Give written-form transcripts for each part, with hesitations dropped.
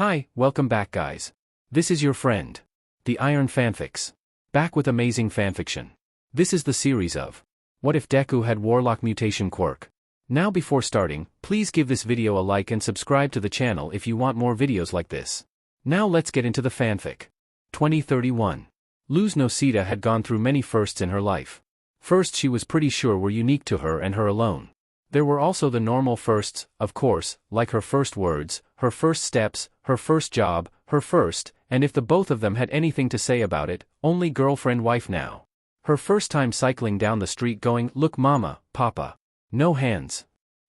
Hi, welcome back guys. This is your friend, the Iron Fanfics. Back with amazing fanfiction. This is the series of What if Deku had Warlock Mutation Quirk? Now before starting, please give this video a like and subscribe to the channel if you want more videos like this. Now let's get into the fanfic. 2031. Luz Noceda had gone through many firsts in her life. Firsts she was pretty sure were unique to her and her alone. There were also the normal firsts, of course, like her first words, her first steps, her first job, her first, and if the both of them had anything to say about it, only girlfriend-wife now. Her first time cycling down the street going, "Look mama, papa. No hands."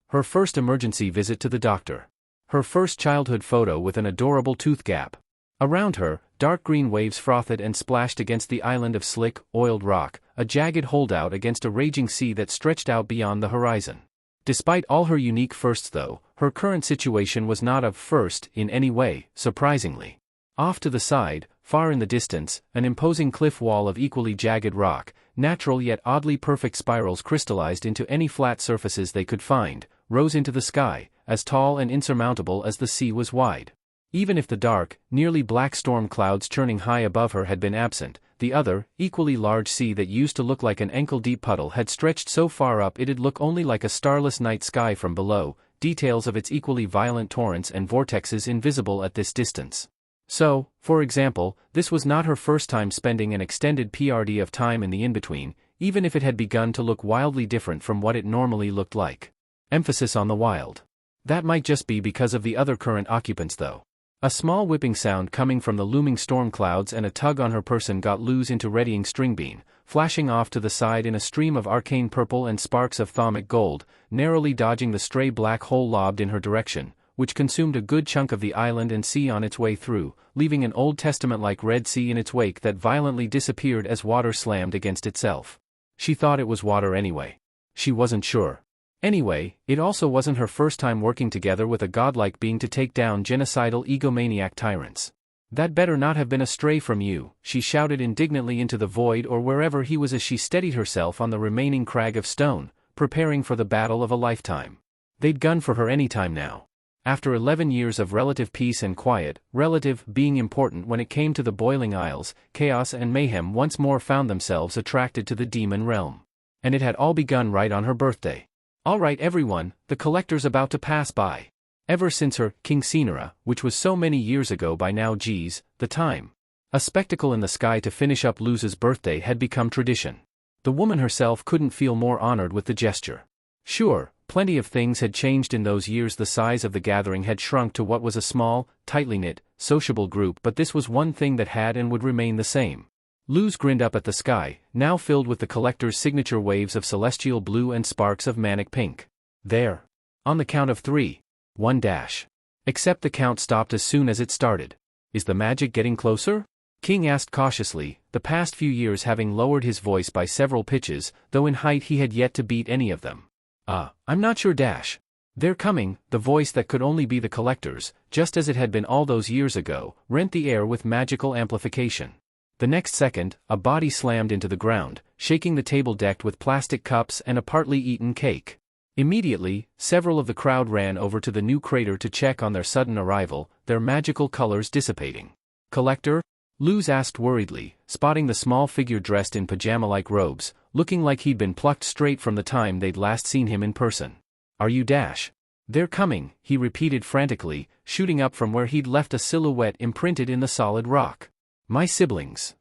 Her first emergency visit to the doctor. Her first childhood photo with an adorable tooth gap. Around her, dark green waves frothed and splashed against the island of slick, oiled rock, a jagged holdout against a raging sea that stretched out beyond the horizon. Despite all her unique firsts though, her current situation was not a first in any way, surprisingly. Off to the side, far in the distance, an imposing cliff wall of equally jagged rock, natural yet oddly perfect spirals crystallized into any flat surfaces they could find, rose into the sky, as tall and insurmountable as the sea was wide. Even if the dark, nearly black storm clouds churning high above her had been absent, the other, equally large sea that used to look like an ankle-deep puddle had stretched so far up it'd look only like a starless night sky from below, details of its equally violent torrents and vortexes invisible at this distance. So, for example, this was not her first time spending an extended period of time in the in-between, even if it had begun to look wildly different from what it normally looked like. Emphasis on the wild. That might just be because of the other current occupants though. A small whipping sound coming from the looming storm clouds and a tug on her person got Luz into readying stringbean, flashing off to the side in a stream of arcane purple and sparks of thaumic gold, narrowly dodging the stray black hole lobbed in her direction, which consumed a good chunk of the island and sea on its way through, leaving an Old Testament-like Red Sea in its wake that violently disappeared as water slammed against itself. She thought it was water anyway. She wasn't sure. Anyway, it also wasn't her first time working together with a godlike being to take down genocidal egomaniac tyrants. "That better not have been a stray from you," she shouted indignantly into the void or wherever he was as she steadied herself on the remaining crag of stone, preparing for the battle of a lifetime. They'd gun for her any time now. After 11 years of relative peace and quiet, relative being important when it came to the Boiling Isles, chaos and mayhem once more found themselves attracted to the demon realm. And it had all begun right on her birthday. Alright everyone, the collector's about to pass by. Ever since her quinceañera, which was so many years ago by now, geez, the time. A spectacle in the sky to finish up Luz's birthday had become tradition. The woman herself couldn't feel more honored with the gesture. Sure, plenty of things had changed in those years. The size of the gathering had shrunk to what was a small, tightly knit, sociable group, but this was one thing that had and would remain the same. Luz grinned up at the sky, now filled with the collector's signature waves of celestial blue and sparks of manic pink. There. On the count of 3. 1 dash. Except the count stopped as soon as it started. Is the magic getting closer? King asked cautiously, the past few years having lowered his voice by several pitches, though in height he had yet to beat any of them. I'm not sure dash. They're coming. The voice that could only be the collector's, just as it had been all those years ago, rent the air with magical amplification. The next second, a body slammed into the ground, shaking the table decked with plastic cups and a partly eaten cake. Immediately, several of the crowd ran over to the new crater to check on their sudden arrival, their magical colors dissipating. "Collector?" Luz asked worriedly, spotting the small figure dressed in pajama-like robes, looking like he'd been plucked straight from the time they'd last seen him in person. "Are you dash?" "They're coming," he repeated frantically, shooting up from where he'd left a silhouette imprinted in the solid rock. "My siblings."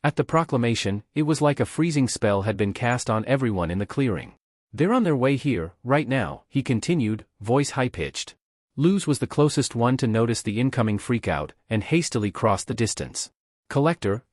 At the proclamation, it was like a freezing spell had been cast on everyone in the clearing. "They're on their way here, right now," he continued, voice high-pitched. Luz was the closest one to notice the incoming freakout, and hastily crossed the distance. Collector,"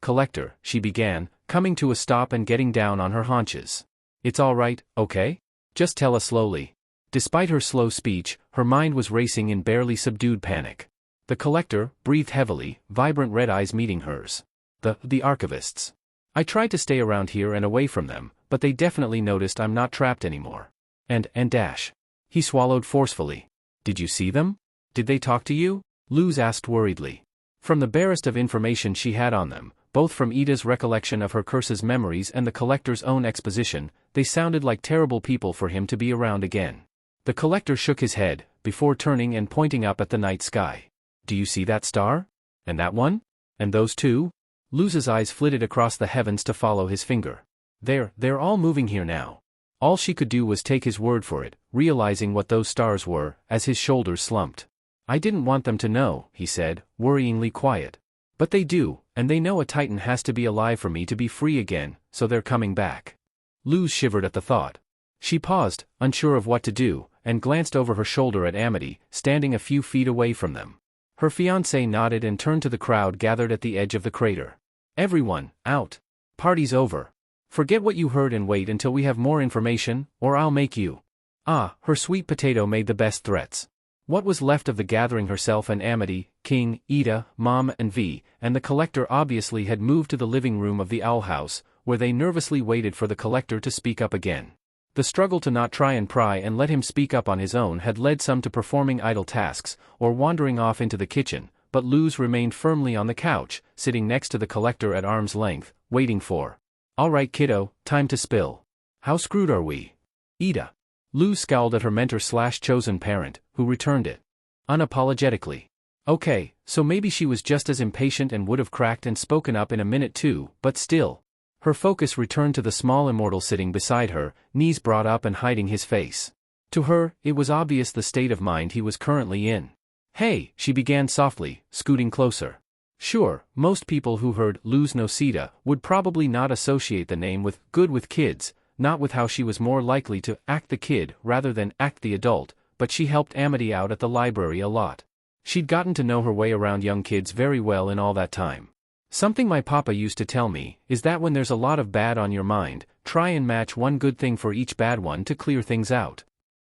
she began, coming to a stop and getting down on her haunches. "It's all right, okay? Just tell us slowly." Despite her slow speech, her mind was racing in barely subdued panic. The collector breathed heavily, vibrant red eyes meeting hers. The archivists. "I tried to stay around here and away from them, but they definitely noticed I'm not trapped anymore. And dash." He swallowed forcefully. "Did you see them? Did they talk to you?" Luz asked worriedly. From the barest of information she had on them, both from Ida's recollection of her curse's memories and the collector's own exposition, they sounded like terrible people for him to be around again. The collector shook his head, before turning and pointing up at the night sky. Do you see that star? And that one? And those two? Luz's eyes flitted across the heavens to follow his finger. They're all moving here now. All she could do was take his word for it, realizing what those stars were, as his shoulders slumped. I didn't want them to know, he said, worryingly quiet. But they do, and they know a Titan has to be alive for me to be free again, so they're coming back. Luz shivered at the thought. She paused, unsure of what to do, and glanced over her shoulder at Amity, standing a few feet away from them. Her fiancé nodded and turned to the crowd gathered at the edge of the crater. Everyone, out. Party's over. Forget what you heard and wait until we have more information, or I'll make you. Ah, her sweet potato made the best threats. What was left of the gathering, herself and Amity, King, Ida, Mom and V, and the Collector obviously had moved to the living room of the Owl House, where they nervously waited for the Collector to speak up again. The struggle to not try and pry and let him speak up on his own had led some to performing idle tasks, or wandering off into the kitchen, but Luz remained firmly on the couch, sitting next to the Collector at arm's length, waiting for. All right kiddo, time to spill. How screwed are we? Ida. Luz scowled at her mentor/chosen parent, who returned it unapologetically. Okay, so maybe she was just as impatient and would have cracked and spoken up in a minute too, but still. Her focus returned to the small immortal sitting beside her, knees brought up and hiding his face. To her, it was obvious the state of mind he was currently in. Hey, she began softly, scooting closer. Sure, most people who heard Luz Noceda would probably not associate the name with good with kids, not with how she was more likely to act the kid rather than act the adult, but she helped Amity out at the library a lot. She'd gotten to know her way around young kids very well in all that time. Something my papa used to tell me is that when there's a lot of bad on your mind, try and match one good thing for each bad one to clear things out.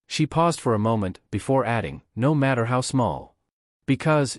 She paused for a moment, before adding, no matter how small. Because,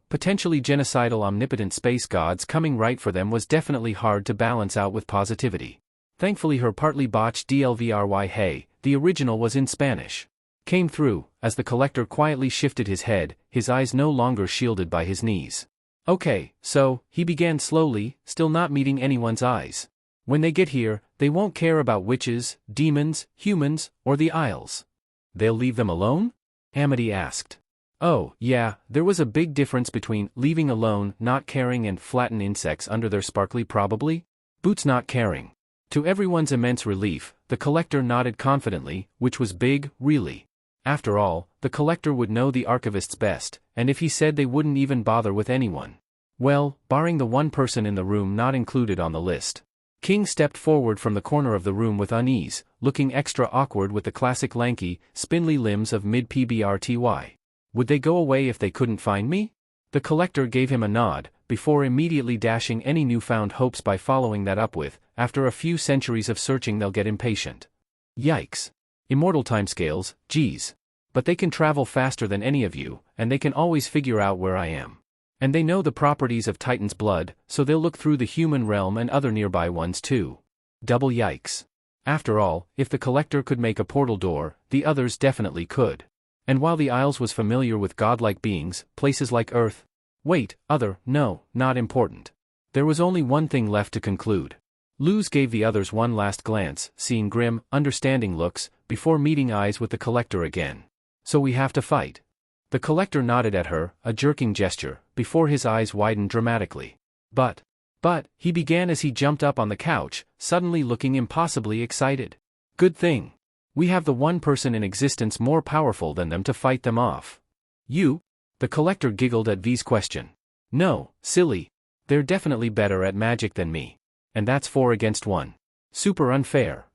potentially genocidal omnipotent space gods coming right for them was definitely hard to balance out with positivity. Thankfully her partly botched DLVRY hey, the original was in Spanish. Came through, as the Collector quietly shifted his head, his eyes no longer shielded by his knees. Okay, so, he began slowly, still not meeting anyone's eyes. When they get here, they won't care about witches, demons, humans, or the Isles. They'll leave them alone? Amity asked. Oh, yeah, there was a big difference between leaving alone, not caring and flatten insects under their sparkly probably? Boots not caring. To everyone's immense relief, the Collector nodded confidently, which was big, really. After all, the Collector would know the archivists best, and if he said they wouldn't even bother with anyone. Well, barring the one person in the room not included on the list. King stepped forward from the corner of the room with unease, looking extra awkward with the classic lanky, spindly limbs of mid-PBRTY. Would they go away if they couldn't find me? The Collector gave him a nod, before immediately dashing any newfound hopes by following that up with, after a few centuries of searching they'll get impatient. Yikes. Immortal timescales, geez. But they can travel faster than any of you, and they can always figure out where I am. And they know the properties of Titan's blood, so they'll look through the human realm and other nearby ones too. Double yikes. After all, if the Collector could make a portal door, the others definitely could. And while the Isles was familiar with godlike beings, places like Earth. Wait, no, not important. There was only one thing left to conclude. Luz gave the others one last glance, seeing grim, understanding looks, before meeting eyes with the Collector again. So we have to fight. The Collector nodded at her, a jerking gesture, before his eyes widened dramatically. But, he began as he jumped up on the couch, suddenly looking impossibly excited. Good thing. We have the one person in existence more powerful than them to fight them off. You? The Collector giggled at V's question. No, silly. They're definitely better at magic than me. And that's 4 against 1. Super unfair.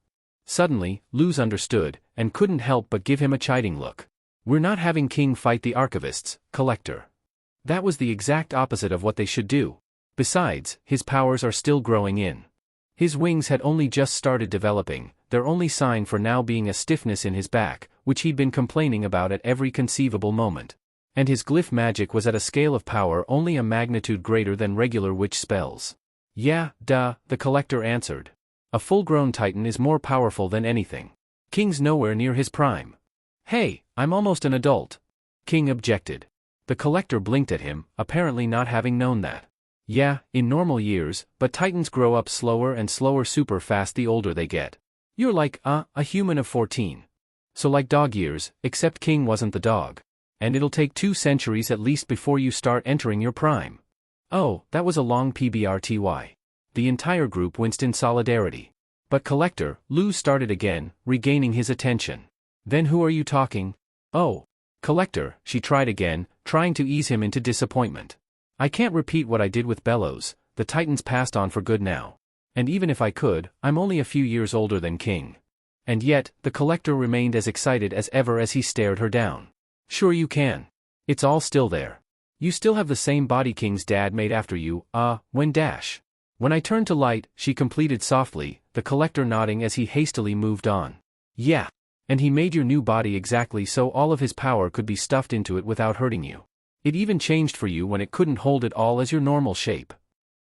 Suddenly, Luz understood, and couldn't help but give him a chiding look. We're not having King fight the archivists, Collector. That was the exact opposite of what they should do. Besides, his powers are still growing in. His wings had only just started developing, their only sign for now being a stiffness in his back, which he'd been complaining about at every conceivable moment. And his glyph magic was at a scale of power only a magnitude greater than regular witch spells. Yeah, duh, the Collector answered. A full-grown Titan is more powerful than anything. King's nowhere near his prime. Hey, I'm almost an adult. King objected. The Collector blinked at him, apparently not having known that. Yeah, in normal years, but Titans grow up slower and slower super fast the older they get. You're like, a human of 14. So like dog years, except King wasn't the dog. And it'll take 2 centuries at least before you start entering your prime. Oh, that was a long PBRTY. The entire group winced in solidarity. But Collector, Luz started again, regaining his attention. Then who are you talking? Oh. Collector, she tried again, trying to ease him into disappointment. I can't repeat what I did with Bellows, the Titans passed on for good now. And even if I could, I'm only a few years older than King. And yet, the Collector remained as excited as ever as he stared her down. Sure you can. It's all still there. You still have the same body King's dad made after you, when dash. When I turned to light, she completed softly, the Collector nodding as he hastily moved on. Yeah. And he made your new body exactly so all of his power could be stuffed into it without hurting you. It even changed for you when it couldn't hold it all as your normal shape.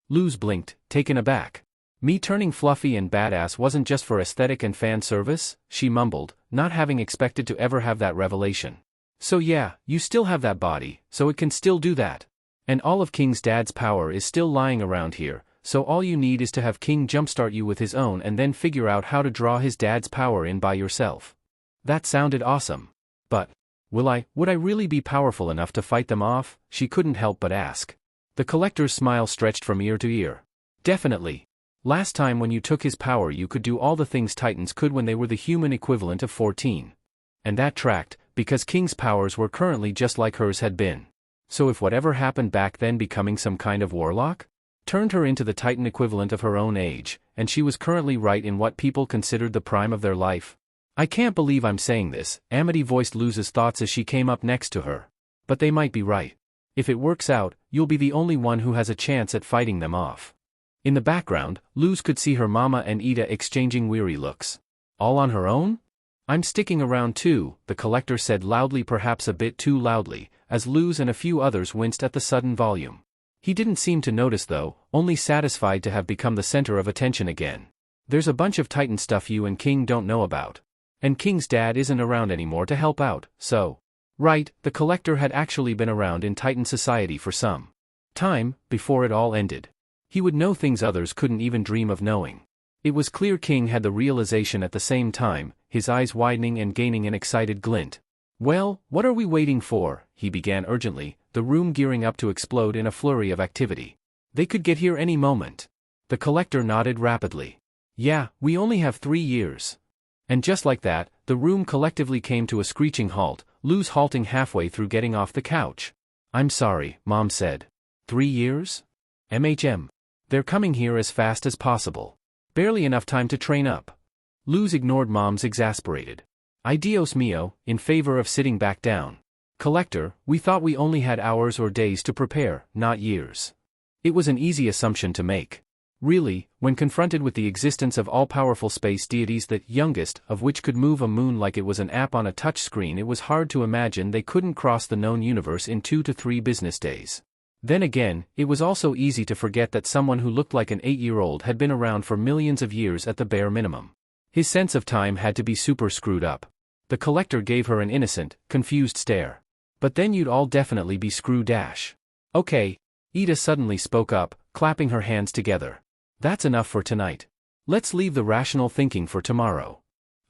Luz blinked, taken aback. Me turning fluffy and badass wasn't just for aesthetic and fan service, she mumbled, not having expected to ever have that revelation. So yeah, you still have that body, so it can still do that. And all of King's dad's power is still lying around here, so all you need is to have King jumpstart you with his own and then figure out how to draw his dad's power in by yourself. That sounded awesome. But, would I really be powerful enough to fight them off? She couldn't help but ask. The Collector's smile stretched from ear to ear. Definitely. Last time when you took his power you could do all the things Titans could when they were the human equivalent of 14. And that tracked, because King's powers were currently just like hers had been. So if whatever happened back then becoming some kind of warlock? Turned her into the Titan equivalent of her own age, and she was currently right in what people considered the prime of their life. I can't believe I'm saying this, Amity voiced Luz's thoughts as she came up next to her. But they might be right. If it works out, you'll be the only one who has a chance at fighting them off. In the background, Luz could see her mama and Ida exchanging weary looks. All on her own? I'm sticking around too, the Collector said loudly, perhaps a bit too loudly, as Luz and a few others winced at the sudden volume. He didn't seem to notice though, only satisfied to have become the center of attention again. There's a bunch of Titan stuff you and King don't know about. And King's dad isn't around anymore to help out, so. Right, the Collector had actually been around in Titan society for some time, before it all ended. He would know things others couldn't even dream of knowing. It was clear King had the realization at the same time, his eyes widening and gaining an excited glint. Well, what are we waiting for? He began urgently, the room gearing up to explode in a flurry of activity. They could get here any moment. The Collector nodded rapidly. Yeah, we only have 3 years. And just like that, the room collectively came to a screeching halt, Luz halting halfway through getting off the couch. I'm sorry, Mom said. 3 years? They're coming here as fast as possible. Barely enough time to train up. Luz ignored Mom's exasperated. Ay Dios mío, in favor of sitting back down. Collector, we thought we only had hours or days to prepare, not years. It was an easy assumption to make. Really, when confronted with the existence of all-powerful space deities the youngest of which could move a moon like it was an app on a touchscreen, it was hard to imagine they couldn't cross the known universe in 2 to 3 business days. Then again, it was also easy to forget that someone who looked like an 8-year-old had been around for millions of years at the bare minimum. His sense of time had to be super screwed up. The Collector gave her an innocent, confused stare. But then you'd all definitely be screw-dash. Okay. Ida suddenly spoke up, clapping her hands together. That's enough for tonight. Let's leave the rational thinking for tomorrow.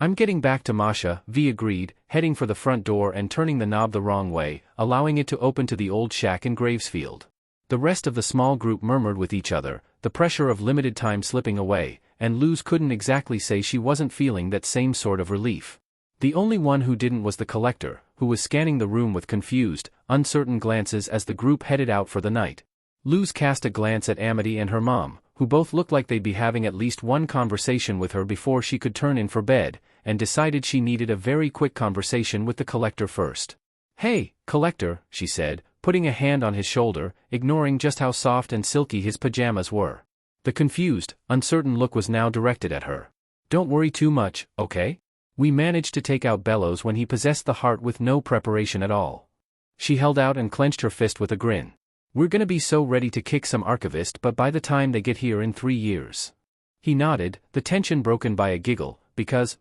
I'm getting back to Masha, V agreed, heading for the front door and turning the knob the wrong way, allowing it to open to the old shack in Gravesfield. The rest of the small group murmured with each other, the pressure of limited time slipping away, and Luz couldn't exactly say she wasn't feeling that same sort of relief. The only one who didn't was the Collector, who was scanning the room with confused, uncertain glances as the group headed out for the night. Luz cast a glance at Amity and her mom, who both looked like they'd be having at least one conversation with her before she could turn in for bed, and decided she needed a very quick conversation with the Collector first. Hey, Collector, she said, putting a hand on his shoulder, ignoring just how soft and silky his pajamas were. The confused, uncertain look was now directed at her. Don't worry too much, okay? We managed to take out Bellows when he possessed the heart with no preparation at all. She held out and clenched her fist with a grin. We're gonna be so ready to kick some archivist but by the time they get here in 3 years. He nodded, the tension broken by a giggle,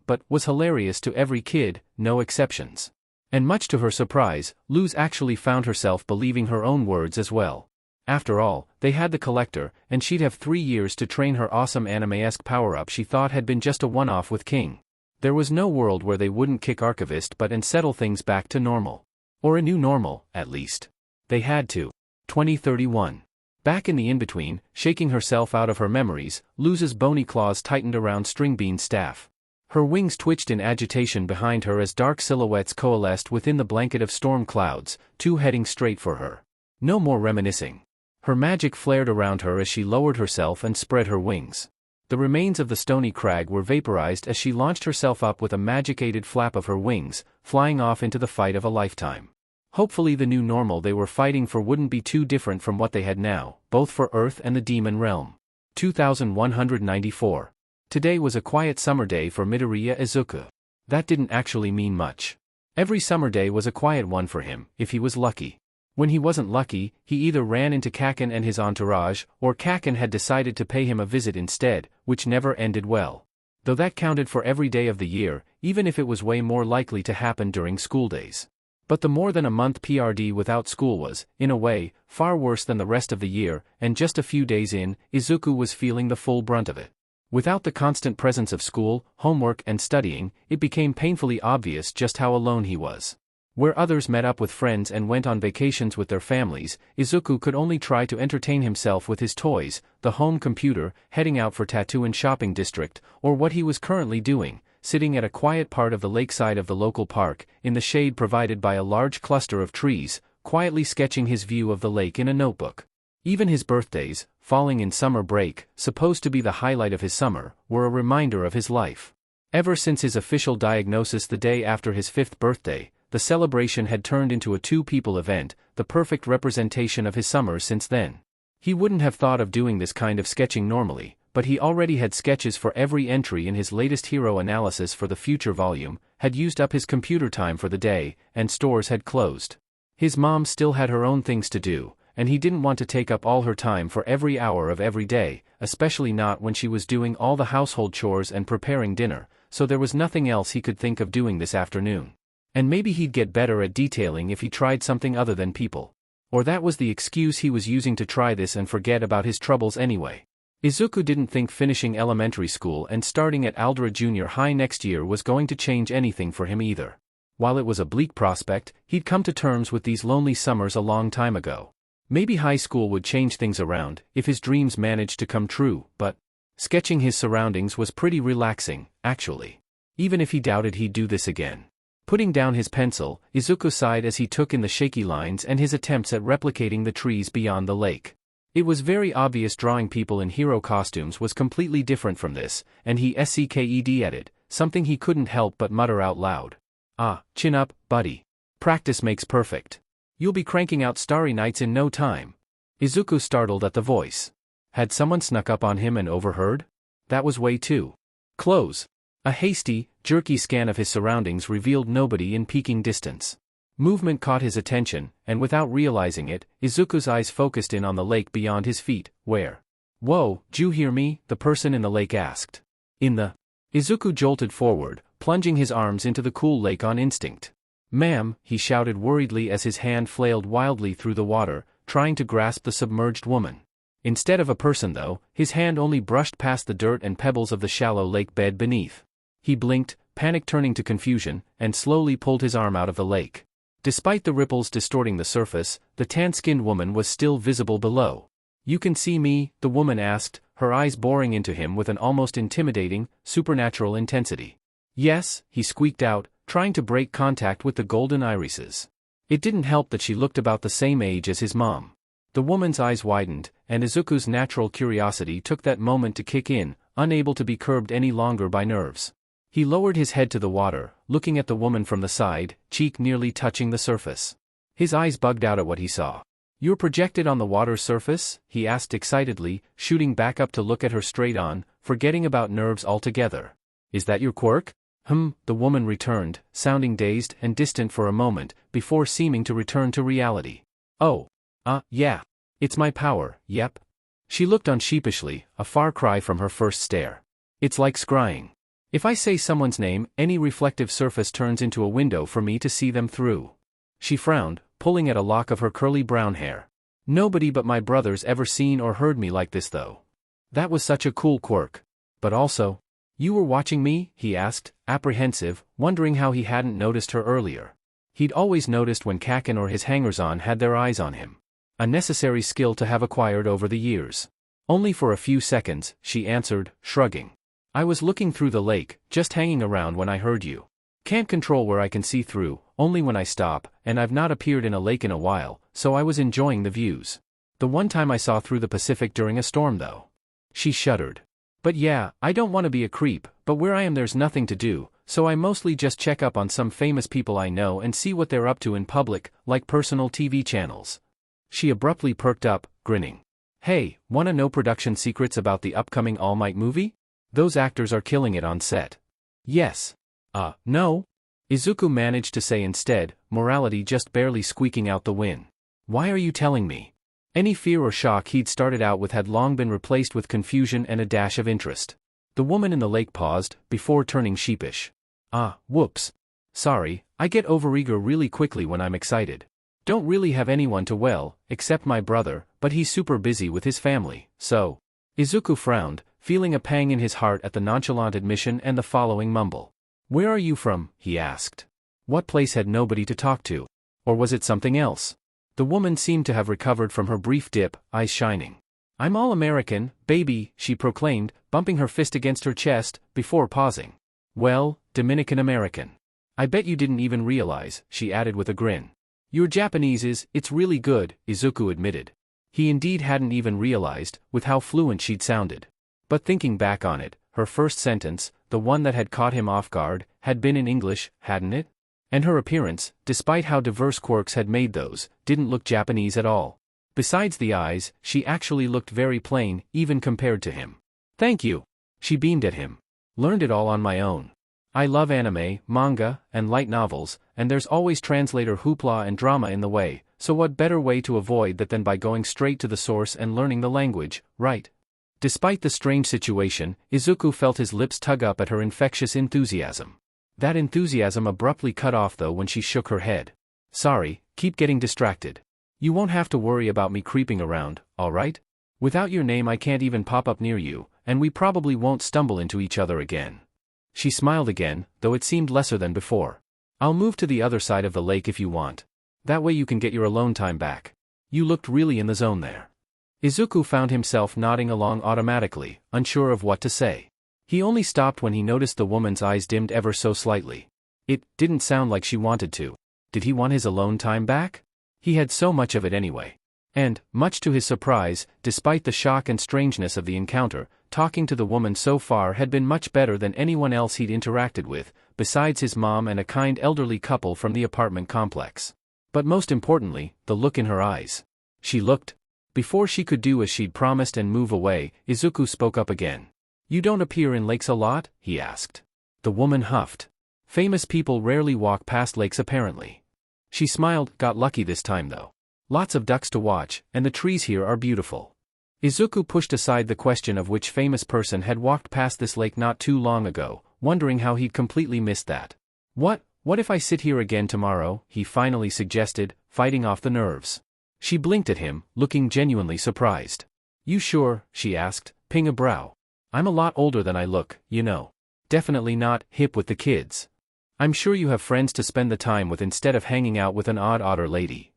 but was hilarious to every kid, no exceptions. And much to her surprise, Luz actually found herself believing her own words as well. After all, they had the Collector, and she'd have 3 years to train her awesome anime-esque power-up she thought had been just a one-off with King. There was no world where they wouldn't kick archivist and settle things back to normal. Or a new normal, at least. They had to. 2031. Back in the in-between, shaking herself out of her memories, Luz's bony claws tightened around Stringbean's staff. Her wings twitched in agitation behind her as dark silhouettes coalesced within the blanket of storm clouds, two heading straight for her. No more reminiscing. Her magic flared around her as she lowered herself and spread her wings. The remains of the stony crag were vaporized as she launched herself up with a magic-aided flap of her wings, flying off into the fight of a lifetime. Hopefully the new normal they were fighting for wouldn't be too different from what they had now, both for Earth and the demon realm. 2194. Today was a quiet summer day for Midoriya Izuku. That didn't actually mean much. Every summer day was a quiet one for him, if he was lucky. When he wasn't lucky, he either ran into Kaken and his entourage, or Kaken had decided to pay him a visit instead, which never ended well. Though that counted for every day of the year, even if it was way more likely to happen during school days. But the more than a month PRD without school was, in a way, far worse than the rest of the year, and just a few days in, Izuku was feeling the full brunt of it. Without the constant presence of school, homework and studying, it became painfully obvious just how alone he was. Where others met up with friends and went on vacations with their families, Izuku could only try to entertain himself with his toys, the home computer, heading out for tattoo and shopping district, or what he was currently doing, sitting at a quiet part of the lakeside of the local park, in the shade provided by a large cluster of trees, quietly sketching his view of the lake in a notebook. Even his birthdays, falling in summer break, supposed to be the highlight of his summer, were a reminder of his life. Ever since his official diagnosis the day after his 5th birthday, the celebration had turned into a two-people event, the perfect representation of his summer since then. He wouldn't have thought of doing this kind of sketching normally, but he already had sketches for every entry in his latest hero analysis for the future volume, had used up his computer time for the day, and stores had closed. His mom still had her own things to do, and he didn't want to take up all her time for every hour of every day, especially not when she was doing all the household chores and preparing dinner, so there was nothing else he could think of doing this afternoon. And maybe he'd get better at detailing if he tried something other than people. Or that was the excuse he was using to try this and forget about his troubles anyway. Izuku didn't think finishing elementary school and starting at Aldera Junior High next year was going to change anything for him either. While it was a bleak prospect, he'd come to terms with these lonely summers a long time ago. Maybe high school would change things around, if his dreams managed to come true, but sketching his surroundings was pretty relaxing, actually. Even if he doubted he'd do this again. Putting down his pencil, Izuku sighed as he took in the shaky lines and his attempts at replicating the trees beyond the lake. It was very obvious drawing people in hero costumes was completely different from this, and he SCKED-ed, something he couldn't help but mutter out loud. Ah, chin up, buddy. Practice makes perfect. You'll be cranking out Starry Nights in no time. Izuku startled at the voice. Had someone snuck up on him and overheard? That was way too close. A hasty, jerky scan of his surroundings revealed nobody in peeking distance. Movement caught his attention, and without realizing it, Izuku's eyes focused in on the lake beyond his feet, where... Whoa, d'you hear me? The person in the lake asked. In the... Izuku jolted forward, plunging his arms into the cool lake on instinct. Ma'am, he shouted worriedly as his hand flailed wildly through the water, trying to grasp the submerged woman. Instead of a person though, his hand only brushed past the dirt and pebbles of the shallow lake bed beneath. He blinked, panic turning to confusion, and slowly pulled his arm out of the lake. Despite the ripples distorting the surface, the tan-skinned woman was still visible below. You can see me? The woman asked, her eyes boring into him with an almost intimidating, supernatural intensity. Yes, he squeaked out, trying to break contact with the golden irises. It didn't help that she looked about the same age as his mom. The woman's eyes widened, and Izuku's natural curiosity took that moment to kick in, unable to be curbed any longer by nerves. He lowered his head to the water, looking at the woman from the side, cheek nearly touching the surface. His eyes bugged out at what he saw. You're projected on the water's surface? He asked excitedly, shooting back up to look at her straight on, forgetting about nerves altogether. Is that your quirk? The woman returned, sounding dazed and distant for a moment, before seeming to return to reality. Oh. Yeah. It's my power, yep. She looked on sheepishly, a far cry from her first stare. It's like scrying. If I say someone's name, any reflective surface turns into a window for me to see them through. She frowned, pulling at a lock of her curly brown hair. Nobody but my brothers ever seen or heard me like this though. That was such a cool quirk. But also, you were watching me? He asked, apprehensive, wondering how he hadn't noticed her earlier. He'd always noticed when Kaken or his hangers-on had their eyes on him. A necessary skill to have acquired over the years. Only for a few seconds, she answered, shrugging. I was looking through the lake, just hanging around when I heard you. Can't control where I can see through, only when I stop, and I've not appeared in a lake in a while, so I was enjoying the views. The one time I saw through the Pacific during a storm though. She shuddered. But yeah, I don't want to be a creep, but where I am there's nothing to do, so I mostly just check up on some famous people I know and see what they're up to in public, like personal TV channels. She abruptly perked up, grinning. Hey, wanna know production secrets about the upcoming All Might movie? Those actors are killing it on set. Yes. No? Izuku managed to say instead, morality just barely squeaking out the win. Why are you telling me? Any fear or shock he'd started out with had long been replaced with confusion and a dash of interest. The woman in the lake paused, before turning sheepish. Whoops. Sorry, I get overeager really quickly when I'm excited. Don't really have anyone to except my brother, but he's super busy with his family, so. Izuku frowned, feeling a pang in his heart at the nonchalant admission and the following mumble. Where are you from? He asked. What place had nobody to talk to? Or was it something else? The woman seemed to have recovered from her brief dip, eyes shining. I'm all American, baby, she proclaimed, bumping her fist against her chest, before pausing. Well, Dominican American. I bet you didn't even realize, she added with a grin. Your Japanese it's really good, Izuku admitted. He indeed hadn't even realized, with how fluent she'd sounded. But thinking back on it, her first sentence, the one that had caught him off guard, had been in English, hadn't it? And her appearance, despite how diverse quirks had made those, didn't look Japanese at all. Besides the eyes, she actually looked very plain, even compared to him. Thank you. She beamed at him. Learned it all on my own. I love anime, manga, and light novels, and there's always translator hoopla and drama in the way, so what better way to avoid that than by going straight to the source and learning the language, right? Despite the strange situation, Izuku felt his lips tug up at her infectious enthusiasm. That enthusiasm abruptly cut off though when she shook her head. Sorry, keep getting distracted. You won't have to worry about me creeping around, alright? Without your name I can't even pop up near you, and we probably won't stumble into each other again. She smiled again, though it seemed lesser than before. I'll move to the other side of the lake if you want. That way you can get your alone time back. You looked really in the zone there. Izuku found himself nodding along automatically, unsure of what to say. He only stopped when he noticed the woman's eyes dimmed ever so slightly. It didn't sound like she wanted to. Did he want his alone time back? He had so much of it anyway. And, much to his surprise, despite the shock and strangeness of the encounter, talking to the woman so far had been much better than anyone else he'd interacted with, besides his mom and a kind elderly couple from the apartment complex. But most importantly, the look in her eyes. She looked. Before she could do as she'd promised and move away, Izuku spoke up again. You don't appear in lakes a lot? He asked. The woman huffed. Famous people rarely walk past lakes apparently. She smiled, got lucky this time though. Lots of ducks to watch, and the trees here are beautiful. Izuku pushed aside the question of which famous person had walked past this lake not too long ago, wondering how he'd completely missed that. What if I sit here again tomorrow? He finally suggested, fighting off the nerves. She blinked at him, looking genuinely surprised. You sure? She asked, ping a brow. I'm a lot older than I look, you know. Definitely not hip with the kids. I'm sure you have friends to spend the time with instead of hanging out with an otter lady.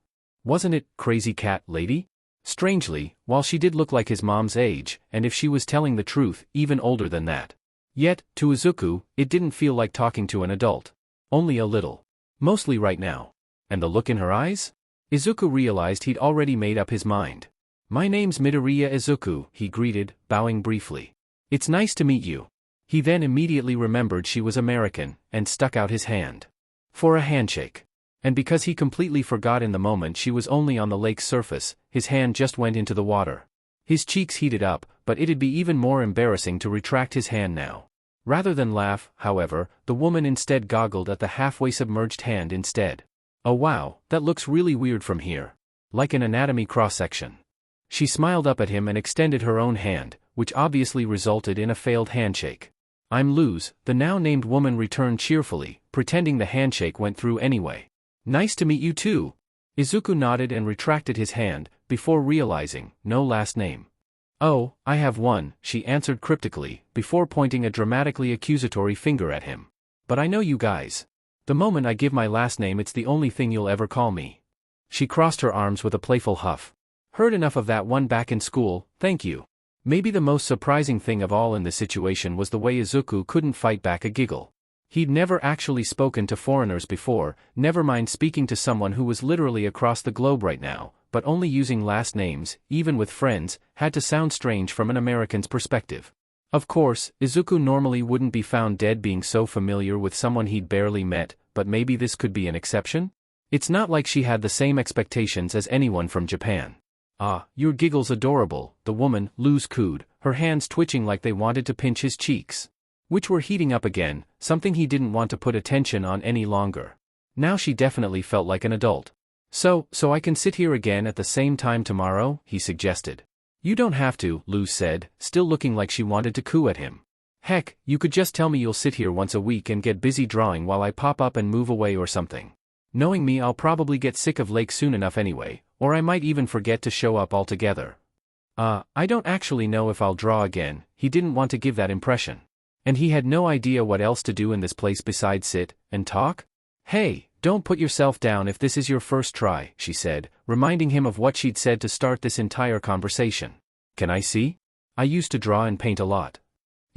Wasn't it, crazy cat lady? Strangely, while she did look like his mom's age, and if she was telling the truth, even older than that. Yet, to Izuku, it didn't feel like talking to an adult. Only a little. Mostly right now. And the look in her eyes? Izuku realized he'd already made up his mind. My name's Midoriya Izuku, he greeted, bowing briefly. It's nice to meet you. He then immediately remembered she was American, and stuck out his hand. For a handshake. And because he completely forgot in the moment she was only on the lake's surface, his hand just went into the water. His cheeks heated up, but it'd be even more embarrassing to retract his hand now. Rather than laugh, however, the woman instead goggled at the halfway submerged hand instead. Oh wow, that looks really weird from here. Like an anatomy cross-section. She smiled up at him and extended her own hand, which obviously resulted in a failed handshake. I'm Luz, the now-named woman returned cheerfully, pretending the handshake went through anyway. Nice to meet you too. Izuku nodded and retracted his hand, before realizing, no last name. Oh, I have one, she answered cryptically, before pointing a dramatically accusatory finger at him. But I know you guys. The moment I give my last name, it's the only thing you'll ever call me. She crossed her arms with a playful huff. Heard enough of that one back in school, thank you. Maybe the most surprising thing of all in this situation was the way Izuku couldn't fight back a giggle. He'd never actually spoken to foreigners before, never mind speaking to someone who was literally across the globe right now, but only using last names, even with friends, had to sound strange from an American's perspective. Of course, Izuku normally wouldn't be found dead being so familiar with someone he'd barely met, but maybe this could be an exception? It's not like she had the same expectations as anyone from Japan. Ah, your giggle's adorable, the woman, Luz cooed, her hands twitching like they wanted to pinch his cheeks. Which were heating up again, something he didn't want to put attention on any longer. Now she definitely felt like an adult. So I can sit here again at the same time tomorrow, he suggested. You don't have to, Luz said, still looking like she wanted to coo at him. Heck, you could just tell me you'll sit here once a week and get busy drawing while I pop up and move away or something. Knowing me, I'll probably get sick of Lake soon enough anyway, or I might even forget to show up altogether. I don't actually know if I'll draw again. He didn't want to give that impression. And he had no idea what else to do in this place besides sit and talk? Hey, don't put yourself down if this is your first try, she said, reminding him of what she'd said to start this entire conversation. Can I see? I used to draw and paint a lot.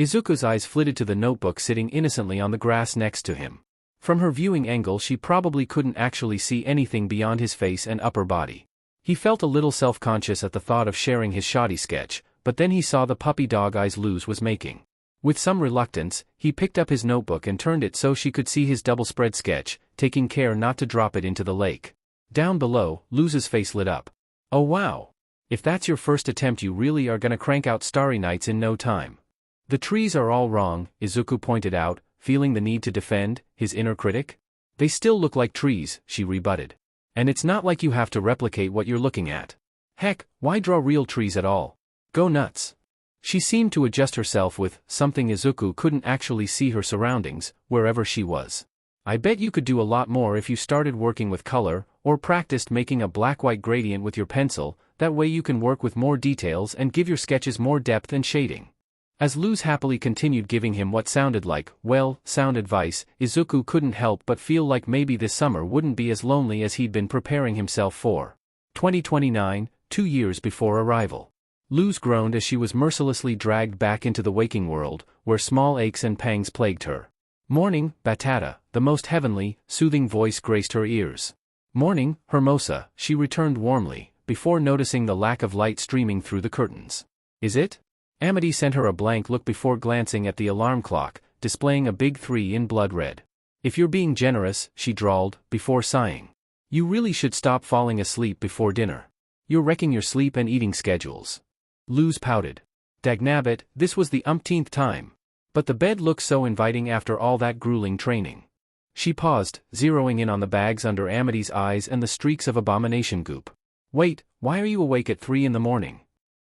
Izuku's eyes flitted to the notebook sitting innocently on the grass next to him. From her viewing angle, she probably couldn't actually see anything beyond his face and upper body. He felt a little self-conscious at the thought of sharing his shoddy sketch, but then he saw the puppy dog eyes Luz was making. With some reluctance, he picked up his notebook and turned it so she could see his double-spread sketch, taking care not to drop it into the lake. Down below, Luz's face lit up. Oh wow! If that's your first attempt, you really are gonna crank out Starry Nights in no time. The trees are all wrong, Izuku pointed out, feeling the need to defend his inner critic. They still look like trees, she rebutted. And it's not like you have to replicate what you're looking at. Heck, why draw real trees at all? Go nuts. She seemed to adjust herself with something Izuku couldn't actually see her surroundings, wherever she was. I bet you could do a lot more if you started working with color, or practiced making a black-white gradient with your pencil, that way you can work with more details and give your sketches more depth and shading. As Luz happily continued giving him what sounded like, sound advice, Izuku couldn't help but feel like maybe this summer wouldn't be as lonely as he'd been preparing himself for. 2029, 2 years before arrival. Luz groaned as she was mercilessly dragged back into the waking world, where small aches and pangs plagued her. Morning, Batata, the most heavenly, soothing voice graced her ears. Morning, Hermosa, she returned warmly, before noticing the lack of light streaming through the curtains. Is it? Amity sent her a blank look before glancing at the alarm clock, displaying a big 3 in blood red. If you're being generous, she drawled, before sighing. You really should stop falling asleep before dinner. You're wrecking your sleep and eating schedules. Luz pouted. Dagnabbit, this was the umpteenth time. But the bed looked so inviting after all that grueling training. She paused, zeroing in on the bags under Amity's eyes and the streaks of abomination goop. Wait, why are you awake at 3 in the morning?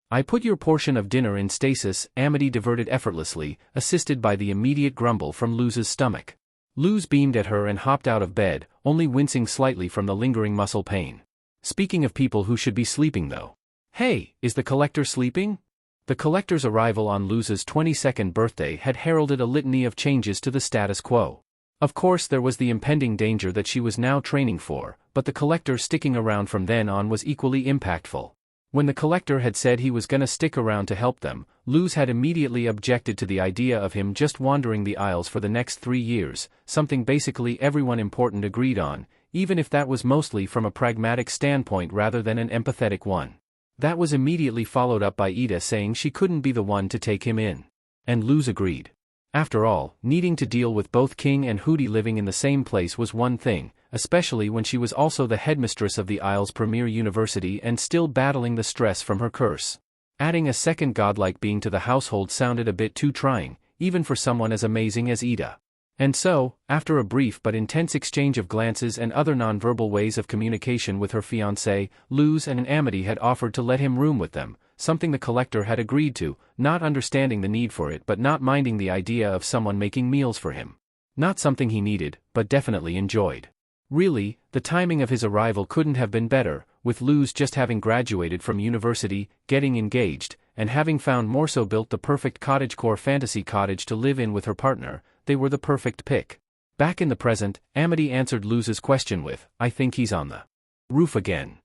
I put your portion of dinner in stasis, Amity diverted effortlessly, assisted by the immediate grumble from Luz's stomach. Luz beamed at her and hopped out of bed, only wincing slightly from the lingering muscle pain. Speaking of people who should be sleeping though. Hey, is the collector sleeping? The collector's arrival on Luz's 22nd birthday had heralded a litany of changes to the status quo. Of course there was the impending danger that she was now training for, but the collector sticking around from then on was equally impactful. When the collector had said he was gonna stick around to help them, Luz had immediately objected to the idea of him just wandering the aisles for the next 3 years, something basically everyone important agreed on, even if that was mostly from a pragmatic standpoint rather than an empathetic one. That was immediately followed up by Ida saying she couldn't be the one to take him in. And Luz agreed. After all, needing to deal with both King and Hooty living in the same place was one thing, especially when she was also the headmistress of the Isle's premier university and still battling the stress from her curse. Adding a second godlike being to the household sounded a bit too trying, even for someone as amazing as Ida. And so, after a brief but intense exchange of glances and other nonverbal ways of communication with her fiancé, Luz and Amity had offered to let him room with them, something the collector had agreed to, not understanding the need for it but not minding the idea of someone making meals for him. Not something he needed, but definitely enjoyed. Really, the timing of his arrival couldn't have been better, with Luz just having graduated from university, getting engaged, and having found Morso built the perfect cottagecore fantasy cottage to live in with her partner. They were the perfect pick. Back in the present, Amity answered Luz's question with, I think he's on the roof again.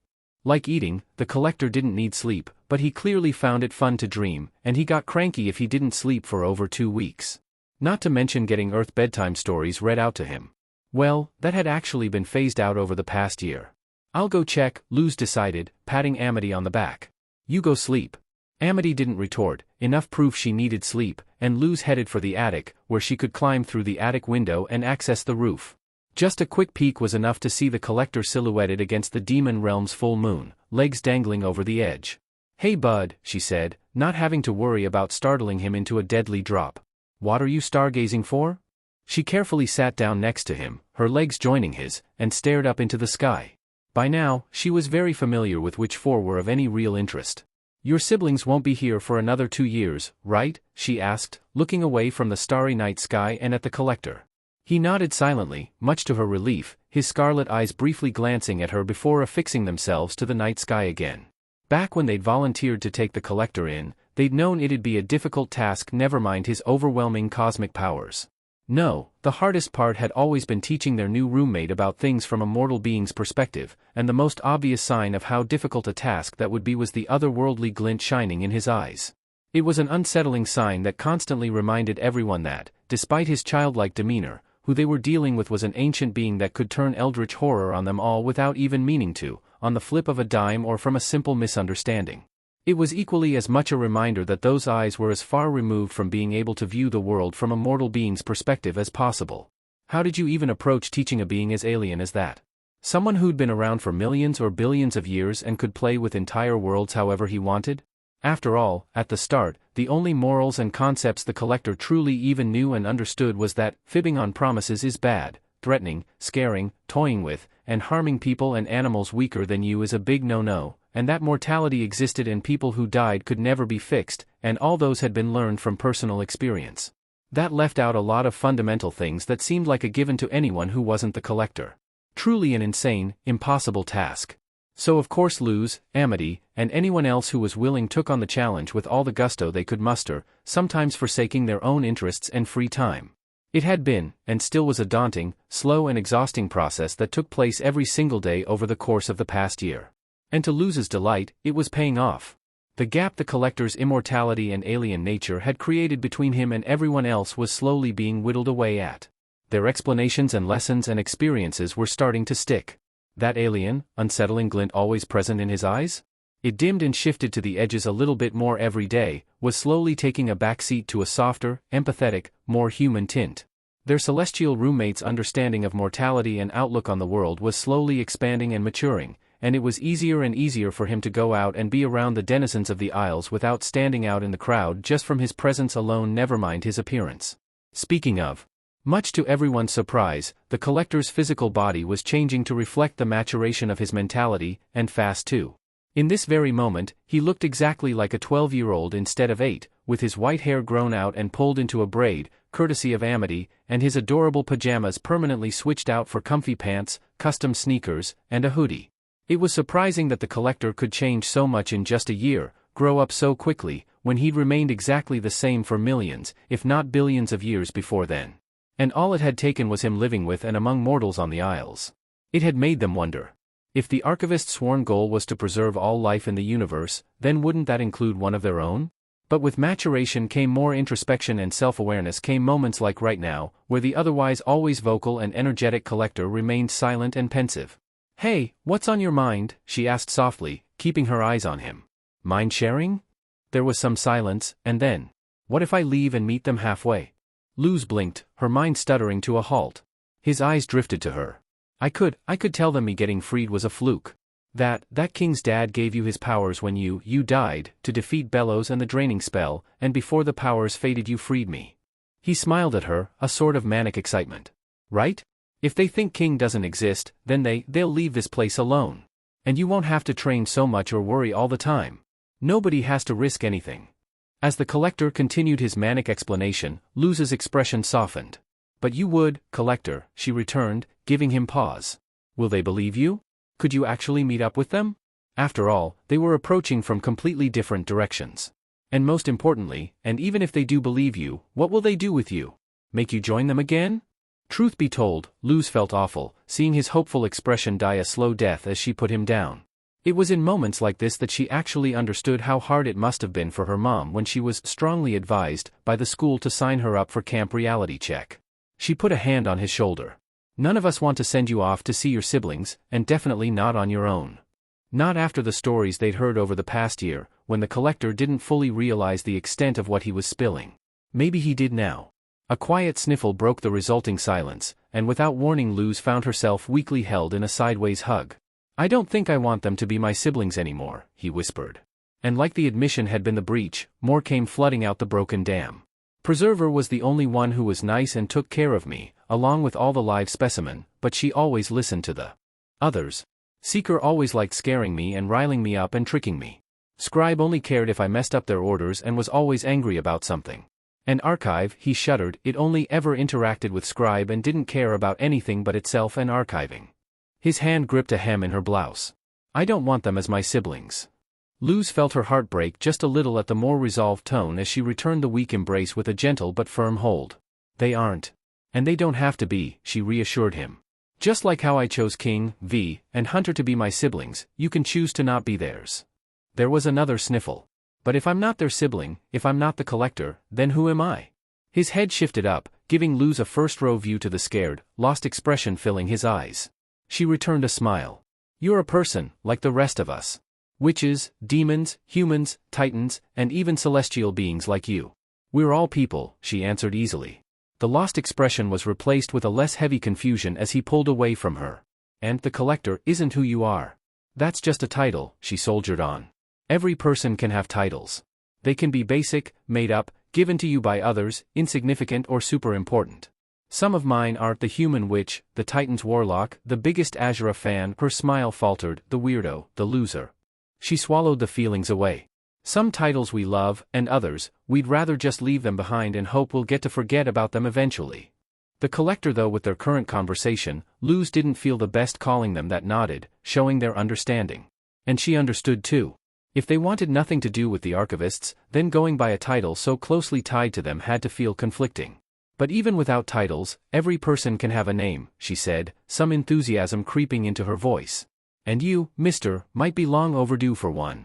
Like eating, the collector didn't need sleep, but he clearly found it fun to dream, and he got cranky if he didn't sleep for over 2 weeks. Not to mention getting Earth bedtime stories read out to him. Well, that had actually been phased out over the past year. I'll go check, Luz decided, patting Amity on the back. You go sleep. Amity didn't retort, enough proof she needed sleep, and Luz headed for the attic, where she could climb through the attic window and access the roof. Just a quick peek was enough to see the collector silhouetted against the demon realm's full moon, legs dangling over the edge. Hey bud, she said, not having to worry about startling him into a deadly drop. What are you stargazing for? She carefully sat down next to him, her legs joining his, and stared up into the sky. By now, she was very familiar with which 4 were of any real interest. Your siblings won't be here for another 2 years, right? She asked, looking away from the starry night sky and at the collector. He nodded silently, much to her relief, his scarlet eyes briefly glancing at her before affixing themselves to the night sky again. Back when they'd volunteered to take the collector in, they'd known it'd be a difficult task, never mind his overwhelming cosmic powers. No, the hardest part had always been teaching their new roommate about things from a mortal being's perspective, and the most obvious sign of how difficult a task that would be was the otherworldly glint shining in his eyes. It was an unsettling sign that constantly reminded everyone that, despite his childlike demeanor, who they were dealing with was an ancient being that could turn eldritch horror on them all without even meaning to, on the flip of a dime or from a simple misunderstanding. It was equally as much a reminder that those eyes were as far removed from being able to view the world from a mortal being's perspective as possible. How did you even approach teaching a being as alien as that? Someone who'd been around for millions or billions of years and could play with entire worlds however he wanted? After all, at the start, the only morals and concepts the collector truly even knew and understood was that fibbing on promises is bad, threatening, scaring, toying with, and harming people and animals weaker than you is a big no-no, and that mortality existed and people who died could never be fixed, and all those had been learned from personal experience. That left out a lot of fundamental things that seemed like a given to anyone who wasn't the collector. Truly an insane, impossible task. So of course Luz, Amity, and anyone else who was willing took on the challenge with all the gusto they could muster, sometimes forsaking their own interests and free time. It had been, and still was a daunting, slow and exhausting process that took place every single day over the course of the past year. And to Luz's delight, it was paying off. The gap the collector's immortality and alien nature had created between him and everyone else was slowly being whittled away at. Their explanations and lessons and experiences were starting to stick. That alien, unsettling glint always present in his eyes? It dimmed and shifted to the edges a little bit more every day, was slowly taking a backseat to a softer, empathetic, more human tint. Their celestial roommate's understanding of mortality and outlook on the world was slowly expanding and maturing, and it was easier and easier for him to go out and be around the denizens of the Isles without standing out in the crowd just from his presence alone, never mind his appearance. Speaking of, much to everyone's surprise, the collector's physical body was changing to reflect the maturation of his mentality, and fast too. In this very moment, he looked exactly like a 12-year-old instead of 8, with his white hair grown out and pulled into a braid, courtesy of Amity, and his adorable pajamas permanently switched out for comfy pants, custom sneakers, and a hoodie. It was surprising that the collector could change so much in just a year, grow up so quickly, when he'd remained exactly the same for millions, if not billions of years before then. And all it had taken was him living with and among mortals on the Isles. It had made them wonder. If the Archivist's sworn goal was to preserve all life in the universe, then wouldn't that include one of their own? But with maturation came more introspection and self-awareness, came moments like right now, where the otherwise always vocal and energetic collector remained silent and pensive. Hey, what's on your mind? She asked softly, keeping her eyes on him. Mind sharing? There was some silence, and then, what if I leave and meet them halfway? Luz blinked, her mind stuttering to a halt. His eyes drifted to her. I could tell them me getting freed was a fluke. That king's dad gave you his powers when you died, to defeat Bellows and the draining spell, and before the powers faded you freed me. He smiled at her, a sort of manic excitement. Right? If they think King doesn't exist, then they'll leave this place alone. And you won't have to train so much or worry all the time. Nobody has to risk anything. As the collector continued his manic explanation, Luz's expression softened. But you would, collector, she returned, giving him pause. Will they believe you? Could you actually meet up with them? After all, they were approaching from completely different directions. And most importantly, and even if they do believe you, what will they do with you? Make you join them again? Truth be told, Luz felt awful, seeing his hopeful expression die a slow death as she put him down. It was in moments like this that she actually understood how hard it must have been for her mom when she was strongly advised by the school to sign her up for Camp Reality Check. She put a hand on his shoulder. None of us want to send you off to see your siblings, and definitely not on your own. Not after the stories they'd heard over the past year, when the collector didn't fully realize the extent of what he was spilling. Maybe he did now. A quiet sniffle broke the resulting silence, and without warning Luz found herself weakly held in a sideways hug. I don't think I want them to be my siblings anymore, he whispered. And like the admission had been the breach, more came flooding out the broken dam. Preserver was the only one who was nice and took care of me, along with all the live specimen, but she always listened to the others. Seeker always liked scaring me and riling me up and tricking me. Scribe only cared if I messed up their orders and was always angry about something. And Archive, he shuddered, it only ever interacted with Scribe and didn't care about anything but itself and archiving. His hand gripped a hem in her blouse. I don't want them as my siblings. Luz felt her heart break just a little at the more resolved tone as she returned the weak embrace with a gentle but firm hold. They aren't. And they don't have to be, she reassured him. Just like how I chose King, V, and Hunter to be my siblings, you can choose to not be theirs. There was another sniffle. But if I'm not their sibling, if I'm not the collector, then who am I? His head shifted up, giving Luz a first-row view to the scared, lost expression filling his eyes. She returned a smile. You're a person, like the rest of us. Witches, demons, humans, titans, and even celestial beings like you. We're all people, she answered easily. The lost expression was replaced with a less heavy confusion as he pulled away from her. And the collector isn't who you are. That's just a title, she soldiered on. Every person can have titles. They can be basic, made up, given to you by others, insignificant or super important. Some of mine are the human witch, the Titan's warlock, the biggest Azura fan, her smile faltered, the weirdo, the loser. She swallowed the feelings away. Some titles we love, and others, we'd rather just leave them behind and hope we'll get to forget about them eventually. The collector though with their current conversation, Luz didn't feel the best calling them that, nodded, showing their understanding. And she understood too. If they wanted nothing to do with the archivists, then going by a title so closely tied to them had to feel conflicting. But even without titles, every person can have a name, she said, some enthusiasm creeping into her voice. And you, mister, might be long overdue for one.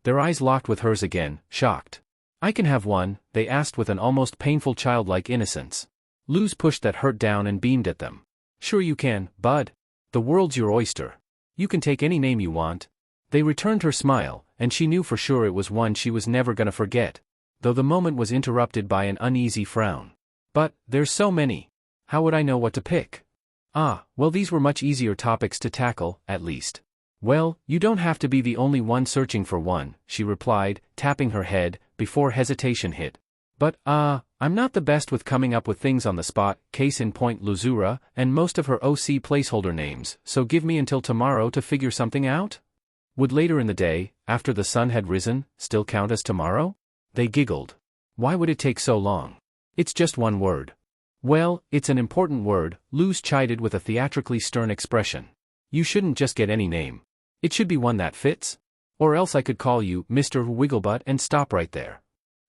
Their eyes locked with hers again, shocked. I can have one, they asked with an almost painful childlike innocence. Luz pushed that hurt down and beamed at them. Sure you can, bud. The world's your oyster. You can take any name you want. They returned her smile, and she knew for sure it was one she was never gonna forget, though the moment was interrupted by an uneasy frown. But, there's so many. How would I know what to pick? Ah, well these were much easier topics to tackle, at least. Well, you don't have to be the only one searching for one, she replied, tapping her head, before hesitation hit. But, I'm not the best with coming up with things on the spot, case in point Luzura, and most of her OC placeholder names, so give me until tomorrow to figure something out? Would later in the day, after the sun had risen, still count as tomorrow? They giggled. Why would it take so long? It's just one word. Well, it's an important word, Luz chided with a theatrically stern expression. You shouldn't just get any name. It should be one that fits. Or else I could call you Mr. Wigglebutt and stop right there.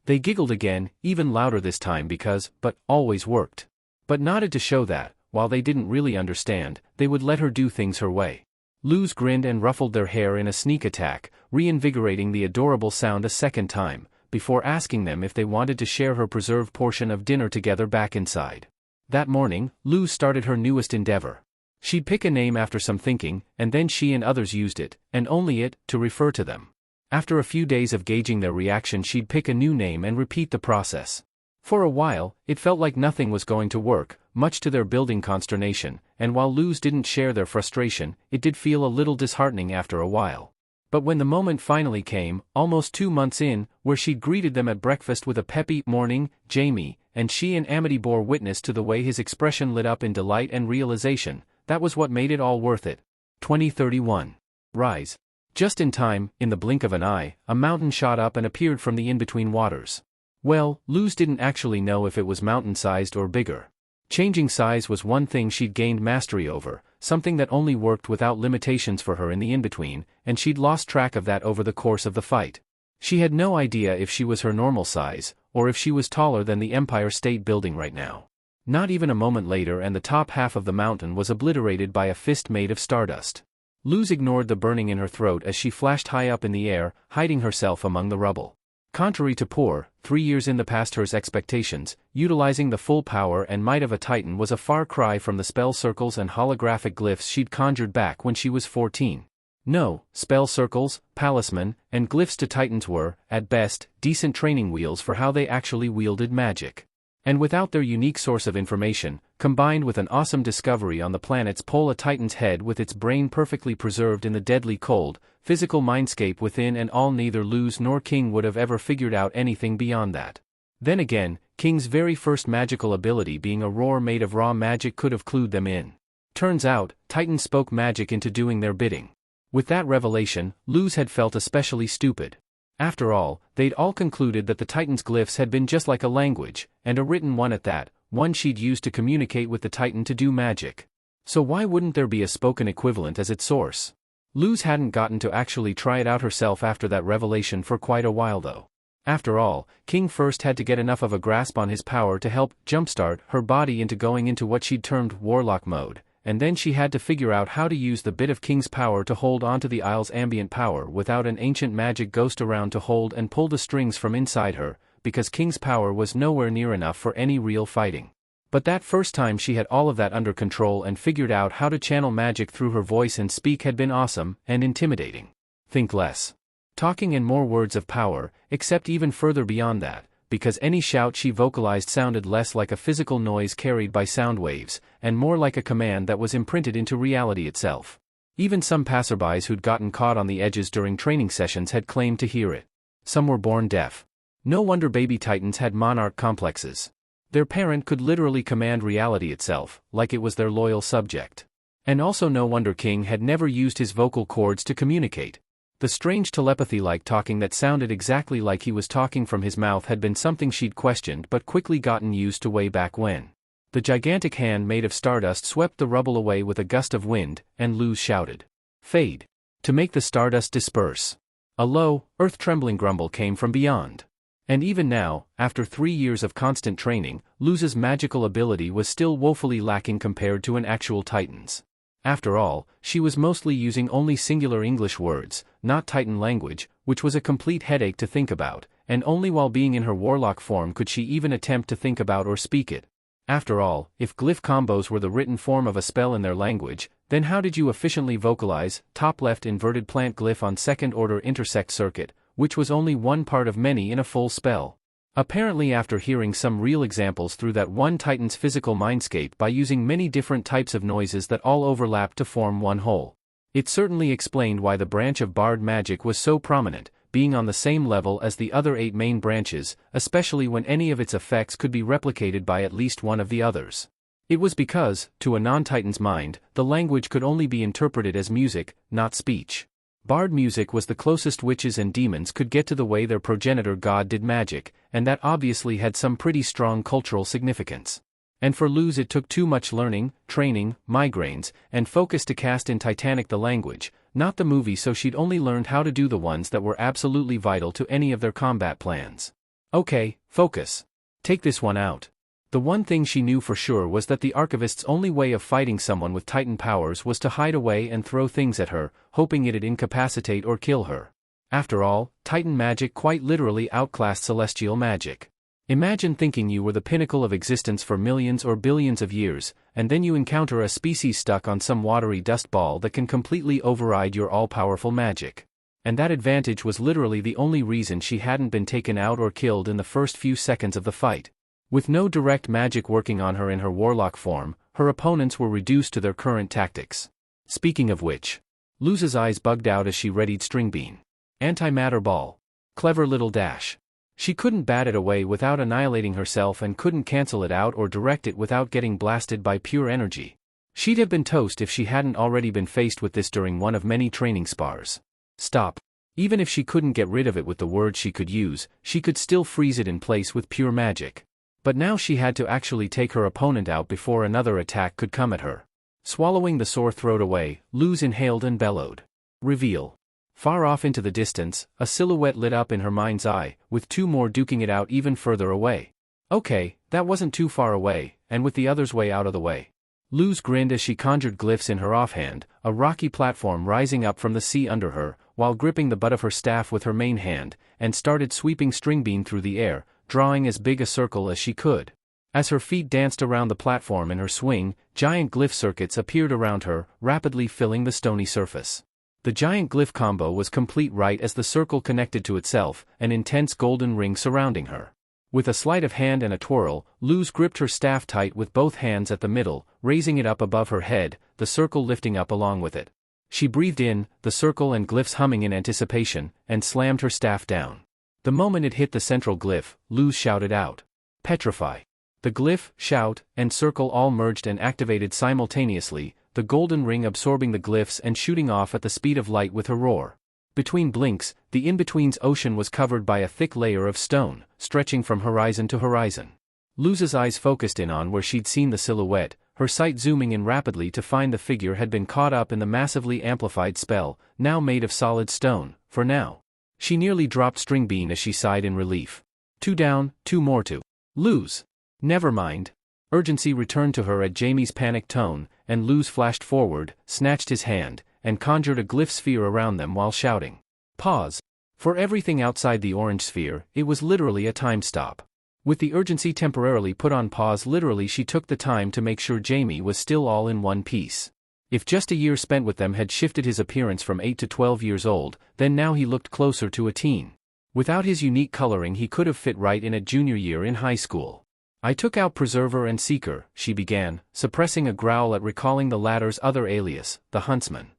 They giggled again, even louder this time because, but, always worked. But nodded to show that, while they didn't really understand, they would let her do things her way. Luz grinned and ruffled their hair in a sneak attack, reinvigorating the adorable sound a second time, before asking them if they wanted to share her preserved portion of dinner together back inside. That morning, Luz started her newest endeavor. She'd pick a name after some thinking, and then she and others used it, and only it, to refer to them. After a few days of gauging their reaction, she'd pick a new name and repeat the process. For a while, it felt like nothing was going to work, much to their building consternation, and while Luz didn't share their frustration, it did feel a little disheartening after a while. But when the moment finally came, almost 2 months in, where she'd greeted them at breakfast with a peppy morning, Jamie, and she and Amity bore witness to the way his expression lit up in delight and realization, that was what made it all worth it. 2031. Rise. Just in time, in the blink of an eye, a mountain shot up and appeared from the in-between waters. Well, Luz didn't actually know if it was mountain-sized or bigger. Changing size was one thing she'd gained mastery over, something that only worked without limitations for her in the in-between, and she'd lost track of that over the course of the fight. She had no idea if she was her normal size, or if she was taller than the Empire State Building right now. Not even a moment later and the top half of the mountain was obliterated by a fist made of stardust. Luz ignored the burning in her throat as she flashed high up in the air, hiding herself among the rubble. Contrary to poor, 3 years in the past her expectations, utilizing the full power and might of a Titan was a far cry from the spell circles and holographic glyphs she'd conjured back when she was 14. No, spell circles, palisman, and glyphs to Titans were, at best, decent training wheels for how they actually wielded magic. And without their unique source of information, combined with an awesome discovery on the planet's pole, a Titan's head with its brain perfectly preserved in the deadly cold, physical mindscape within and all, neither Luz nor King would have ever figured out anything beyond that. Then again, King's very first magical ability being a roar made of raw magic could have clued them in. Turns out, Titans spoke magic into doing their bidding. With that revelation, Luz had felt especially stupid. After all, they'd all concluded that the Titan's glyphs had been just like a language, and a written one at that, one she'd used to communicate with the Titan to do magic. So why wouldn't there be a spoken equivalent as its source? Luz hadn't gotten to actually try it out herself after that revelation for quite a while though. After all, King first had to get enough of a grasp on his power to help jumpstart her body into going into what she'd termed Warlock mode, and then she had to figure out how to use the bit of King's power to hold onto the Isle's ambient power without an ancient magic ghost around to hold and pull the strings from inside her, because King's power was nowhere near enough for any real fighting. But that first time she had all of that under control and figured out how to channel magic through her voice and speak had been awesome and intimidating. Think less talking and more words of power, except even further beyond that, because any shout she vocalized sounded less like a physical noise carried by sound waves, and more like a command that was imprinted into reality itself. Even some passerbys who'd gotten caught on the edges during training sessions had claimed to hear it. Some were born deaf. No wonder baby Titans had monarch complexes. Their parent could literally command reality itself, like it was their loyal subject. And also no wonder King had never used his vocal cords to communicate. The strange telepathy-like talking that sounded exactly like he was talking from his mouth had been something she'd questioned but quickly gotten used to way back when. The gigantic hand made of stardust swept the rubble away with a gust of wind, and Luz shouted, "Fade!" to make the stardust disperse. A low, earth-trembling grumble came from beyond. And even now, after 3 years of constant training, Luz's magical ability was still woefully lacking compared to an actual Titan's. After all, she was mostly using only singular English words, not Titan language, which was a complete headache to think about, and only while being in her Warlock form could she even attempt to think about or speak it. After all, if glyph combos were the written form of a spell in their language, then how did you efficiently vocalize top left inverted plant glyph on second order intersect circuit, which was only one part of many in a full spell? Apparently after hearing some real examples through that one Titan's physical mindscape by using many different types of noises that all overlapped to form one whole. It certainly explained why the branch of Bard magic was so prominent, being on the same level as the other 8 main branches, especially when any of its effects could be replicated by at least one of the others. It was because, to a non-Titan's mind, the language could only be interpreted as music, not speech. Bard music was the closest witches and demons could get to the way their progenitor god did magic, and that obviously had some pretty strong cultural significance. And for Luz it took too much learning, training, migraines, and focus to cast in Titanic the language, not the movie, so she'd only learned how to do the ones that were absolutely vital to any of their combat plans. Okay, focus. Take this one out. The one thing she knew for sure was that the Archivist's only way of fighting someone with Titan powers was to hide away and throw things at her, hoping it'd incapacitate or kill her. After all, Titan magic quite literally outclassed celestial magic. Imagine thinking you were the pinnacle of existence for millions or billions of years, and then you encounter a species stuck on some watery dust ball that can completely override your all-powerful magic. And that advantage was literally the only reason she hadn't been taken out or killed in the first few seconds of the fight. With no direct magic working on her in her Warlock form, her opponents were reduced to their current tactics. Speaking of which, Luz's eyes bugged out as she readied String Bean. Antimatter Ball. Clever little dash. She couldn't bat it away without annihilating herself and couldn't cancel it out or direct it without getting blasted by pure energy. She'd have been toast if she hadn't already been faced with this during one of many training spars. Stop. Even if she couldn't get rid of it with the words she could use, she could still freeze it in place with pure magic. But now she had to actually take her opponent out before another attack could come at her. Swallowing the sore throat away, Luz inhaled and bellowed. Reveal. Far off into the distance, a silhouette lit up in her mind's eye, with 2 more duking it out even further away. Okay, That wasn't too far away, and with the others way out of the way. Luz grinned as she conjured glyphs in her offhand, a rocky platform rising up from the sea under her, while gripping the butt of her staff with her main hand, and started sweeping Stringbean through the air, drawing as big a circle as she could. As her feet danced around the platform in her swing, giant glyph circuits appeared around her, rapidly filling the stony surface. The giant glyph combo was complete right as the circle connected to itself, an intense golden ring surrounding her. With a sleight of hand and a twirl, Luz gripped her staff tight with both hands at the middle, raising it up above her head, the circle lifting up along with it. She breathed in, the circle and glyphs humming in anticipation, and slammed her staff down. The moment it hit the central glyph, Luz shouted out, "Petrify!" The glyph, shout, and circle all merged and activated simultaneously, the golden ring absorbing the glyphs and shooting off at the speed of light with her roar. Between blinks, the in-between's ocean was covered by a thick layer of stone, stretching from horizon to horizon. Luz's eyes focused in on where she'd seen the silhouette, her sight zooming in rapidly to find the figure had been caught up in the massively amplified spell, now made of solid stone, for now. She nearly dropped Stringbean as she sighed in relief. 2 down, 2 more to lose. Never mind. Urgency returned to her at Jamie's panicked tone, and Luz flashed forward, snatched his hand, and conjured a glyph sphere around them while shouting, "Pause." For everything outside the orange sphere, it was literally a time stop. With the urgency temporarily put on pause, literally she took the time to make sure Jamie was still all in one piece. If just a year spent with them had shifted his appearance from 8 to 12 years old, then now he looked closer to a teen. Without his unique coloring he could have fit right in at junior year in high school. "I took out Preserver and Seeker," she began, suppressing a growl at recalling the latter's other alias, the Huntsman.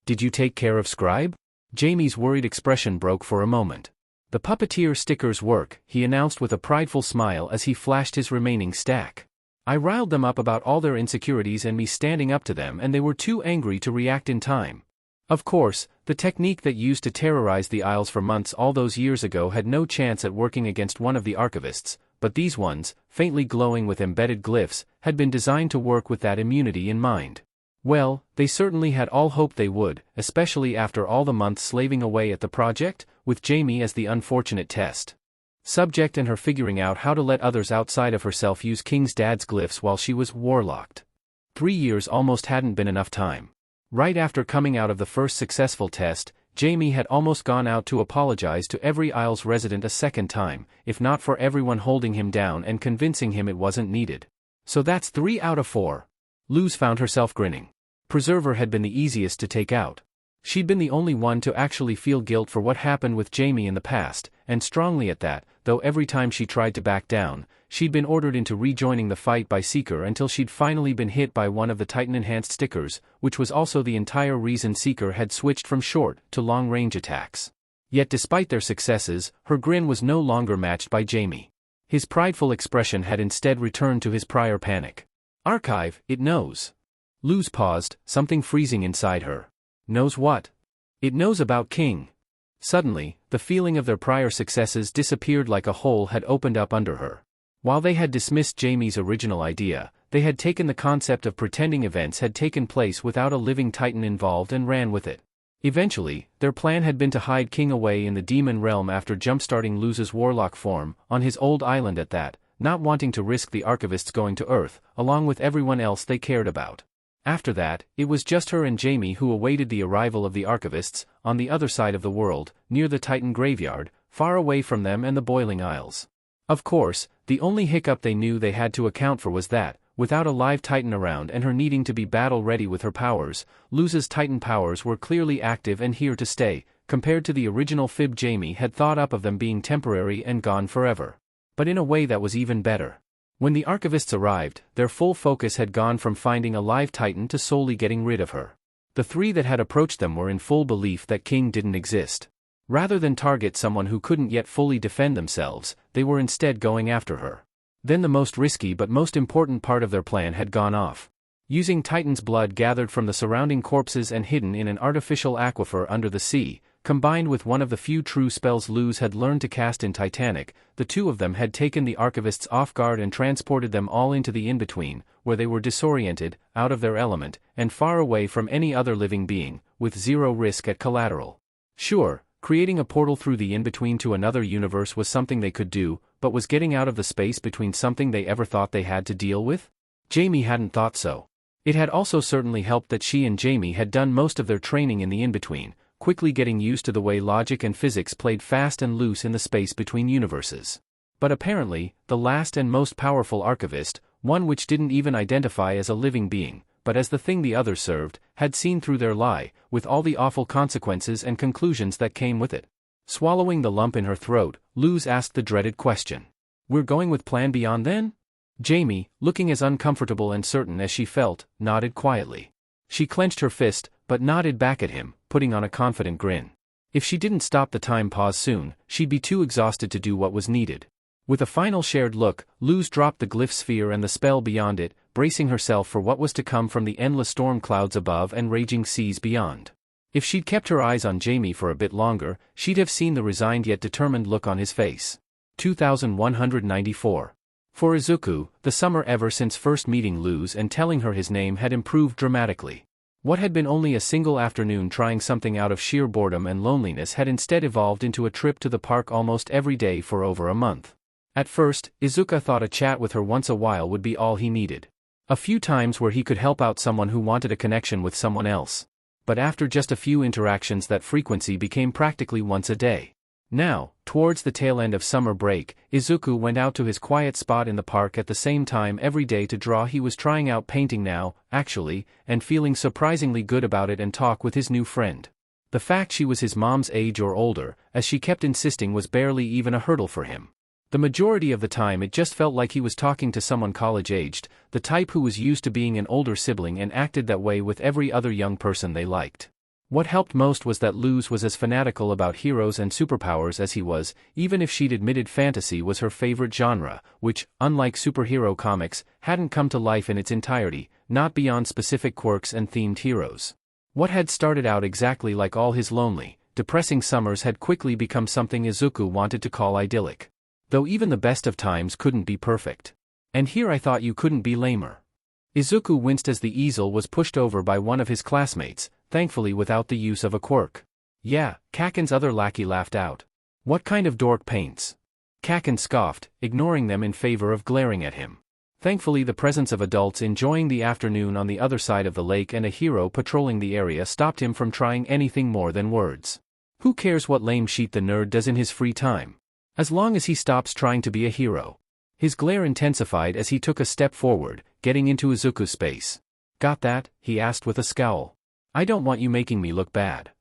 "Did you take care of Scribe?" Jamie's worried expression broke for a moment. "The puppeteer stickers work," he announced with a prideful smile as he flashed his remaining stack. "I riled them up about all their insecurities and me standing up to them, and they were too angry to react in time. Of course, the technique that used to terrorize the Isles for months all those years ago had no chance at working against one of the archivists, but these ones, faintly glowing with embedded glyphs, had been designed to work with that immunity in mind. Well, they certainly had all hope they would, especially after all the months slaving away at the project, with Jamie as the unfortunate test subject and her figuring out how to let others outside of herself use King's dad's glyphs while she was warlocked. 3 years almost hadn't been enough time. Right after coming out of the first successful test, Jamie had almost gone out to apologize to every Isles resident a second time, if not for everyone holding him down and convincing him it wasn't needed. So that's 3 out of 4. Luz found herself grinning. Preserver had been the easiest to take out. She'd been the only one to actually feel guilt for what happened with Jamie in the past, and strongly at that, though every time she tried to back down, she'd been ordered into rejoining the fight by Seeker until she'd finally been hit by one of the Titan-enhanced stickers, which was also the entire reason Seeker had switched from short to long-range attacks. Yet despite their successes, her grin was no longer matched by Jamie. His prideful expression had instead returned to his prior panic. "Archive, it knows." Luz paused, something freezing inside her. "Knows what?" "It knows about King." Suddenly, the feeling of their prior successes disappeared like a hole had opened up under her. While they had dismissed Jamie's original idea, they had taken the concept of pretending events had taken place without a living Titan involved and ran with it. Eventually, their plan had been to hide King away in the demon realm after jumpstarting Luz's warlock form, on his old island at that, not wanting to risk the archivists going to Earth, along with everyone else they cared about. After that, it was just her and Jamie who awaited the arrival of the archivists, on the other side of the world, near the Titan graveyard, far away from them and the Boiling Isles. Of course, the only hiccup they knew they had to account for was that, without a live Titan around and her needing to be battle-ready with her powers, Luz's Titan powers were clearly active and here to stay, compared to the original fib Jamie had thought up of them being temporary and gone forever. But in a way that was even better. When the archivists arrived, their full focus had gone from finding a live Titan to solely getting rid of her. The 3 that had approached them were in full belief that King didn't exist. Rather than target someone who couldn't yet fully defend themselves, they were instead going after her. Then the most risky but most important part of their plan had gone off. Using Titan's blood gathered from the surrounding corpses and hidden in an artificial aquifer under the sea, combined with one of the few true spells Luz had learned to cast in Titanic, the 2 of them had taken the archivists off guard and transported them all into the in-between, where they were disoriented, out of their element, and far away from any other living being, with 0 risk at collateral. Sure, Creating a portal through the in-between to another universe was something they could do, but was getting out of the space between something they ever thought they had to deal with? Jamie hadn't thought so. It had also certainly helped that she and Jamie had done most of their training in the in-between, quickly getting used to the way logic and physics played fast and loose in the space between universes. But apparently, the last and most powerful archivist, one which didn't even identify as a living being, but as the thing the other served, had seen through their lie, with all the awful consequences and conclusions that came with it. Swallowing the lump in her throat, Luz asked the dreaded question. "We're going with Plan Beyond then?" Jamie, looking as uncomfortable and certain as she felt, nodded quietly. She clenched her fist, but nodded back at him, putting on a confident grin. If she didn't stop the time pause soon, she'd be too exhausted to do what was needed. With a final shared look, Luz dropped the glyph sphere and the spell beyond it, bracing herself for what was to come from the endless storm clouds above and raging seas beyond. If she'd kept her eyes on Jamie for a bit longer, she'd have seen the resigned yet determined look on his face. 2194. For Izuku, the summer ever since first meeting Luz and telling her his name had improved dramatically. What had been only a single afternoon trying something out of sheer boredom and loneliness had instead evolved into a trip to the park almost every day for over a month. At first, Izuku thought a chat with her once a while would be all he needed. A few times where he could help out someone who wanted a connection with someone else. But after just a few interactions, that frequency became practically once a day. Now, towards the tail end of summer break, Izuku went out to his quiet spot in the park at the same time every day to draw. He was trying out painting now, actually, and feeling surprisingly good about it, and talk with his new friend. The fact she was his mom's age or older, as she kept insisting, was barely even a hurdle for him. The majority of the time it just felt like he was talking to someone college-aged, the type who was used to being an older sibling and acted that way with every other young person they liked. What helped most was that Luz was as fanatical about heroes and superpowers as he was, even if she'd admitted fantasy was her favorite genre, which, unlike superhero comics, hadn't come to life in its entirety, not beyond specific quirks and themed heroes. What had started out exactly like all his lonely, depressing summers had quickly become something Izuku wanted to call idyllic. Though even the best of times couldn't be perfect. "And here I thought you couldn't be lamer." Izuku winced as the easel was pushed over by one of his classmates, thankfully without the use of a quirk. "Yeah," Kaken's other lackey laughed out. "What kind of dork paints?" Kaken scoffed, ignoring them in favor of glaring at him. Thankfully the presence of adults enjoying the afternoon on the other side of the lake and a hero patrolling the area stopped him from trying anything more than words. Who cares what lame shit the nerd does in his free time? As long as he stops trying to be a hero. His glare intensified as he took a step forward, getting into Izuku's space. "Got that?" he asked with a scowl. "I don't want you making me look bad."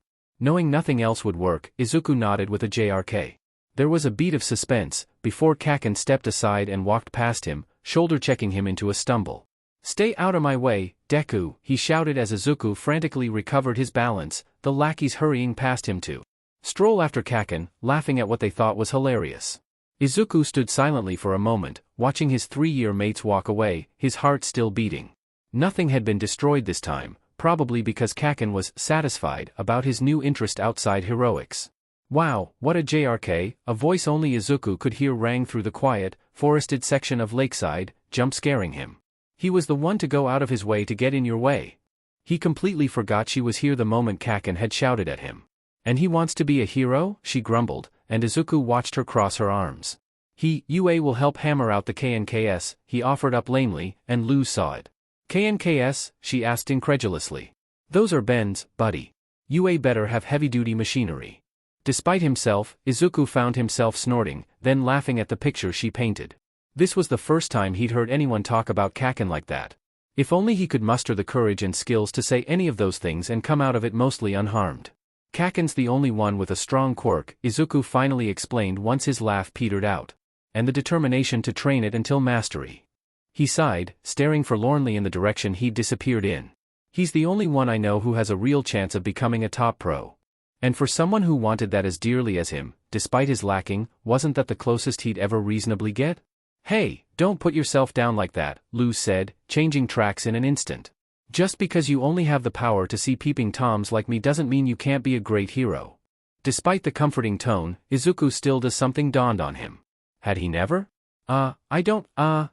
Knowing nothing else would work, Izuku nodded with a JRK. There was a beat of suspense, before Kaken stepped aside and walked past him, shoulder-checking him into a stumble. "Stay out of my way, Deku," he shouted as Izuku frantically recovered his balance, the lackeys hurrying past him to stroll after Kaken, laughing at what they thought was hilarious. Izuku stood silently for a moment, watching his 3-year mates walk away, his heart still beating. Nothing had been destroyed this time, probably because Kaken was satisfied about his new interest outside heroics. "Wow, what a JRK," a voice only Izuku could hear rang through the quiet, forested section of Lakeside, jump-scaring him. He was the one to go out of his way to get in your way. He completely forgot she was here the moment Kaken had shouted at him. "And he wants to be a hero?" she grumbled, and Izuku watched her cross her arms. "UA will help hammer out the KNKS, he offered up lamely, and Luz saw it. "KNKS?" she asked incredulously. "Those are Ben's, buddy. UA better have heavy-duty machinery." Despite himself, Izuku found himself snorting, then laughing at the picture she painted. This was the first time he'd heard anyone talk about Kaken like that. If only he could muster the courage and skills to say any of those things and come out of it mostly unharmed. "Kaken's the only one with a strong quirk," Izuku finally explained once his laugh petered out. "And the determination to train it until mastery." He sighed, staring forlornly in the direction he'd disappeared in. "He's the only one I know who has a real chance of becoming a top pro. And for someone who wanted that as dearly as him, despite his lacking, wasn't that the closest he'd ever reasonably get?" "Hey, don't put yourself down like that," Luz said, changing tracks in an instant. "Just because you only have the power to see peeping toms like me doesn't mean you can't be a great hero." Despite the comforting tone, Izuku still does something dawned on him. Had he never? I don't,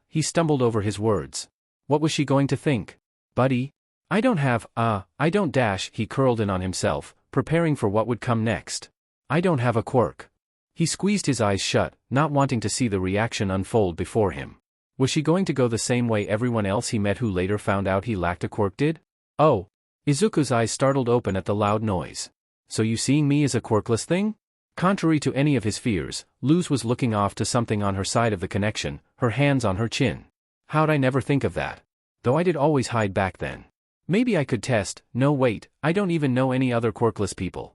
he stumbled over his words. What was she going to think? "Buddy? I don't have, I don't dash," he curled in on himself, preparing for what would come next. I don't have a quirk. He squeezed his eyes shut, not wanting to see the reaction unfold before him. Was she going to go the same way everyone else he met who later found out he lacked a quirk did? Oh! Izuku's eyes startled open at the loud noise. So you seeing me as a quirkless thing? Contrary to any of his fears, Luz was looking off to something on her side of the connection, her hands on her chin. How'd I never think of that? Though I did always hide back then. Maybe I could test. No wait, I don't even know any other quirkless people.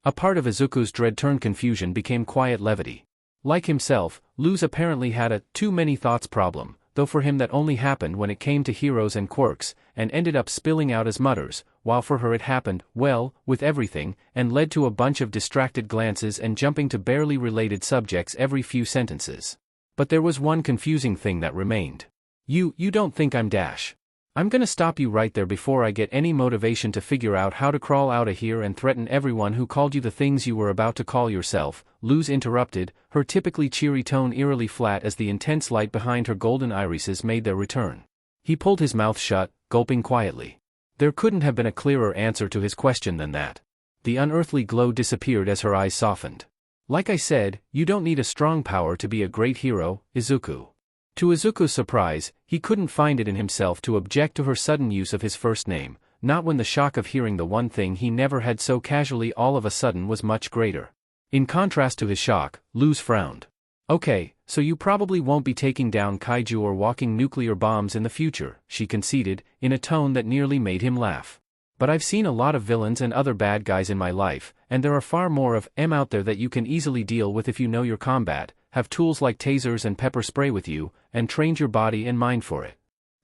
A part of Izuku's dread turned confusion became quiet levity. Like himself, Luz apparently had a too many thoughts problem, though for him that only happened when it came to heroes and quirks, and ended up spilling out as mutters, while for her it happened, well, with everything, and led to a bunch of distracted glances and jumping to barely related subjects every few sentences. But there was one confusing thing that remained. You don't think I'm Dash. I'm gonna stop you right there before I get any motivation to figure out how to crawl out of here and threaten everyone who called you the things you were about to call yourself, Luz interrupted, her typically cheery tone eerily flat as the intense light behind her golden irises made their return. He pulled his mouth shut, gulping quietly. There couldn't have been a clearer answer to his question than that. The unearthly glow disappeared as her eyes softened. Like I said, you don't need a strong power to be a great hero, Izuku. To Izuku's surprise, he couldn't find it in himself to object to her sudden use of his first name, not when the shock of hearing the one thing he never had so casually all of a sudden was much greater. In contrast to his shock, Luz frowned. Okay, so you probably won't be taking down kaiju or walking nuclear bombs in the future, she conceded, in a tone that nearly made him laugh. But I've seen a lot of villains and other bad guys in my life, and there are far more of them out there that you can easily deal with if you know your combat, have tools like tasers and pepper spray with you, and trained your body and mind for it.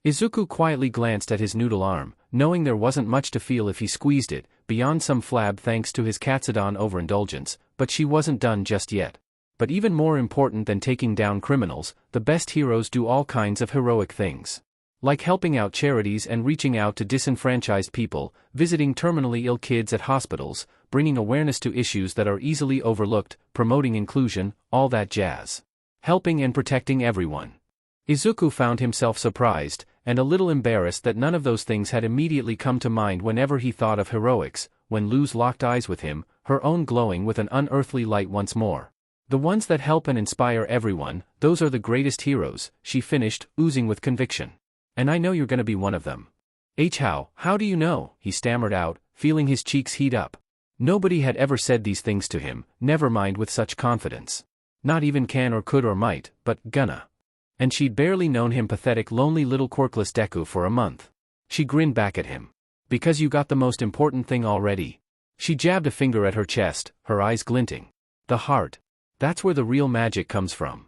Izuku quietly glanced at his noodle arm, knowing there wasn't much to feel if he squeezed it, beyond some flab thanks to his Katsudon overindulgence, but she wasn't done just yet. But even more important than taking down criminals, the best heroes do all kinds of heroic things. Like helping out charities and reaching out to disenfranchised people, visiting terminally ill kids at hospitals, bringing awareness to issues that are easily overlooked, promoting inclusion, all that jazz. Helping and protecting everyone. Izuku found himself surprised, and a little embarrassed that none of those things had immediately come to mind whenever he thought of heroics, when Luz locked eyes with him, her own glowing with an unearthly light once more. The ones that help and inspire everyone, those are the greatest heroes, she finished, oozing with conviction. And I know you're gonna be one of them. How do you know? He stammered out, feeling his cheeks heat up. Nobody had ever said these things to him, never mind with such confidence. Not even can or could or might, but gonna. And she'd barely known him pathetic lonely little quirkless Deku for a month. She grinned back at him. Because you got the most important thing already. She jabbed a finger at her chest, her eyes glinting. The heart. That's where the real magic comes from.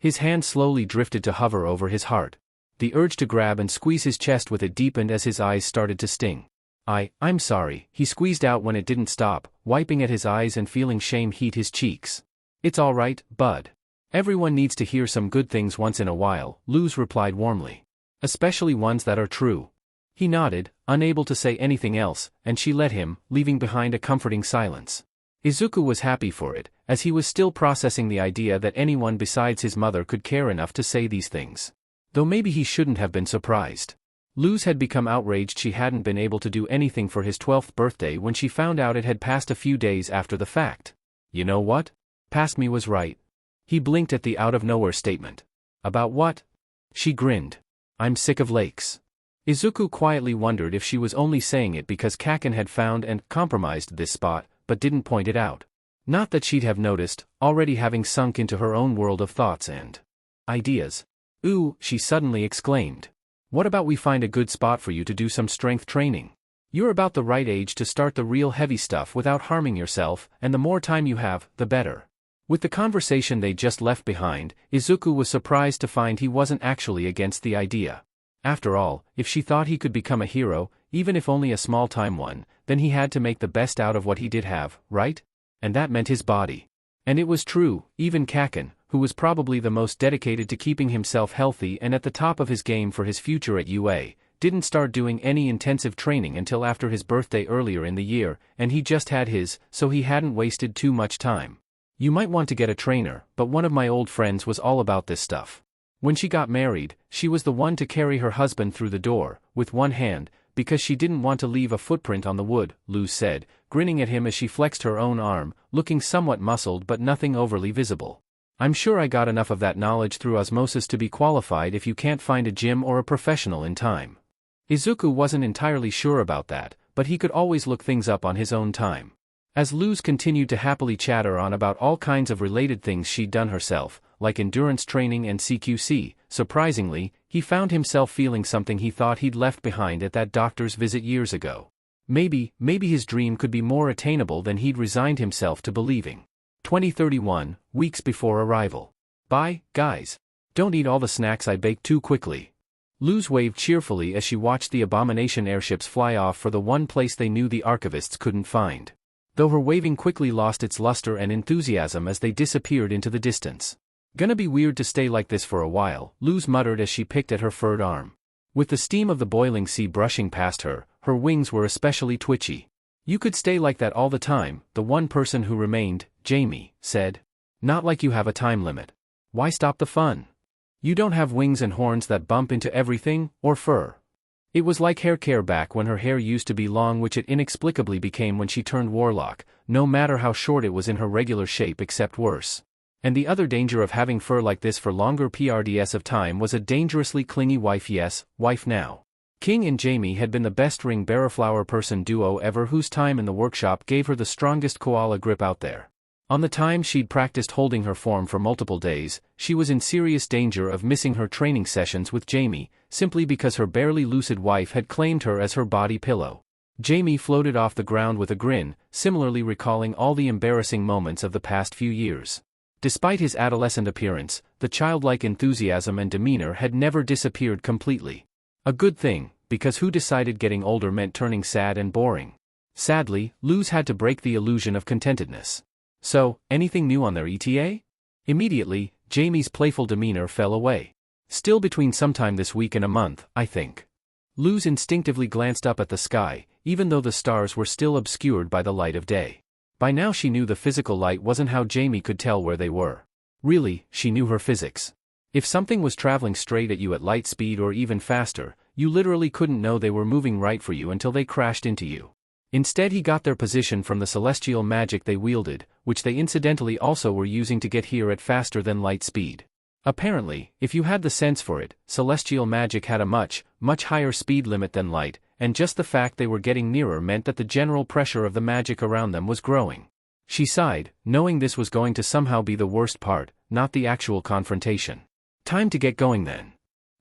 His hand slowly drifted to hover over his heart. The urge to grab and squeeze his chest with it deepened as his eyes started to sting. I'm sorry, he squeezed out when it didn't stop, wiping at his eyes and feeling shame heat his cheeks. It's all right, bud. Everyone needs to hear some good things once in a while, Luz replied warmly. Especially ones that are true. He nodded, unable to say anything else, and she let him, leaving behind a comforting silence. Izuku was happy for it, as he was still processing the idea that anyone besides his mother could care enough to say these things. Though maybe he shouldn't have been surprised. Luz had become outraged she hadn't been able to do anything for his 12th birthday when she found out it had passed a few days after the fact. You know what? Past me was right. He blinked at the out-of-nowhere statement. About what? She grinned. I'm sick of lakes. Izuku quietly wondered if she was only saying it because Kaken had found and compromised this spot, but didn't point it out. Not that she'd have noticed, already having sunk into her own world of thoughts and ideas. Ooh, she suddenly exclaimed. What about we find a good spot for you to do some strength training? You're about the right age to start the real heavy stuff without harming yourself, and the more time you have, the better. With the conversation they just left behind, Izuku was surprised to find he wasn't actually against the idea. After all, if she thought he could become a hero, even if only a small-time one, then he had to make the best out of what he did have, right? And that meant his body. And it was true, even Kaken, who was probably the most dedicated to keeping himself healthy and at the top of his game for his future at UA, didn't start doing any intensive training until after his birthday earlier in the year, and he just had his, so he hadn't wasted too much time. You might want to get a trainer, but one of my old friends was all about this stuff. When she got married, she was the one to carry her husband through the door, with one hand, because she didn't want to leave a footprint on the wood, Luz said, grinning at him as she flexed her own arm, looking somewhat muscled but nothing overly visible. I'm sure I got enough of that knowledge through osmosis to be qualified if you can't find a gym or a professional in time. Izuku wasn't entirely sure about that, but he could always look things up on his own time. As Luz continued to happily chatter on about all kinds of related things she'd done herself, like endurance training and CQC, surprisingly, he found himself feeling something he thought he'd left behind at that doctor's visit years ago. Maybe his dream could be more attainable than he'd resigned himself to believing. 2031, weeks before arrival. Bye, guys. Don't eat all the snacks I baked too quickly. Luz waved cheerfully as she watched the abomination airships fly off for the one place they knew the archivists couldn't find. Though her waving quickly lost its luster and enthusiasm as they disappeared into the distance. Gonna be weird to stay like this for a while, Luz muttered as she picked at her furred arm. With the steam of the boiling sea brushing past her, her wings were especially twitchy. You could stay like that all the time, the one person who remained, Jamie, said. Not like you have a time limit. Why stop the fun? You don't have wings and horns that bump into everything, or fur. It was like hair care back when her hair used to be long, which it inexplicably became when she turned warlock, no matter how short it was in her regular shape except worse. And the other danger of having fur like this for longer PRDS of time was a dangerously clingy wife. Yes, wife now. King and Jamie had been the best ring bearer flower person duo ever, whose time in the workshop gave her the strongest koala grip out there. On the time she'd practiced holding her form for multiple days, she was in serious danger of missing her training sessions with Jamie, simply because her barely lucid wife had claimed her as her body pillow. Jamie floated off the ground with a grin, similarly recalling all the embarrassing moments of the past few years. Despite his adolescent appearance, the childlike enthusiasm and demeanor had never disappeared completely. A good thing, because who decided getting older meant turning sad and boring? Sadly, Luz had to break the illusion of contentedness. So, anything new on their ETA? Immediately, Jamie's playful demeanor fell away. Still between sometime this week and a month, I think. Luz instinctively glanced up at the sky, even though the stars were still obscured by the light of day. By now she knew the physical light wasn't how Jamie could tell where they were. Really, she knew her physics. If something was traveling straight at you at light speed or even faster, you literally couldn't know they were moving right for you until they crashed into you. Instead, he got their position from the celestial magic they wielded, which they incidentally also were using to get here at faster than light speed. Apparently, if you had the sense for it, celestial magic had a much higher speed limit than light, and just the fact they were getting nearer meant that the general pressure of the magic around them was growing. She sighed, knowing this was going to somehow be the worst part, not the actual confrontation. Time to get going then.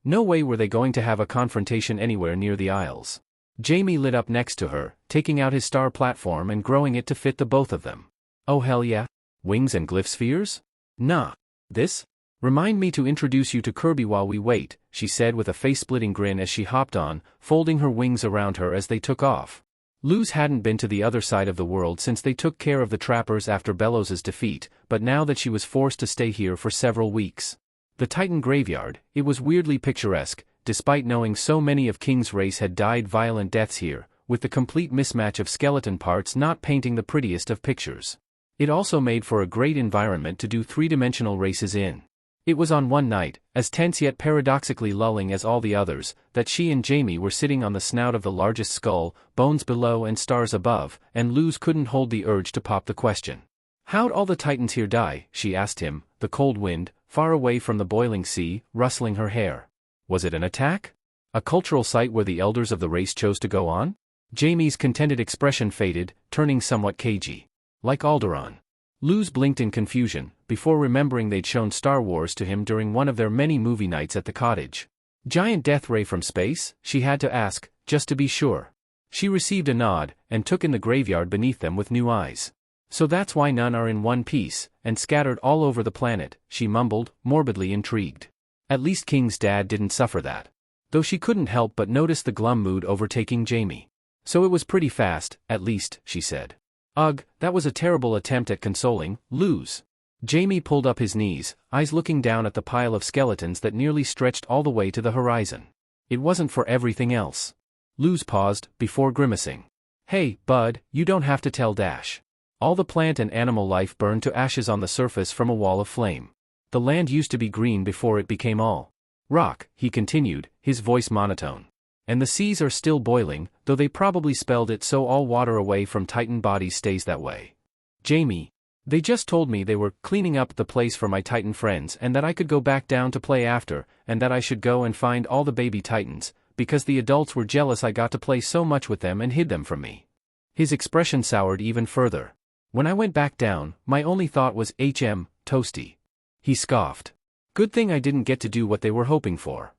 No way were they going to have a confrontation anywhere near the Isles. Jamie lit up next to her, taking out his star platform and growing it to fit the both of them. Oh hell yeah? Wings and glyph spheres? Nah. This? Remind me to introduce you to Kirby while we wait, she said with a face-splitting grin as she hopped on, folding her wings around her as they took off. Luz hadn't been to the other side of the world since they took care of the trappers after Bellows' defeat, but now that she was forced to stay here for several weeks. The Titan graveyard, it was weirdly picturesque, despite knowing so many of King's race had died violent deaths here, with the complete mismatch of skeleton parts not painting the prettiest of pictures. It also made for a great environment to do three-dimensional races in. It was on one night, as tense yet paradoxically lulling as all the others, that she and Jamie were sitting on the snout of the largest skull, bones below and stars above, and Luz couldn't hold the urge to pop the question. How'd all the Titans here die? She asked him, the cold wind, far away from the boiling sea, rustling her hair. Was it an attack? A cultural site where the elders of the race chose to go on? Jamie's contented expression faded, turning somewhat cagey. Like Alderaan. Luz blinked in confusion, before remembering they'd shown Star Wars to him during one of their many movie nights at the cottage. Giant death ray from space? She had to ask, just to be sure. She received a nod, and took in the graveyard beneath them with new eyes. So that's why none are in one piece, and scattered all over the planet, she mumbled, morbidly intrigued. At least King's dad didn't suffer that. Though she couldn't help but notice the glum mood overtaking Jamie. So it was pretty fast, at least, she said. Ugh, that was a terrible attempt at consoling, Luz. Jamie pulled up his knees, eyes looking down at the pile of skeletons that nearly stretched all the way to the horizon. It wasn't for everything else. Luz paused, before grimacing. Hey, bud, you don't have to tell Dash. All the plant and animal life burned to ashes on the surface from a wall of flame. The land used to be green before it became all rock, he continued, his voice monotone. And the seas are still boiling, though they probably spelled it so all water away from Titan bodies stays that way. Jamie. They just told me they were cleaning up the place for my Titan friends and that I could go back down to play after, and that I should go and find all the baby Titans, because the adults were jealous I got to play so much with them and hid them from me. His expression soured even further. When I went back down, my only thought was toasty. He scoffed. Good thing I didn't get to do what they were hoping for.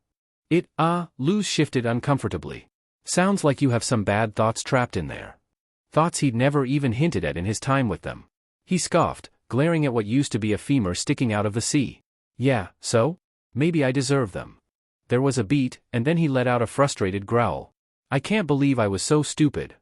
Luz shifted uncomfortably. Sounds like you have some bad thoughts trapped in there. Thoughts he'd never even hinted at in his time with them. He scoffed, glaring at what used to be a femur sticking out of the sea. Yeah, so? Maybe I deserve them. There was a beat, and then he let out a frustrated growl. I can't believe I was so stupid.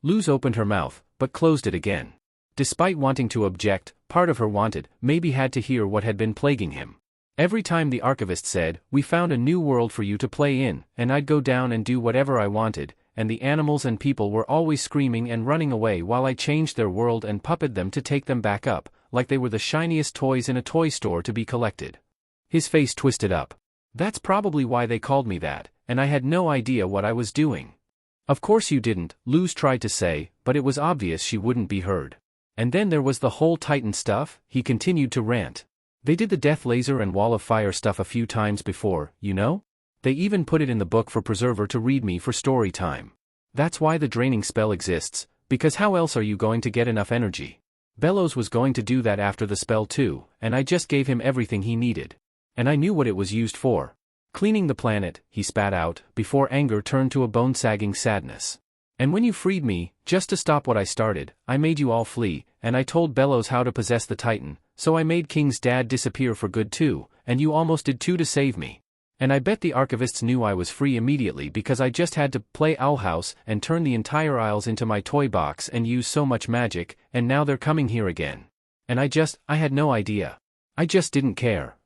Luz opened her mouth, but closed it again. Despite wanting to object, part of her wanted, maybe had to hear what had been plaguing him. Every time the archivist said, "We found a new world for you to play in," and I'd go down and do whatever I wanted, and the animals and people were always screaming and running away while I changed their world and puppeted them to take them back up, like they were the shiniest toys in a toy store to be collected. His face twisted up. That's probably why they called me that, and I had no idea what I was doing. Of course you didn't, Luz tried to say, but it was obvious she wouldn't be heard. And then there was the whole Titan stuff, he continued to rant. They did the death laser and wall of fire stuff a few times before, you know? They even put it in the book for Preserver to read me for story time. That's why the draining spell exists, because how else are you going to get enough energy? Bellows was going to do that after the spell too, and I just gave him everything he needed. And I knew what it was used for. Cleaning the planet, he spat out, before anger turned to a bone-sagging sadness. And when you freed me, just to stop what I started, I made you all flee, and I told Bellows how to possess the Titan, so I made King's dad disappear for good too, and you almost did too to save me. And I bet the archivists knew I was free immediately because I just had to play Owl House and turn the entire Isles into my toy box and use so much magic, and now they're coming here again. And I had no idea. I just didn't care.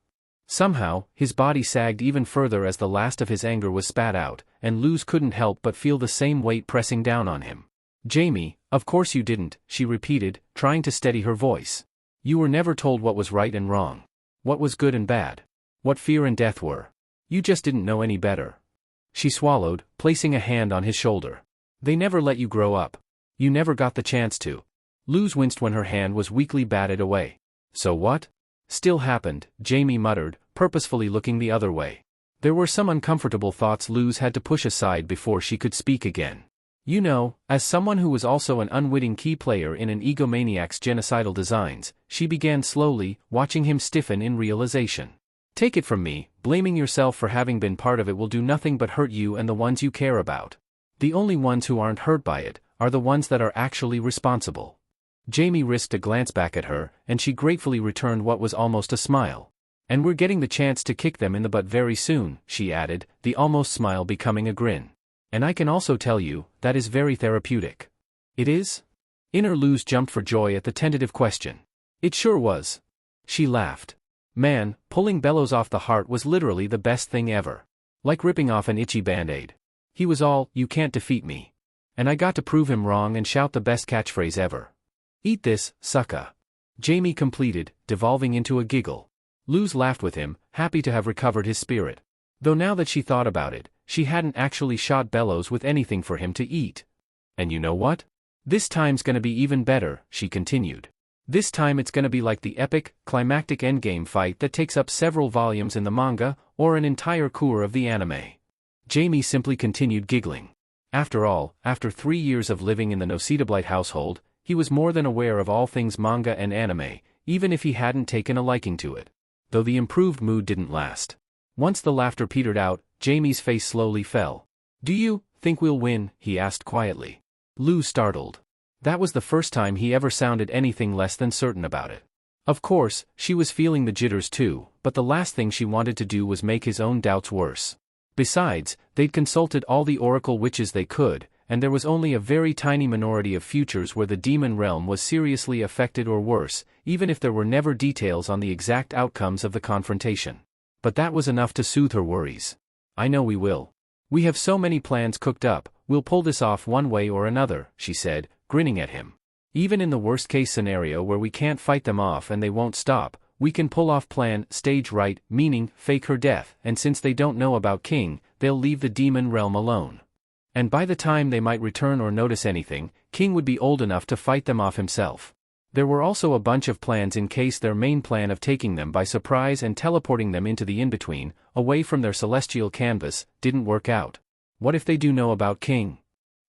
Somehow, his body sagged even further as the last of his anger was spat out, and Luz couldn't help but feel the same weight pressing down on him. Jamie, of course you didn't, she repeated, trying to steady her voice. You were never told what was right and wrong. What was good and bad. What fear and death were. You just didn't know any better. She swallowed, placing a hand on his shoulder. They never let you grow up. You never got the chance to. Luz winced when her hand was weakly batted away. So what? Still happened, Jamie muttered, purposefully looking the other way. There were some uncomfortable thoughts Luz had to push aside before she could speak again. You know, as someone who was also an unwitting key player in an egomaniac's genocidal designs, she began slowly, watching him stiffen in realization. Take it from me, blaming yourself for having been part of it will do nothing but hurt you and the ones you care about. The only ones who aren't hurt by it are the ones that are actually responsible. Jamie risked a glance back at her, and she gratefully returned what was almost a smile. And we're getting the chance to kick them in the butt very soon, she added, the almost smile becoming a grin. And I can also tell you, that is very therapeutic. It is? Inner Luz jumped for joy at the tentative question. It sure was. She laughed. Man, pulling Bellows off the heart was literally the best thing ever. Like ripping off an itchy band-aid. He was all, you can't defeat me. And I got to prove him wrong and shout the best catchphrase ever. Eat this, sucka. Jamie completed, devolving into a giggle. Luz laughed with him, happy to have recovered his spirit. Though now that she thought about it, she hadn't actually shot Bellows with anything for him to eat. And you know what? This time's gonna be even better, she continued. This time it's gonna be like the epic, climactic endgame fight that takes up several volumes in the manga, or an entire cour of the anime. Jamie simply continued giggling. After all, after 3 years of living in the Noceda household, he was more than aware of all things manga and anime, even if he hadn't taken a liking to it. Though the improved mood didn't last. Once the laughter petered out, Jamie's face slowly fell. Do you think we'll win? He asked quietly. Luz startled. That was the first time he ever sounded anything less than certain about it. Of course, she was feeling the jitters too, but the last thing she wanted to do was make his own doubts worse. Besides, they'd consulted all the oracle witches they could, and there was only a very tiny minority of futures where the demon realm was seriously affected or worse, even if there were never details on the exact outcomes of the confrontation. But that was enough to soothe her worries. I know we will. We have so many plans cooked up, we'll pull this off one way or another, she said, grinning at him. Even in the worst-case scenario where we can't fight them off and they won't stop, we can pull off plan stage right, meaning fake her death, and since they don't know about King, they'll leave the demon realm alone. And by the time they might return or notice anything, King would be old enough to fight them off himself. There were also a bunch of plans in case their main plan of taking them by surprise and teleporting them into the in-between, away from their celestial canvas, didn't work out. What if they do know about King?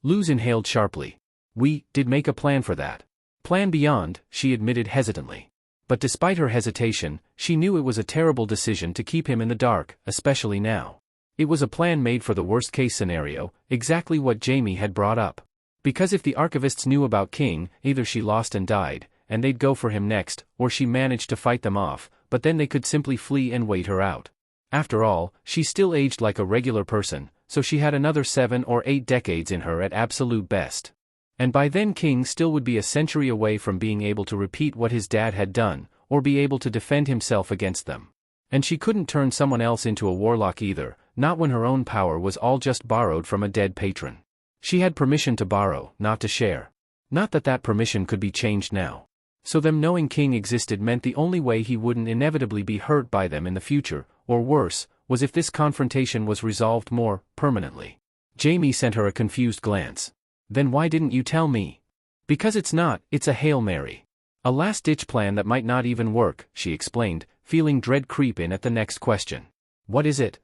Luz inhaled sharply. We did make a plan for that. Plan beyond, she admitted hesitantly. But despite her hesitation, she knew it was a terrible decision to keep him in the dark, especially now. It was a plan made for the worst-case scenario, exactly what Jamie had brought up. Because if the archivists knew about King, either she lost and died, and they'd go for him next, or she managed to fight them off, but then they could simply flee and wait her out. After all, she still aged like a regular person, so she had another 7 or 8 decades in her at absolute best. And by then King still would be a century away from being able to repeat what his dad had done, or be able to defend himself against them. And she couldn't turn someone else into a warlock either, not when her own power was all just borrowed from a dead patron. She had permission to borrow, not to share. Not that that permission could be changed now. So them knowing King existed meant the only way he wouldn't inevitably be hurt by them in the future, or worse, was if this confrontation was resolved more permanently. Jamie sent her a confused glance. Then why didn't you tell me? Because it's a Hail Mary. A last-ditch plan that might not even work, she explained, feeling dread creep in at the next question. What is it?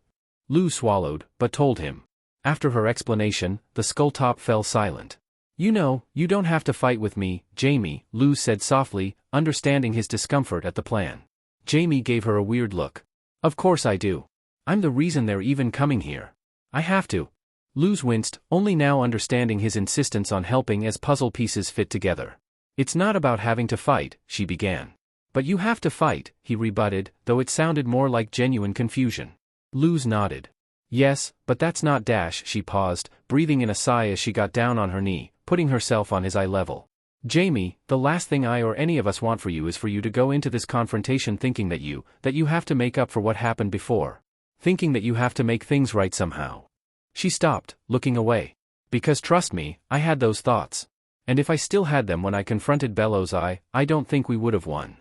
Luz swallowed, but told him. After her explanation, the skull-top fell silent. You know, you don't have to fight with me, Jamie, Luz said softly, understanding his discomfort at the plan. Jamie gave her a weird look. Of course I do. I'm the reason they're even coming here. I have to. Luz winced, only now understanding his insistence on helping as puzzle pieces fit together. It's not about having to fight, she began. But you have to fight, he rebutted, though it sounded more like genuine confusion. Luz nodded. Yes, but that's not Dash, she paused, breathing in a sigh as she got down on her knee, putting herself on his eye level. Jamie, the last thing I or any of us want for you is for you to go into this confrontation thinking that you have to make up for what happened before. Thinking that you have to make things right somehow. She stopped, looking away. Because trust me, I had those thoughts. And if I still had them when I confronted Bellows I don't think we would have won.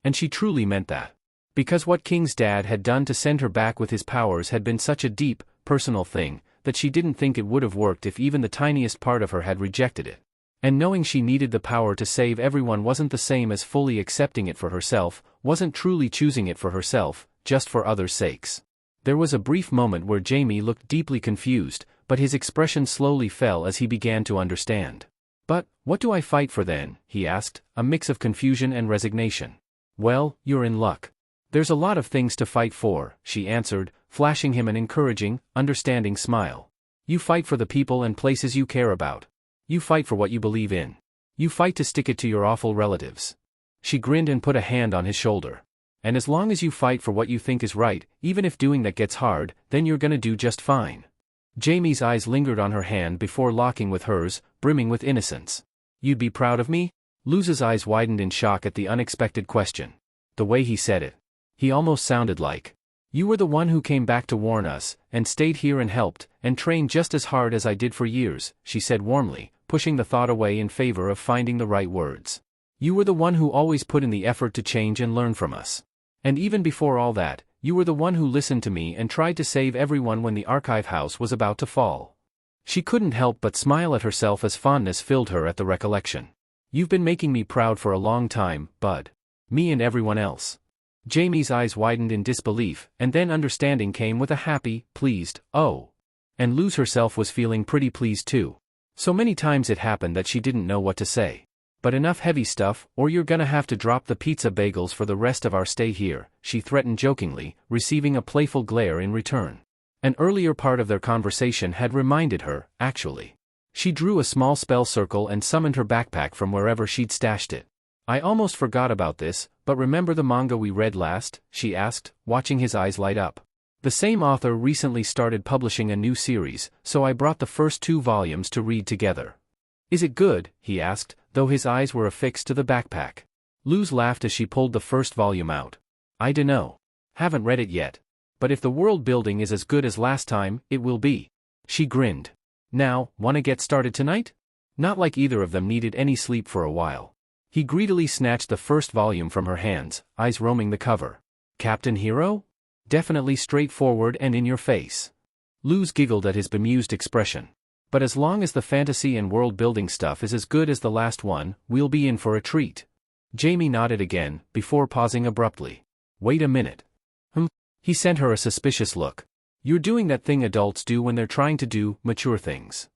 And she truly meant that. Because what King's dad had done to send her back with his powers had been such a deep, personal thing, that she didn't think it would have worked if even the tiniest part of her had rejected it. And knowing she needed the power to save everyone wasn't the same as fully accepting it for herself, wasn't truly choosing it for herself, just for others' sakes. There was a brief moment where Jamie looked deeply confused, but his expression slowly fell as he began to understand. But, what do I fight for then? He asked, a mix of confusion and resignation. Well, you're in luck. There's a lot of things to fight for, she answered, flashing him an encouraging, understanding smile. You fight for the people and places you care about. You fight for what you believe in. You fight to stick it to your awful relatives. She grinned and put a hand on his shoulder. And as long as you fight for what you think is right, even if doing that gets hard, then you're gonna do just fine. Jamie's eyes lingered on her hand before locking with hers, brimming with innocence. You'd be proud of me? Luz's eyes widened in shock at the unexpected question. The way he said it. He almost sounded like, you were the one who came back to warn us, and stayed here and helped, and trained just as hard as I did for years, she said warmly, pushing the thought away in favor of finding the right words. You were the one who always put in the effort to change and learn from us. And even before all that, you were the one who listened to me and tried to save everyone when the archive house was about to fall. She couldn't help but smile at herself as fondness filled her at the recollection. You've been making me proud for a long time, bud. Me and everyone else. Jamie's eyes widened in disbelief, and then understanding came with a happy, pleased, oh. And Luz herself was feeling pretty pleased too. So many times it happened that she didn't know what to say. But enough heavy stuff, or you're gonna have to drop the pizza bagels for the rest of our stay here, she threatened jokingly, receiving a playful glare in return. An earlier part of their conversation had reminded her, actually. She drew a small spell circle and summoned her backpack from wherever she'd stashed it. I almost forgot about this, but remember the manga we read last? She asked, watching his eyes light up. The same author recently started publishing a new series, so I brought the first 2 volumes to read together. Is it good? He asked, though his eyes were affixed to the backpack. Luz laughed as she pulled the first volume out. I dunno. Haven't read it yet. But if the world building is as good as last time, it will be. She grinned. Now, wanna get started tonight? Not like either of them needed any sleep for a while. He greedily snatched the first volume from her hands, eyes roaming the cover. Captain Hero? Definitely straightforward and in your face. Luz giggled at his bemused expression. But as long as the fantasy and world-building stuff is as good as the last one, we'll be in for a treat. Jamie nodded again, before pausing abruptly. Wait a minute. He sent her a suspicious look. You're doing that thing adults do when they're trying to do mature things.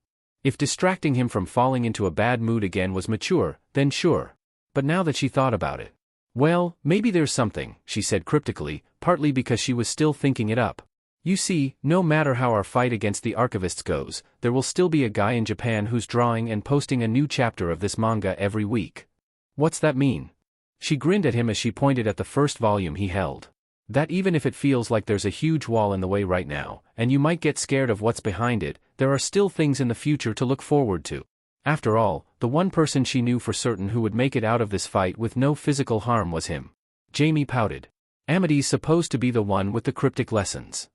If distracting him from falling into a bad mood again was mature, then sure. But now that she thought about it. Well, maybe there's something, she said cryptically, partly because she was still thinking it up. You see, no matter how our fight against the archivists goes, there will still be a guy in Japan who's drawing and posting a new chapter of this manga every week. What's that mean? She grinned at him as she pointed at the first volume he held. That even if it feels like there's a huge wall in the way right now, and you might get scared of what's behind it, there are still things in the future to look forward to. After all, the one person she knew for certain who would make it out of this fight with no physical harm was him. Jamie pouted. Amity's supposed to be the one with the cryptic lessons.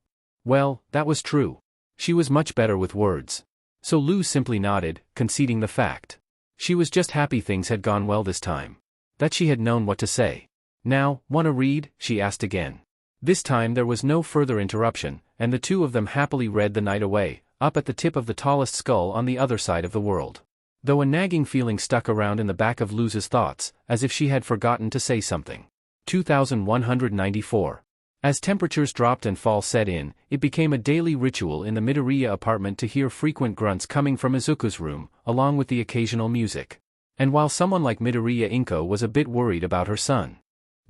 Well, that was true. She was much better with words. So Luz simply nodded, conceding the fact. She was just happy things had gone well this time. That she had known what to say. Now, wanna read? She asked again. This time there was no further interruption, and the two of them happily read the night away, up at the tip of the tallest skull on the other side of the world. Though a nagging feeling stuck around in the back of Luz's thoughts, as if she had forgotten to say something. 2194. As temperatures dropped and fall set in, it became a daily ritual in the Midoriya apartment to hear frequent grunts coming from Izuku's room, along with the occasional music. And while someone like Midoriya Izuku was a bit worried about her son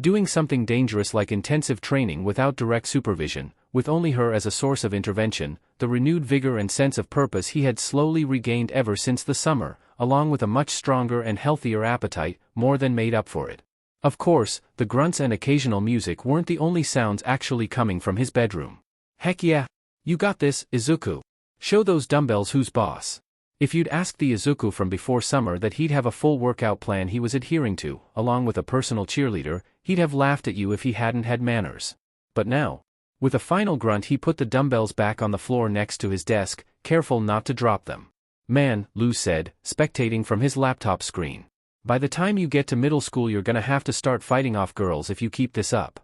doing something dangerous like intensive training without direct supervision, with only her as a source of intervention, the renewed vigor and sense of purpose he had slowly regained ever since the summer, along with a much stronger and healthier appetite, more than made up for it. Of course, the grunts and occasional music weren't the only sounds actually coming from his bedroom. Heck yeah! You got this, Izuku. Show those dumbbells who's boss. If you'd asked the Izuku from before summer that he'd have a full workout plan he was adhering to, along with a personal cheerleader, he'd have laughed at you if he hadn't had manners. But now, with a final grunt he put the dumbbells back on the floor next to his desk, careful not to drop them. Man, Luz said, spectating from his laptop screen. By the time you get to middle school you're gonna have to start fighting off girls if you keep this up.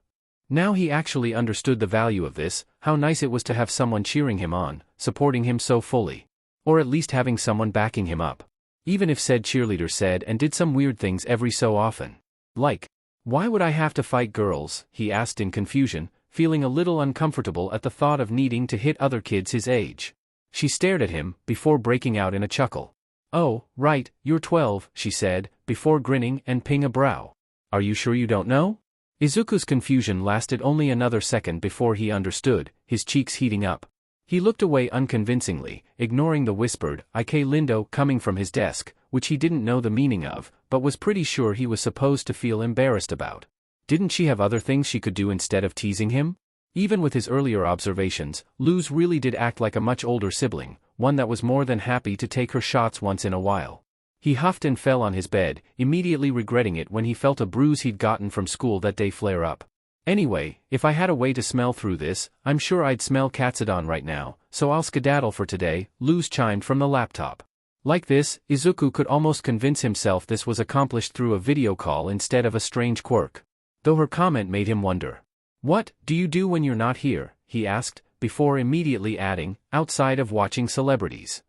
Now he actually understood the value of this, how nice it was to have someone cheering him on, supporting him so fully. Or at least having someone backing him up. Even if said cheerleader said and did some weird things every so often. Like, why would I have to fight girls? He asked in confusion, feeling a little uncomfortable at the thought of needing to hit other kids his age. She stared at him, before breaking out in a chuckle. Oh, right, you're 12, she said, before grinning and ping a brow. Are you sure you don't know? Izuku's confusion lasted only another second before he understood, his cheeks heating up. He looked away unconvincingly, ignoring the whispered, "Ik lindo" coming from his desk, which he didn't know the meaning of, but was pretty sure he was supposed to feel embarrassed about. Didn't she have other things she could do instead of teasing him? Even with his earlier observations, Luz really did act like a much older sibling, one that was more than happy to take her shots once in a while. He huffed and fell on his bed, immediately regretting it when he felt a bruise he'd gotten from school that day flare up. Anyway, if I had a way to smell through this, I'm sure I'd smell Katsudon right now, so I'll skedaddle for today, Luz chimed from the laptop. Like this, Izuku could almost convince himself this was accomplished through a video call instead of a strange quirk. Though her comment made him wonder. What do you do when you're not here? He asked, before immediately adding, outside of watching celebrities.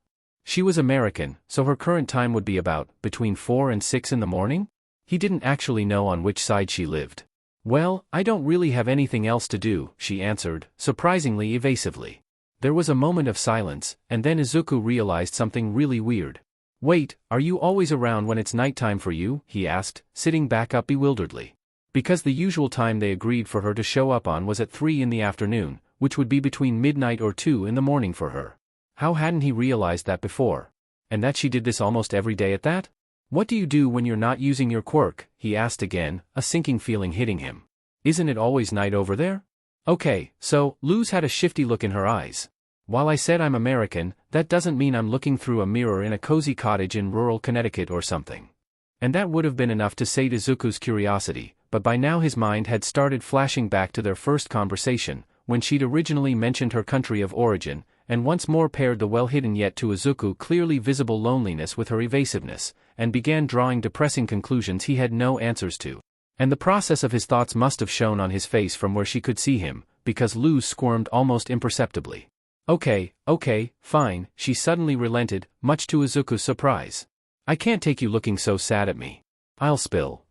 She was American, so her current time would be about, between 4 and 6 in the morning? He didn't actually know on which side she lived. Well, I don't really have anything else to do, she answered, surprisingly evasively. There was a moment of silence, and then Izuku realized something really weird. Wait, are you always around when it's nighttime for you? He asked, sitting back up bewilderedly. Because the usual time they agreed for her to show up on was at 3 in the afternoon, which would be between midnight or 2 in the morning for her. How hadn't he realized that before? And that she did this almost every day at that? What do you do when you're not using your quirk? He asked again, a sinking feeling hitting him. Isn't it always night over there? Okay, so, Luz had a shifty look in her eyes. While I said I'm American, that doesn't mean I'm looking through a mirror in a cozy cottage in rural Connecticut or something. And that would have been enough to sate Izuku's curiosity, but by now his mind had started flashing back to their first conversation, when she'd originally mentioned her country of origin, and once more paired the well-hidden yet to Izuku clearly visible loneliness with her evasiveness, and began drawing depressing conclusions he had no answers to. And the process of his thoughts must have shown on his face from where she could see him, because Luz squirmed almost imperceptibly. Okay, fine, she suddenly relented, much to Izuku's surprise. I can't take you looking so sad at me. I'll spill.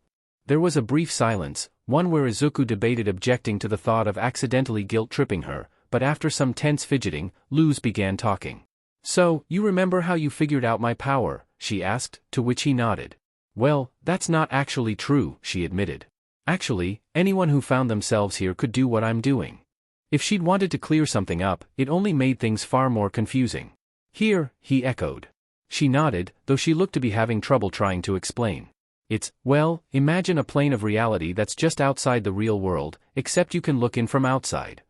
There was a brief silence, one where Izuku debated objecting to the thought of accidentally guilt-tripping her, but after some tense fidgeting, Luz began talking. So, you remember how you figured out my power, she asked, to which he nodded. Well, that's not actually true, she admitted. Actually, anyone who found themselves here could do what I'm doing. If she'd wanted to clear something up, it only made things far more confusing. Here, he echoed. She nodded, though she looked to be having trouble trying to explain. Well, imagine a plane of reality that's just outside the real world, except you can look in from outside.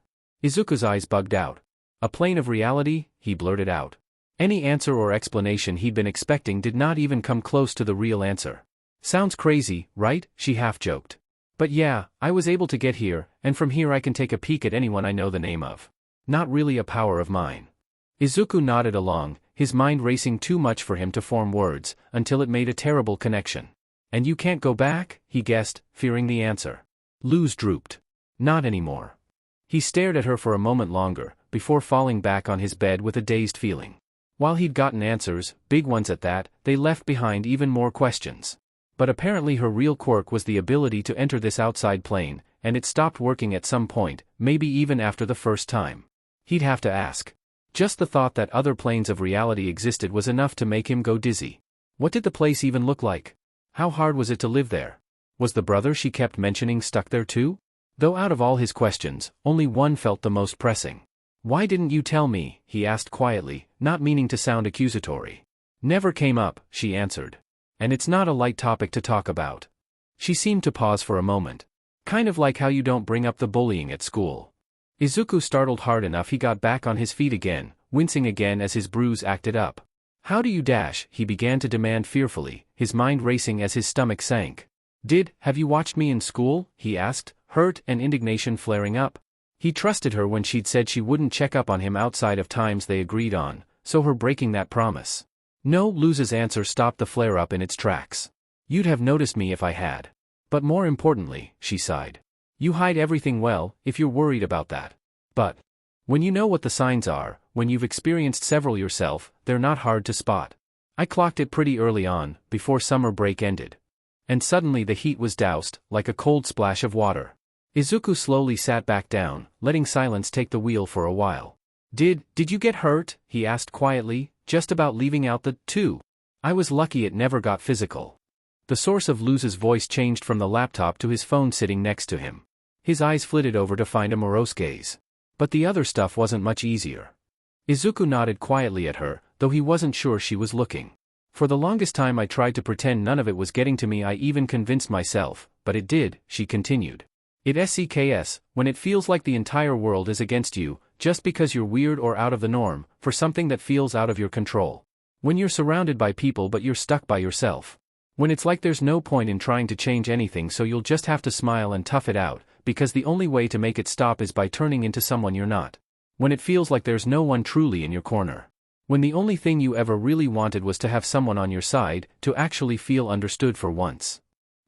Izuku's eyes bugged out. A plane of reality, he blurted out. Any answer or explanation he'd been expecting did not even come close to the real answer. Sounds crazy, right? She half-joked. But yeah, I was able to get here, and from here I can take a peek at anyone I know the name of. Not really a power of mine. Izuku nodded along, his mind racing too much for him to form words, until it made a terrible connection. And you can't go back? He guessed, fearing the answer. Luz drooped. Not anymore. He stared at her for a moment longer, before falling back on his bed with a dazed feeling. While he'd gotten answers, big ones at that, they left behind even more questions. But apparently her real quirk was the ability to enter this outside plane, and it stopped working at some point, maybe even after the first time. He'd have to ask. Just the thought that other planes of reality existed was enough to make him go dizzy. What did the place even look like? How hard was it to live there? Was the brother she kept mentioning stuck there too? Though out of all his questions, only one felt the most pressing. Why didn't you tell me? He asked quietly, not meaning to sound accusatory. Never came up, she answered. And it's not a light topic to talk about. She seemed to pause for a moment. Kind of like how you don't bring up the bullying at school. Izuku startled hard enough he got back on his feet again, wincing again as his bruise acted up. How do you dash? He began to demand fearfully, his mind racing as his stomach sank. Have you watched me in school? He asked, hurt and indignation flaring up. He trusted her when she'd said she wouldn't check up on him outside of times they agreed on, so her breaking that promise. No, Luz's answer stopped the flare-up in its tracks. You'd have noticed me if I had. But more importantly, she sighed. You hide everything well, if you're worried about that. But when you know what the signs are, when you've experienced several yourself, they're not hard to spot. I clocked it pretty early on, before summer break ended. And suddenly the heat was doused, like a cold splash of water. Izuku slowly sat back down, letting silence take the wheel for a while. Did you get hurt? He asked quietly, just about leaving out the two. I was lucky it never got physical. The source of Luz's voice changed from the laptop to his phone sitting next to him. His eyes flitted over to find a morose gaze. But the other stuff wasn't much easier. Izuku nodded quietly at her, though he wasn't sure she was looking. For the longest time I tried to pretend none of it was getting to me. I even convinced myself, but it did, she continued. It SCKS, when it feels like the entire world is against you, just because you're weird or out of the norm, for something that feels out of your control. When you're surrounded by people but you're stuck by yourself. When it's like there's no point in trying to change anything, so you'll just have to smile and tough it out, because the only way to make it stop is by turning into someone you're not. When it feels like there's no one truly in your corner. When the only thing you ever really wanted was to have someone on your side, to actually feel understood for once.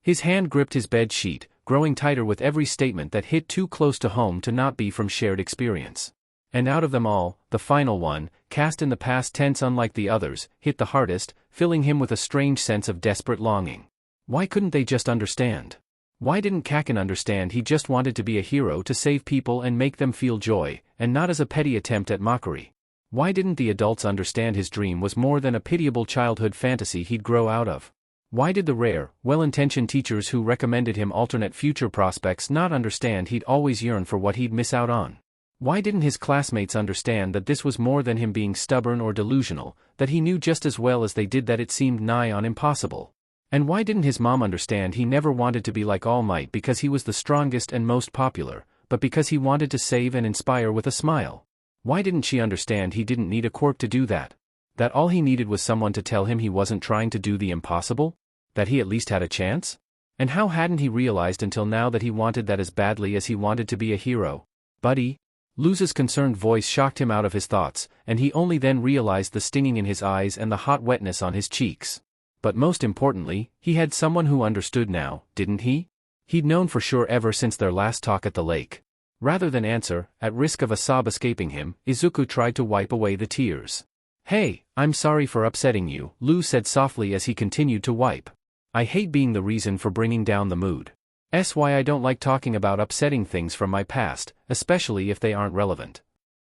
His hand gripped his bed sheet, growing tighter with every statement that hit too close to home to not be from shared experience. And out of them all, the final one, cast in the past tense unlike the others, hit the hardest, filling him with a strange sense of desperate longing. Why couldn't they just understand? Why didn't Kaken understand he just wanted to be a hero to save people and make them feel joy, and not as a petty attempt at mockery? Why didn't the adults understand his dream was more than a pitiable childhood fantasy he'd grow out of? Why did the rare, well-intentioned teachers who recommended him alternate future prospects not understand he'd always yearn for what he'd miss out on? Why didn't his classmates understand that this was more than him being stubborn or delusional, that he knew just as well as they did that it seemed nigh on impossible? And why didn't his mom understand he never wanted to be like All Might because he was the strongest and most popular, but because he wanted to save and inspire with a smile? Why didn't she understand he didn't need a quirk to do that? That all he needed was someone to tell him he wasn't trying to do the impossible? That he at least had a chance? And how hadn't he realized until now that he wanted that as badly as he wanted to be a hero? Buddy? Luz's concerned voice shocked him out of his thoughts, and he only then realized the stinging in his eyes and the hot wetness on his cheeks. But most importantly, he had someone who understood now, didn't he? He'd known for sure ever since their last talk at the lake. Rather than answer, at risk of a sob escaping him, Izuku tried to wipe away the tears. "Hey, I'm sorry for upsetting you," Luz said softly as he continued to wipe. "I hate being the reason for bringing down the mood. That's why I don't like talking about upsetting things from my past, especially if they aren't relevant."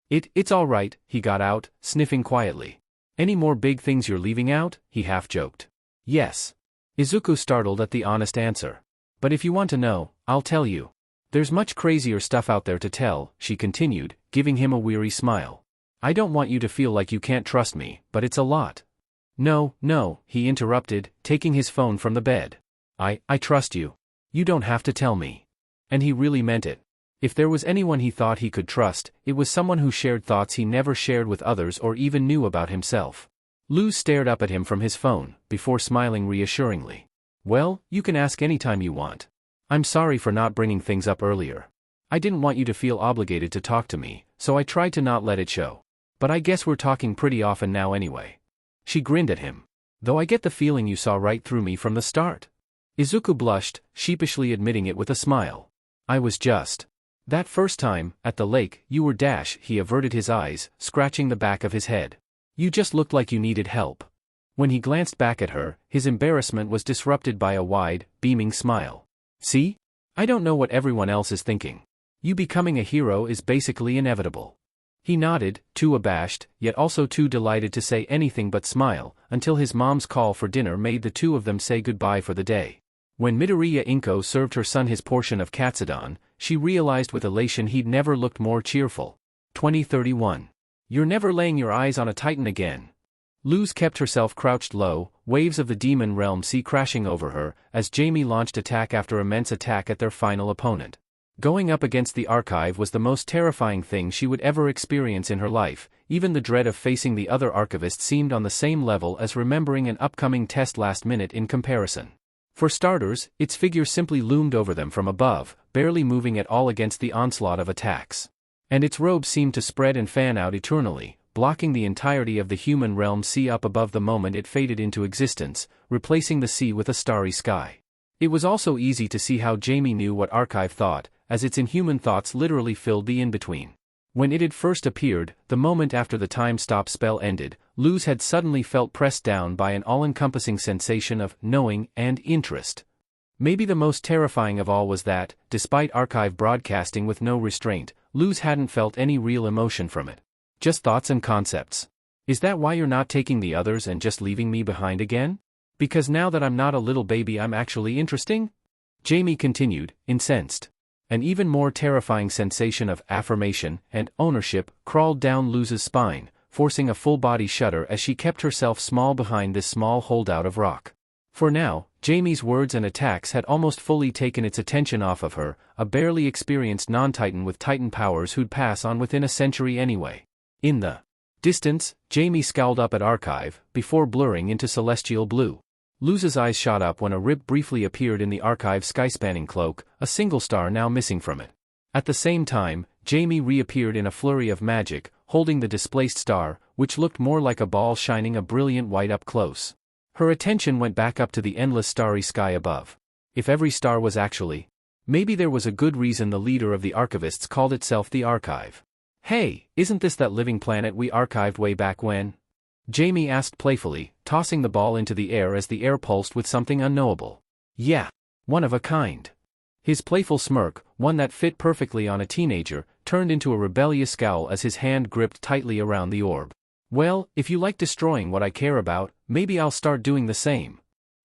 It's all right," he got out, sniffing quietly. "Any more big things you're leaving out?" he half joked. "Yes." Izuku startled at the honest answer. "But if you want to know, I'll tell you. There's much crazier stuff out there to tell," she continued, giving him a weary smile. "I don't want you to feel like you can't trust me, but it's a lot." No, he interrupted, taking his phone from the bed. I trust you. You don't have to tell me." And he really meant it. If there was anyone he thought he could trust, it was someone who shared thoughts he never shared with others or even knew about himself. Luz stared up at him from his phone, before smiling reassuringly. "Well, you can ask anytime you want. I'm sorry for not bringing things up earlier. I didn't want you to feel obligated to talk to me, so I tried to not let it show. But I guess we're talking pretty often now anyway." She grinned at him. "Though I get the feeling you saw right through me from the start." Izuku blushed, sheepishly admitting it with a smile. "I was just. That first time, at the lake, you were dash." He averted his eyes, scratching the back of his head. "You just looked like you needed help." When he glanced back at her, his embarrassment was disrupted by a wide, beaming smile. "See? I don't know what everyone else is thinking. You becoming a hero is basically inevitable." He nodded, too abashed, yet also too delighted to say anything but smile, until his mom's call for dinner made the two of them say goodbye for the day. When Midoriya Izuku served her son his portion of katsudon, she realized with elation he'd never looked more cheerful. 2031. "You're never laying your eyes on a titan again." Luz kept herself crouched low, waves of the demon realm sea crashing over her, as Jamie launched attack after immense attack at their final opponent. Going up against the archive was the most terrifying thing she would ever experience in her life. Even the dread of facing the other archivists seemed on the same level as remembering an upcoming test last minute in comparison. For starters, its figure simply loomed over them from above, barely moving at all against the onslaught of attacks. And its robe seemed to spread and fan out eternally, blocking the entirety of the human realm sea up above the moment it faded into existence, replacing the sea with a starry sky. It was also easy to see how Jamie knew what Archive thought, as its inhuman thoughts literally filled the in-between. When it had first appeared, the moment after the time-stop spell ended, Luz had suddenly felt pressed down by an all-encompassing sensation of knowing and interest. Maybe the most terrifying of all was that, despite Archive broadcasting with no restraint, Luz hadn't felt any real emotion from it. Just thoughts and concepts. "Is that why you're not taking the others and just leaving me behind again? Because now that I'm not a little baby I'm actually interesting?" Jamie continued, incensed. An even more terrifying sensation of affirmation and ownership crawled down Luz's spine, forcing a full-body shudder as she kept herself small behind this small holdout of rock. For now, Jamie's words and attacks had almost fully taken its attention off of her, a barely experienced non-titan with titan powers who'd pass on within a century anyway. In the distance, Jamie scowled up at Archive, before blurring into celestial blue. Luz's eyes shot up when a rip briefly appeared in the Archive's skyspanning cloak, a single star now missing from it. At the same time, Jamie reappeared in a flurry of magic, holding the displaced star, which looked more like a ball shining a brilliant white up close. Her attention went back up to the endless starry sky above. If every star was actually... Maybe there was a good reason the leader of the archivists called itself the Archive. "Hey, isn't this that living planet we archived way back when?" Jamie asked playfully, tossing the ball into the air as the air pulsed with something unknowable. "Yeah. One of a kind." His playful smirk, one that fit perfectly on a teenager, turned into a rebellious scowl as his hand gripped tightly around the orb. "Well, if you like destroying what I care about, maybe I'll start doing the same."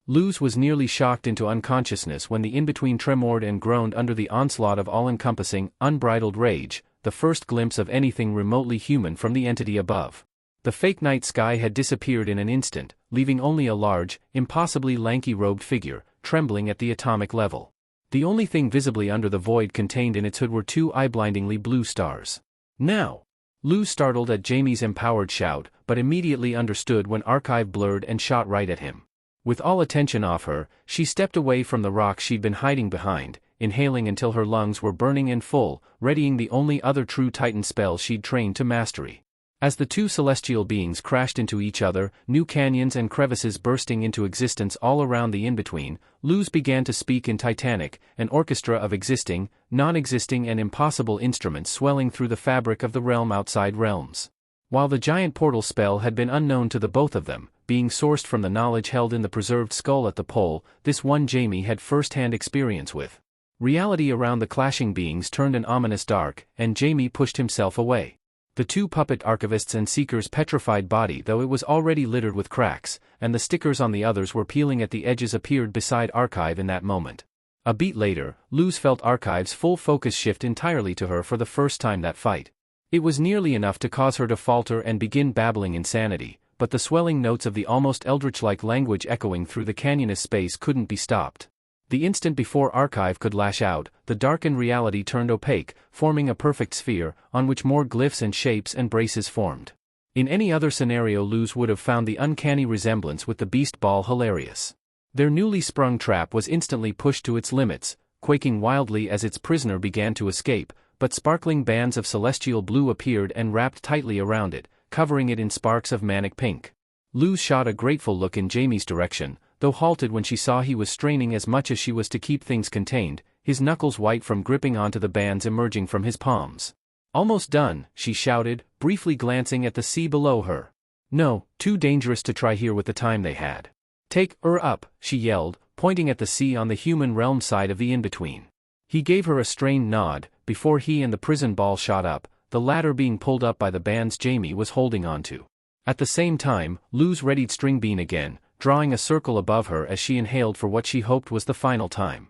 Luz was nearly shocked into unconsciousness when the in-between tremored and groaned under the onslaught of all-encompassing, unbridled rage, the first glimpse of anything remotely human from the entity above. The fake night sky had disappeared in an instant, leaving only a large, impossibly lanky-robed figure, trembling at the atomic level. The only thing visibly under the void contained in its hood were two eye-blindingly blue stars. "Now!" Luz startled at Jamie's empowered shout, but immediately understood when Archive blurred and shot right at him. With all attention off her, she stepped away from the rock she'd been hiding behind, inhaling until her lungs were burning and full, readying the only other true Titan spell she'd trained to mastery. As the two celestial beings crashed into each other, new canyons and crevices bursting into existence all around the in-between, Luz began to speak in Titanic, an orchestra of existing, non-existing and impossible instruments swelling through the fabric of the realm outside realms. While the giant portal spell had been unknown to the both of them, being sourced from the knowledge held in the preserved skull at the pole, this one Jamie had first-hand experience with. Reality around the clashing beings turned an ominous dark, and Jamie pushed himself away. The two puppet archivists and seekers' petrified body, though it was already littered with cracks, and the stickers on the others were peeling at the edges, appeared beside Archive in that moment. A beat later, Luz felt Archive's full focus shift entirely to her for the first time that fight. It was nearly enough to cause her to falter and begin babbling insanity, but the swelling notes of the almost eldritch-like language echoing through the canyonous space couldn't be stopped. The instant before Archive could lash out, the darkened reality turned opaque, forming a perfect sphere, on which more glyphs and shapes and braces formed. In any other scenario, Luz would have found the uncanny resemblance with the beast ball hilarious. Their newly sprung trap was instantly pushed to its limits, quaking wildly as its prisoner began to escape, but sparkling bands of celestial blue appeared and wrapped tightly around it, covering it in sparks of manic pink. Luz shot a grateful look in Jamie's direction, though halted when she saw he was straining as much as she was to keep things contained, his knuckles white from gripping onto the bands emerging from his palms. "Almost done," she shouted, briefly glancing at the sea below her. "No, too dangerous to try here with the time they had." "Take her up," she yelled, pointing at the sea on the human realm side of the in-between. He gave her a strained nod, before he and the prison ball shot up, the latter being pulled up by the bands Jamie was holding onto. At the same time, Luz readied String Bean again, drawing a circle above her as she inhaled for what she hoped was the final time.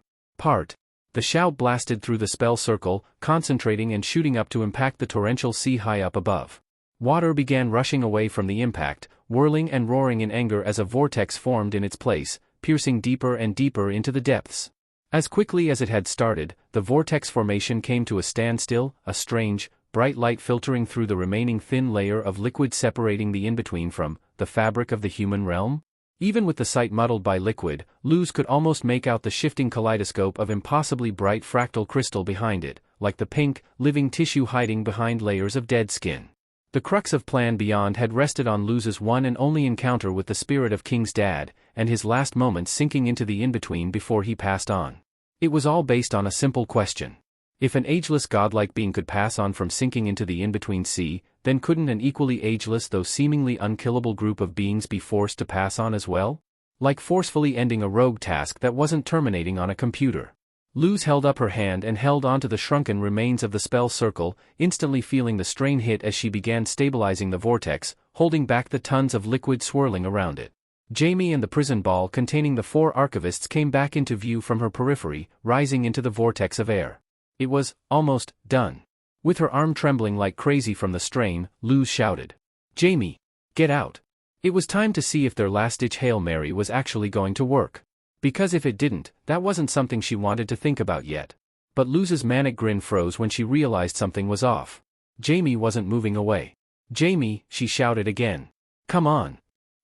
The shout blasted through the spell circle, concentrating and shooting up to impact the torrential sea high up above. Water began rushing away from the impact, whirling and roaring in anger as a vortex formed in its place, piercing deeper and deeper into the depths. As quickly as it had started, the vortex formation came to a standstill, a strange, bright light filtering through the remaining thin layer of liquid separating the in-between from the fabric of the human realm. Even with the sight muddled by liquid, Luz could almost make out the shifting kaleidoscope of impossibly bright fractal crystal behind it, like the pink, living tissue hiding behind layers of dead skin. The crux of Plan Beyond had rested on Luz's one and only encounter with the spirit of King's dad, and his last moments sinking into the in-between before he passed on. It was all based on a simple question. If an ageless godlike being could pass on from sinking into the in-between sea, then couldn't an equally ageless though seemingly unkillable group of beings be forced to pass on as well? Like forcefully ending a rogue task that wasn't terminating on a computer. Luz held up her hand and held onto the shrunken remains of the spell circle, instantly feeling the strain hit as she began stabilizing the vortex, holding back the tons of liquid swirling around it. Jamie and the prison ball containing the 4 archivists came back into view from her periphery, rising into the vortex of air. It was almost done. With her arm trembling like crazy from the strain, Luz shouted, "Jamie, get out." It was time to see if their last-ditch Hail Mary was actually going to work. Because if it didn't, that wasn't something she wanted to think about yet. But Luz's manic grin froze when she realized something was off. Jamie wasn't moving away. "Jamie," she shouted again. "Come on."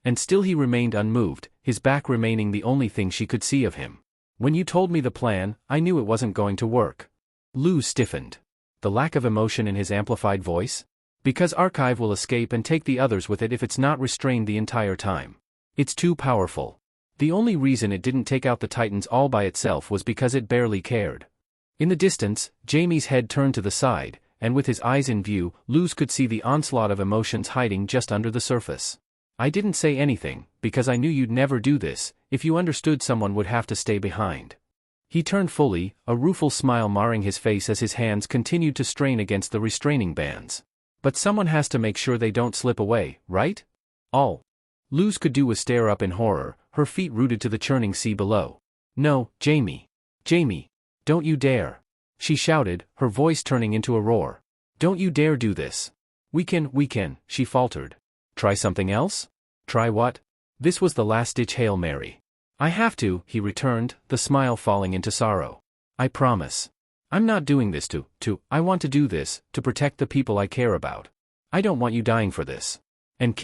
And still he remained unmoved, his back remaining the only thing she could see of him. "When you told me the plan, I knew it wasn't going to work." Luz stiffened. The lack of emotion in his amplified voice? "Because Archive will escape and take the others with it if it's not restrained the entire time. It's too powerful. The only reason it didn't take out the Titans all by itself was because it barely cared." In the distance, Jamie's head turned to the side, and with his eyes in view, Luz could see the onslaught of emotions hiding just under the surface. "I didn't say anything, because I knew you'd never do this. If you understood, someone would have to stay behind." He turned fully, a rueful smile marring his face as his hands continued to strain against the restraining bands. "But someone has to make sure they don't slip away, right?" All Luz could do was stare up in horror, her feet rooted to the churning sea below. "No, Jamie. Jamie. Don't you dare." She shouted, her voice turning into a roar. "Don't you dare do this. We can," she faltered. "Try something else?" "Try what?" This was the last-ditch Hail Mary. "I have to," he returned, the smile falling into sorrow. "I promise. I'm not doing this I want to do this, to protect the people I care about. I don't want you dying for this." And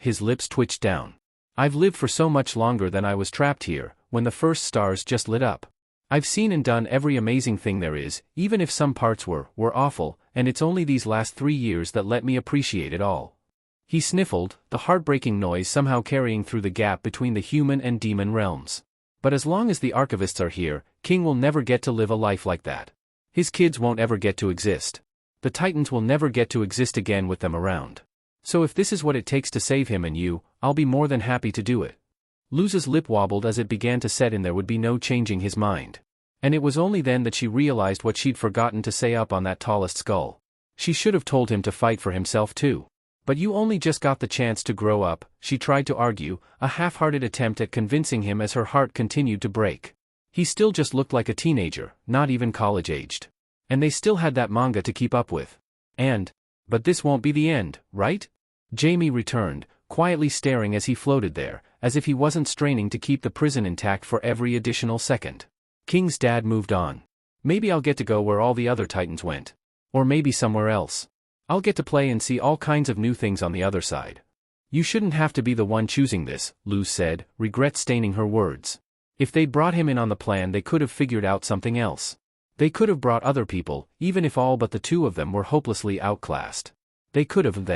his lips twitched down. "I've lived for so much longer than I was trapped here, when the first stars just lit up. I've seen and done every amazing thing there is, even if some parts were awful, and it's only these last 3 years that let me appreciate it all. He sniffled, the heartbreaking noise somehow carrying through the gap between the human and demon realms. But as long as the archivists are here, King will never get to live a life like that. His kids won't ever get to exist. The Titans will never get to exist again with them around. So if this is what it takes to save him and you, I'll be more than happy to do it. Luz's lip wobbled as it began to set in there would be no changing his mind. And it was only then that she realized what she'd forgotten to say up on that tallest skull. She should have told him to fight for himself too. But you only just got the chance to grow up, she tried to argue, a half-hearted attempt at convincing him as her heart continued to break. He still just looked like a teenager, not even college-aged. And they still had that manga to keep up with. But this won't be the end, right? Jamie returned, quietly staring as he floated there, as if he wasn't straining to keep the prison intact for every additional second. King's dad moved on. Maybe I'll get to go where all the other Titans went. Or maybe somewhere else. I'll get to play and see all kinds of new things on the other side. You shouldn't have to be the one choosing this, Luz said, regret staining her words. If they'd brought him in on the plan, they could have figured out something else. They could have brought other people, even if all but the two of them were hopelessly outclassed. They could have.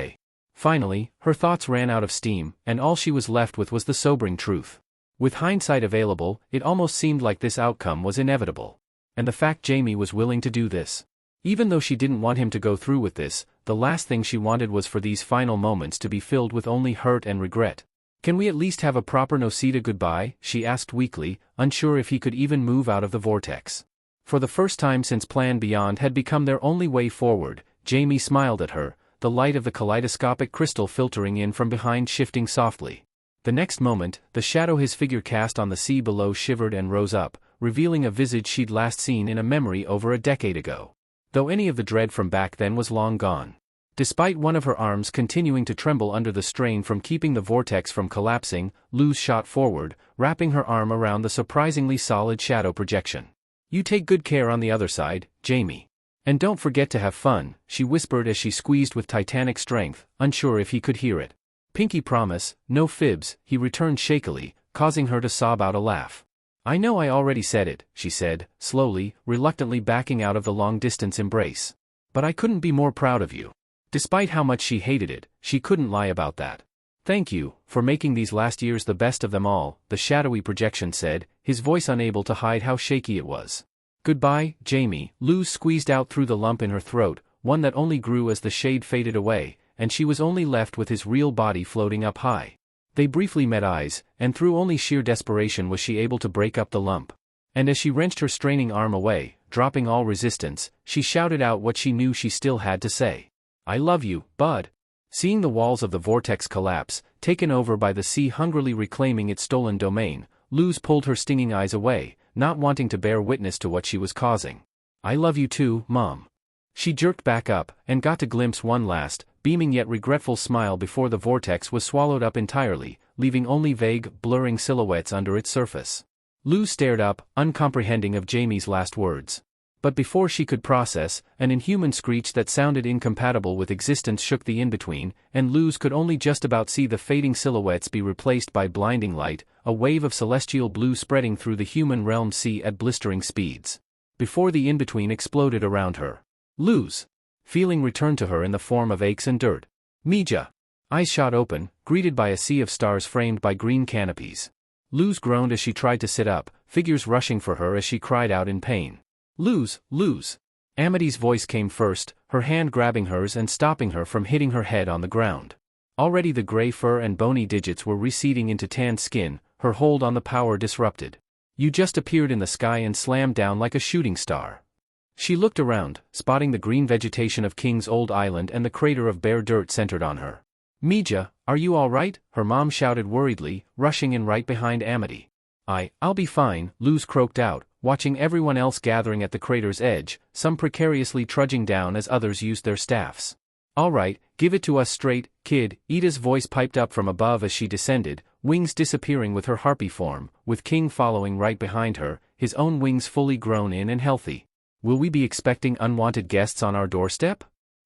Finally, her thoughts ran out of steam, and all she was left with was the sobering truth. With hindsight available, it almost seemed like this outcome was inevitable. And the fact Jamie was willing to do this. Even though she didn't want him to go through with this, the last thing she wanted was for these final moments to be filled with only hurt and regret. Can we at least have a proper Noceda goodbye? She asked weakly, unsure if he could even move out of the vortex. For the first time since Plan Beyond had become their only way forward, Jamie smiled at her, the light of the kaleidoscopic crystal filtering in from behind shifting softly. The next moment, the shadow his figure cast on the sea below shivered and rose up, revealing a visage she'd last seen in a memory over a decade ago. Though any of the dread from back then was long gone. Despite one of her arms continuing to tremble under the strain from keeping the vortex from collapsing, Luz shot forward, wrapping her arm around the surprisingly solid shadow projection. You take good care on the other side, Jamie. And don't forget to have fun, she whispered as she squeezed with titanic strength, unsure if he could hear it. Pinky promise, no fibs, he returned shakily, causing her to sob out a laugh. I know I already said it, she said, slowly, reluctantly backing out of the long-distance embrace. But I couldn't be more proud of you. Despite how much she hated it, she couldn't lie about that. Thank you, for making these last years the best of them all, the shadowy projection said, his voice unable to hide how shaky it was. Goodbye, Jamie, Luz squeezed out through the lump in her throat, one that only grew as the shade faded away, and she was only left with his real body floating up high. They briefly met eyes, and through only sheer desperation was she able to break up the lump. And as she wrenched her straining arm away, dropping all resistance, she shouted out what she knew she still had to say. I love you, bud. Seeing the walls of the vortex collapse, taken over by the sea hungrily reclaiming its stolen domain, Luz pulled her stinging eyes away, not wanting to bear witness to what she was causing. I love you too, Mom. She jerked back up, and got to glimpse one last, beaming yet regretful smile before the vortex was swallowed up entirely, leaving only vague, blurring silhouettes under its surface. Luz stared up, uncomprehending of Jamie's last words. But before she could process, an inhuman screech that sounded incompatible with existence shook the in-between, and Luz could only just about see the fading silhouettes be replaced by blinding light, a wave of celestial blue spreading through the human realm sea at blistering speeds. Before the in-between exploded around her. Luz! Feeling returned to her in the form of aches and dirt. Mija! Eyes shot open, greeted by a sea of stars framed by green canopies. Luz groaned as she tried to sit up, figures rushing for her as she cried out in pain. Luz, Luz! Amity's voice came first, her hand grabbing hers and stopping her from hitting her head on the ground. Already the gray fur and bony digits were receding into tanned skin, her hold on the power disrupted. You just appeared in the sky and slammed down like a shooting star. She looked around, spotting the green vegetation of King's old island and the crater of bare dirt centered on her. Mija, are you all right? Her mom shouted worriedly, rushing in right behind Amity. I'll be fine, Luz croaked out, watching everyone else gathering at the crater's edge, some precariously trudging down as others used their staffs. All right, give it to us straight, kid, Ida's voice piped up from above as she descended, wings disappearing with her harpy form, with King following right behind her, his own wings fully grown in and healthy. Will we be expecting unwanted guests on our doorstep?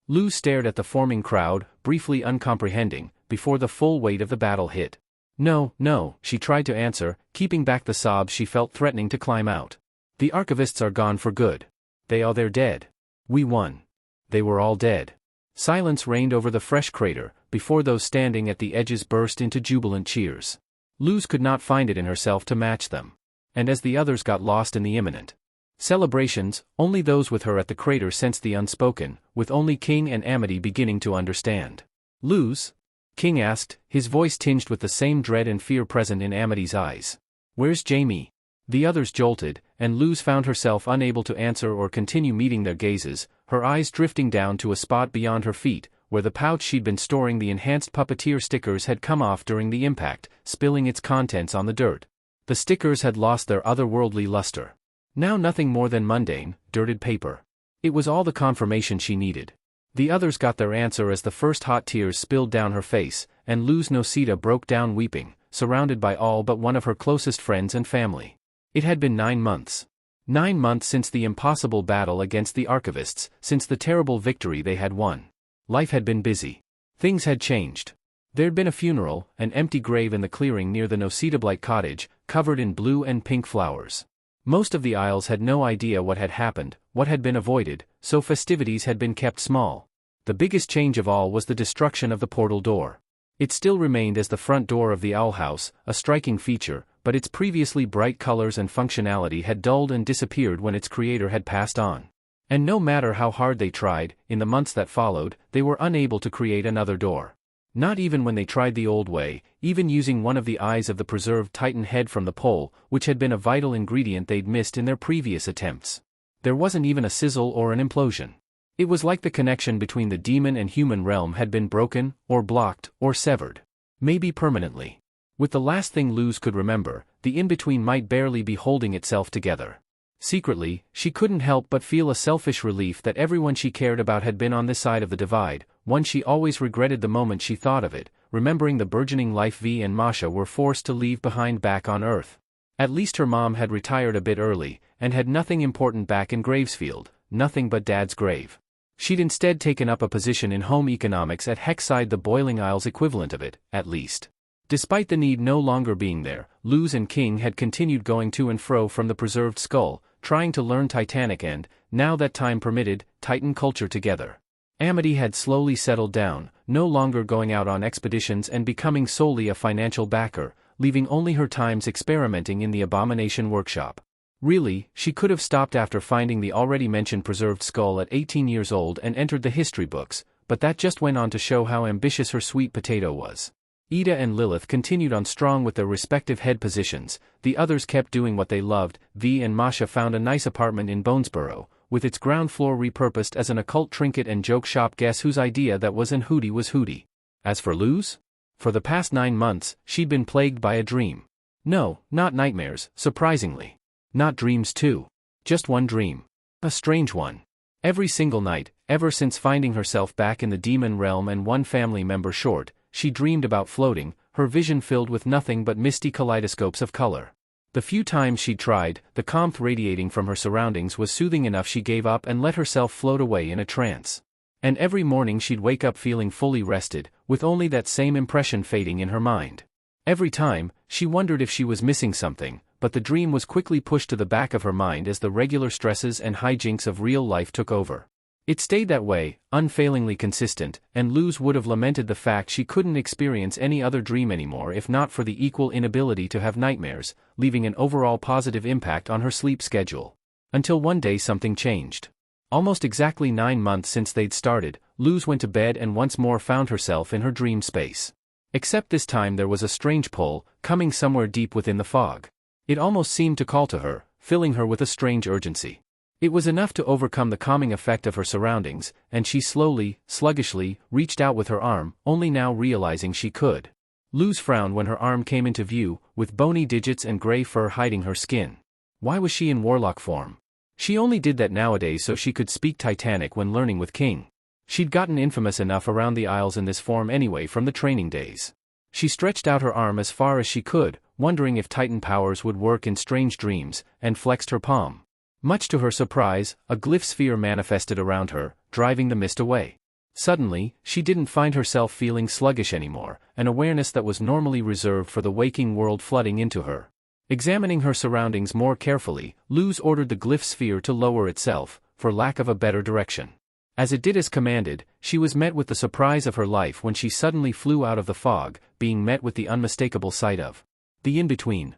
Luz stared at the forming crowd, briefly uncomprehending, before the full weight of the battle hit. No, she tried to answer, keeping back the sobs she felt threatening to climb out. The archivists are gone for good. They're dead. We won. They were all dead. Silence reigned over the fresh crater, before those standing at the edges burst into jubilant cheers. Luz could not find it in herself to match them. And as the others got lost in the imminent celebrations, only those with her at the crater sensed the unspoken, with only King and Amity beginning to understand. Luz? King asked, his voice tinged with the same dread and fear present in Amity's eyes. Where's Jamie? The others jolted, and Luz found herself unable to answer or continue meeting their gazes, her eyes drifting down to a spot beyond her feet, where the pouch she'd been storing the enhanced puppeteer stickers had come off during the impact, spilling its contents on the dirt. The stickers had lost their otherworldly luster. Now nothing more than mundane, dirted paper. It was all the confirmation she needed. The others got their answer as the first hot tears spilled down her face, and Luz Noceda broke down weeping, surrounded by all but one of her closest friends and family. It had been 9 months. 9 months since the impossible battle against the archivists, since the terrible victory they had won. Life had been busy. Things had changed. There'd been a funeral, an empty grave in the clearing near the Noceda cottage, covered in blue and pink flowers. Most of the Isles had no idea what had happened, what had been avoided, so festivities had been kept small. The biggest change of all was the destruction of the portal door. It still remained as the front door of the Owl House, a striking feature, but its previously bright colors and functionality had dulled and disappeared when its creator had passed on. And no matter how hard they tried, in the months that followed, they were unable to create another door. Not even when they tried the old way, even using one of the eyes of the preserved Titan head from the pole, which had been a vital ingredient they'd missed in their previous attempts. There wasn't even a sizzle or an implosion. It was like the connection between the demon and human realm had been broken, or blocked, or severed. Maybe permanently. With the last thing Luz could remember, the in-between might barely be holding itself together. Secretly, she couldn't help but feel a selfish relief that everyone she cared about had been on this side of the divide, one she always regretted the moment she thought of it, remembering the burgeoning life Vi and Masha were forced to leave behind back on Earth. At least her mom had retired a bit early, and had nothing important back in Gravesfield, nothing but Dad's grave. She'd instead taken up a position in home economics at Hexside, the Boiling Isles equivalent of it, at least. Despite the need no longer being there, Luz and King had continued going to and fro from the preserved skull, trying to learn Titanic and, now that time permitted, Titan culture together. Amity had slowly settled down, no longer going out on expeditions and becoming solely a financial backer, leaving only her times experimenting in the Abomination workshop. Really, she could have stopped after finding the already mentioned preserved skull at 18 years old and entered the history books, but that just went on to show how ambitious her sweet potato was. Ida and Lilith continued on strong with their respective head positions, the others kept doing what they loved. Vi and Masha found a nice apartment in Bonesborough, with its ground floor repurposed as an occult trinket and joke shop. Guess whose idea that was, and Hootie was Hootie. As for Luz? For the past 9 months, she'd been plagued by a dream. No, not nightmares, surprisingly. Not dreams too. Just one dream. A strange one. Every single night, ever since finding herself back in the demon realm and one family member short, she dreamed about floating, her vision filled with nothing but misty kaleidoscopes of color. The few times she'd tried, the calmth radiating from her surroundings was soothing enough she gave up and let herself float away in a trance. And every morning she'd wake up feeling fully rested, with only that same impression fading in her mind. Every time, she wondered if she was missing something, but the dream was quickly pushed to the back of her mind as the regular stresses and hijinks of real life took over. It stayed that way, unfailingly consistent, and Luz would have lamented the fact she couldn't experience any other dream anymore if not for the equal inability to have nightmares, leaving an overall positive impact on her sleep schedule. Until one day something changed. Almost exactly 9 months since they'd started, Luz went to bed and once more found herself in her dream space. Except this time there was a strange pull, coming somewhere deep within the fog. It almost seemed to call to her, filling her with a strange urgency. It was enough to overcome the calming effect of her surroundings, and she slowly, sluggishly, reached out with her arm, only now realizing she could. Luz frowned when her arm came into view, with bony digits and gray fur hiding her skin. Why was she in Warlock form? She only did that nowadays so she could speak Titanic when learning with King. She'd gotten infamous enough around the Isles in this form anyway from the training days. She stretched out her arm as far as she could, wondering if Titan powers would work in strange dreams, and flexed her palm. Much to her surprise, a glyph sphere manifested around her, driving the mist away. Suddenly, she didn't find herself feeling sluggish anymore, an awareness that was normally reserved for the waking world flooding into her. Examining her surroundings more carefully, Luz ordered the glyph sphere to lower itself, for lack of a better direction. As it did as commanded, she was met with the surprise of her life when she suddenly flew out of the fog, being met with the unmistakable sight of the in-between.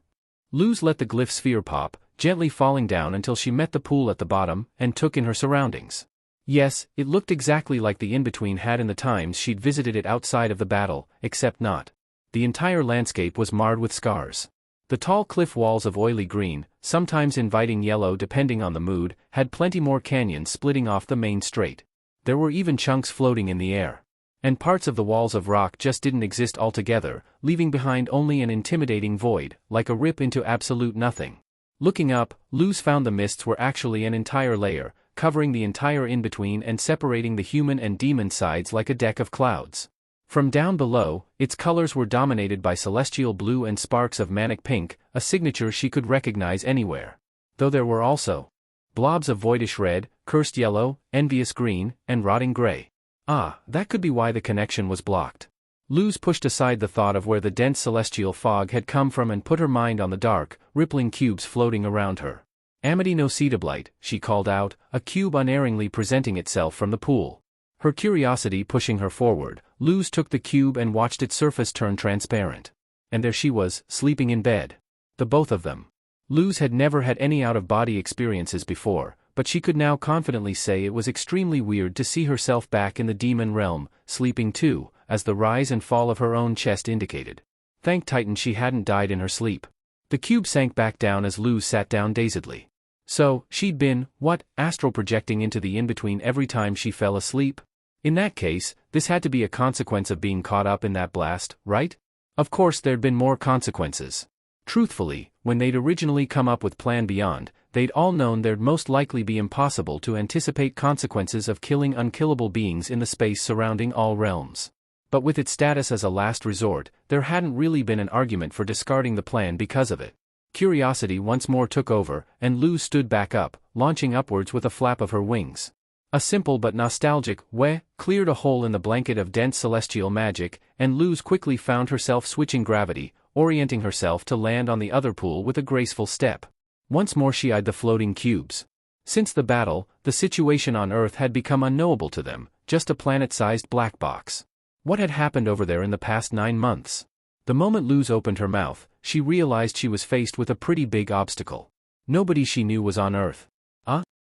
Luz let the glyph sphere pop, gently falling down until she met the pool at the bottom, and took in her surroundings. Yes, it looked exactly like the in-between had in the times she'd visited it outside of the battle, except not. The entire landscape was marred with scars. The tall cliff walls of oily green, sometimes inviting yellow depending on the mood, had plenty more canyons splitting off the main strait. There were even chunks floating in the air. And parts of the walls of rock just didn't exist altogether, leaving behind only an intimidating void, like a rip into absolute nothing. Looking up, Luz found the mists were actually an entire layer, covering the entire in-between and separating the human and demon sides like a deck of clouds. From down below, its colors were dominated by celestial blue and sparks of manic pink, a signature she could recognize anywhere. Though there were also blobs of voidish red, cursed yellow, envious green, and rotting gray. Ah, that could be why the connection was blocked. Luz pushed aside the thought of where the dense celestial fog had come from and put her mind on the dark, rippling cubes floating around her. Amity Noceda Blight, she called out, a cube unerringly presenting itself from the pool. Her curiosity pushing her forward, Luz took the cube and watched its surface turn transparent. And there she was, sleeping in bed. The both of them. Luz had never had any out-of-body experiences before, but she could now confidently say it was extremely weird to see herself back in the demon realm, sleeping too, as the rise and fall of her own chest indicated. Thank Titan she hadn't died in her sleep. The cube sank back down as Luz sat down dazedly. So, she'd been, what, astral projecting into the in-between every time she fell asleep? In that case, this had to be a consequence of being caught up in that blast, right? Of course there'd been more consequences. Truthfully, when they'd originally come up with Plan Beyond, they'd all known there'd most likely be impossible to anticipate consequences of killing unkillable beings in the space surrounding all realms. But with its status as a last resort, there hadn't really been an argument for discarding the plan because of it. Curiosity once more took over, and Luz stood back up, launching upwards with a flap of her wings. A simple but nostalgic "weh" cleared a hole in the blanket of dense celestial magic, and Luz quickly found herself switching gravity, orienting herself to land on the other pool with a graceful step. Once more she eyed the floating cubes. Since the battle, the situation on Earth had become unknowable to them, just a planet-sized black box. What had happened over there in the past 9 months? The moment Luz opened her mouth, she realized she was faced with a pretty big obstacle. Nobody she knew was on Earth.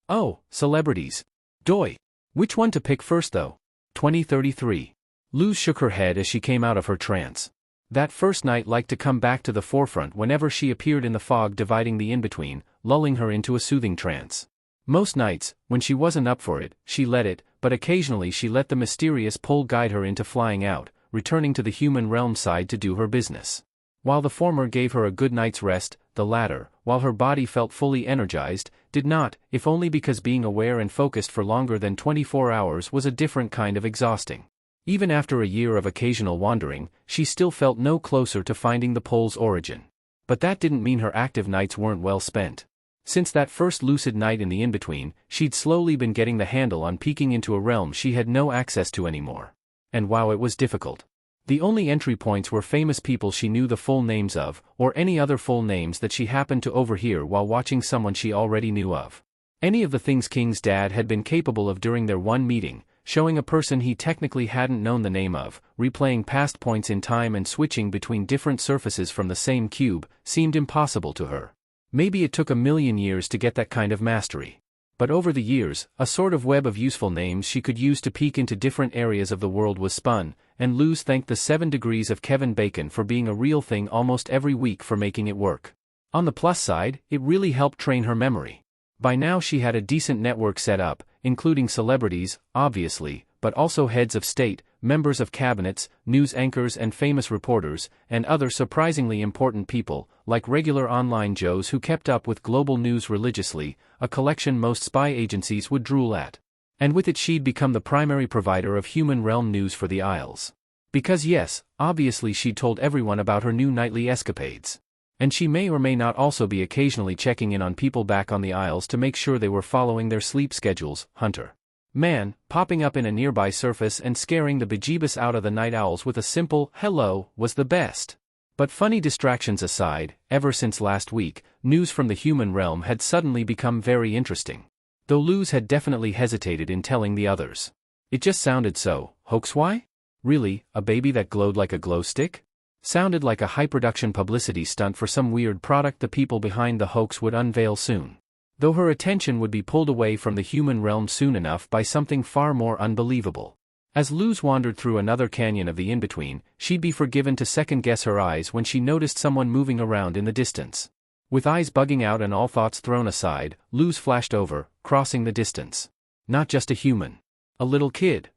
Oh, celebrities. Doi. Which one to pick first though? 2033. Luz shook her head as she came out of her trance. That first night liked to come back to the forefront whenever she appeared in the fog dividing the in-between, lulling her into a soothing trance. Most nights, when she wasn't up for it, she let it, but occasionally she let the mysterious pull guide her into flying out, returning to the human realm side to do her business. While the former gave her a good night's rest, the latter, while her body felt fully energized, did not, if only because being aware and focused for longer than 24 hours was a different kind of exhausting. Even after a year of occasional wandering, she still felt no closer to finding the pole's origin. But that didn't mean her active nights weren't well spent. Since that first lucid night in the in-between, she'd slowly been getting the handle on peeking into a realm she had no access to anymore. And wow, it was difficult. The only entry points were famous people she knew the full names of, or any other full names that she happened to overhear while watching someone she already knew of. Any of the things King's dad had been capable of during their one meeting, showing a person he technically hadn't known the name of, replaying past points in time and switching between different surfaces from the same cube, seemed impossible to her. Maybe it took 1,000,000 years to get that kind of mastery. But over the years, a sort of web of useful names she could use to peek into different areas of the world was spun, and Luz thanked the 7 degrees of Kevin Bacon for being a real thing almost every week for making it work. On the plus side, it really helped train her memory. By now she had a decent network set up, including celebrities, obviously, but also heads of state, members of cabinets, news anchors and famous reporters, and other surprisingly important people, like regular online Joes who kept up with global news religiously, a collection most spy agencies would drool at. And with it she'd become the primary provider of human realm news for the Isles. Because yes, obviously she'd told everyone about her new nightly escapades. And she may or may not also be occasionally checking in on people back on the Isles to make sure they were following their sleep schedules. Hunter. Man, popping up in a nearby surface and scaring the bejeebus out of the night owls with a simple, hello, was the best. But funny distractions aside, ever since last week, news from the human realm had suddenly become very interesting. Though Luz had definitely hesitated in telling the others. It just sounded so, hoax why? Really, a baby that glowed like a glow stick? Sounded like a high-production publicity stunt for some weird product the people behind the hoax would unveil soon. Though her attention would be pulled away from the human realm soon enough by something far more unbelievable. As Luz wandered through another canyon of the in-between, she'd be forgiven to second-guess her eyes when she noticed someone moving around in the distance. With eyes bugging out and all thoughts thrown aside, Luz flashed over, crossing the distance. Not just a human. A little kid.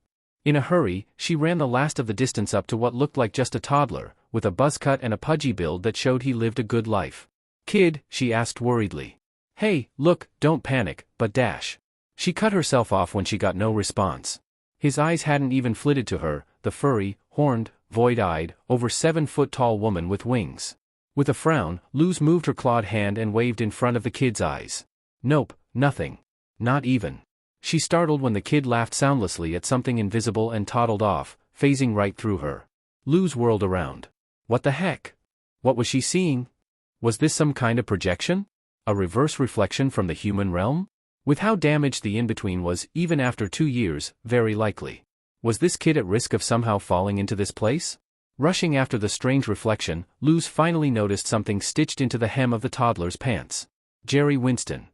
In a hurry, she ran the last of the distance up to what looked like just a toddler, with a buzz cut and a pudgy build that showed he lived a good life. "Kid," she asked worriedly. "Hey, look, don't panic, but dash." She cut herself off when she got no response. His eyes hadn't even flitted to her, the furry, horned, void-eyed, over 7-foot-tall woman with wings. With a frown, Luz moved her clawed hand and waved in front of the kid's eyes. Nope, nothing. Not even. She startled when the kid laughed soundlessly at something invisible and toddled off, phasing right through her. Luz whirled around. What the heck? What was she seeing? Was this some kind of projection? A reverse reflection from the human realm? With how damaged the in-between was, even after 2 years, very likely. Was this kid at risk of somehow falling into this place? Rushing after the strange reflection, Luz finally noticed something stitched into the hem of the toddler's pants. Jerry Winston.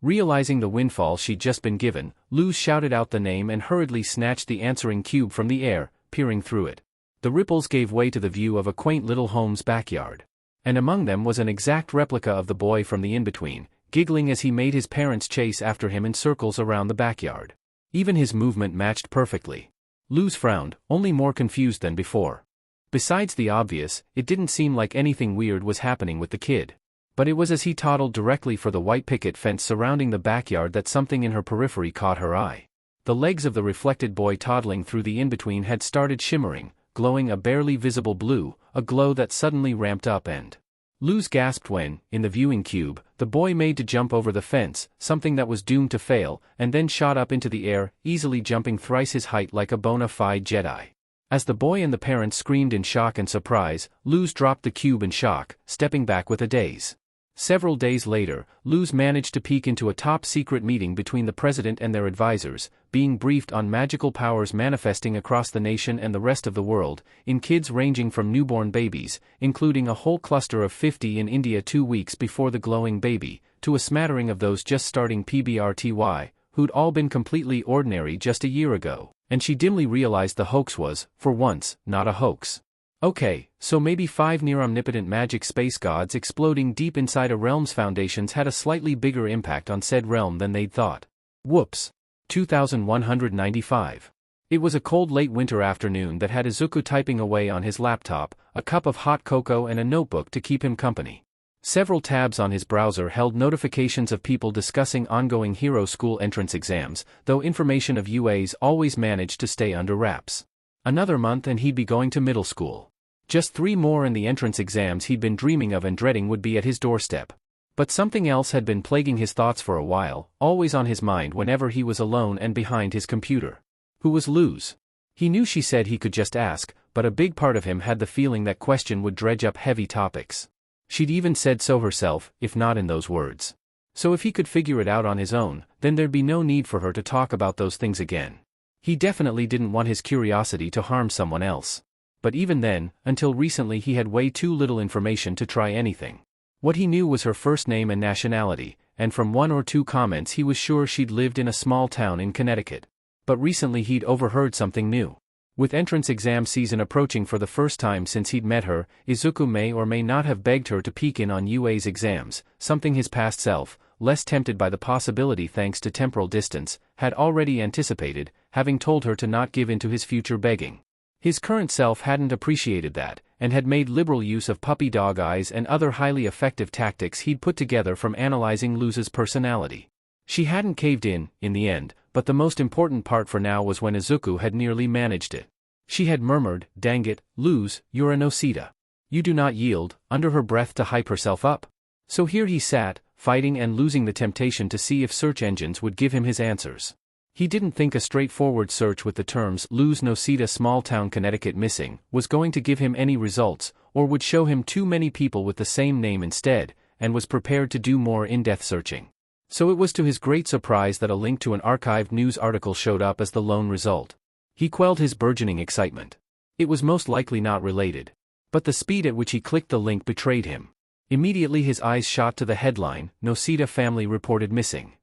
Realizing the windfall she'd just been given, Luz shouted out the name and hurriedly snatched the answering cube from the air, peering through it. The ripples gave way to the view of a quaint little home's backyard. And among them was an exact replica of the boy from the in-between, giggling as he made his parents chase after him in circles around the backyard. Even his movement matched perfectly. Luz frowned, only more confused than before. Besides the obvious, it didn't seem like anything weird was happening with the kid. But it was as he toddled directly for the white picket fence surrounding the backyard that something in her periphery caught her eye. The legs of the reflected boy toddling through the in-between had started shimmering, glowing a barely visible blue, a glow that suddenly ramped up and... Luz gasped when, in the viewing cube, the boy made to jump over the fence, something that was doomed to fail, and then shot up into the air, easily jumping thrice his height like a bona fide Jedi. As the boy and the parents screamed in shock and surprise, Luz dropped the cube in shock, stepping back with a daze. Several days later, Luz managed to peek into a top-secret meeting between the president and their advisors, being briefed on magical powers manifesting across the nation and the rest of the world, in kids ranging from newborn babies, including a whole cluster of 50 in India 2 weeks before the glowing baby, to a smattering of those just starting PBRTY, who'd all been completely ordinary just a year ago, and she dimly realized the hoax was, for once, not a hoax. Okay, so maybe 5 near-omnipotent magic space gods exploding deep inside a realm's foundations had a slightly bigger impact on said realm than they'd thought. Whoops. 2195. It was a cold late winter afternoon that had Izuku typing away on his laptop, a cup of hot cocoa and a notebook to keep him company. Several tabs on his browser held notifications of people discussing ongoing hero school entrance exams, though information of UAs always managed to stay under wraps. Another month and he'd be going to middle school. Just 3 more and the entrance exams he'd been dreaming of and dreading would be at his doorstep. But something else had been plaguing his thoughts for a while, always on his mind whenever he was alone and behind his computer. Who was Luz? He knew she said he could just ask, but a big part of him had the feeling that question would dredge up heavy topics. She'd even said so herself, if not in those words. So if he could figure it out on his own, then there'd be no need for her to talk about those things again. He definitely didn't want his curiosity to harm someone else. But even then, until recently he had way too little information to try anything. What he knew was her first name and nationality, and from 1 or 2 comments he was sure she'd lived in a small town in Connecticut. But recently he'd overheard something new. With entrance exam season approaching for the first time since he'd met her, Izuku may or may not have begged her to peek in on UA's exams, something his past self, less tempted by the possibility thanks to temporal distance, had already anticipated, having told her to not give in to his future begging. His current self hadn't appreciated that, and had made liberal use of puppy dog eyes and other highly effective tactics he'd put together from analyzing Luz's personality. She hadn't caved in the end, but the most important part for now was when Izuku had nearly managed it. She had murmured, "Dang it, Luz, you're a Noceda. You do not yield," under her breath to hype herself up. So here he sat, fighting and losing the temptation to see if search engines would give him his answers. He didn't think a straightforward search with the terms Luz Noceda small town Connecticut missing was going to give him any results, or would show him too many people with the same name instead, and was prepared to do more in-depth searching. So it was to his great surprise that a link to an archived news article showed up as the lone result. He quelled his burgeoning excitement. It was most likely not related. But the speed at which he clicked the link betrayed him. Immediately his eyes shot to the headline, "Noceda family reported missing."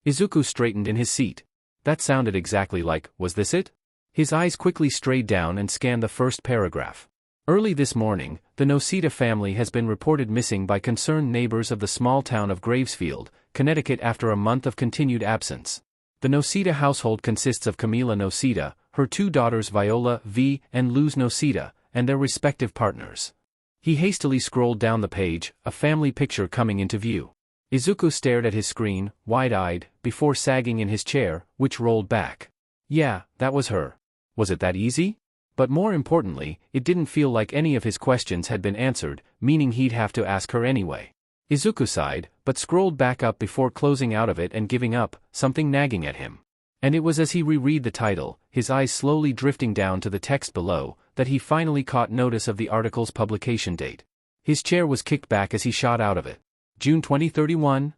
Izuku straightened in his seat. That sounded exactly like, was this it? His eyes quickly strayed down and scanned the first paragraph. Early this morning, the Noceda family has been reported missing by concerned neighbors of the small town of Gravesfield, Connecticut after a month of continued absence. The Noceda household consists of Camila Noceda, her two daughters Viola V and Luz Noceda, and their respective partners. He hastily scrolled down the page, a family picture coming into view. Izuku stared at his screen, wide-eyed, before sagging in his chair, which rolled back. Yeah, that was her. Was it that easy? But more importantly, it didn't feel like any of his questions had been answered, meaning he'd have to ask her anyway. Izuku sighed, but scrolled back up before closing out of it and giving up, something nagging at him. And it was as he reread the title, his eyes slowly drifting down to the text below, that he finally caught notice of the article's publication date. His chair was kicked back as he shot out of it. June 2031?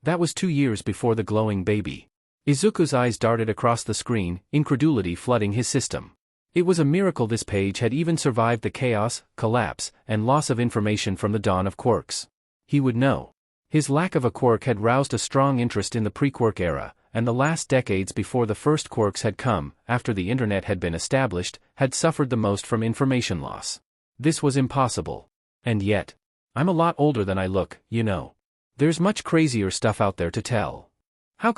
That was 2 years before the glowing baby. Izuku's eyes darted across the screen, incredulity flooding his system. It was a miracle this page had even survived the chaos, collapse, and loss of information from the dawn of quirks. He would know. His lack of a quirk had roused a strong interest in the pre-quirk era, and the last decades before the first quirks had come, after the internet had been established, had suffered the most from information loss. This was impossible. And yet, I'm a lot older than I look, you know. There's much crazier stuff out there to tell. How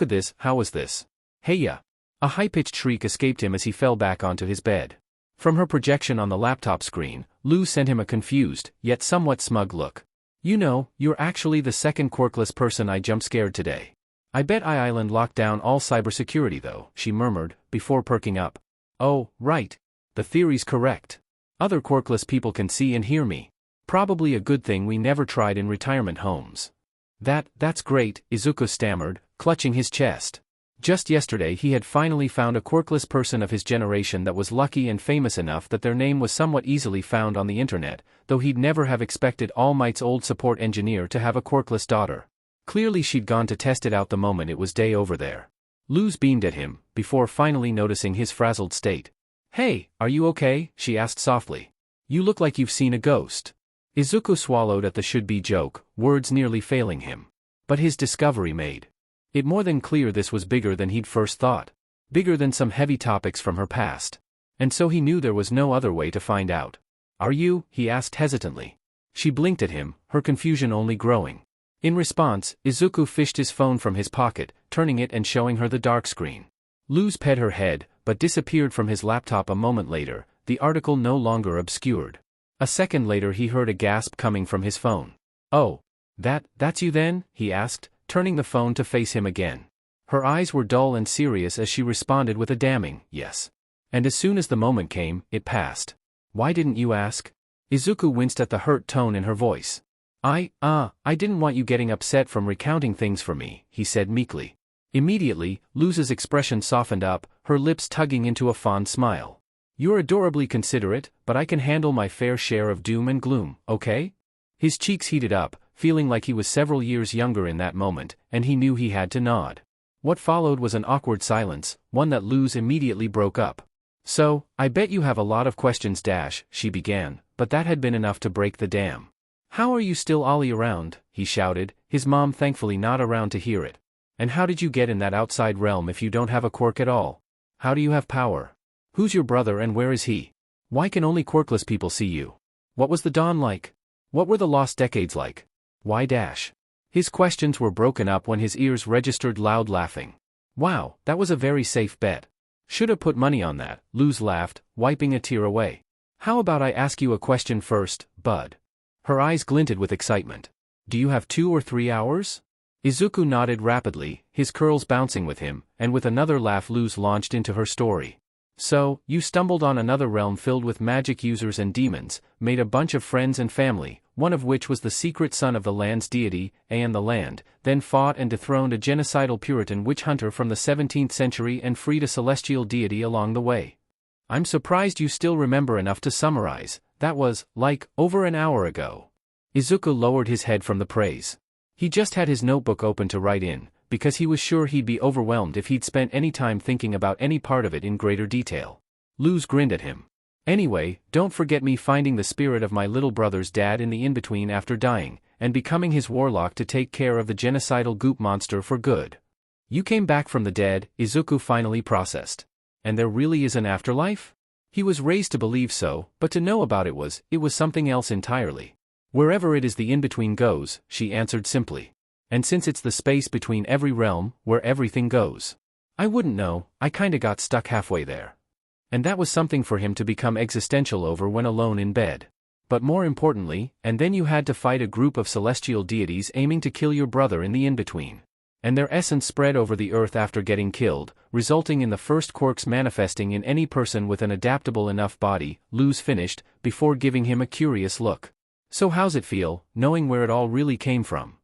was this? Hey-ya! A high-pitched shriek escaped him as he fell back onto his bed. From her projection on the laptop screen, Luz sent him a confused, yet somewhat smug look. You know, you're actually the second quirkless person I jump-scared today. I bet I-Island locked down all cybersecurity though, she murmured, before perking up. Oh, right. The theory's correct. Other quirkless people can see and hear me. Probably a good thing we never tried in retirement homes. That's great, Izuku stammered, clutching his chest. Just yesterday he had finally found a quirkless person of his generation that was lucky and famous enough that their name was somewhat easily found on the internet, though he'd never have expected All Might's old support engineer to have a quirkless daughter. Clearly she'd gone to test it out the moment it was day over there. Luz beamed at him, before finally noticing his frazzled state. Hey, are you okay? She asked softly. You look like you've seen a ghost. Izuku swallowed at the should-be joke, words nearly failing him. But his discovery made it more than clear this was bigger than he'd first thought. Bigger than some heavy topics from her past. And so he knew there was no other way to find out. Are you? He asked hesitantly. She blinked at him, her confusion only growing. In response, Izuku fished his phone from his pocket, turning it and showing her the dark screen. Luz pet her head, but disappeared from his laptop a moment later, the article no longer obscured. A second later he heard a gasp coming from his phone. Oh. That's you then? He asked, turning the phone to face him again. Her eyes were dull and serious as she responded with a damning, yes. And as soon as the moment came, it passed. Why didn't you ask? Izuku winced at the hurt tone in her voice. I didn't want you getting upset from recounting things for me, he said meekly. Immediately, Luz's expression softened up, her lips tugging into a fond smile. You're adorably considerate, but I can handle my fair share of doom and gloom, okay? His cheeks heated up, feeling like he was several years younger in that moment, and he knew he had to nod. What followed was an awkward silence, one that Luz immediately broke up. So, I bet you have a lot of questions, she began, but that had been enough to break the dam. How are you still ollie around? He shouted, his mom thankfully not around to hear it. And how did you get in that outside realm if you don't have a quirk at all? How do you have power? Who's your brother and where is he? Why can only quirkless people see you? What was the dawn like? What were the lost decades like? Why ? His questions were broken up when his ears registered loud laughing. Wow, that was a very safe bet. Should have put money on that, Luz laughed, wiping a tear away. How about I ask you a question first, bud? Her eyes glinted with excitement. Do you have 2 or 3 hours? Izuku nodded rapidly, his curls bouncing with him, and with another laugh Luz launched into her story. So, you stumbled on another realm filled with magic users and demons, made a bunch of friends and family, one of which was the secret son of the land's deity, and the land, then fought and dethroned a genocidal Puritan witch hunter from the 17th century and freed a celestial deity along the way. I'm surprised you still remember enough to summarize. That was, like, over an hour ago. Izuku lowered his head from the praise. He just had his notebook open to write in, because he was sure he'd be overwhelmed if he'd spent any time thinking about any part of it in greater detail. Luz grinned at him. Anyway, don't forget me finding the spirit of my little brother's dad in the in-between after dying, and becoming his warlock to take care of the genocidal goop monster for good. You came back from the dead, Izuku finally processed. And there really is an afterlife? He was raised to believe so, but to know about it was something else entirely. Wherever it is the in-between goes, she answered simply. And since it's the space between every realm, where everything goes. I wouldn't know, I kinda got stuck halfway there. And that was something for him to become existential over when alone in bed. But more importantly, and then you had to fight a group of celestial deities aiming to kill your brother in the in-between. And their essence spread over the earth after getting killed, resulting in the first quirks manifesting in any person with an adaptable enough body, Luz finished, before giving him a curious look. So how's it feel, knowing where it all really came from?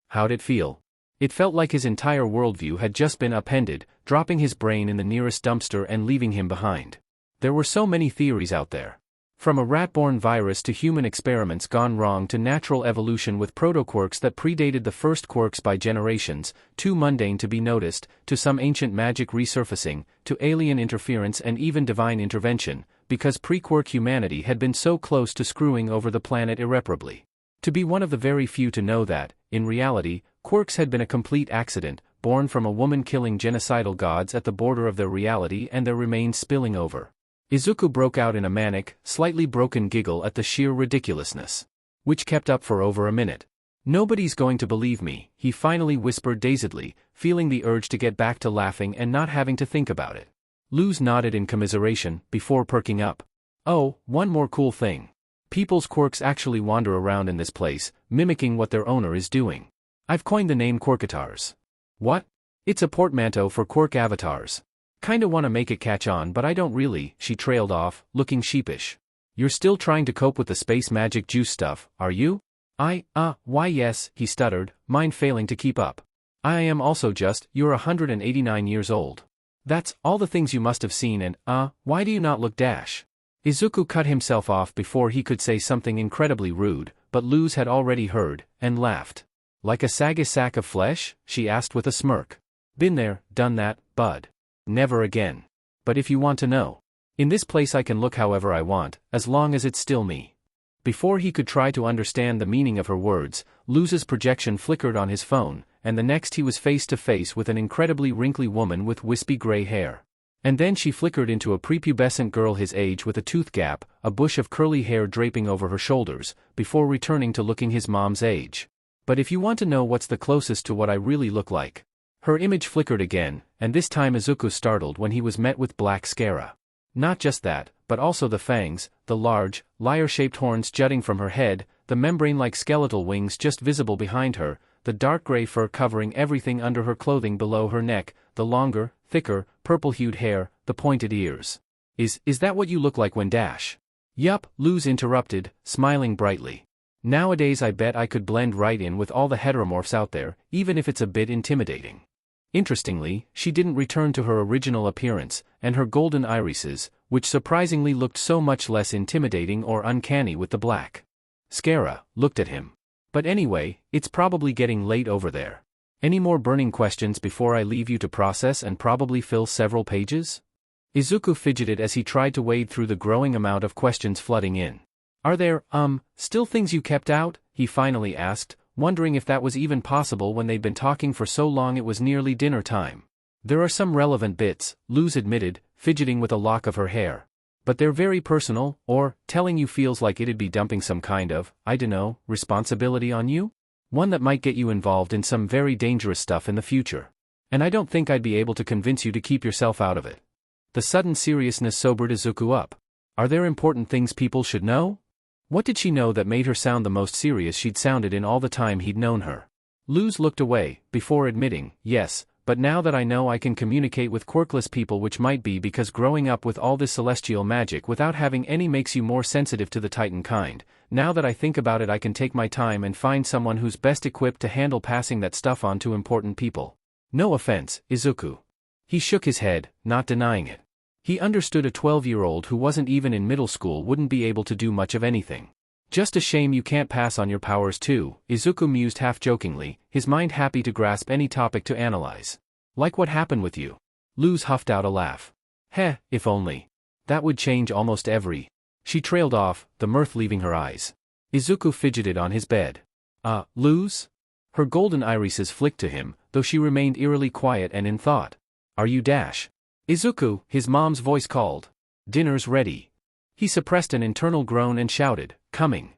How'd it feel? It felt like his entire worldview had just been upended, dropping his brain in the nearest dumpster and leaving him behind. There were so many theories out there. From a rat-borne virus to human experiments gone wrong to natural evolution with proto-quirks that predated the first quirks by generations, too mundane to be noticed, to some ancient magic resurfacing, to alien interference and even divine intervention, because pre-quirk humanity had been so close to screwing over the planet irreparably. To be one of the very few to know that, in reality, quirks had been a complete accident, born from a woman killing genocidal gods at the border of their reality and their remains spilling over. Izuku broke out in a manic, slightly broken giggle at the sheer ridiculousness. Which kept up for over a minute. Nobody's going to believe me, he finally whispered dazedly, feeling the urge to get back to laughing and not having to think about it. Luz nodded in commiseration, before perking up. Oh, one more cool thing. People's quirks actually wander around in this place, mimicking what their owner is doing. I've coined the name Quirkatars. What? It's a portmanteau for quirk avatars. Kinda wanna make it catch on but I don't really, she trailed off, looking sheepish. You're still trying to cope with the space magic juice stuff, are you? Why yes, he stuttered, mind failing to keep up. I am also just, you're 189 years old. That's all the things you must have seen and, why do you not look dash? Izuku cut himself off before he could say something incredibly rude, but Luz had already heard, and laughed. Like a saggy sack of flesh? She asked with a smirk. Been there, done that, bud. Never again. But if you want to know. In this place I can look however I want, as long as it's still me. Before he could try to understand the meaning of her words, Luz's projection flickered on his phone, and the next he was face to face with an incredibly wrinkly woman with wispy gray hair. And then she flickered into a prepubescent girl his age with a tooth gap, a bush of curly hair draping over her shoulders, before returning to looking his mom's age. But if you want to know what's the closest to what I really look like. Her image flickered again, and this time Izuku startled when he was met with black scara. Not just that, but also the fangs, the large, lyre-shaped horns jutting from her head, the membrane-like skeletal wings just visible behind her, the dark gray fur covering everything under her clothing below her neck, the longer, thicker, purple-hued hair, the pointed ears. Is that what you look like when dash? Yup, Luz interrupted, smiling brightly. Nowadays I bet I could blend right in with all the heteromorphs out there, even if it's a bit intimidating. Interestingly, she didn't return to her original appearance, and her golden irises, which surprisingly looked so much less intimidating or uncanny with the black scara, looked at him. But anyway, it's probably getting late over there. Any more burning questions before I leave you to process and probably fill several pages? Izuku fidgeted as he tried to wade through the growing amount of questions flooding in. Are there, still things you kept out? He finally asked, wondering if that was even possible when they'd been talking for so long it was nearly dinner time. There are some relevant bits, Luz admitted, fidgeting with a lock of her hair. But they're very personal, or, telling you feels like it'd be dumping some kind of, I dunno, responsibility on you? One that might get you involved in some very dangerous stuff in the future. And I don't think I'd be able to convince you to keep yourself out of it. The sudden seriousness sobered Izuku up. Are there important things people should know? What did she know that made her sound the most serious she'd sounded in all the time he'd known her? Luz looked away, before admitting, yes, but now that I know I can communicate with quirkless people, which might be because growing up with all this celestial magic without having any makes you more sensitive to the Titan kind. Now that I think about it, I can take my time and find someone who's best equipped to handle passing that stuff on to important people. No offense, Izuku. He shook his head, not denying it. He understood a 12-year-old who wasn't even in middle school wouldn't be able to do much of anything. Just a shame you can't pass on your powers too, Izuku mused half-jokingly, his mind happy to grasp any topic to analyze. Like what happened with you? Luz huffed out a laugh. Heh, if only. That would change almost every. She trailed off, the mirth leaving her eyes. Izuku fidgeted on his bed. Luz? Her golden irises flicked to him, though she remained eerily quiet and in thought. Are you Dash? Izuku, his mom's voice called. Dinner's ready. He suppressed an internal groan and shouted, coming.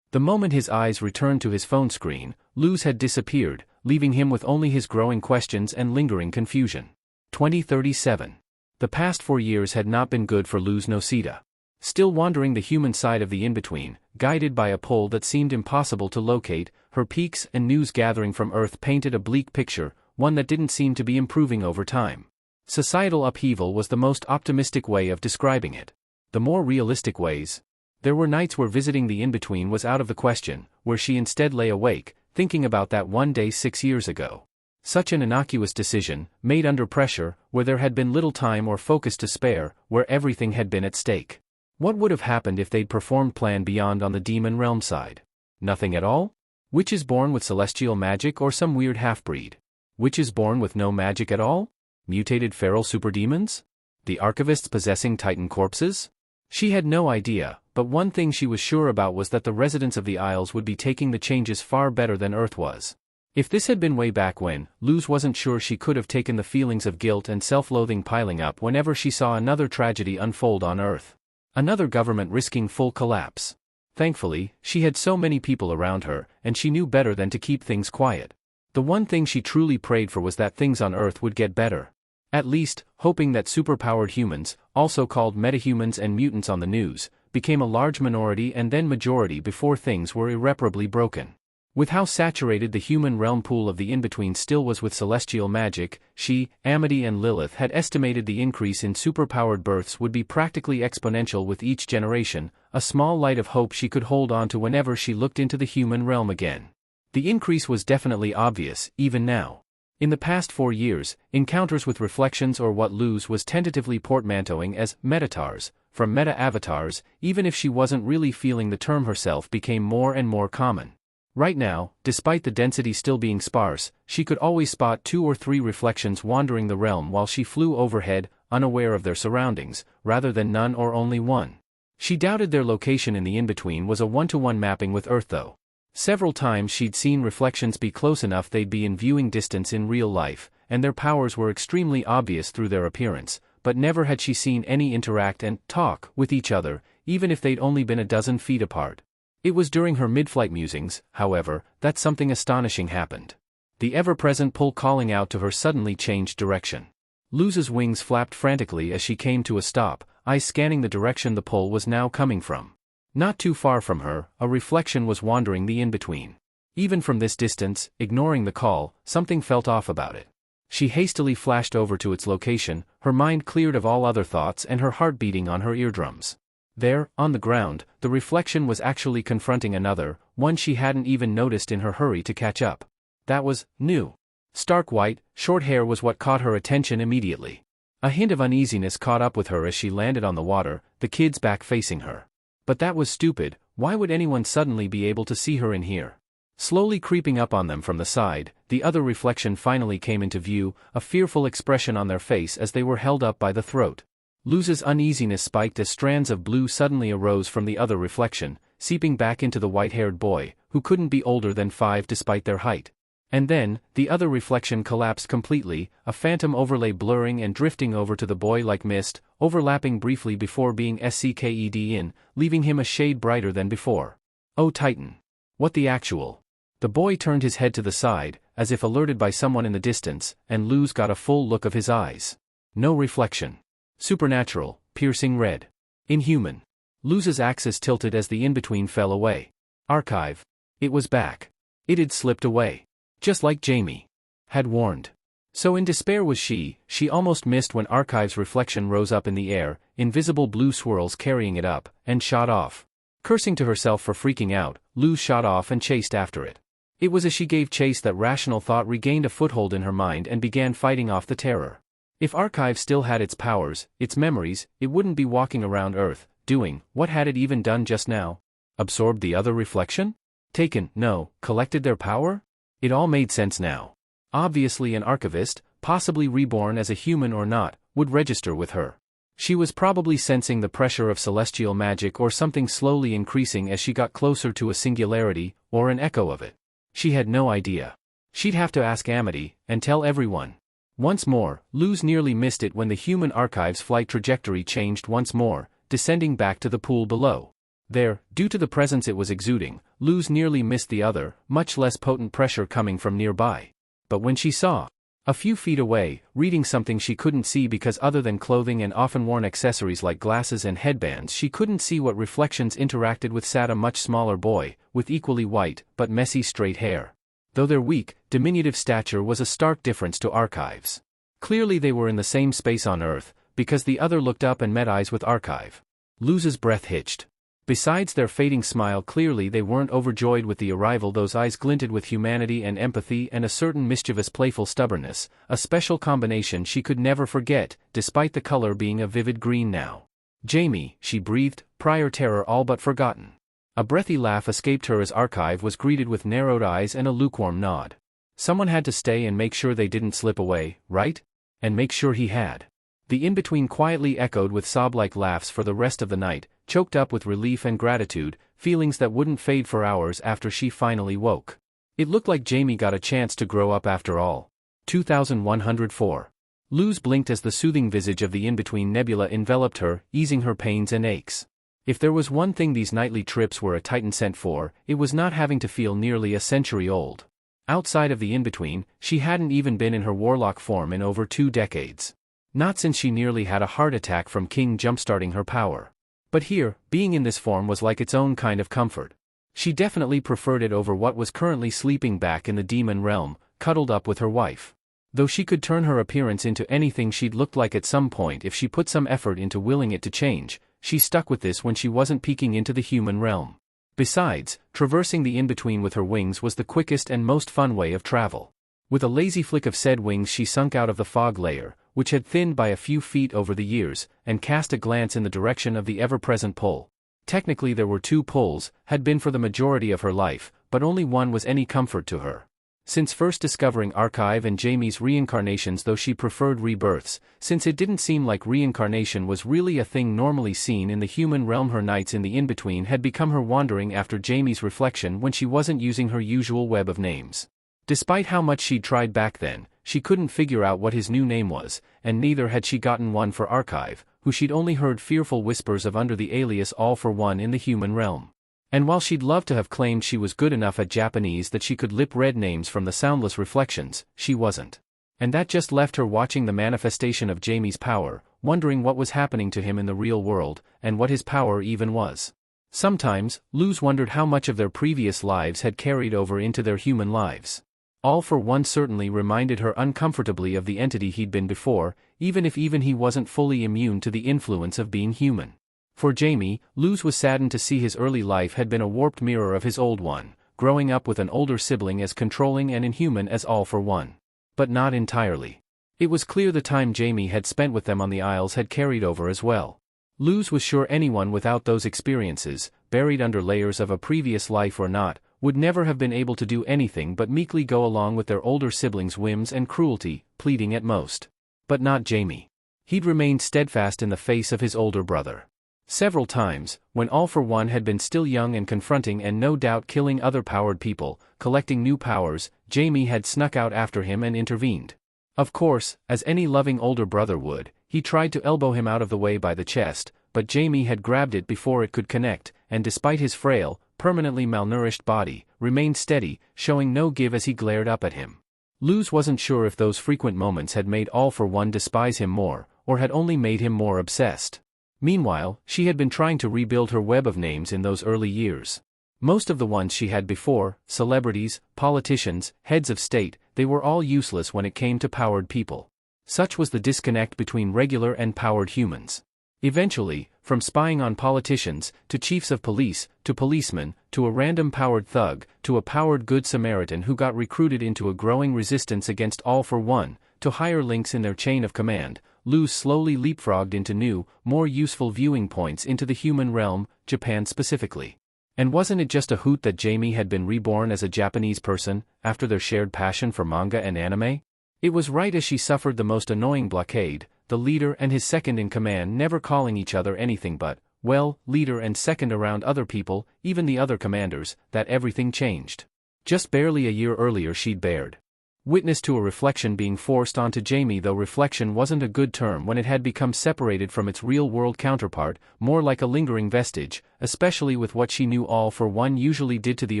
The moment his eyes returned to his phone screen, Luz had disappeared, leaving him with only his growing questions and lingering confusion. 2037. The past 4 years had not been good for Luz Noceda. Still wandering the human side of the in-between, guided by a pull that seemed impossible to locate, her peaks and news gathering from Earth painted a bleak picture, one that didn't seem to be improving over time. Societal upheaval was the most optimistic way of describing it. The more realistic ways. There were nights where visiting the in-between was out of the question, where she instead lay awake, thinking about that one day 6 years ago. Such an innocuous decision, made under pressure, where there had been little time or focus to spare, where everything had been at stake. What would have happened if they'd performed Plan Beyond on the demon realm side? Nothing at all? Witches born with celestial magic or some weird half-breed? Witches born with no magic at all? Mutated feral superdemons? The archivists possessing Titan corpses? She had no idea, but one thing she was sure about was that the residents of the Isles would be taking the changes far better than Earth was. If this had been way back when, Luz wasn't sure she could have taken the feelings of guilt and self-loathing piling up whenever she saw another tragedy unfold on Earth. Another government risking full collapse. Thankfully, she had so many people around her, and she knew better than to keep things quiet. The one thing she truly prayed for was that things on Earth would get better. At least, hoping that superpowered humans, also called metahumans and mutants on the news, became a large minority and then majority before things were irreparably broken. With how saturated the human realm pool of the in-between still was with celestial magic, she, Amity and Lilith had estimated the increase in superpowered births would be practically exponential with each generation, a small light of hope she could hold on to whenever she looked into the human realm again. The increase was definitely obvious, even now. In the past 4 years, encounters with reflections or what Luz was tentatively portmanteauing as metatars, from meta-avatars, even if she wasn't really feeling the term herself, became more and more common. Right now, despite the density still being sparse, she could always spot 2 or 3 reflections wandering the realm while she flew overhead, unaware of their surroundings, rather than none or only one. She doubted their location in the in-between was a one-to-one mapping with Earth though. Several times she'd seen reflections be close enough they'd be in viewing distance in real life, and their powers were extremely obvious through their appearance, but never had she seen any interact and talk with each other, even if they'd only been a dozen feet apart. It was during her mid-flight musings, however, that something astonishing happened. The ever-present pull calling out to her suddenly changed direction. Luz's wings flapped frantically as she came to a stop, eyes scanning the direction the pull was now coming from. Not too far from her, a reflection was wandering the in-between. Even from this distance, ignoring the call, something felt off about it. She hastily flashed over to its location, her mind cleared of all other thoughts and her heart beating on her eardrums. There, on the ground, the reflection was actually confronting another, one she hadn't even noticed in her hurry to catch up. That was new. Stark white, short hair was what caught her attention immediately. A hint of uneasiness caught up with her as she landed on the water, the kids back facing her. But that was stupid, why would anyone suddenly be able to see her in here? Slowly creeping up on them from the side, the other reflection finally came into view, a fearful expression on their face as they were held up by the throat. Luz's uneasiness spiked as strands of blue suddenly arose from the other reflection, seeping back into the white-haired boy, who couldn't be older than 5 despite their height. And then, the other reflection collapsed completely, a phantom overlay blurring and drifting over to the boy like mist, overlapping briefly before being SCKED in, leaving him a shade brighter than before. Oh Titan! What the actual? The boy turned his head to the side, as if alerted by someone in the distance, and Luz got a full look of his eyes. No reflection. Supernatural, piercing red. Inhuman. Luz's axis tilted as the in-between fell away. Archive. It was back. It had slipped away. Just like Jamie had warned. So in despair was she almost missed when Archive's reflection rose up in the air, invisible blue swirls carrying it up, and shot off. Cursing to herself for freaking out, Luz shot off and chased after it. It was as she gave chase that rational thought regained a foothold in her mind and began fighting off the terror. If Archive still had its powers, its memories, it wouldn't be walking around Earth, doing, what had it even done just now? Absorbed the other reflection? Taken, no, collected their power? It all made sense now. Obviously an archivist, possibly reborn as a human or not, would register with her. She was probably sensing the pressure of celestial magic or something slowly increasing as she got closer to a singularity, or an echo of it. She had no idea. She'd have to ask Amity, and tell everyone. Once more, Luz nearly missed it when the human archive's flight trajectory changed once more, descending back to the pool below. There, due to the presence it was exuding, Luz nearly missed the other, much less potent pressure coming from nearby. But when she saw, a few feet away, reading something she couldn't see because other than clothing and often worn accessories like glasses and headbands she couldn't see what reflections interacted with, sat a much smaller boy, with equally white, but messy straight hair. Though their weak, diminutive stature was a stark difference to Archive's. Clearly they were in the same space on Earth, because the other looked up and met eyes with Archive. Luz's breath hitched. Besides their fading smile, clearly they weren't overjoyed with the arrival. Those eyes glinted with humanity and empathy and a certain mischievous playful stubbornness, a special combination she could never forget, despite the color being a vivid green now. Jamie, she breathed, prior terror all but forgotten. A breathy laugh escaped her as Archive was greeted with narrowed eyes and a lukewarm nod. Someone had to stay and make sure they didn't slip away, right? And make sure he had. The in-between quietly echoed with sob-like laughs for the rest of the night, choked up with relief and gratitude, feelings that wouldn't fade for hours after she finally woke. It looked like Jamie got a chance to grow up after all. 2104. Luz blinked as the soothing visage of the in-between nebula enveloped her, easing her pains and aches. If there was one thing these nightly trips were a titan sent for, it was not having to feel nearly a century old. Outside of the in-between, she hadn't even been in her warlock form in over 2 decades. Not since she nearly had a heart attack from King jumpstarting her power. But here, being in this form was like its own kind of comfort. She definitely preferred it over what was currently sleeping back in the demon realm, cuddled up with her wife. Though she could turn her appearance into anything she'd looked like at some point if she put some effort into willing it to change, she stuck with this when she wasn't peeking into the human realm. Besides, traversing the in-between with her wings was the quickest and most fun way of travel. With a lazy flick of said wings she sunk out of the fog layer, which had thinned by a few feet over the years, and cast a glance in the direction of the ever-present pull. Technically there were 2 pulls, had been for the majority of her life, but only one was any comfort to her. Since first discovering Archive and Jamie's reincarnations, though she preferred rebirths, since it didn't seem like reincarnation was really a thing normally seen in the human realm, her nights in the in-between had become her wandering after Jamie's reflection when she wasn't using her usual web of names. Despite how much she'd tried back then, she couldn't figure out what his new name was, and neither had she gotten one for Archive, who she'd only heard fearful whispers of under the alias All for One in the human realm. And while she'd love to have claimed she was good enough at Japanese that she could lip-read names from the soundless reflections, she wasn't. And that just left her watching the manifestation of Jamie's power, wondering what was happening to him in the real world, and what his power even was. Sometimes, Luz wondered how much of their previous lives had carried over into their human lives. All for One certainly reminded her uncomfortably of the entity he'd been before, even if he wasn't fully immune to the influence of being human. For Jamie, Luz was saddened to see his early life had been a warped mirror of his old one, growing up with an older sibling as controlling and inhuman as All for One. But not entirely. It was clear the time Jamie had spent with them on the Isles had carried over as well. Luz was sure anyone without those experiences, buried under layers of a previous life or not, would never have been able to do anything but meekly go along with their older siblings' whims and cruelty, pleading at most. But not Jamie. He'd remained steadfast in the face of his older brother. Several times, when All for One had been still young and confronting and no doubt killing other powered people, collecting new powers, Jamie had snuck out after him and intervened. Of course, as any loving older brother would, he tried to elbow him out of the way by the chest, but Jamie had grabbed it before it could connect, and despite his frail, permanently malnourished body, remained steady, showing no give as he glared up at him. Luz wasn't sure if those frequent moments had made All for One despise him more, or had only made him more obsessed. Meanwhile, she had been trying to rebuild her web of names in those early years. Most of the ones she had before, celebrities, politicians, heads of state, they were all useless when it came to powered people. Such was the disconnect between regular and powered humans. Eventually, from spying on politicians, to chiefs of police, to policemen, to a random powered thug, to a powered good Samaritan who got recruited into a growing resistance against All for One, to higher links in their chain of command, Luz slowly leapfrogged into new, more useful viewing points into the human realm, Japan specifically. And wasn't it just a hoot that Jamie had been reborn as a Japanese person, after their shared passion for manga and anime? It was right as she suffered the most annoying blockade, the leader and his second-in-command never calling each other anything but, well, leader and second around other people, even the other commanders, that everything changed. Just barely a year earlier she'd bared witness to a reflection being forced onto Jamie, though reflection wasn't a good term when it had become separated from its real-world counterpart, more like a lingering vestige, especially with what she knew All for One usually did to the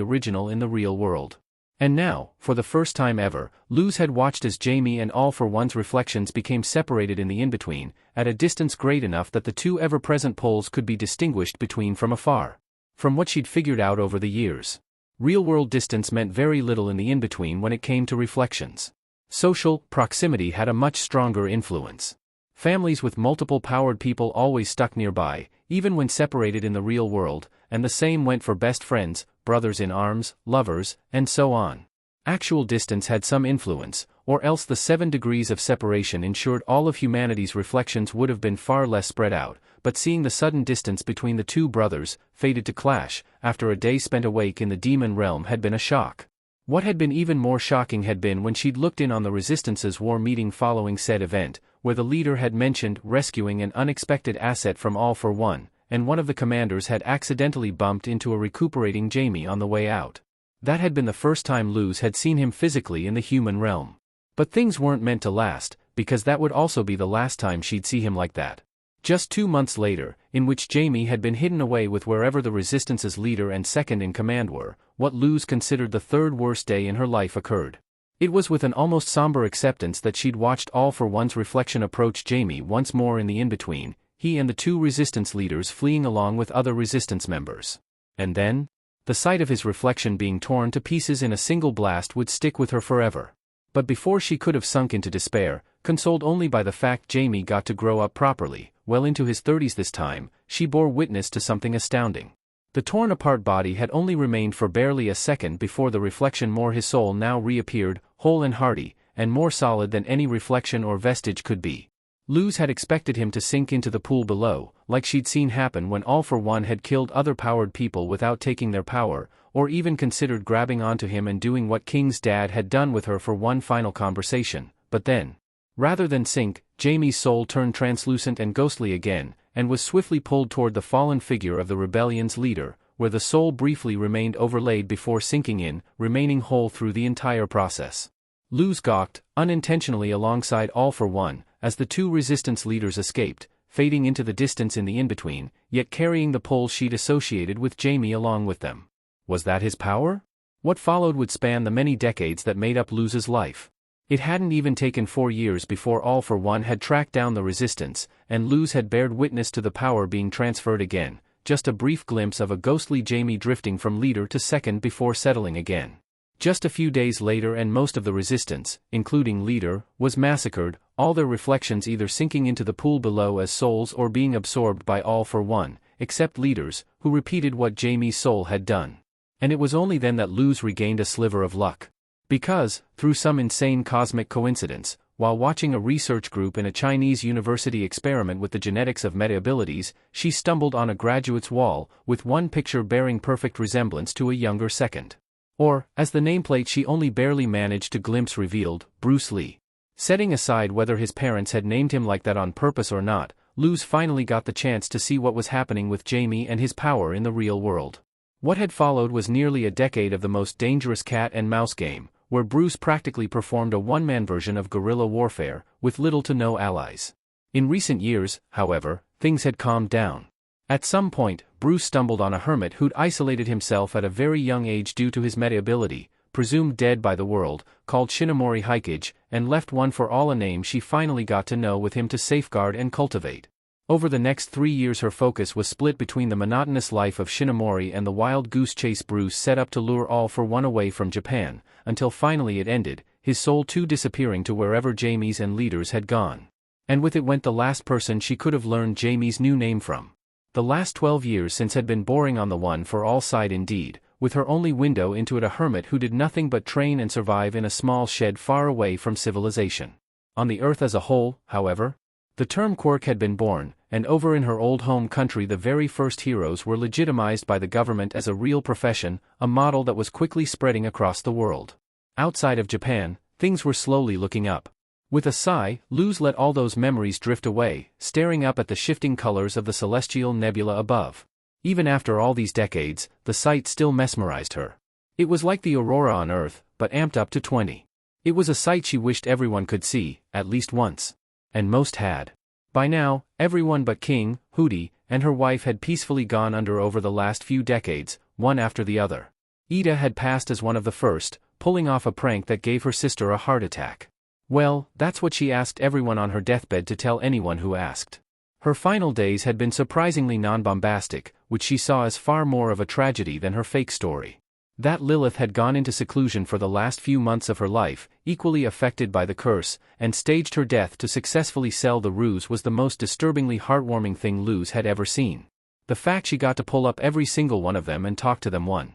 original in the real world. And now, for the first time ever, Luz had watched as Jamie and All for One's reflections became separated in the in-between, at a distance great enough that the two ever-present poles could be distinguished between from afar. From what she'd figured out over the years, real-world distance meant very little in the in-between when it came to reflections. Social proximity had a much stronger influence. Families with multiple powered people always stuck nearby, even when separated in the real world, and the same went for best friends, brothers in arms, lovers, and so on. Actual distance had some influence, or else the 7 degrees of separation ensured all of humanity's reflections would have been far less spread out, but seeing the sudden distance between the two brothers, fated to clash, after a day spent awake in the demon realm had been a shock. What had been even more shocking had been when she'd looked in on the Resistance's war meeting following said event, where the leader had mentioned rescuing an unexpected asset from All for One, and one of the commanders had accidentally bumped into a recuperating Jamie on the way out. That had been the first time Luz had seen him physically in the human realm. But things weren't meant to last, because that would also be the last time she'd see him like that. Just 2 months later, in which Jamie had been hidden away with wherever the Resistance's leader and second-in-command were, what Luz considered the third worst day in her life occurred. It was with an almost somber acceptance that she'd watched All for One's reflection approach Jamie once more in the in-between, he and the two Resistance leaders fleeing along with other Resistance members. And then? The sight of his reflection being torn to pieces in a single blast would stick with her forever. But before she could have sunk into despair, consoled only by the fact Jamie got to grow up properly, well into his 30s this time, she bore witness to something astounding. The torn-apart body had only remained for barely a second before the reflection more his soul now reappeared, whole and hearty, and more solid than any reflection or vestige could be. Luz had expected him to sink into the pool below, like she'd seen happen when All for One had killed other powered people without taking their power, or even considered grabbing onto him and doing what King's dad had done with her for one final conversation, but then, rather than sink, Jamie's soul turned translucent and ghostly again, and was swiftly pulled toward the fallen figure of the rebellion's leader, where the soul briefly remained overlaid before sinking in, remaining whole through the entire process. Luz gawked, unintentionally alongside All for One, as the two Resistance leaders escaped, fading into the distance in the in-between, yet carrying the pole she'd associated with Jamie along with them. Was that his power? What followed would span the many decades that made up Luz's life. It hadn't even taken 4 years before All for One had tracked down the Resistance, and Luz had bared witness to the power being transferred again, just a brief glimpse of a ghostly Jamie drifting from leader to second before settling again. Just a few days later and most of the Resistance, including leader, was massacred, all their reflections either sinking into the pool below as souls or being absorbed by All for One, except leaders, who repeated what Jamie's soul had done. And it was only then that Luz regained a sliver of luck. Because, through some insane cosmic coincidence, while watching a research group in a Chinese university experiment with the genetics of meta-abilities, she stumbled on a graduate's wall, with one picture bearing perfect resemblance to a younger second. Or, as the nameplate she only barely managed to glimpse revealed, Bruce Lee. Setting aside whether his parents had named him like that on purpose or not, Luz finally got the chance to see what was happening with Jamie and his power in the real world. What had followed was nearly a decade of the most dangerous cat-and-mouse game, where Bruce practically performed a one-man version of guerrilla warfare, with little to no allies. In recent years, however, things had calmed down. At some point, Bruce stumbled on a hermit who'd isolated himself at a very young age due to his meta-ability, presumed dead by the world, called Shinomori Hikage, and left one for all a name she finally got to know with him to safeguard and cultivate. Over the next 3 years her focus was split between the monotonous life of Shinomori and the wild goose chase Bruce set up to lure All for One away from Japan, until finally it ended, his soul too disappearing to wherever Jamie's and leaders had gone. And with it went the last person she could have learned Jamie's new name from. The last 12 years since had been boring on the one for all side indeed, with her only window into it a hermit who did nothing but train and survive in a small shed far away from civilization. On the Earth as a whole, however, the term quirk had been born, and over in her old home country the very first heroes were legitimized by the government as a real profession, a model that was quickly spreading across the world. Outside of Japan, things were slowly looking up. With a sigh, Luz let all those memories drift away, staring up at the shifting colors of the celestial nebula above. Even after all these decades, the sight still mesmerized her. It was like the aurora on Earth, but amped up to 20. It was a sight she wished everyone could see, at least once. And most had. By now, everyone but King, Hooty, and her wife had peacefully gone under over the last few decades, one after the other. Ida had passed as one of the first, pulling off a prank that gave her sister a heart attack. Well, that's what she asked everyone on her deathbed to tell anyone who asked. Her final days had been surprisingly non-bombastic, which she saw as far more of a tragedy than her fake story. That Lilith had gone into seclusion for the last few months of her life, equally affected by the curse, and staged her death to successfully sell the ruse was the most disturbingly heartwarming thing Luz had ever seen. The fact she got to pull up every single one of them and talk to them one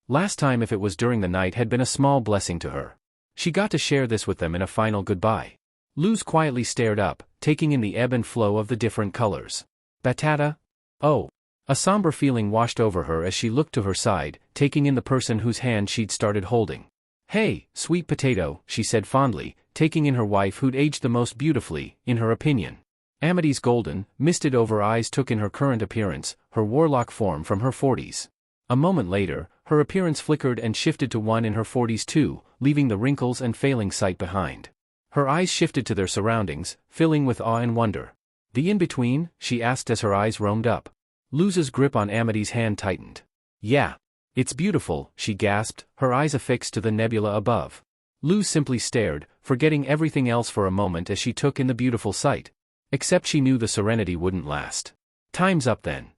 last time if it was during the night had been a small blessing to her. She got to share this with them in a final goodbye. Luz quietly stared up, taking in the ebb and flow of the different colors. Batata? Oh. A somber feeling washed over her as she looked to her side, taking in the person whose hand she'd started holding. Hey, sweet potato, she said fondly, taking in her wife who'd aged the most beautifully, in her opinion. Amity's golden, misted-over eyes took in her current appearance, her warlock form from her 40s. A moment later, her appearance flickered and shifted to one in her 40s too, leaving the wrinkles and failing sight behind. Her eyes shifted to their surroundings, filling with awe and wonder. The in-between? She asked as her eyes roamed up. Luz's grip on Amity's hand tightened. Yeah. It's beautiful, she gasped, her eyes affixed to the nebula above. Luz simply stared, forgetting everything else for a moment as she took in the beautiful sight. Except she knew the serenity wouldn't last. Time's up then.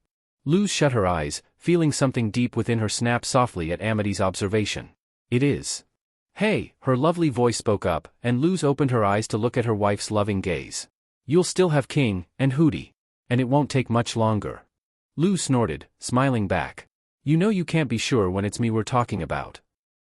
Luz shut her eyes, feeling something deep within her snap softly at Amity's observation. It is. Hey, her lovely voice spoke up, and Luz opened her eyes to look at her wife's loving gaze. You'll still have King, and Hooty. And it won't take much longer. Luz snorted, smiling back. You know you can't be sure when it's me we're talking about.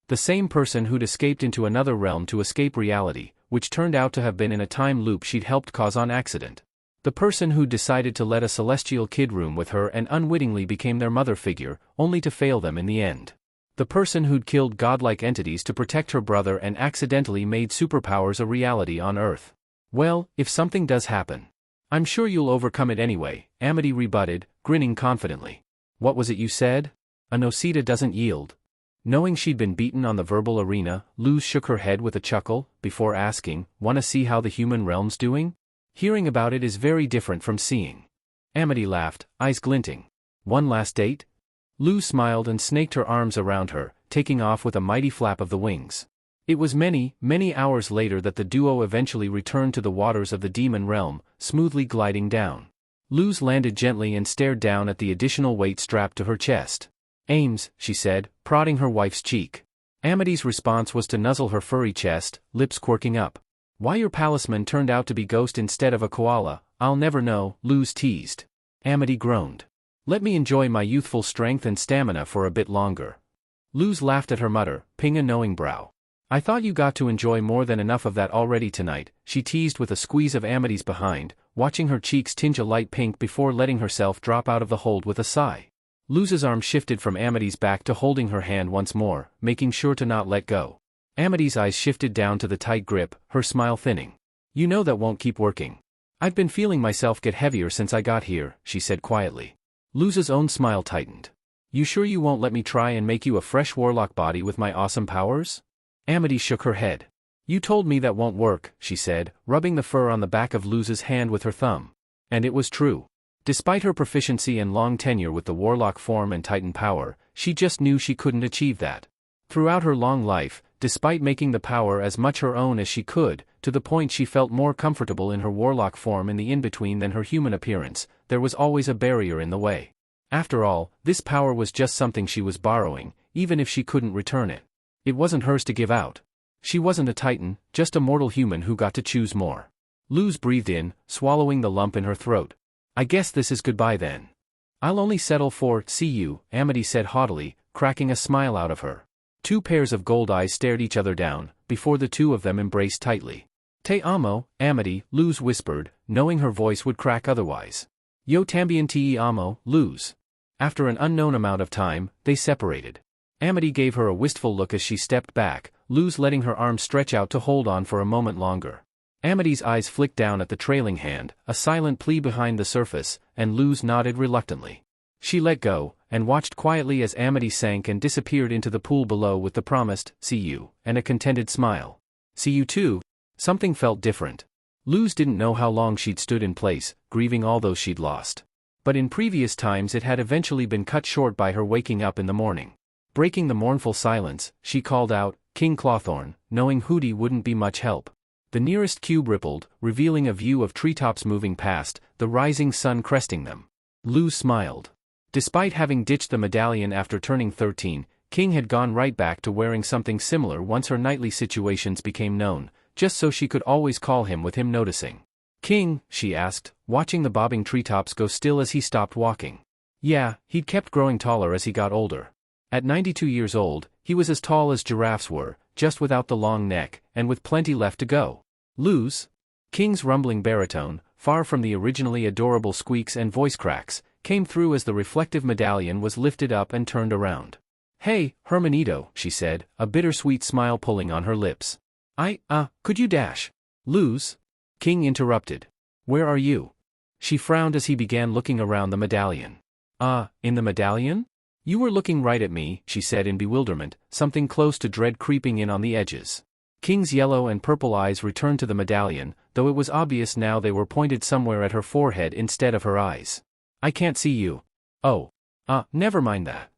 The same person who'd escaped into another realm to escape reality, which turned out to have been in a time loop she'd helped cause on accident. The person who'd decided to let a celestial kid room with her and unwittingly became their mother figure, only to fail them in the end. The person who'd killed godlike entities to protect her brother and accidentally made superpowers a reality on Earth. Well, if something does happen, I'm sure you'll overcome it anyway, Amity rebutted, grinning confidently. What was it you said? A Noceda doesn't yield. Knowing she'd been beaten on the verbal arena, Luz shook her head with a chuckle, before asking, wanna see how the human realm's doing? Hearing about it is very different from seeing. Amity laughed, eyes glinting. One last date? Luz smiled and snaked her arms around her, taking off with a mighty flap of the wings. It was many, many hours later that the duo eventually returned to the waters of the demon realm, smoothly gliding down. Luz landed gently and stared down at the additional weight strapped to her chest. Ames, she said, prodding her wife's cheek. Amity's response was to nuzzle her furry chest, lips quirking up. Why your palisman turned out to be ghost instead of a koala, I'll never know, Luz teased. Amity groaned. Let me enjoy my youthful strength and stamina for a bit longer. Luz laughed at her mutter, ping a knowing brow. I thought you got to enjoy more than enough of that already tonight, she teased with a squeeze of Amity's behind, watching her cheeks tinge a light pink before letting herself drop out of the hold with a sigh. Luz's arm shifted from Amity's back to holding her hand once more, making sure to not let go. Amity's eyes shifted down to the tight grip, her smile thinning. You know that won't keep working. I've been feeling myself get heavier since I got here, she said quietly. Luz's own smile tightened. You sure you won't let me try and make you a fresh warlock body with my awesome powers? Amity shook her head. You told me that won't work, she said, rubbing the fur on the back of Luz's hand with her thumb. And it was true. Despite her proficiency and long tenure with the warlock form and titan power, she just knew she couldn't achieve that. Throughout her long life, despite making the power as much her own as she could, to the point she felt more comfortable in her warlock form in the in-between than her human appearance, there was always a barrier in the way. After all, this power was just something she was borrowing, even if she couldn't return it. It wasn't hers to give out. She wasn't a titan, just a mortal human who got to choose more. Luz breathed in, swallowing the lump in her throat. I guess this is goodbye then. I'll only settle for, see you, Amity said haughtily, cracking a smile out of her. Two pairs of gold eyes stared each other down, before the two of them embraced tightly. Te amo, Amity, Luz whispered, knowing her voice would crack otherwise. Yo tambien te amo, Luz. After an unknown amount of time, they separated. Amity gave her a wistful look as she stepped back, Luz letting her arms stretch out to hold on for a moment longer. Amity's eyes flicked down at the trailing hand, a silent plea behind the surface, and Luz nodded reluctantly. She let go, and watched quietly as Amity sank and disappeared into the pool below with the promised, "See you," and a contented smile. "See you too." Something felt different. Luz didn't know how long she'd stood in place, grieving all those she'd lost. But in previous times it had eventually been cut short by her waking up in the morning. Breaking the mournful silence, she called out, "King Clawthorn," knowing Hooty wouldn't be much help. The nearest cube rippled, revealing a view of treetops moving past, the rising sun cresting them. Luz smiled. Despite having ditched the medallion after turning 13, King had gone right back to wearing something similar once her nightly situations became known, just so she could always call him with him noticing. "King?" she asked, watching the bobbing treetops go still as he stopped walking. Yeah, he'd kept growing taller as he got older. At 92 years old, he was as tall as giraffes were, just without the long neck, and with plenty left to go. "Luz?" King's rumbling baritone, far from the originally adorable squeaks and voice cracks, came through as the reflective medallion was lifted up and turned around. "Hey, Hermanito," she said, a bittersweet smile pulling on her lips. Could you dash?" "Luz?" King interrupted. "Where are you?" She frowned as he began looking around the medallion. In the medallion?" "You were looking right at me," she said in bewilderment, something close to dread creeping in on the edges. King's yellow and purple eyes returned to the medallion, though it was obvious now they were pointed somewhere at her forehead instead of her eyes. "I can't see you." "Oh. Never mind that."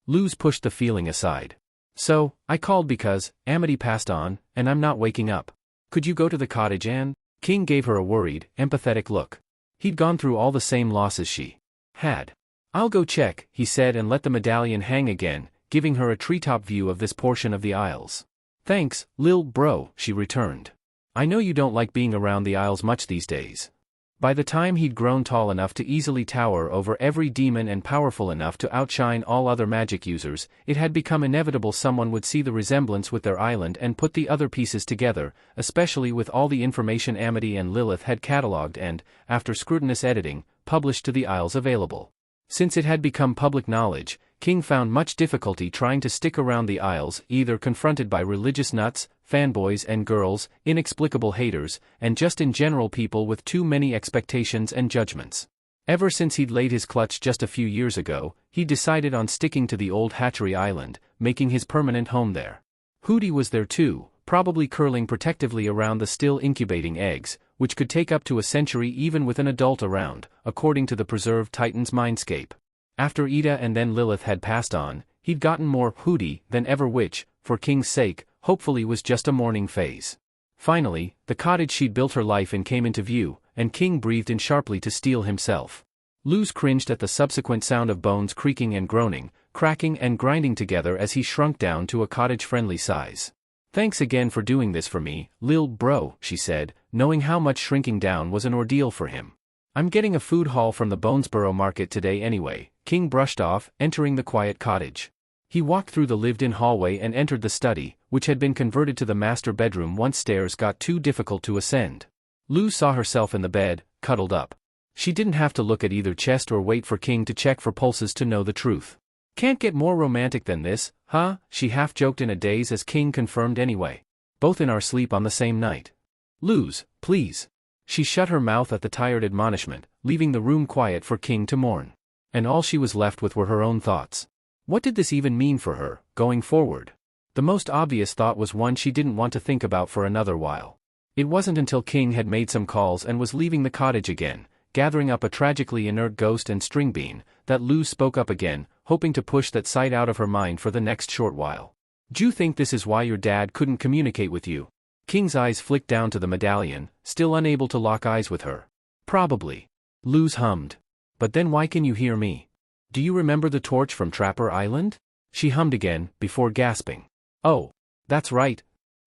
Luz pushed the feeling aside. "So, I called because Amity passed on, and I'm not waking up. Could you go to the cottage and—" King gave her a worried, empathetic look. He'd gone through all the same losses she had. "I'll go check," he said and let the medallion hang again, giving her a treetop view of this portion of the Isles. "Thanks, lil bro," she returned. "I know you don't like being around the Isles much these days." By the time he'd grown tall enough to easily tower over every demon and powerful enough to outshine all other magic users, it had become inevitable someone would see the resemblance with their island and put the other pieces together, especially with all the information Amity and Lilith had catalogued and, after scrutinous editing, published to the Isles available. Since it had become public knowledge, King found much difficulty trying to stick around the Isles, either confronted by religious nuts, fanboys and girls, inexplicable haters, and just in general people with too many expectations and judgments. Ever since he'd laid his clutch just a few years ago, he decided on sticking to the old Hatchery Island, making his permanent home there. Hooty was there too, probably curling protectively around the still incubating eggs, which could take up to a century even with an adult around, according to the preserved Titan's mindscape. After Ida and then Lilith had passed on, he'd gotten more Hooty than ever, which, for King's sake, hopefully was just a mourning phase. Finally, the cottage she'd built her life in came into view, and King breathed in sharply to steel himself. Luz cringed at the subsequent sound of bones creaking and groaning, cracking and grinding together as he shrunk down to a cottage-friendly size. "Thanks again for doing this for me, lil bro," she said, knowing how much shrinking down was an ordeal for him. "I'm getting a food haul from the Bonesboro market today anyway," King brushed off, entering the quiet cottage. He walked through the lived-in hallway and entered the study, which had been converted to the master bedroom once stairs got too difficult to ascend. Luz saw herself in the bed, cuddled up. She didn't have to look at either chest or wait for King to check for pulses to know the truth. "Can't get more romantic than this, huh?" she half-joked in a daze as King confirmed anyway. "Both in our sleep on the same night." "Luz, please." She shut her mouth at the tired admonishment, leaving the room quiet for King to mourn. And all she was left with were her own thoughts. What did this even mean for her, going forward? The most obvious thought was one she didn't want to think about for another while. It wasn't until King had made some calls and was leaving the cottage again, gathering up a tragically inert ghost and string bean, that Luz spoke up again, hoping to push that sight out of her mind for the next short while. "D'you think this is why your dad couldn't communicate with you?" King's eyes flicked down to the medallion, still unable to lock eyes with her. "Probably." Luz hummed. "But then why can you hear me? Do you remember the torch from Trapper Island?" She hummed again, before gasping. "Oh, that's right.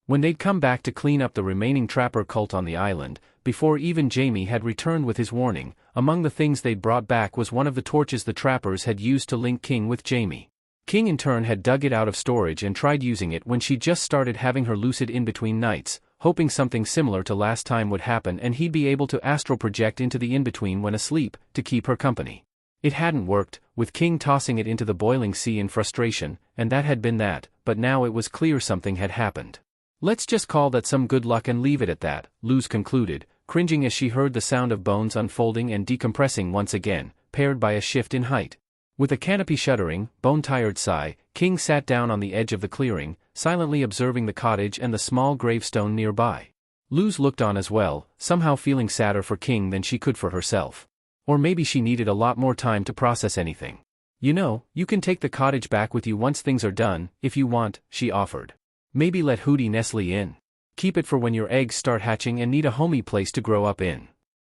When they'd come back to clean up the remaining Trapper cult on the island, before even Jamie had returned with his warning, among the things they'd brought back was one of the torches the Trappers had used to link King with Jamie. King in turn had dug it out of storage and tried using it when she just started having her lucid in-between nights, hoping something similar to last time would happen and he'd be able to astral project into the in-between when asleep, to keep her company. It hadn't worked, with King tossing it into the boiling sea in frustration, and that had been that, but now it was clear something had happened. Let's just call that some good luck and leave it at that, Luz concluded, cringing as she heard the sound of bones unfolding and decompressing once again, paired by a shift in height. With a canopy shuddering, bone-tired sigh, King sat down on the edge of the clearing, silently observing the cottage and the small gravestone nearby. Luz looked on as well, somehow feeling sadder for King than she could for herself. Or maybe she needed a lot more time to process anything. You know, you can take the cottage back with you once things are done, if you want, she offered. Maybe let Hootie nestle in. Keep it for when your eggs start hatching and need a homey place to grow up in.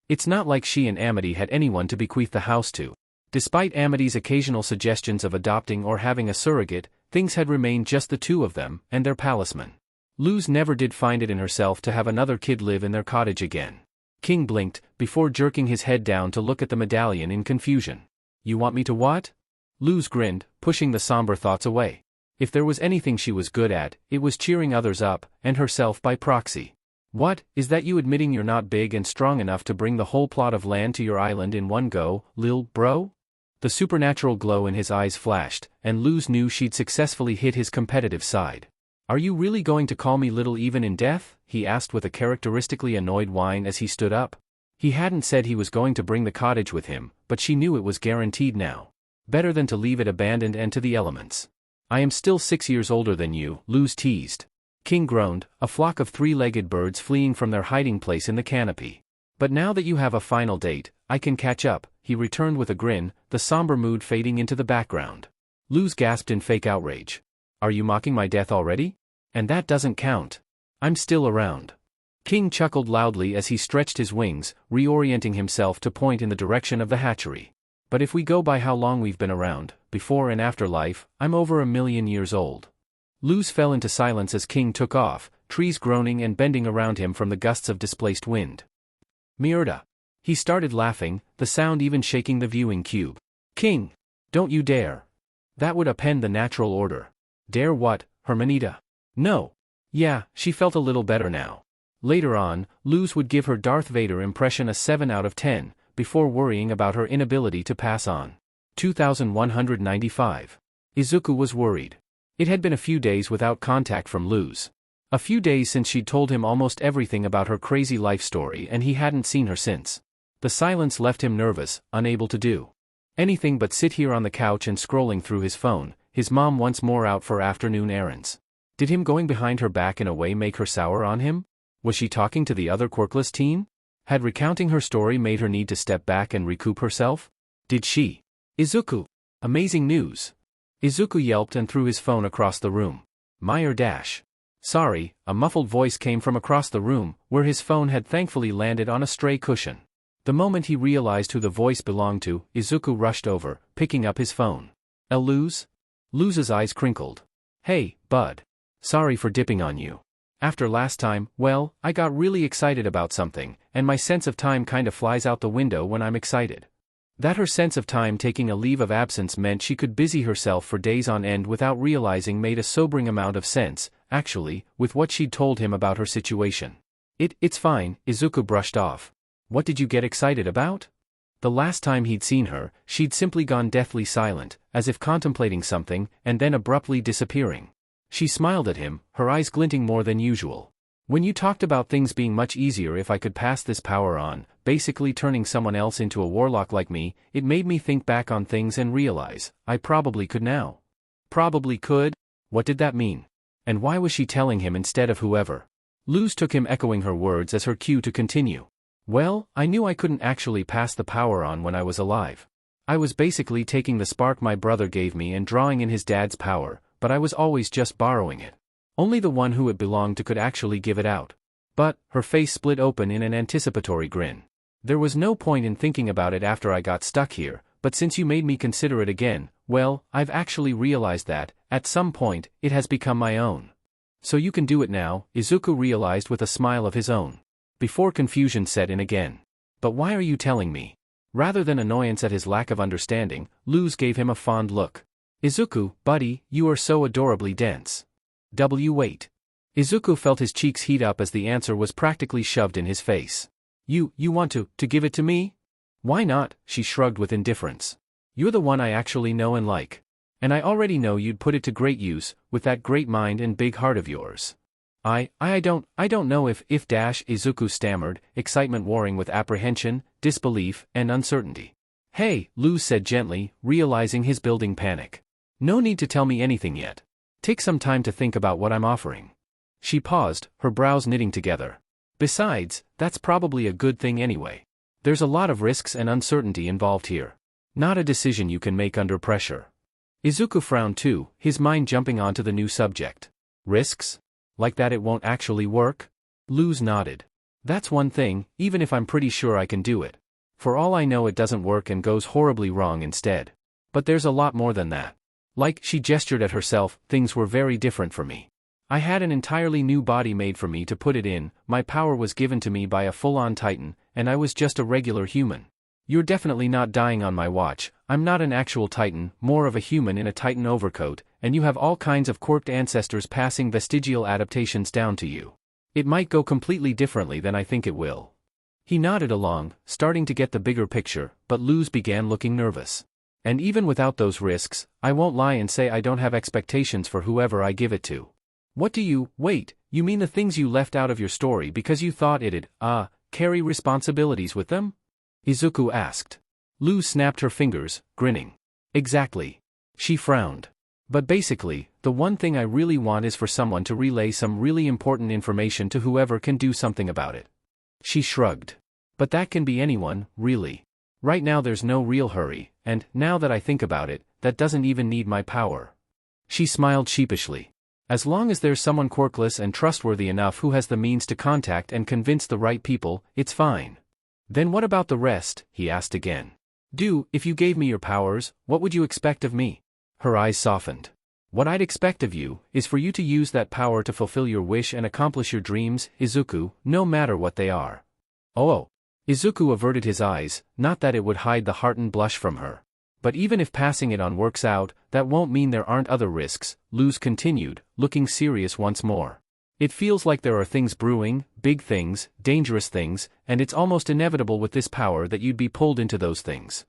It's not like she and Amity had anyone to bequeath the house to. Despite Amity's occasional suggestions of adopting or having a surrogate, things had remained just the two of them and their palisman. Luz never did find it in herself to have another kid live in their cottage again. King blinked, before jerking his head down to look at the medallion in confusion. You want me to what? Luz grinned, pushing the somber thoughts away. If there was anything she was good at, it was cheering others up, and herself by proxy. What, is that you admitting you're not big and strong enough to bring the whole plot of land to your island in one go, lil' bro? The supernatural glow in his eyes flashed, and Luz knew she'd successfully hit his competitive side. Are you really going to call me little even in death? He asked with a characteristically annoyed whine as he stood up. He hadn't said he was going to bring the cottage with him, but she knew it was guaranteed now. Better than to leave it abandoned and to the elements. I am still 6 years older than you, Luz teased. King groaned, a flock of three-legged birds fleeing from their hiding place in the canopy. But now that you have a final date, I can catch up, he returned with a grin, the somber mood fading into the background. Luz gasped in fake outrage. Are you mocking my death already? And that doesn't count. I'm still around. King chuckled loudly as he stretched his wings, reorienting himself to point in the direction of the hatchery. But if we go by how long we've been around, before and after life, I'm over 1,000,000 years old. Luz fell into silence as King took off, trees groaning and bending around him from the gusts of displaced wind. Mierda. He started laughing, the sound even shaking the viewing cube. King! Don't you dare. That would upend the natural order. Dare what, Hermanita? No. Yeah, she felt a little better now. Later on, Luz would give her Darth Vader impression a 7 out of 10, before worrying about her inability to pass on. 2195. Izuku was worried. It had been a few days without contact from Luz. A few days since she'd told him almost everything about her crazy life story and he hadn't seen her since. The silence left him nervous, unable to do anything but sit here on the couch and scrolling through his phone, his mom once more out for afternoon errands. Did him going behind her back in a way make her sour on him? Was she talking to the other quirkless teen? Had recounting her story made her need to step back and recoup herself? Did she? Izuku! Amazing news! Izuku yelped and threw his phone across the room. Meyer dash. Sorry, a muffled voice came from across the room, where his phone had thankfully landed on a stray cushion. The moment he realized who the voice belonged to, Izuku rushed over, picking up his phone. Luz? Luz's eyes crinkled. Hey, bud. Sorry for dipping on you. After last time, well, I got really excited about something, and my sense of time kinda flies out the window when I'm excited. That her sense of time taking a leave of absence meant she could busy herself for days on end without realizing made a sobering amount of sense, actually, with what she'd told him about her situation. It's fine, Izuku brushed off. What did you get excited about? The last time he'd seen her, she'd simply gone deathly silent, as if contemplating something, and then abruptly disappearing. She smiled at him, her eyes glinting more than usual. When you talked about things being much easier if I could pass this power on, basically turning someone else into a warlock like me, it made me think back on things and realize, I probably could now. Probably could? What did that mean? And why was she telling him instead of whoever? Luz took him echoing her words as her cue to continue. Well, I knew I couldn't actually pass the power on when I was alive. I was basically taking the spark my brother gave me and drawing in his dad's power, but I was always just borrowing it. Only the one who it belonged to could actually give it out. But, her face split open in an anticipatory grin. There was no point in thinking about it after I got stuck here, but since you made me consider it again, well, I've actually realized that, at some point, it has become my own. So you can do it now, Izuku realized with a smile of his own. Before confusion set in again. But why are you telling me? Rather than annoyance at his lack of understanding, Luz gave him a fond look. Izuku, buddy, you are so adorably dense. Wait. Izuku felt his cheeks heat up as the answer was practically shoved in his face. You want to give it to me? Why not? She shrugged with indifference. You're the one I actually know and like. And I already know you'd put it to great use, with that great mind and big heart of yours. I don't know if Izuku stammered, excitement warring with apprehension, disbelief, and uncertainty. Hey, Luz said gently, realizing his building panic. No need to tell me anything yet. Take some time to think about what I'm offering. She paused, her brows knitting together. Besides, that's probably a good thing anyway. There's a lot of risks and uncertainty involved here. Not a decision you can make under pressure. Izuku frowned too, his mind jumping onto the new subject. Risks? Like that it won't actually work? Luz nodded. That's one thing, even if I'm pretty sure I can do it. For all I know it doesn't work and goes horribly wrong instead. But there's a lot more than that. Like, she gestured at herself, things were very different for me. I had an entirely new body made for me to put it in, my power was given to me by a full-on titan, and I was just a regular human. You're definitely not dying on my watch, I'm not an actual titan, more of a human in a titan overcoat, and you have all kinds of quirked ancestors passing vestigial adaptations down to you. It might go completely differently than I think it will. He nodded along, starting to get the bigger picture, but Luz began looking nervous. And even without those risks, I won't lie and say I don't have expectations for whoever I give it to. What do you, wait, you mean the things you left out of your story because you thought it'd, carry responsibilities with them? Izuku asked. Luz snapped her fingers, grinning. Exactly. She frowned. But basically, the one thing I really want is for someone to relay some really important information to whoever can do something about it. She shrugged. But that can be anyone, really. Right now there's no real hurry, and, now that I think about it, that doesn't even need my power. She smiled sheepishly. As long as there's someone quirkless and trustworthy enough who has the means to contact and convince the right people, it's fine. Then what about the rest? He asked again. If you gave me your powers, what would you expect of me? Her eyes softened. What I'd expect of you, is for you to use that power to fulfill your wish and accomplish your dreams, Izuku, no matter what they are. Oh. Izuku averted his eyes, not that it would hide the heartened blush from her. But even if passing it on works out, that won't mean there aren't other risks, Luz continued, looking serious once more. It feels like there are things brewing, big things, dangerous things, and it's almost inevitable with this power that you'd be pulled into those things.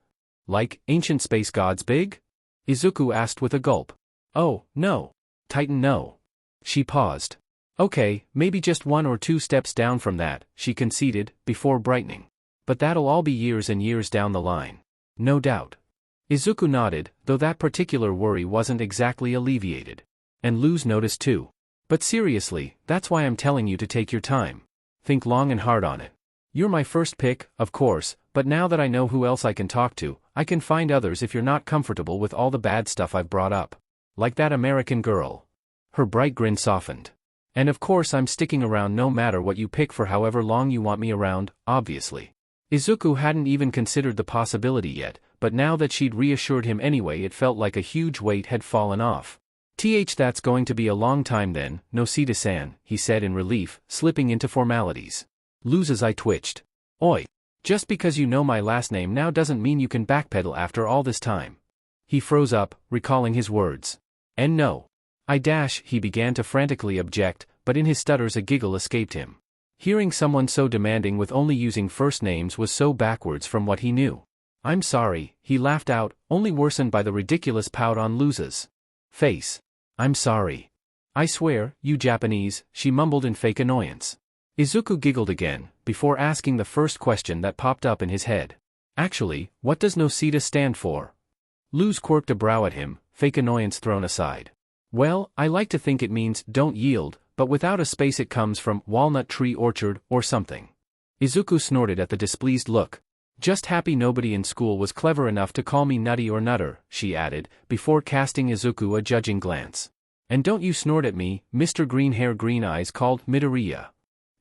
Like, ancient space gods big? Izuku asked with a gulp. Oh, no. Titan no. She paused. Okay, maybe just 1 or 2 steps down from that, she conceded, before brightening. But that'll all be years and years down the line. No doubt. Izuku nodded, though that particular worry wasn't exactly alleviated. And Luz noticed too. But seriously, that's why I'm telling you to take your time. Think long and hard on it. You're my first pick, of course, but now that I know who else I can talk to, I can find others if you're not comfortable with all the bad stuff I've brought up. Like that American girl. Her bright grin softened. And of course I'm sticking around no matter what you pick for however long you want me around, obviously. Izuku hadn't even considered the possibility yet, but now that she'd reassured him anyway it felt like a huge weight had fallen off. That's going to be a long time then, Noceda-san, he said in relief, slipping into formalities. Luz's eye twitched. Oi. Just because you know my last name now doesn't mean you can backpedal after all this time. He froze up, recalling his words. And no. He began to frantically object, but in his stutters a giggle escaped him. Hearing someone so demanding with only using first names was so backwards from what he knew. I'm sorry, he laughed out, only worsened by the ridiculous pout on Luz's face. I'm sorry. I swear, you Japanese, she mumbled in fake annoyance. Izuku giggled again, before asking the first question that popped up in his head. Actually, what does Noceda stand for? Luz quirked a brow at him, fake annoyance thrown aside. Well, I like to think it means, don't yield, but without a space it comes from, walnut tree orchard, or something. Izuku snorted at the displeased look. Just happy nobody in school was clever enough to call me nutty or nutter, she added, before casting Izuku a judging glance. And don't you snort at me, Mr. Green Hair Green Eyes called Midoriya.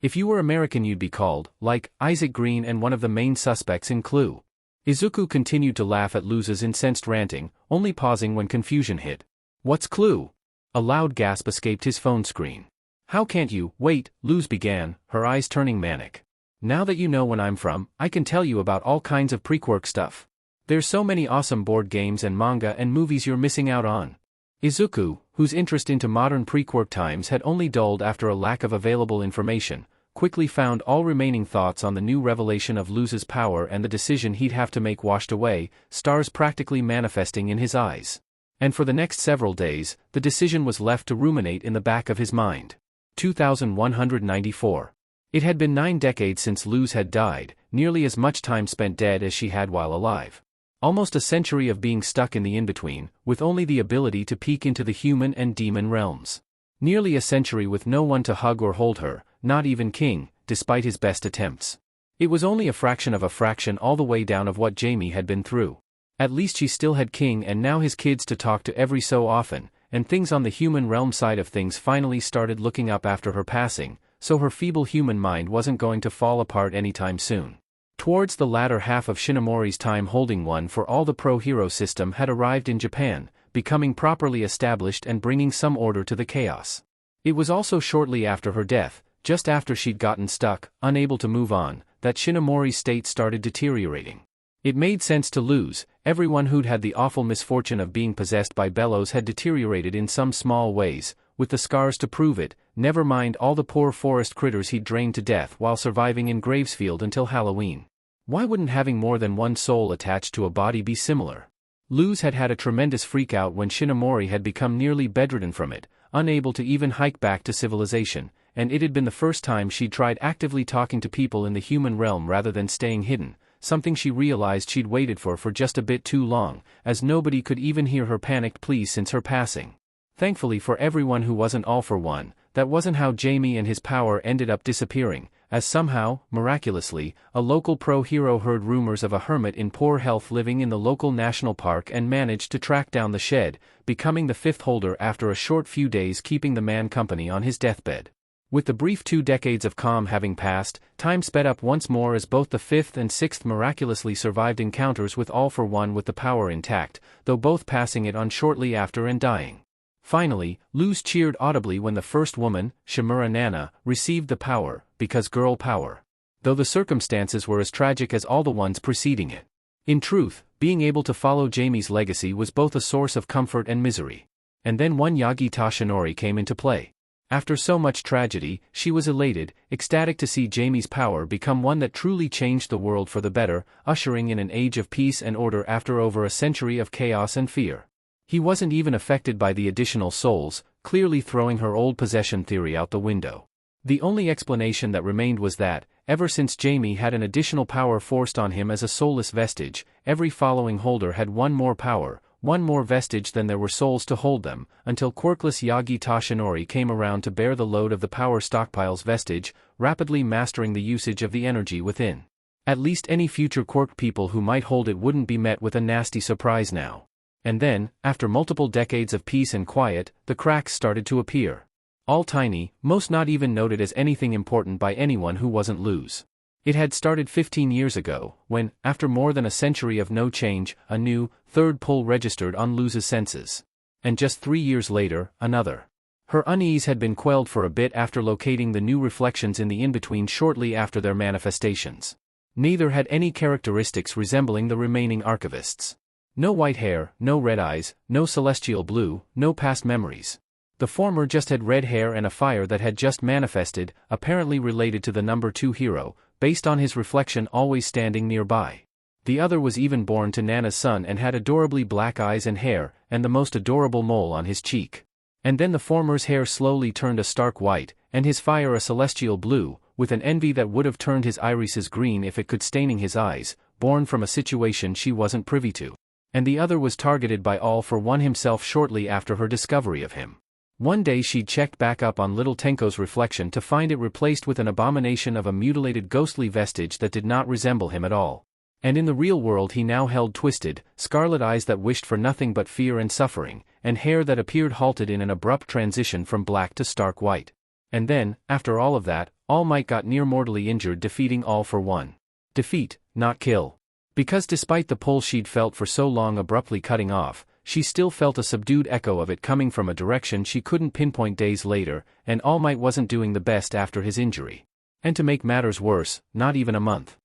If you were American you'd be called, like, Isaac Green and one of the main suspects in Clue. Izuku continued to laugh at Luz's incensed ranting, only pausing when confusion hit. What's Clue? A loud gasp escaped his phone screen. How can't you, wait, Luz began, her eyes turning manic. Now that you know when I'm from, I can tell you about all kinds of pre-quirk stuff. There's so many awesome board games and manga and movies you're missing out on. Izuku, whose interest into modern pre-Quirk times had only dulled after a lack of available information, quickly found all remaining thoughts on the new revelation of Luz's power and the decision he'd have to make washed away, stars practically manifesting in his eyes. And for the next several days, the decision was left to ruminate in the back of his mind. 2194. It had been 9 decades since Luz had died, nearly as much time spent dead as she had while alive. Almost a century of being stuck in the in-between, with only the ability to peek into the human and demon realms. Nearly a century with no one to hug or hold her, not even King, despite his best attempts. It was only a fraction of a fraction all the way down of what Jamie had been through. At least she still had King and now his kids to talk to every so often, and things on the human realm side of things finally started looking up after her passing, so her feeble human mind wasn't going to fall apart anytime soon. Towards the latter half of Shinomori's time holding one for all the pro-hero system had arrived in Japan, becoming properly established and bringing some order to the chaos. It was also shortly after her death, just after she'd gotten stuck, unable to move on, that Shinomori's state started deteriorating. It made sense to Luz. Everyone who'd had the awful misfortune of being possessed by Bellows had deteriorated in some small ways, with the scars to prove it, never mind all the poor forest critters he'd drained to death while surviving in Gravesfield until Halloween. Why wouldn't having more than one soul attached to a body be similar? Luz had had a tremendous freakout when Shinomori had become nearly bedridden from it, unable to even hike back to civilization, and it had been the first time she'd tried actively talking to people in the human realm rather than staying hidden, something she realized she'd waited for just a bit too long, as nobody could even hear her panicked pleas since her passing. Thankfully for everyone who wasn't all for one, that wasn't how Jamie and his power ended up disappearing, as somehow, miraculously, a local pro-hero heard rumors of a hermit in poor health living in the local national park and managed to track down the shed, becoming the 5th holder after a short few days keeping the man company on his deathbed. With the brief 2 decades of calm having passed, time sped up once more as both the 5th and 6th miraculously survived encounters with All for One with the power intact, though both passing it on shortly after and dying. Finally, Luz cheered audibly when the first woman, Shimura Nana, received the power, because girl power. Though the circumstances were as tragic as all the ones preceding it. In truth, being able to follow Jamie's legacy was both a source of comfort and misery. And then one Yagi Tashinori came into play. After so much tragedy, she was elated, ecstatic to see Jamie's power become one that truly changed the world for the better, ushering in an age of peace and order after over a century of chaos and fear. He wasn't even affected by the additional souls, clearly throwing her old possession theory out the window. The only explanation that remained was that, ever since Jamie had an additional power forced on him as a soulless vestige, every following holder had one more power, one more vestige than there were souls to hold them, until quirkless Yagi Tashinori came around to bear the load of the power stockpile's vestige, rapidly mastering the usage of the energy within. At least any future Quirk people who might hold it wouldn't be met with a nasty surprise now. And then, after multiple decades of peace and quiet, the cracks started to appear. All tiny, most not even noted as anything important by anyone who wasn't Luz. It had started 15 years ago, when, after more than a century of no change, a new, 3rd pull registered on Luz's senses. And just 3 years later, another. Her unease had been quelled for a bit after locating the new reflections in the in-between shortly after their manifestations. Neither had any characteristics resembling the remaining archivists. No white hair, no red eyes, no celestial blue, no past memories. The former just had red hair and a fire that had just manifested, apparently related to the number 2 hero, based on his reflection always standing nearby. The other was even born to Nana's son and had adorably black eyes and hair, and the most adorable mole on his cheek. And then the former's hair slowly turned a stark white, and his fire a celestial blue, with an envy that would have turned his irises green if it could, staining his eyes, born from a situation she wasn't privy to. And the other was targeted by All for One himself shortly after her discovery of him. One day she'd checked back up on little Tenko's reflection to find it replaced with an abomination of a mutilated ghostly vestige that did not resemble him at all. And in the real world he now held twisted, scarlet eyes that wished for nothing but fear and suffering, and hair that appeared halted in an abrupt transition from black to stark white. And then, after all of that, All Might got near mortally injured defeating All for One. Defeat, not kill. Because despite the pull she'd felt for so long abruptly cutting off, she still felt a subdued echo of it coming from a direction she couldn't pinpoint days later, and All Might wasn't doing the best after his injury. And to make matters worse, not even a month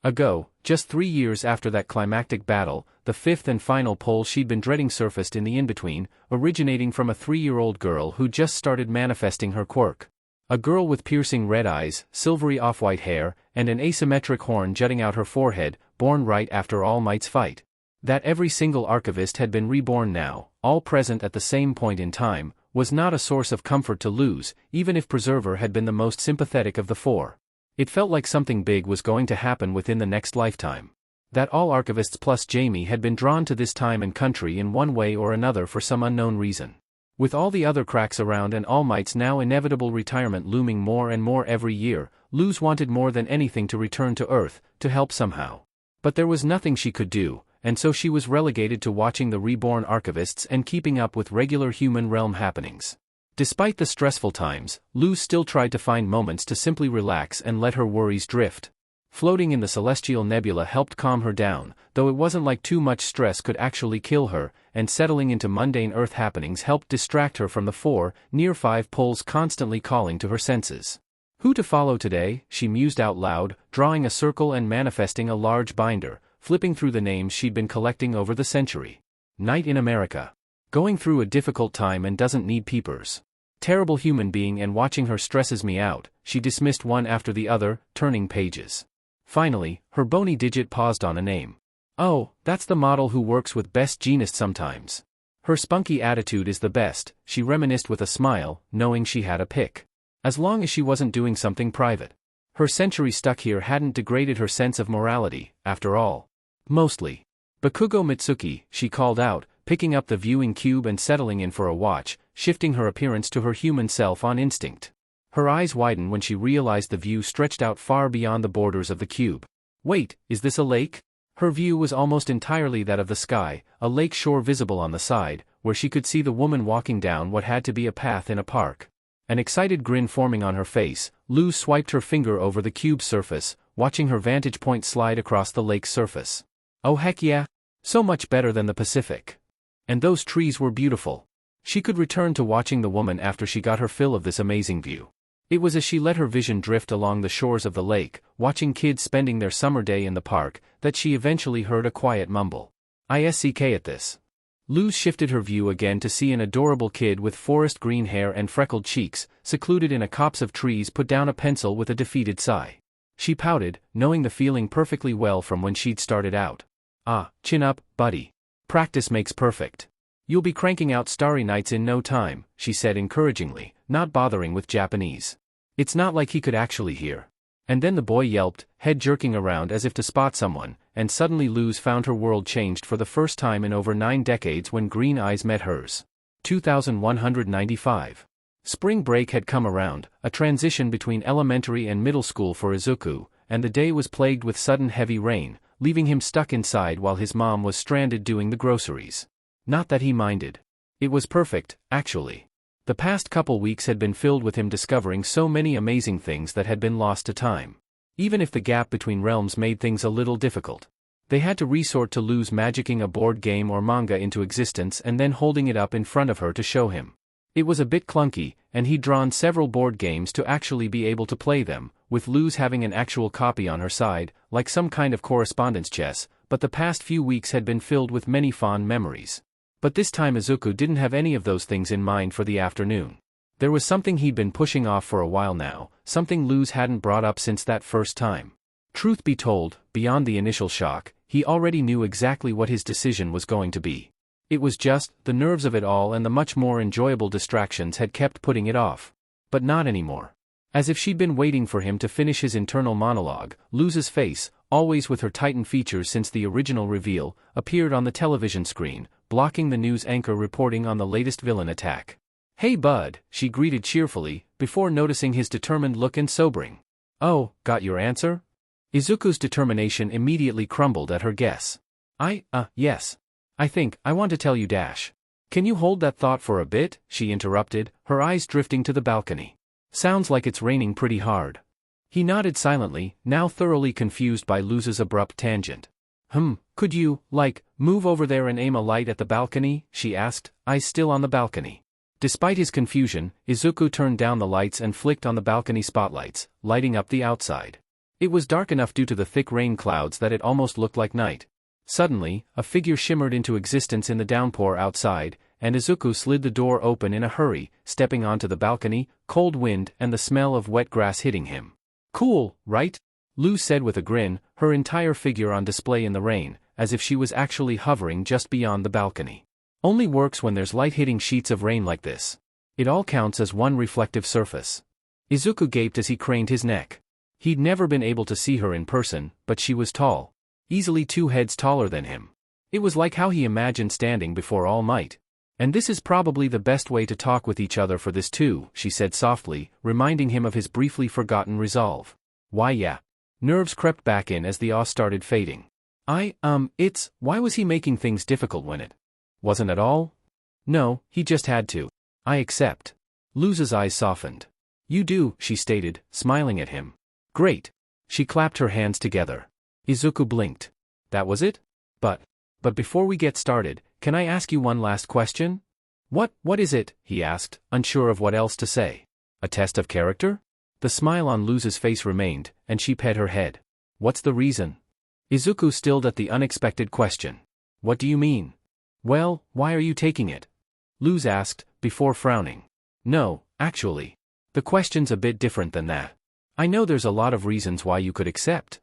ago, just 3 years after that climactic battle, the fifth and final pull she'd been dreading surfaced in the in-between, originating from a 3-year-old girl who just started manifesting her quirk. A girl with piercing red eyes, silvery off-white hair, and an asymmetric horn jutting out her forehead, born right after All Might's fight. That every single archivist had been reborn now, all present at the same point in time, was not a source of comfort to Luz, even if Preserver had been the most sympathetic of the four. It felt like something big was going to happen within the next lifetime. That all archivists plus Jamie had been drawn to this time and country in one way or another for some unknown reason. With all the other cracks around and All Might's now inevitable retirement looming more and more every year, Luz wanted more than anything to return to Earth, to help somehow. But there was nothing she could do, and so she was relegated to watching the reborn archivists and keeping up with regular human realm happenings. Despite the stressful times, Luz still tried to find moments to simply relax and let her worries drift. Floating in the celestial nebula helped calm her down, though it wasn't like too much stress could actually kill her, and settling into mundane Earth happenings helped distract her from the 4, near 5 pulls constantly calling to her senses. Who to follow today, she mused out loud, drawing a circle and manifesting a large binder, flipping through the names she'd been collecting over the century. Night in America. Going through a difficult time and doesn't need peepers. Terrible human being and watching her stresses me out, she dismissed one after the other, turning pages. Finally, her bony digit paused on a name. Oh, that's the model who works with Best Jeanist sometimes. Her spunky attitude is the best, she reminisced with a smile, knowing she had a pick. As long as she wasn't doing something private. Her century stuck here hadn't degraded her sense of morality, after all. Mostly. Bakugo Mitsuki, she called out, picking up the viewing cube and settling in for a watch, shifting her appearance to her human self on instinct. Her eyes widened when she realized the view stretched out far beyond the borders of the cube. Wait, is this a lake? Her view was almost entirely that of the sky, a lake shore visible on the side, where she could see the woman walking down what had to be a path in a park. An excited grin forming on her face, Luz swiped her finger over the cube's surface, watching her vantage point slide across the lake's surface. Oh heck yeah! So much better than the Pacific. And those trees were beautiful. She could return to watching the woman after she got her fill of this amazing view. It was as she let her vision drift along the shores of the lake, watching kids spending their summer day in the park, that she eventually heard a quiet mumble. ISCK at this. Luz shifted her view again to see an adorable kid with forest green hair and freckled cheeks, secluded in a copse of trees, put down a pencil with a defeated sigh. She pouted, knowing the feeling perfectly well from when she'd started out. Ah, chin up, buddy. Practice makes perfect. You'll be cranking out Starry Nights in no time, she said encouragingly, not bothering with Japanese. It's not like he could actually hear. And then the boy yelped, head jerking around as if to spot someone, and suddenly Luz found her world changed for the first time in over 9 decades when green eyes met hers. 2195. Spring break had come around, a transition between elementary and middle school for Izuku, and the day was plagued with sudden heavy rain, leaving him stuck inside while his mom was stranded doing the groceries. Not that he minded. It was perfect, actually. The past couple weeks had been filled with him discovering so many amazing things that had been lost to time. Even if the gap between realms made things a little difficult. They had to resort to Luz magicking a board game or manga into existence and then holding it up in front of her to show him. It was a bit clunky, and he'd drawn several board games to actually be able to play them, with Luz having an actual copy on her side, like some kind of correspondence chess, but the past few weeks had been filled with many fond memories. But this time Izuku didn't have any of those things in mind for the afternoon. There was something he'd been pushing off for a while now, something Luz hadn't brought up since that first time. Truth be told, beyond the initial shock, he already knew exactly what his decision was going to be. It was just, the nerves of it all and the much more enjoyable distractions had kept putting it off. But not anymore. As if she'd been waiting for him to finish his internal monologue, Luz's face, always with her tightened features since the original reveal, appeared on the television screen, blocking the news anchor reporting on the latest villain attack. Hey bud, she greeted cheerfully, before noticing his determined look and sobering. Oh, got your answer? Izuku's determination immediately crumbled at her guess. Yes. I want to tell you dash. Can you hold that thought for a bit? She interrupted, her eyes drifting to the balcony. Sounds like it's raining pretty hard. He nodded silently, now thoroughly confused by Luz's abrupt tangent. Could you, move over there and aim a light at the balcony? She asked, eyes still on the balcony. Despite his confusion, Izuku turned down the lights and flicked on the balcony spotlights, lighting up the outside. It was dark enough due to the thick rain clouds that it almost looked like night. Suddenly, a figure shimmered into existence in the downpour outside, and Izuku slid the door open in a hurry, stepping onto the balcony, cold wind and the smell of wet grass hitting him. "Cool, right?" Luz said with a grin, her entire figure on display in the rain, as if she was actually hovering just beyond the balcony. "Only works when there's light hitting sheets of rain like this. It all counts as one reflective surface." Izuku gaped as he craned his neck. He'd never been able to see her in person, but she was tall. Easily 2 heads taller than him. It was like how he imagined standing before All Might. "And this is probably the best way to talk with each other for this too," she said softly, reminding him of his briefly forgotten resolve. "Why yeah." Nerves crept back in as the awe started fading. Why was he making things difficult when it wasn't at all?" "No, he just had to." "I accept." Luz's eyes softened. "You do," she stated, smiling at him. "Great." She clapped her hands together. Izuku blinked. "That was it? But before we get started, can I ask you one last question?" What is it?" he asked, unsure of what else to say. "A test of character?" The smile on Luz's face remained, and she pet her head. "What's the reason?" Izuku stilled at the unexpected question. "What do you mean?" "Well, why are you taking it?" Luz asked, before frowning. "No, actually. The question's a bit different than that. I know there's a lot of reasons why you could accept."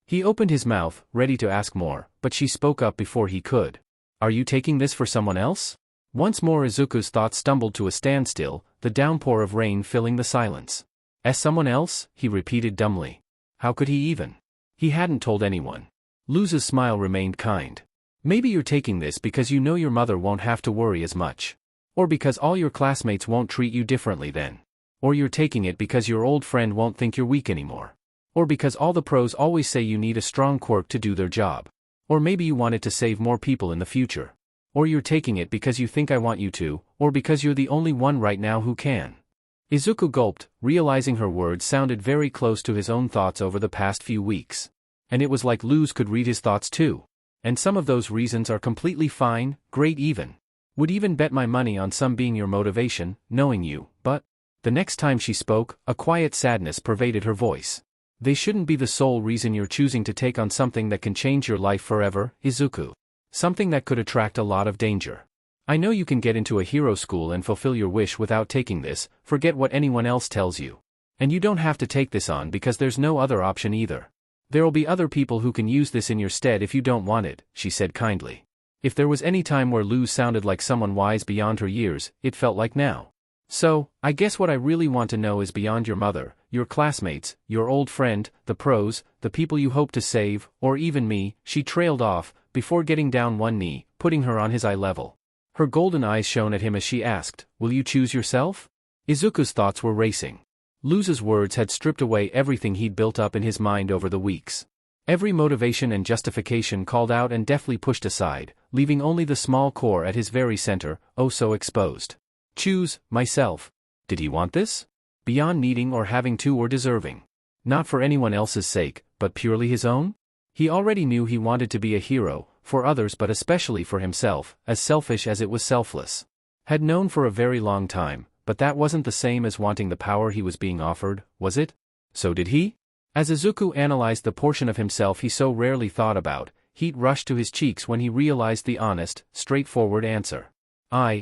He opened his mouth, ready to ask more, but she spoke up before he could. "Are you taking this for someone else?" Once more Izuku's thoughts stumbled to a standstill, the downpour of rain filling the silence. "As someone else?" he repeated dumbly. How could he even? He hadn't told anyone. Luz's smile remained kind. "Maybe you're taking this because you know your mother won't have to worry as much. Or because all your classmates won't treat you differently then. Or you're taking it because your old friend won't think you're weak anymore. Or because all the pros always say you need a strong quirk to do their job. Or maybe you want it to save more people in the future. Or you're taking it because you think I want you to, or because you're the only one right now who can." Izuku gulped, realizing her words sounded very close to his own thoughts over the past few weeks. And it was like Luz could read his thoughts too. "And some of those reasons are completely fine, great even. Would even bet my money on some being your motivation, knowing you, but..." The next time she spoke, a quiet sadness pervaded her voice. "They shouldn't be the sole reason you're choosing to take on something that can change your life forever, Izuku. Something that could attract a lot of danger. I know you can get into a hero school and fulfill your wish without taking this, forget what anyone else tells you. And you don't have to take this on because there's no other option either. There'll be other people who can use this in your stead if you don't want it," she said kindly. If there was any time where Luz sounded like someone wise beyond her years, it felt like now. "So, I guess what I really want to know is beyond your mother, your classmates, your old friend, the pros, the people you hope to save, or even me," she trailed off, before getting down one knee, putting her on his eye level. Her golden eyes shone at him as she asked, "Will you choose yourself?" Izuku's thoughts were racing. Luz's words had stripped away everything he'd built up in his mind over the weeks. Every motivation and justification called out and deftly pushed aside, leaving only the small core at his very center, oh so exposed. "Choose, myself." Did he want this? Beyond needing or having to or deserving. Not for anyone else's sake, but purely his own? He already knew he wanted to be a hero, for others but especially for himself, as selfish as it was selfless. Had known for a very long time, but that wasn't the same as wanting the power he was being offered, was it? So did he? As Izuku analyzed the portion of himself he so rarely thought about, heat rushed to his cheeks when he realized the honest, straightforward answer.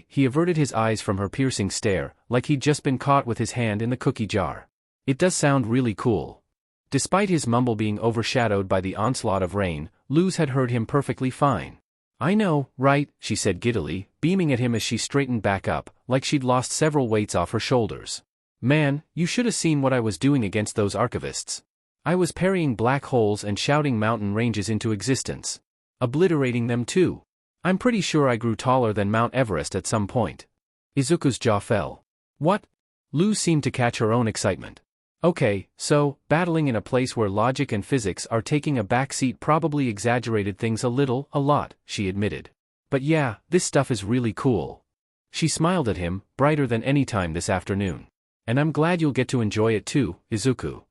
He averted his eyes from her piercing stare, like he'd just been caught with his hand in the cookie jar. "It does sound really cool." Despite his mumble being overshadowed by the onslaught of rain, Luz had heard him perfectly fine. "I know, right," she said giddily, beaming at him as she straightened back up, like she'd lost several weights off her shoulders. "Man, you should have seen what I was doing against those archivists. I was parrying black holes and shouting mountain ranges into existence. Obliterating them too. I'm pretty sure I grew taller than Mount Everest at some point." Izuku's jaw fell. "What?" Luz seemed to catch her own excitement. "Okay, so, battling in a place where logic and physics are taking a backseat probably exaggerated things a lot, she admitted. But yeah, this stuff is really cool." She smiled at him, brighter than any time this afternoon. "And I'm glad you'll get to enjoy it too, Izuku."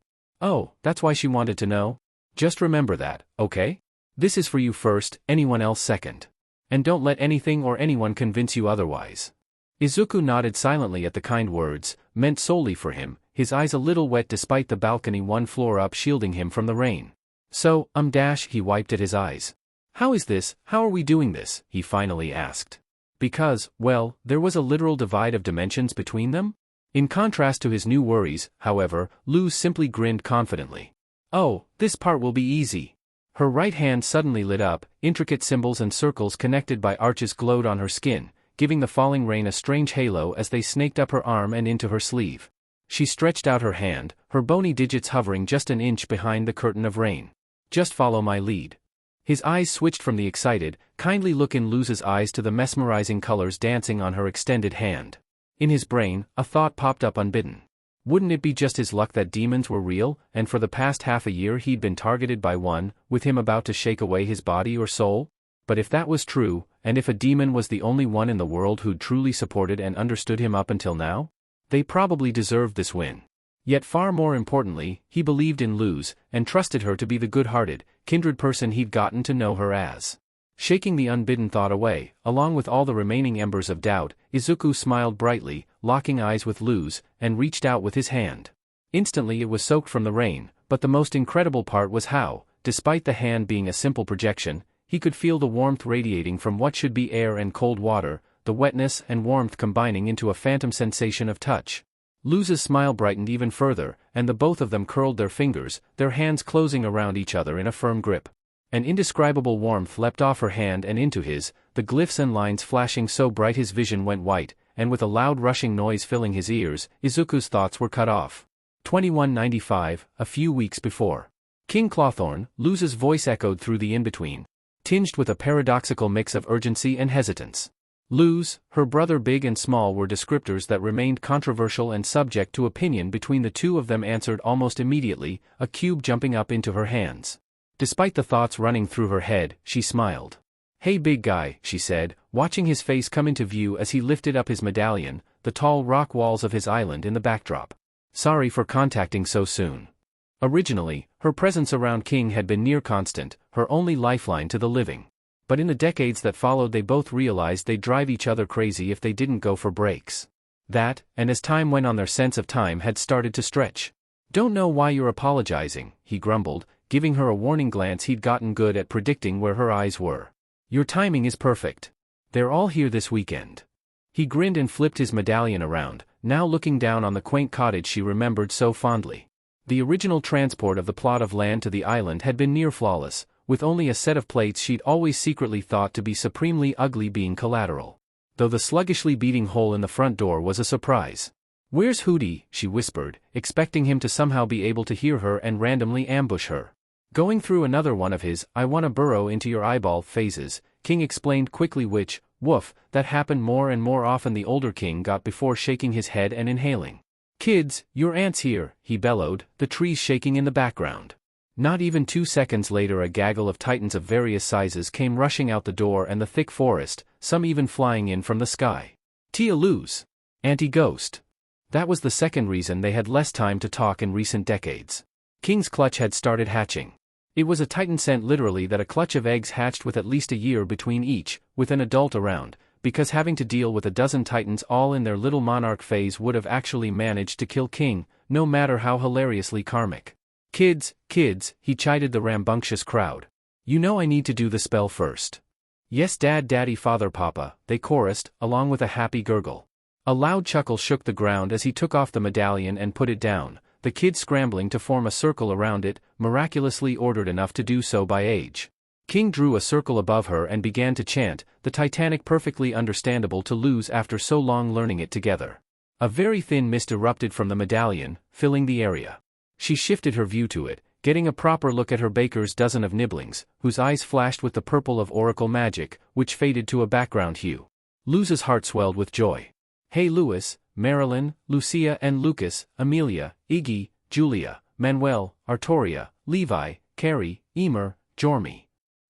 Oh, that's why she wanted to know? Just remember that, okay? This is for you first, anyone else second. And don't let anything or anyone convince you otherwise. Izuku nodded silently at the kind words, meant solely for him, his eyes a little wet despite the balcony one floor up shielding him from the rain. "So, he wiped at his eyes. How is this, how are we doing this, he finally asked. Because, well, there was a literal divide of dimensions between them? In contrast to his new worries, however, Luz simply grinned confidently. Oh, this part will be easy. Her right hand suddenly lit up, intricate symbols and circles connected by arches glowed on her skin, giving the falling rain a strange halo as they snaked up her arm and into her sleeve. She stretched out her hand, her bony digits hovering just an inch behind the curtain of rain. Just follow my lead. His eyes switched from the excited, kindly look in Luz's eyes to the mesmerizing colors dancing on her extended hand. In his brain, a thought popped up unbidden. Wouldn't it be just his luck that demons were real, and for the past half a year he'd been targeted by one, with him about to shake away his body or soul? But if that was true, and if a demon was the only one in the world who'd truly supported and understood him up until now? They probably deserved this win. Yet far more importantly, he believed in Luz, and trusted her to be the good-hearted, kindred person he'd gotten to know her as. Shaking the unbidden thought away, along with all the remaining embers of doubt, Izuku smiled brightly, locking eyes with Luz, and reached out with his hand. Instantly it was soaked from the rain, but the most incredible part was how, despite the hand being a simple projection, he could feel the warmth radiating from what should be air and cold water, the wetness and warmth combining into a phantom sensation of touch. Luz's smile brightened even further, and the both of them curled their fingers, their hands closing around each other in a firm grip. An indescribable warmth leapt off her hand and into his, the glyphs and lines flashing so bright his vision went white, and with a loud rushing noise filling his ears, Izuku's thoughts were cut off. 2195, a few weeks before. King Clawthorn, Luz's voice echoed through the in-between, tinged with a paradoxical mix of urgency and hesitance. Luz, her brother Big and Small were descriptors that remained controversial and subject to opinion between the two of them answered almost immediately, a cube jumping up into her hands. Despite the thoughts running through her head, she smiled. Hey big guy, she said, watching his face come into view as he lifted up his medallion, the tall rock walls of his island in the backdrop. Sorry for contacting so soon. Originally, her presence around King had been near constant, her only lifeline to the living. But in the decades that followed they both realized they'd drive each other crazy if they didn't go for breaks. That, and as time went on their sense of time had started to stretch. Don't know why you're apologizing, he grumbled, giving her a warning glance he'd gotten good at predicting where her eyes were. Your timing is perfect. They're all here this weekend. He grinned and flipped his medallion around, now looking down on the quaint cottage she remembered so fondly. The original transport of the plot of land to the island had been near flawless, with only a set of plates she'd always secretly thought to be supremely ugly being collateral. Though the sluggishly beating hole in the front door was a surprise. Where's Hootie? She whispered, expecting him to somehow be able to hear her and randomly ambush her. Going through another one of his, I wanna burrow into your eyeball phases, King explained quickly which, woof, that happened more and more often the older King got before shaking his head and inhaling. Kids, your aunt's here, he bellowed, the trees shaking in the background. Not even 2 seconds later a gaggle of titans of various sizes came rushing out the door and the thick forest, some even flying in from the sky. Tia Luz. Auntie Ghost. That was the second reason they had less time to talk in recent decades. King's clutch had started hatching. It was a titan scent literally that a clutch of eggs hatched with at least a year between each, with an adult around, because having to deal with a dozen titans all in their little monarch phase would have actually managed to kill King, no matter how hilariously karmic. Kids, he chided the rambunctious crowd. You know I need to do the spell first. Yes Dad Daddy Father Papa, they chorused, along with a happy gurgle. A loud chuckle shook the ground as he took off the medallion and put it down, the kids scrambling to form a circle around it, miraculously ordered enough to do so by age. King drew a circle above her and began to chant, the Titanic perfectly understandable to Luz after so long learning it together. A very thin mist erupted from the medallion, filling the area. She shifted her view to it, getting a proper look at her baker's dozen of nibblings, whose eyes flashed with the purple of oracle magic, which faded to a background hue. Luz's heart swelled with joy. Hey Louis, Marilyn, Lucia and Lucas, Amelia, Iggy, Julia, Manuel, Artoria, Levi, Carrie, Emer, Jormy.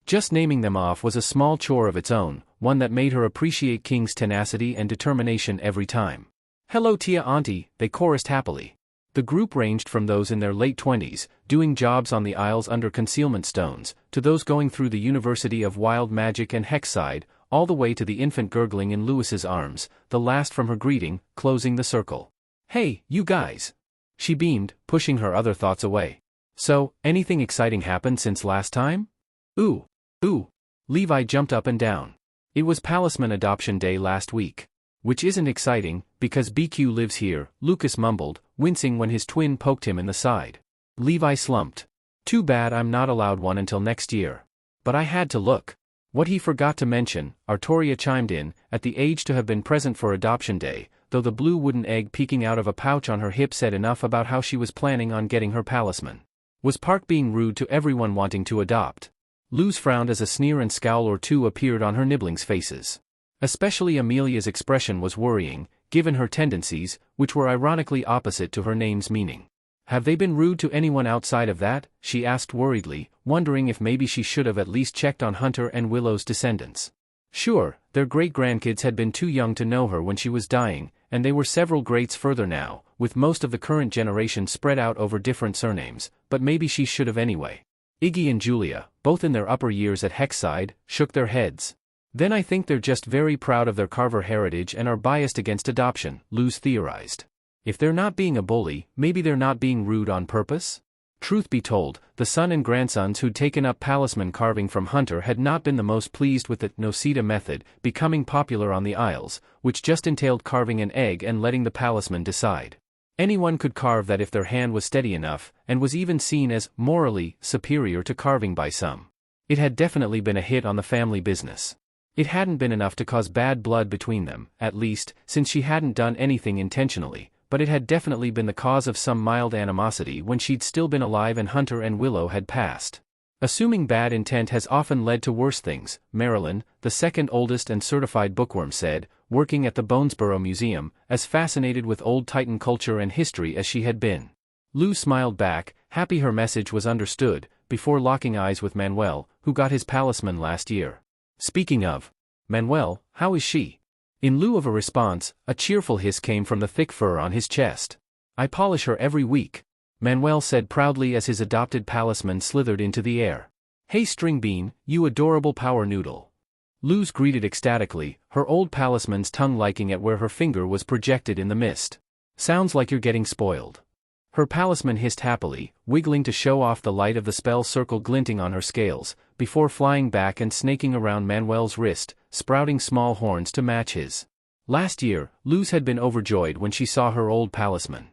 Just naming them off was a small chore of its own, one that made her appreciate King's tenacity and determination every time. Hello Tia Auntie, they chorused happily. The group ranged from those in their late 20s, doing jobs on the Isles under concealment stones, to those going through the University of Wild Magic and Hexside, all the way to the infant gurgling in Louis's arms, the last from her greeting, closing the circle. Hey, you guys! She beamed, pushing her other thoughts away. So, anything exciting happened since last time? Ooh. Levi jumped up and down. It was Palisman Adoption Day last week. Which isn't exciting, because BQ lives here, Lucas mumbled, wincing when his twin poked him in the side. Levi slumped. Too bad I'm not allowed one until next year. But I had to look. What he forgot to mention, Artoria chimed in, at the age to have been present for Adoption Day, though the blue wooden egg peeking out of a pouch on her hip said enough about how she was planning on getting her Palisman. Was Park being rude to everyone wanting to adopt? Luz frowned as a sneer and scowl or two appeared on her nibblings' faces. Especially Amelia's expression was worrying, given her tendencies, which were ironically opposite to her name's meaning. Have they been rude to anyone outside of that? She asked worriedly, wondering if maybe she should have at least checked on Hunter and Willow's descendants. Sure, their great-grandkids had been too young to know her when she was dying, and they were several greats further now, with most of the current generation spread out over different surnames, but maybe she should have anyway. Iggy and Julia, both in their upper years at Hexside, shook their heads. Then I think they're just very proud of their Carver heritage and are biased against adoption, Luz theorized. If they're not being a bully, maybe they're not being rude on purpose? Truth be told, the son and grandsons who'd taken up Palisman carving from Hunter had not been the most pleased with the Noceda method becoming popular on the Isles, which just entailed carving an egg and letting the Palisman decide. Anyone could carve that if their hand was steady enough, and was even seen as morally superior to carving by some. It had definitely been a hit on the family business. It hadn't been enough to cause bad blood between them, at least, since she hadn't done anything intentionally, but it had definitely been the cause of some mild animosity when she'd still been alive and Hunter and Willow had passed. Assuming bad intent has often led to worse things, Marilyn, the second oldest and certified bookworm said, working at the Bonesboro Museum, as fascinated with old Titan culture and history as she had been. Luz smiled back, happy her message was understood, before locking eyes with Manuel, who got his Palisman last year. Speaking of Manuel, how is she? In lieu of a response, a cheerful hiss came from the thick fur on his chest. I polish her every week, Manuel said proudly as his adopted Palisman slithered into the air. Hey Stringbean, you adorable power noodle. Luz greeted ecstatically, her old Palisman's tongue licking at where her finger was projected in the mist. Sounds like you're getting spoiled. Her Palisman hissed happily, wiggling to show off the light of the spell circle glinting on her scales, before flying back and snaking around Manuel's wrist, sprouting small horns to match his. Last year, Luz had been overjoyed when she saw her old Palisman.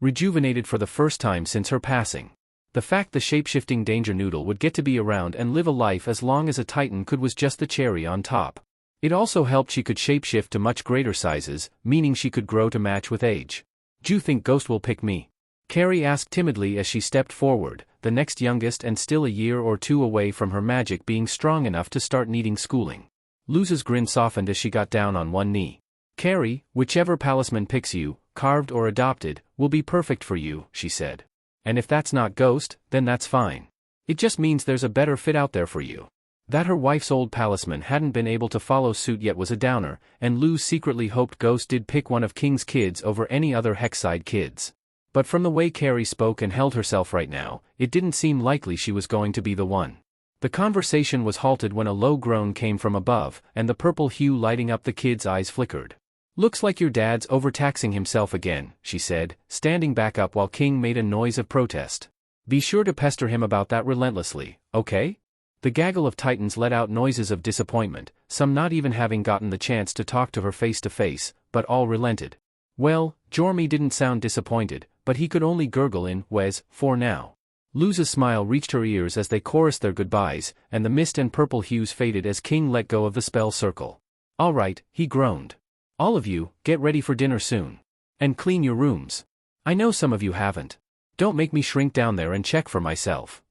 Rejuvenated for the first time since her passing. The fact the shape-shifting Danger Noodle would get to be around and live a life as long as a Titan could was just the cherry on top. It also helped she could shapeshift to much greater sizes, meaning she could grow to match with age. "D'you think Ghost will pick me?" Carrie asked timidly as she stepped forward, the next youngest and still a year or two away from her magic being strong enough to start needing schooling. Luz's grin softened as she got down on one knee. "Carrie, whichever Palisman picks you, carved or adopted, will be perfect for you," she said. "And if that's not Ghost, then that's fine. It just means there's a better fit out there for you." That her wife's old Palisman hadn't been able to follow suit yet was a downer, and Luz secretly hoped Ghost did pick one of King's kids over any other Hexside kids. But from the way Carrie spoke and held herself right now, it didn't seem likely she was going to be the one. The conversation was halted when a low groan came from above, and the purple hue lighting up the kid's eyes flickered. "Looks like your dad's overtaxing himself again," she said, standing back up while King made a noise of protest. "Be sure to pester him about that relentlessly, okay?" The gaggle of Titans let out noises of disappointment, some not even having gotten the chance to talk to her face to face, but all relented. Well, Jormy didn't sound disappointed, but he could only gurgle in "Wes" for now. Luz's smile reached her ears as they chorused their goodbyes, and the mist and purple hues faded as King let go of the spell circle. "All right," he groaned. "All of you, get ready for dinner soon. And clean your rooms. I know some of you haven't. Don't make me shrink down there and check for myself,"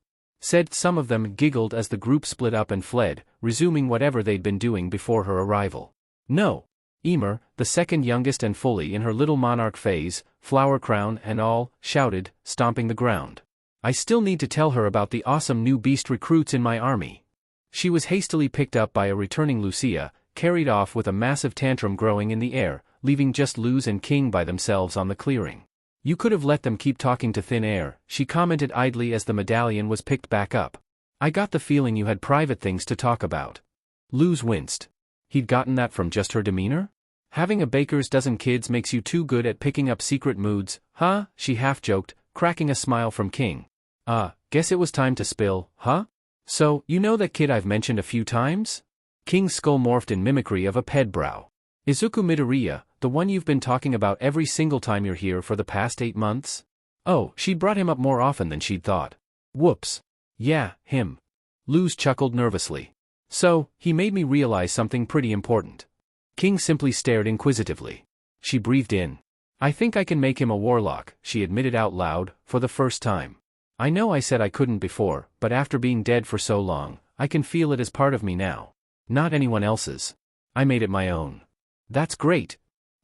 said. Some of them giggled as the group split up and fled, resuming whatever they'd been doing before her arrival. "No." Emer, the second youngest and fully in her little monarch phase, flower crown and all, shouted, stomping the ground. "I still need to tell her about the awesome new beast recruits in my army." She was hastily picked up by a returning Lucia, carried off with a massive tantrum growing in the air, leaving just Luz and King by themselves on the clearing. "You could have let them keep talking to thin air," she commented idly as the medallion was picked back up. "I got the feeling you had private things to talk about." Luz winced. He'd gotten that from just her demeanor? "Having a baker's dozen kids makes you too good at picking up secret moods, huh?" she half-joked, cracking a smile from King. Guess it was time to spill, huh?" So, you know that kid I've mentioned a few times? King's skull morphed in mimicry of a ped brow. Izuku Midoriya, the one you've been talking about every single time you're here for the past 8 months? Oh, she'd brought him up more often than she'd thought. Whoops. Yeah, him. Luz chuckled nervously. So, he made me realize something pretty important. King simply stared inquisitively. She breathed in. I think I can make him a warlock, she admitted out loud, for the first time. I know I said I couldn't before, but after being dead for so long, I can feel it as part of me now. Not anyone else's. I made it my own. That's great.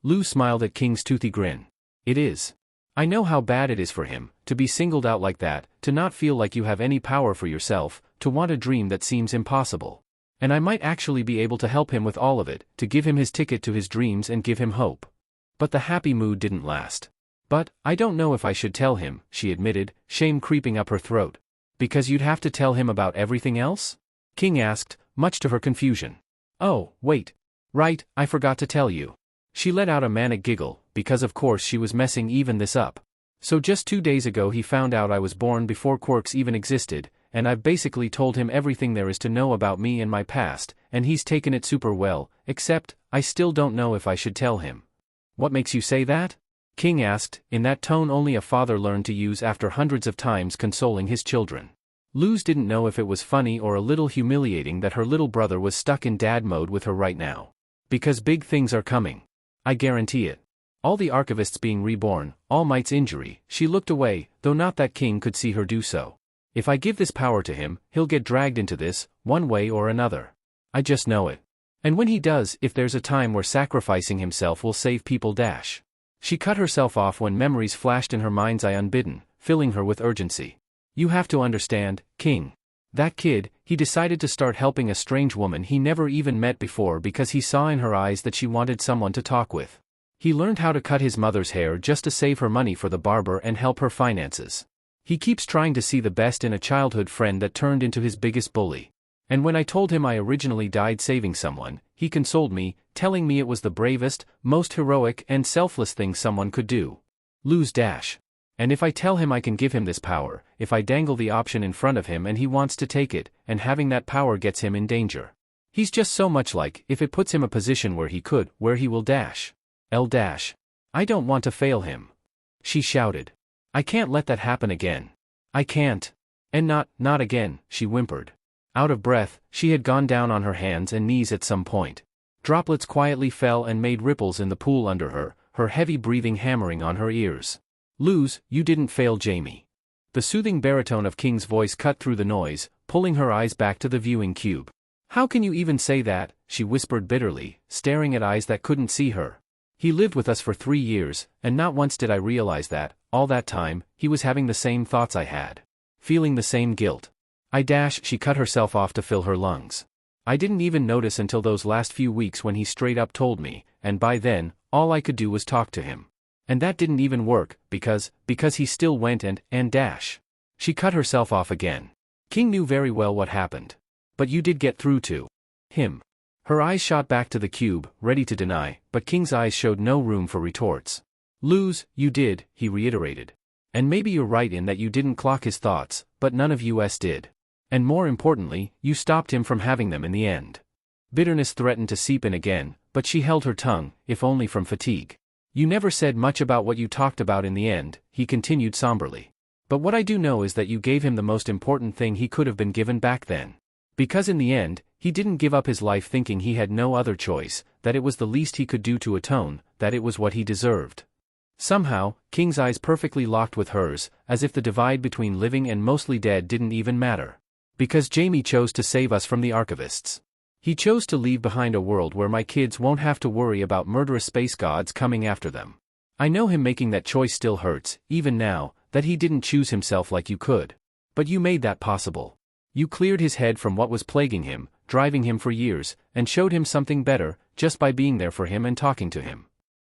Luz smiled at King's toothy grin. It is. I know how bad it is for him, to be singled out like that, to not feel like you have any power for yourself, to want a dream that seems impossible. And I might actually be able to help him with all of it, to give him his ticket to his dreams and give him hope. But the happy mood didn't last. But, I don't know if I should tell him, she admitted, shame creeping up her throat. Because you'd have to tell him about everything else? King asked, much to her confusion. Oh, wait. Right, I forgot to tell you. She let out a manic giggle, because of course she was messing even this up. So just 2 days ago he found out I was born before quirks even existed, and I've basically told him everything there is to know about me and my past, and he's taken it super well, except, I still don't know if I should tell him. What makes you say that? King asked, in that tone only a father learned to use after hundreds of times consoling his children. Luz didn't know if it was funny or a little humiliating that her little brother was stuck in dad mode with her right now. Because big things are coming. I guarantee it. All the archivists being reborn, All Might's injury, she looked away, though not that King could see her do so. If I give this power to him, he'll get dragged into this, one way or another. I just know it. And when he does, if there's a time where sacrificing himself will save people dash. She cut herself off when memories flashed in her mind's eye unbidden, filling her with urgency. You have to understand, King. That kid, he decided to start helping a strange woman he never even met before because he saw in her eyes that she wanted someone to talk with. He learned how to cut his mother's hair just to save her money for the barber and help her finances. He keeps trying to see the best in a childhood friend that turned into his biggest bully. And when I told him I originally died saving someone, he consoled me, telling me it was the bravest, most heroic and selfless thing someone could do. Luz dash. And if I tell him I can give him this power, if I dangle the option in front of him and he wants to take it, and having that power gets him in danger. He's just so much like, if it puts him a position where he will dash. L dash. I don't want to fail him. She shouted. I can't let that happen again. I can't. And not again, she whimpered. Out of breath, she had gone down on her hands and knees at some point. Droplets quietly fell and made ripples in the pool under her, her heavy breathing hammering on her ears. Luz, you didn't fail Jamie. The soothing baritone of King's voice cut through the noise, pulling her eyes back to the viewing cube. How can you even say that, she whispered bitterly, staring at eyes that couldn't see her. He lived with us for 3 years, and not once did I realize that, all that time, he was having the same thoughts I had. Feeling the same guilt. She cut herself off to fill her lungs. I didn't even notice until those last few weeks when he straight up told me, and by then, all I could do was talk to him. And that didn't even work, because he still went and She cut herself off again. King knew very well what happened. But you did get through to him. Her eyes shot back to the cube, ready to deny, but King's eyes showed no room for retorts. Luz, you did, he reiterated. And maybe you're right in that you didn't clock his thoughts, but none of us did. And more importantly, you stopped him from having them in the end. Bitterness threatened to seep in again, but she held her tongue, if only from fatigue. You never said much about what you talked about in the end, he continued somberly. But what I do know is that you gave him the most important thing he could have been given back then. Because in the end, he didn't give up his life thinking he had no other choice, that it was the least he could do to atone, that it was what he deserved. Somehow, King's eyes perfectly locked with hers, as if the divide between living and mostly dead didn't even matter. Because Jamie chose to save us from the archivists. He chose to leave behind a world where my kids won't have to worry about murderous space gods coming after them. I know him making that choice still hurts, even now, that he didn't choose himself like you could. But you made that possible. You cleared his head from what was plaguing him, driving him for years, and showed him something better, just by being there for him and talking to him.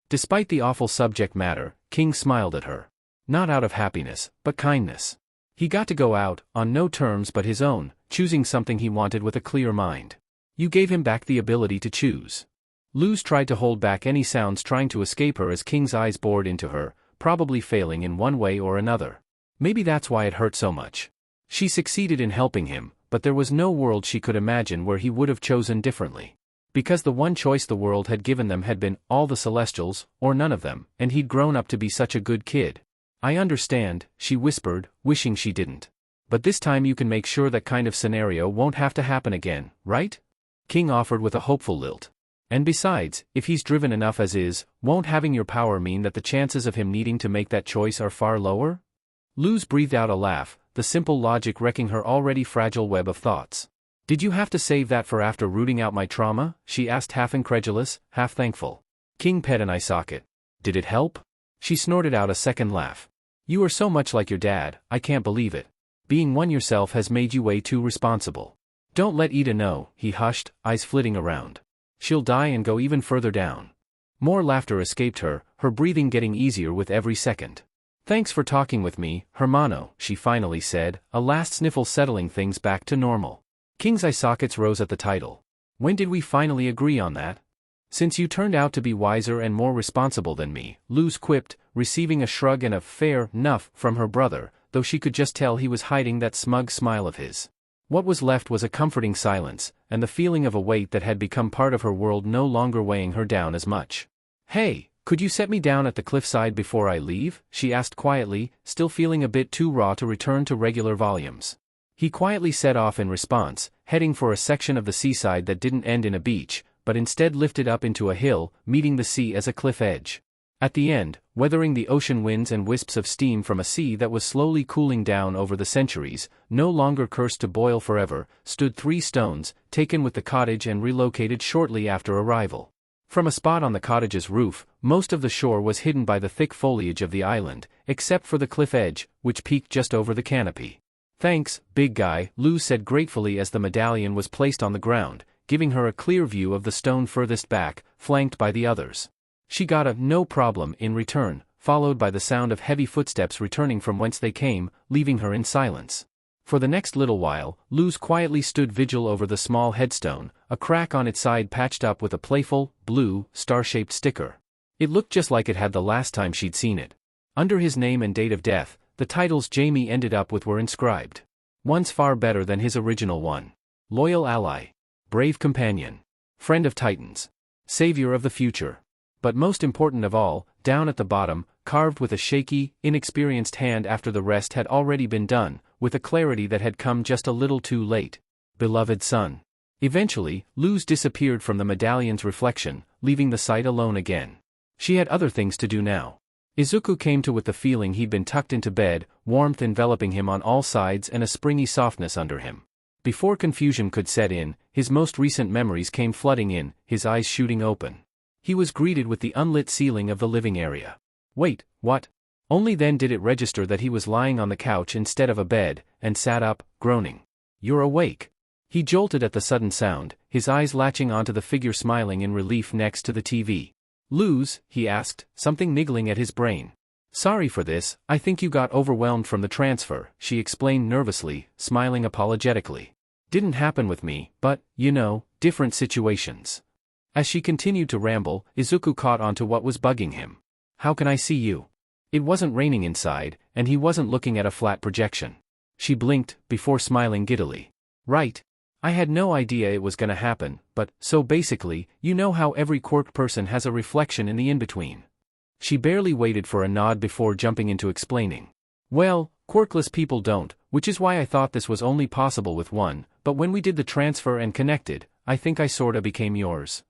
Despite the awful subject matter, King smiled at her. Not out of happiness, but kindness. He got to go out, on no terms but his own, choosing something he wanted with a clear mind. You gave him back the ability to choose. Luz tried to hold back any sounds trying to escape her as King's eyes bored into her, probably failing in one way or another. Maybe that's why it hurt so much. She succeeded in helping him, but there was no world she could imagine where he would have chosen differently. Because the one choice the world had given them had been, all the Celestials, or none of them, and he'd grown up to be such a good kid. I understand, she whispered, wishing she didn't. But this time you can make sure that kind of scenario won't have to happen again, right? King offered with a hopeful lilt. And besides, if he's driven enough as is, won't having your power mean that the chances of him needing to make that choice are far lower? Luz breathed out a laugh, the simple logic wrecking her already fragile web of thoughts. Did you have to save that for after rooting out my trauma? She asked, half incredulous, half thankful. King pet an eye socket. Did it help? She snorted out a second laugh. You are so much like your dad, I can't believe it. Being one yourself has made you way too responsible. Don't let Ida know, he hushed, eyes flitting around. She'll die and go even further down. More laughter escaped her, her breathing getting easier with every second. Thanks for talking with me, hermano, she finally said, a last sniffle settling things back to normal. King's eye sockets rose at the title. When did we finally agree on that? Since you turned out to be wiser and more responsible than me, Luz quipped, receiving a shrug and a fair enough from her brother, though she could just tell he was hiding that smug smile of his. What was left was a comforting silence, and the feeling of a weight that had become part of her world no longer weighing her down as much. Hey, could you set me down at the cliffside before I leave? She asked quietly, still feeling a bit too raw to return to regular volumes. He quietly set off in response, heading for a section of the seaside that didn't end in a beach, but instead lifted up into a hill, meeting the sea as a cliff edge. At the end, weathering the ocean winds and wisps of steam from a sea that was slowly cooling down over the centuries, no longer cursed to boil forever, stood 3 stones, taken with the cottage and relocated shortly after arrival. From a spot on the cottage's roof, most of the shore was hidden by the thick foliage of the island, except for the cliff edge, which peeked just over the canopy. Thanks, big guy, Luz said gratefully as the medallion was placed on the ground, giving her a clear view of the stone furthest back, flanked by the others. She got a no problem in return, followed by the sound of heavy footsteps returning from whence they came, leaving her in silence. For the next little while, Luz quietly stood vigil over the small headstone, a crack on its side patched up with a playful, blue, star-shaped sticker. It looked just like it had the last time she'd seen it. Under his name and date of death, the titles Jamie ended up with were inscribed. One's far better than his original one. Loyal ally. Brave companion. Friend of Titans. Savior of the future. But most important of all, down at the bottom, carved with a shaky, inexperienced hand after the rest had already been done, with a clarity that had come just a little too late. Beloved son. Eventually, Luz disappeared from the medallion's reflection, leaving the site alone again. She had other things to do now. Izuku came to with the feeling he'd been tucked into bed, warmth enveloping him on all sides and a springy softness under him. Before confusion could set in, his most recent memories came flooding in, his eyes shooting open. He was greeted with the unlit ceiling of the living area. Wait, what? Only then did it register that he was lying on the couch instead of a bed, and sat up, groaning. You're awake. He jolted at the sudden sound, his eyes latching onto the figure smiling in relief next to the TV. Luz, he asked, something niggling at his brain. Sorry for this, I think you got overwhelmed from the transfer, she explained nervously, smiling apologetically. Didn't happen with me, but, you know, different situations. As she continued to ramble, Izuku caught onto what was bugging him. How can I see you? It wasn't raining inside, and he wasn't looking at a flat projection. She blinked, before smiling giddily. Right. I had no idea it was gonna happen, but, so basically, you know how every quirk person has a reflection in the in-between. She barely waited for a nod before jumping into explaining. Well, quirkless people don't, which is why I thought this was only possible with one, but when we did the transfer and connected, I think I sorta became yours.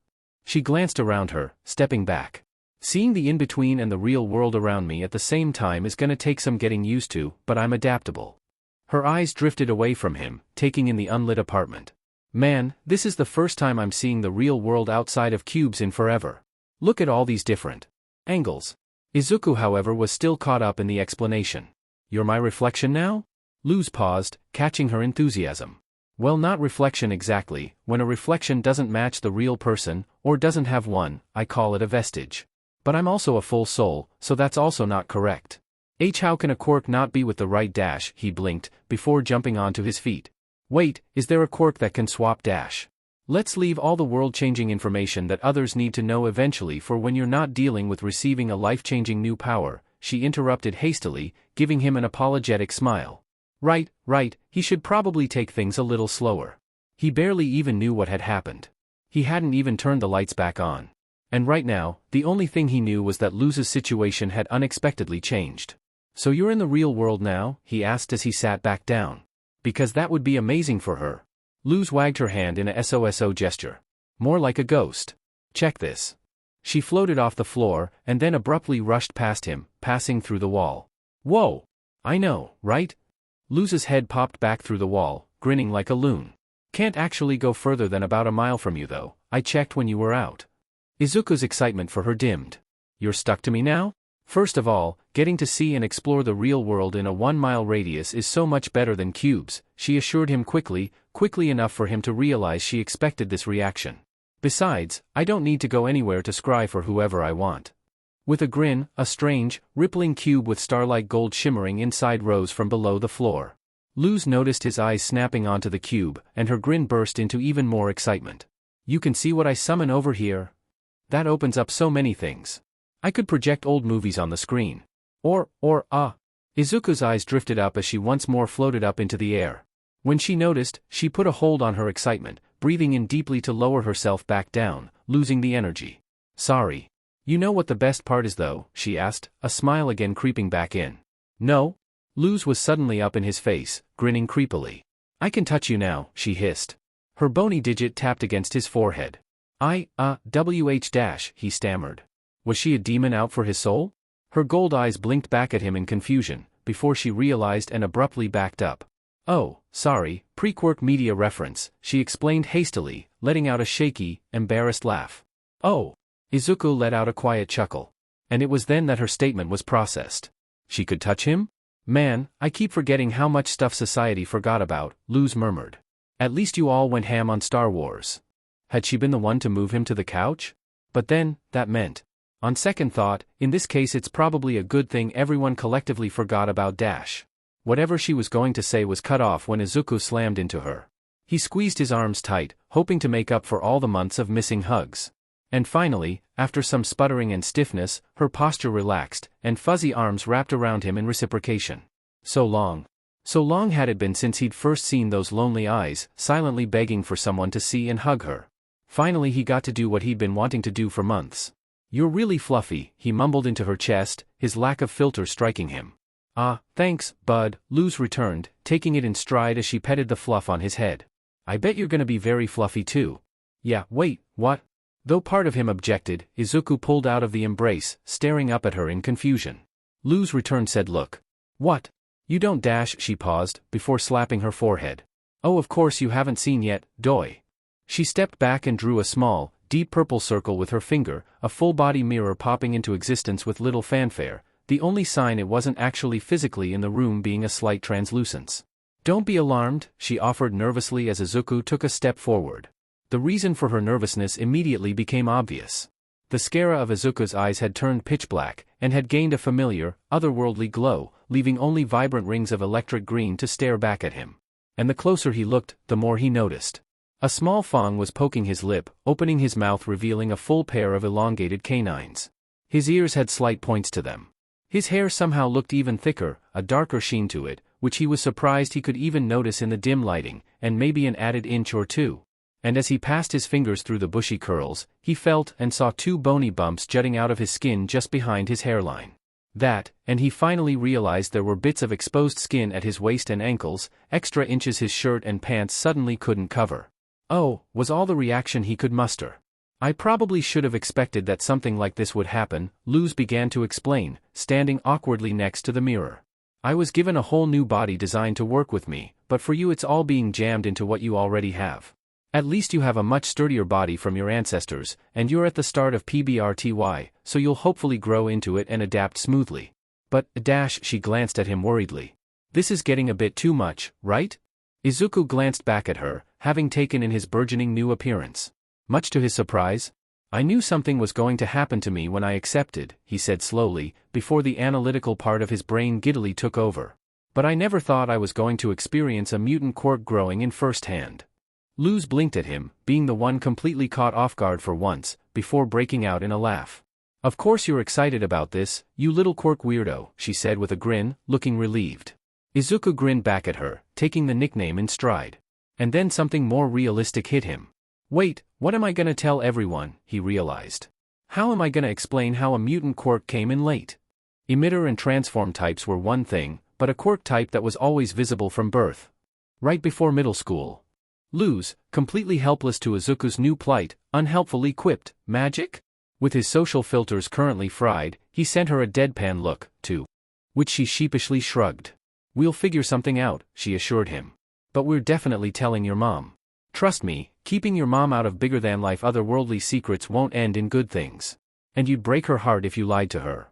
She glanced around her, stepping back. Seeing the in-between and the real world around me at the same time is gonna take some getting used to, but I'm adaptable. Her eyes drifted away from him, taking in the unlit apartment. Man, this is the first time I'm seeing the real world outside of cubes in forever. Look at all these different angles. Izuku, however, was still caught up in the explanation. You're my reflection now? Luz paused, catching her enthusiasm. Well, not reflection exactly. When a reflection doesn't match the real person, or doesn't have one, I call it a vestige. But I'm also a full soul, so that's also not correct. How can a quirk not be with the right dash? He blinked, before jumping onto his feet. Wait, is there a quirk that can swap dash? Let's leave all the world-changing information that others need to know eventually for when you're not dealing with receiving a life-changing new power, she interrupted hastily, giving him an apologetic smile. Right, he should probably take things a little slower. He barely even knew what had happened. He hadn't even turned the lights back on. And right now, the only thing he knew was that Luz's situation had unexpectedly changed. "So you're in the real world now?" he asked as he sat back down. "Because that would be amazing for her." Luz wagged her hand in a SOSO gesture. "More like a ghost. Check this." She floated off the floor, and then abruptly rushed past him, passing through the wall. "Whoa! I know, right?" Luz's head popped back through the wall, grinning like a loon. "Can't actually go further than about a mile from you though, I checked when you were out." Izuku's excitement for her dimmed. "You're stuck to me now? First of all, getting to see and explore the real world in a 1-mile radius is so much better than cubes," she assured him quickly enough for him to realize she expected this reaction. "Besides, I don't need to go anywhere to scry for whoever I want." With a grin, a strange, rippling cube with starlight gold shimmering inside rose from below the floor. Luz noticed his eyes snapping onto the cube, and her grin burst into even more excitement. "You can see what I summon over here? That opens up so many things. I could project old movies on the screen. Izuku's eyes drifted up as she once more floated up into the air. When she noticed, she put a hold on her excitement, breathing in deeply to lower herself back down, losing the energy. "Sorry. You know what the best part is though?" she asked, a smile again creeping back in. "No?" Luz was suddenly up in his face, grinning creepily. "I can touch you now," she hissed. Her bony digit tapped against his forehead. He stammered. Was she a demon out for his soul? Her gold eyes blinked back at him in confusion, before she realized and abruptly backed up. "Oh, sorry, pre-quirk media reference," she explained hastily, letting out a shaky, embarrassed laugh. "Oh." Izuku let out a quiet chuckle. And it was then that her statement was processed. She could touch him? "Man, I keep forgetting how much stuff society forgot about," Luz murmured. "At least you all went ham on Star Wars." Had she been the one to move him to the couch? But then, that meant. On second thought, in this case it's probably a good thing everyone collectively forgot about Dash. Whatever she was going to say was cut off when Izuku slammed into her. He squeezed his arms tight, hoping to make up for all the months of missing hugs. And finally, after some sputtering and stiffness, her posture relaxed, and fuzzy arms wrapped around him in reciprocation. So long had it been since he'd first seen those lonely eyes, silently begging for someone to see and hug her. Finally he got to do what he'd been wanting to do for months. "You're really fluffy," he mumbled into her chest, his lack of filter striking him. Thanks, bud," Luz returned, taking it in stride as she petted the fluff on his head. "I bet you're gonna be very fluffy too." "Yeah, wait, what?" Though part of him objected, Izuku pulled out of the embrace, staring up at her in confusion. Luz returned said look. "What? You don't Dash," she paused, before slapping her forehead. "Oh, of course you haven't seen yet, doy." She stepped back and drew a small, deep purple circle with her finger, a full-body mirror popping into existence with little fanfare, the only sign it wasn't actually physically in the room being a slight translucence. "Don't be alarmed," she offered nervously as Izuku took a step forward. The reason for her nervousness immediately became obvious. The scara of Izuku's eyes had turned pitch black, and had gained a familiar, otherworldly glow, leaving only vibrant rings of electric green to stare back at him. And the closer he looked, the more he noticed. A small fang was poking his lip, opening his mouth revealing a full pair of elongated canines. His ears had slight points to them. His hair somehow looked even thicker, a darker sheen to it, which he was surprised he could even notice in the dim lighting, and maybe an added inch or two. And as he passed his fingers through the bushy curls, he felt and saw 2 bony bumps jutting out of his skin just behind his hairline. And he finally realized there were bits of exposed skin at his waist and ankles, extra inches his shirt and pants suddenly couldn't cover. "Oh," was all the reaction he could muster. "I probably should have expected that something like this would happen," Luz began to explain, standing awkwardly next to the mirror. "I was given a whole new body designed to work with me, but for you it's all being jammed into what you already have. At least you have a much sturdier body from your ancestors, and you're at the start of PBRTY, so you'll hopefully grow into it and adapt smoothly. But, Dash," she glanced at him worriedly. "This is getting a bit too much, right?" Izuku glanced back at her, having taken in his burgeoning new appearance. Much to his surprise, "I knew something was going to happen to me when I accepted," he said slowly, before the analytical part of his brain giddily took over. "But I never thought I was going to experience a mutant quirk growing in first hand." Luz blinked at him, being the one completely caught off guard for once, before breaking out in a laugh. "Of course you're excited about this, you little quirk weirdo," she said with a grin, looking relieved. Izuku grinned back at her, taking the nickname in stride. And then something more realistic hit him. Wait, what am I gonna tell everyone, he realized. How am I gonna explain how a mutant quirk came in late? Emitter and transform types were one thing, but a quirk type that was always visible from birth. Right before middle school. Luz, completely helpless to Izuku's new plight, unhelpfully quipped, magic? With his social filters currently fried, he sent her a deadpan look, to which she sheepishly shrugged. We'll figure something out, she assured him. But we're definitely telling your mom. Trust me, keeping your mom out of bigger-than-life otherworldly secrets won't end in good things. And you'd break her heart if you lied to her.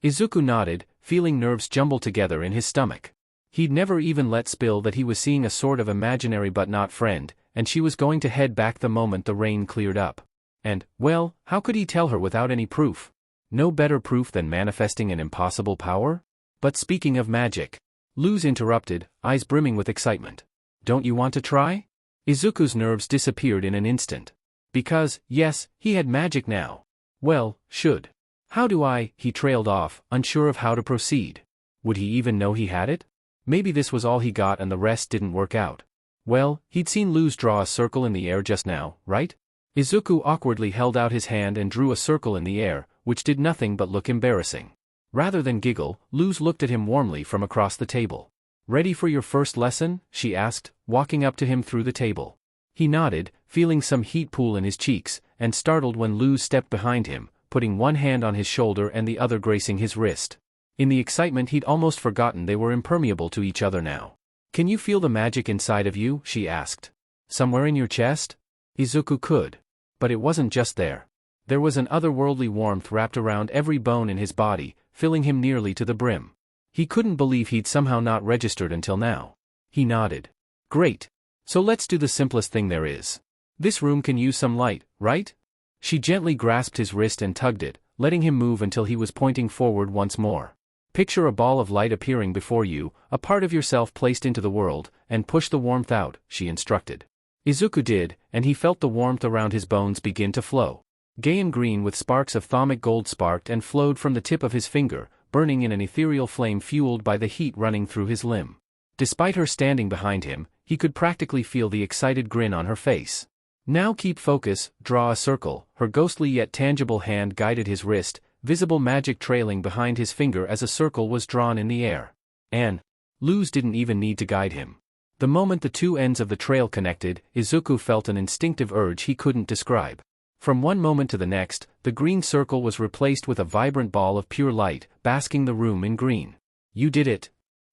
Izuku nodded, feeling nerves jumble together in his stomach. He'd never even let spill that he was seeing a sort of imaginary but not friend, and she was going to head back the moment the rain cleared up. And, well, how could he tell her without any proof? No better proof than manifesting an impossible power? But speaking of magic, Luz interrupted, eyes brimming with excitement. Don't you want to try? Izuku's nerves disappeared in an instant. Because, yes, he had magic now. Well, should. How do I, he trailed off, unsure of how to proceed. Would he even know he had it? Maybe this was all he got and the rest didn't work out. Well, he'd seen Luz draw a circle in the air just now, right? Izuku awkwardly held out his hand and drew a circle in the air, which did nothing but look embarrassing. Rather than giggle, Luz looked at him warmly from across the table. Ready for your first lesson? She asked, walking up to him through the table. He nodded, feeling some heat pool in his cheeks, and startled when Luz stepped behind him, putting one hand on his shoulder and the other gracing his wrist. In the excitement he'd almost forgotten they were impermeable to each other now. Can you feel the magic inside of you? She asked. Somewhere in your chest? Izuku could. But it wasn't just there. There was an otherworldly warmth wrapped around every bone in his body, filling him nearly to the brim. He couldn't believe he'd somehow not registered until now. He nodded. Great. So let's do the simplest thing there is. This room can use some light, right? She gently grasped his wrist and tugged it, letting him move until he was pointing forward once more. Picture a ball of light appearing before you, a part of yourself placed into the world, and push the warmth out, she instructed. Izuku did, and he felt the warmth around his bones begin to flow. Gay and green with sparks of thaumic gold sparked and flowed from the tip of his finger, burning in an ethereal flame fueled by the heat running through his limb. Despite her standing behind him, he could practically feel the excited grin on her face. Now keep focus, draw a circle. Her ghostly yet tangible hand guided his wrist, visible magic trailing behind his finger as a circle was drawn in the air. And Luz didn't even need to guide him. The moment the two ends of the trail connected, Izuku felt an instinctive urge he couldn't describe. From one moment to the next, the green circle was replaced with a vibrant ball of pure light, basking the room in green. You did it!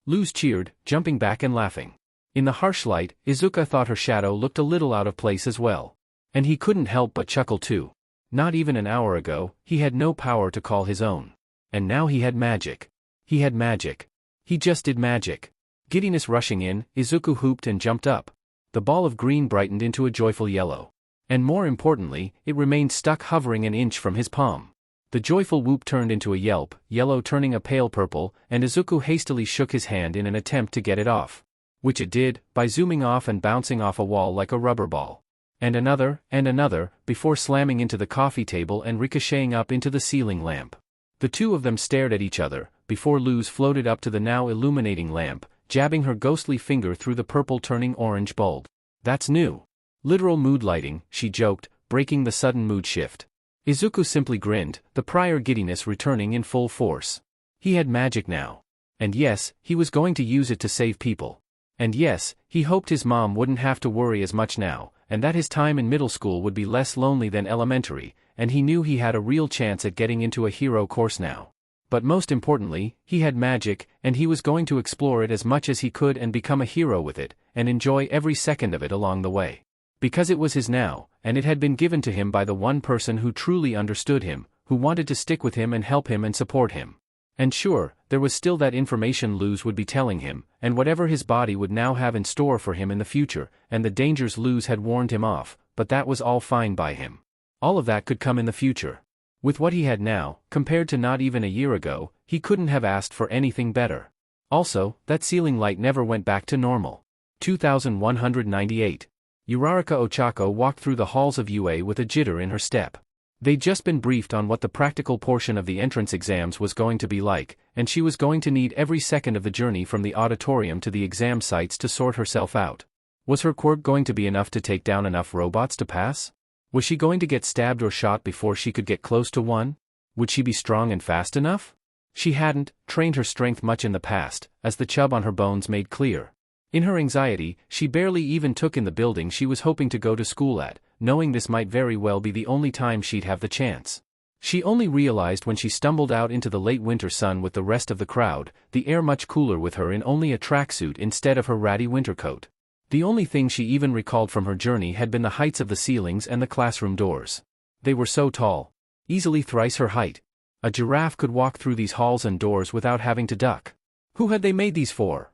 Luz cheered, jumping back and laughing. In the harsh light, Izuku thought her shadow looked a little out of place as well. And he couldn't help but chuckle too. Not even an hour ago, he had no power to call his own. And now he had magic. He had magic. He just did magic. Giddiness rushing in, Izuku hooped and jumped up. The ball of green brightened into a joyful yellow. And more importantly, it remained stuck hovering an inch from his palm. The joyful whoop turned into a yelp, yellow turning a pale purple, and Izuku hastily shook his hand in an attempt to get it off. Which it did, by zooming off and bouncing off a wall like a rubber ball. And another, before slamming into the coffee table and ricocheting up into the ceiling lamp. The two of them stared at each other, before Luz floated up to the now illuminating lamp, jabbing her ghostly finger through the purple turning orange bulb. That's new. Literal mood lighting, she joked, breaking the sudden mood shift. Izuku simply grinned, the prior giddiness returning in full force. He had magic now. And yes, he was going to use it to save people. And yes, he hoped his mom wouldn't have to worry as much now, and that his time in middle school would be less lonely than elementary, and he knew he had a real chance at getting into a hero course now. But most importantly, he had magic, and he was going to explore it as much as he could and become a hero with it, and enjoy every second of it along the way. Because it was his now, and it had been given to him by the one person who truly understood him, who wanted to stick with him and help him and support him. And sure, there was still that information Luz would be telling him, and whatever his body would now have in store for him in the future, and the dangers Luz had warned him off, but that was all fine by him. All of that could come in the future. With what he had now, compared to not even a year ago, he couldn't have asked for anything better. Also, that ceiling light never went back to normal. 2198. Uraraka Ochako walked through the halls of UA with a jitter in her step. They'd just been briefed on what the practical portion of the entrance exams was going to be like, and she was going to need every second of the journey from the auditorium to the exam sites to sort herself out. Was her quirk going to be enough to take down enough robots to pass? Was she going to get stabbed or shot before she could get close to one? Would she be strong and fast enough? She hadn't trained her strength much in the past, as the chub on her bones made clear. In her anxiety, she barely even took in the building she was hoping to go to school at, knowing this might very well be the only time she'd have the chance. She only realized when she stumbled out into the late winter sun with the rest of the crowd, the air much cooler with her in only a tracksuit instead of her ratty winter coat. The only thing she even recalled from her journey had been the heights of the ceilings and the classroom doors. They were so tall. Easily thrice her height. A giraffe could walk through these halls and doors without having to duck. Who had they made these for?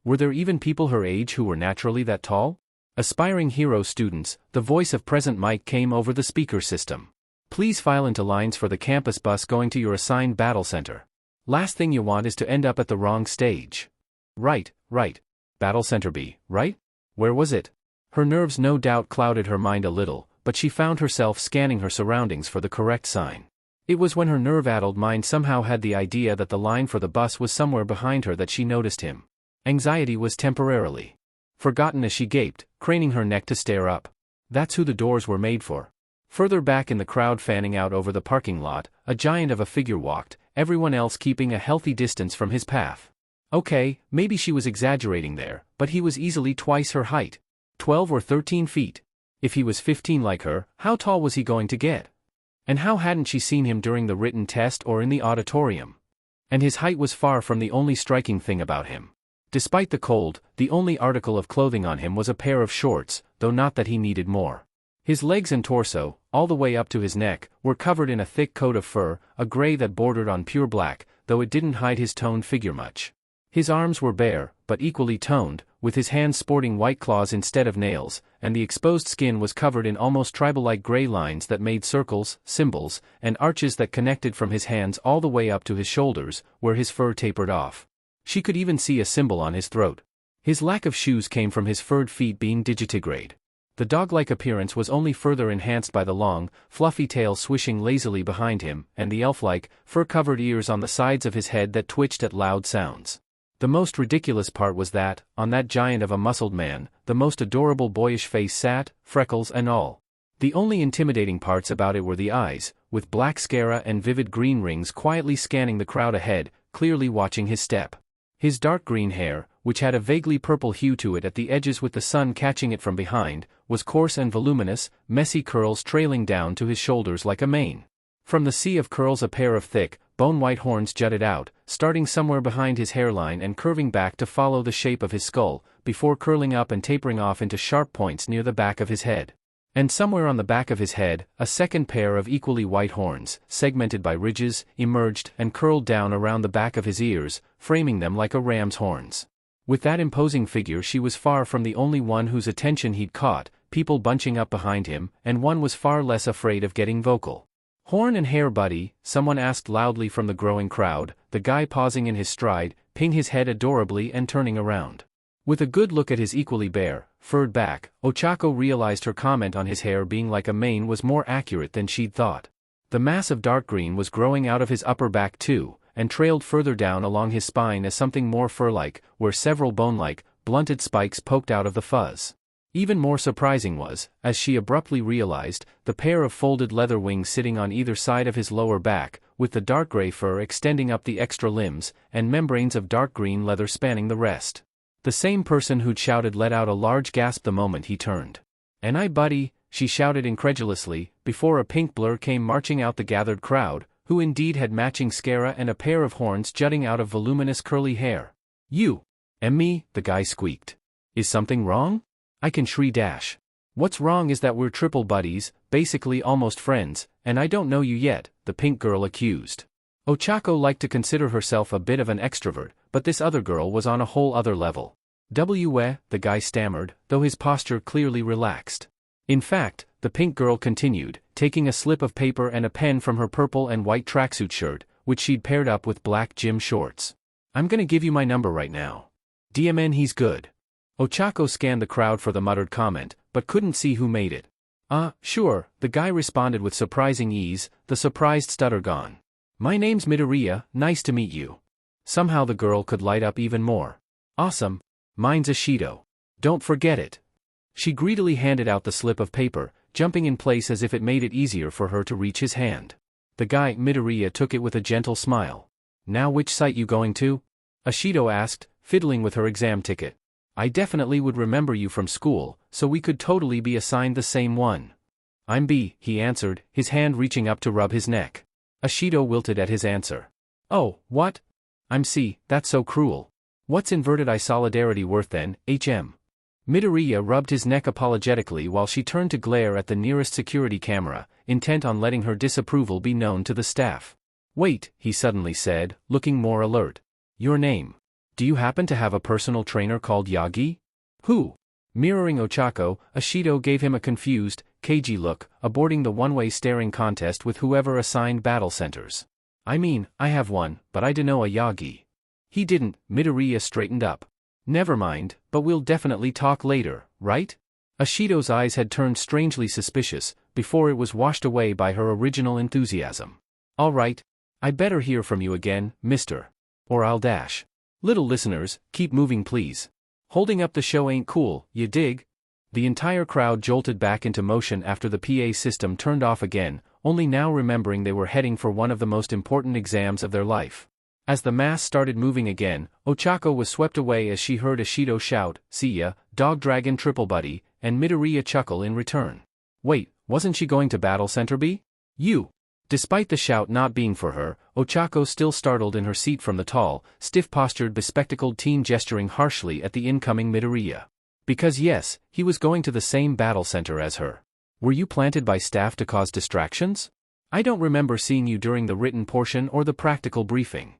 Were there even people her age who were naturally that tall? Aspiring hero students, the voice of Present Mike came over the speaker system. Please file into lines for the campus bus going to your assigned battle center. Last thing you want is to end up at the wrong stage. Right. Battle center B, right? Where was it? Her nerves no doubt clouded her mind a little, but she found herself scanning her surroundings for the correct sign. It was when her nerve-addled mind somehow had the idea that the line for the bus was somewhere behind her that she noticed him. Anxiety was temporarily forgotten as she gaped, craning her neck to stare up. That's who the doors were made for. Further back in the crowd fanning out over the parking lot, a giant of a figure walked, everyone else keeping a healthy distance from his path. Okay, maybe she was exaggerating there, but he was easily twice her height. 12 or 13 feet. If he was 15 like her, how tall was he going to get? And how hadn't she seen him during the written test or in the auditorium? And his height was far from the only striking thing about him. Despite the cold, the only article of clothing on him was a pair of shorts, though not that he needed more. His legs and torso, all the way up to his neck, were covered in a thick coat of fur, a gray that bordered on pure black, though it didn't hide his toned figure much. His arms were bare, but equally toned, with his hands sporting white claws instead of nails, and the exposed skin was covered in almost tribal-like gray lines that made circles, symbols, and arches that connected from his hands all the way up to his shoulders, where his fur tapered off. She could even see a symbol on his throat. His lack of shoes came from his furred feet being digitigrade. The dog-like appearance was only further enhanced by the long, fluffy tail swishing lazily behind him, and the elf-like, fur-covered ears on the sides of his head that twitched at loud sounds. The most ridiculous part was that, on that giant of a muscled man, the most adorable boyish face sat, freckles and all. The only intimidating parts about it were the eyes, with black sclera and vivid green rings quietly scanning the crowd ahead, clearly watching his step. His dark green hair, which had a vaguely purple hue to it at the edges with the sun catching it from behind, was coarse and voluminous, messy curls trailing down to his shoulders like a mane. From the sea of curls a pair of thick, bone-white horns jutted out, starting somewhere behind his hairline and curving back to follow the shape of his skull, before curling up and tapering off into sharp points near the back of his head. And somewhere on the back of his head, a second pair of equally white horns, segmented by ridges, emerged and curled down around the back of his ears, framing them like a ram's horns. With that imposing figure she was far from the only one whose attention he'd caught, people bunching up behind him, and one was far less afraid of getting vocal. "Horn and hair buddy," someone asked loudly from the growing crowd, the guy pausing in his stride, ping his head adorably and turning around. With a good look at his equally bare, furred back, Ochako realized her comment on his hair being like a mane was more accurate than she'd thought. The mass of dark green was growing out of his upper back too, and trailed further down along his spine as something more fur-like, where several bone-like, blunted spikes poked out of the fuzz. Even more surprising was, as she abruptly realized, the pair of folded leather wings sitting on either side of his lower back, with the dark gray fur extending up the extra limbs, and membranes of dark green leather spanning the rest. The same person who'd shouted let out a large gasp the moment he turned. "And I buddy," she shouted incredulously, before a pink blur came marching out the gathered crowd, who indeed had matching sclera and a pair of horns jutting out of voluminous curly hair. "You and me," the guy squeaked. "Is something wrong? I can dash. What's wrong is that we're triple buddies, basically almost friends, and I don't know you yet," the pink girl accused. Ochako liked to consider herself a bit of an extrovert, but this other girl was on a whole other level. The guy stammered, though his posture clearly relaxed. In fact, the pink girl continued, taking a slip of paper and a pen from her purple and white tracksuit shirt, which she'd paired up with black gym shorts. "I'm gonna give you my number right now. DMN he's good." Ochako scanned the crowd for the muttered comment, but couldn't see who made it. Sure," the guy responded with surprising ease, the surprised stutter gone. "My name's Midoriya, nice to meet you." Somehow the girl could light up even more. Awesome. Mine's a Shido. Don't forget it. She greedily handed out the slip of paper, jumping in place as if it made it easier for her to reach his hand. The guy, Midoriya, took it with a gentle smile. Now which site you going to? Ashido asked, fiddling with her exam ticket. I definitely would remember you from school, so we could totally be assigned the same one. I'm B, he answered, his hand reaching up to rub his neck. Ashido wilted at his answer. Oh, what? I'm C, that's so cruel. What's inverted I solidarity worth then, HM? Midoriya rubbed his neck apologetically while she turned to glare at the nearest security camera, intent on letting her disapproval be known to the staff. Wait, he suddenly said, looking more alert. Your name. Do you happen to have a personal trainer called Yagi? Who? Mirroring Ochako, Ashido gave him a confused, cagey look, aborting the one-way staring contest with whoever assigned battle centers. I mean, I have one, but I dunno a Yagi. He didn't. Midoriya straightened up. Never mind, but we'll definitely talk later, right? Ashido's eyes had turned strangely suspicious, before it was washed away by her original enthusiasm. All right. I better hear from you again, mister. Or I'll dash. Little listeners, keep moving please. Holding up the show ain't cool, you dig? The entire crowd jolted back into motion after the PA system turned off again, only now remembering they were heading for one of the most important exams of their life. As the mass started moving again, Ochako was swept away as she heard Ashido shout, "See ya, Dog Dragon Triple Buddy," and Midoriya chuckle in return. Wait, wasn't she going to Battle Center B? You! Despite the shout not being for her, Ochako still startled in her seat from the tall, stiff-postured bespectacled teen gesturing harshly at the incoming Midoriya. Because yes, he was going to the same battle center as her. Were you planted by staff to cause distractions? I don't remember seeing you during the written portion or the practical briefing.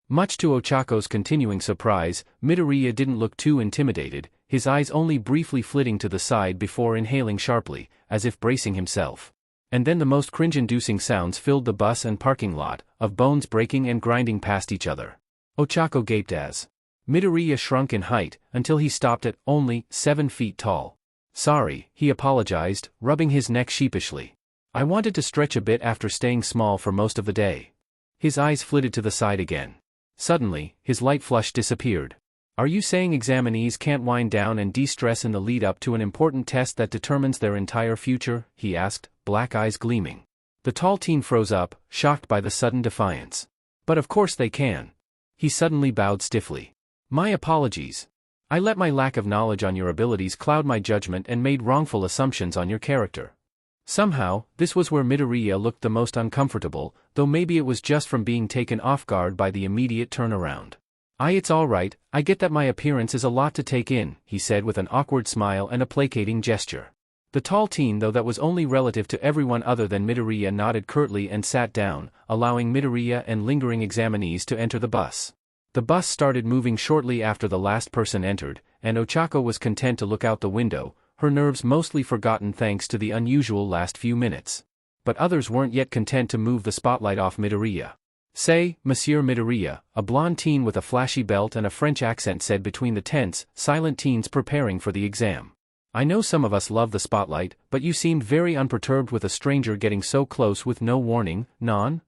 Much to Ochako's continuing surprise, Midoriya didn't look too intimidated, his eyes only briefly flitting to the side before inhaling sharply, as if bracing himself. And then the most cringe-inducing sounds filled the bus and parking lot, of bones breaking and grinding past each other. Ochako gaped as Midoriya shrunk in height, until he stopped at only 7 feet tall. Sorry, he apologized, rubbing his neck sheepishly. I wanted to stretch a bit after staying small for most of the day. His eyes flitted to the side again. Suddenly, his light flush disappeared. Are you saying examinees can't wind down and de-stress in the lead-up to an important test that determines their entire future? He asked, black eyes gleaming. The tall teen froze up, shocked by the sudden defiance. But of course they can. He suddenly bowed stiffly. My apologies. I let my lack of knowledge on your abilities cloud my judgment and made wrongful assumptions on your character. Somehow, this was where Midoriya looked the most uncomfortable, though maybe it was just from being taken off guard by the immediate turnaround. It's all right, I get that my appearance is a lot to take in, he said with an awkward smile and a placating gesture. The tall teen, though that was only relative to everyone other than Midoriya, nodded curtly and sat down, allowing Midoriya and lingering examinees to enter the bus. The bus started moving shortly after the last person entered, and Ochako was content to look out the window, her nerves mostly forgotten thanks to the unusual last few minutes. But others weren't yet content to move the spotlight off Midoriya. Say, Monsieur Midoriya, a blonde teen with a flashy belt and a French accent said between the tense, silent teens preparing for the exam. I know some of us love the spotlight, but you seemed very unperturbed with a stranger getting so close with no warning, non?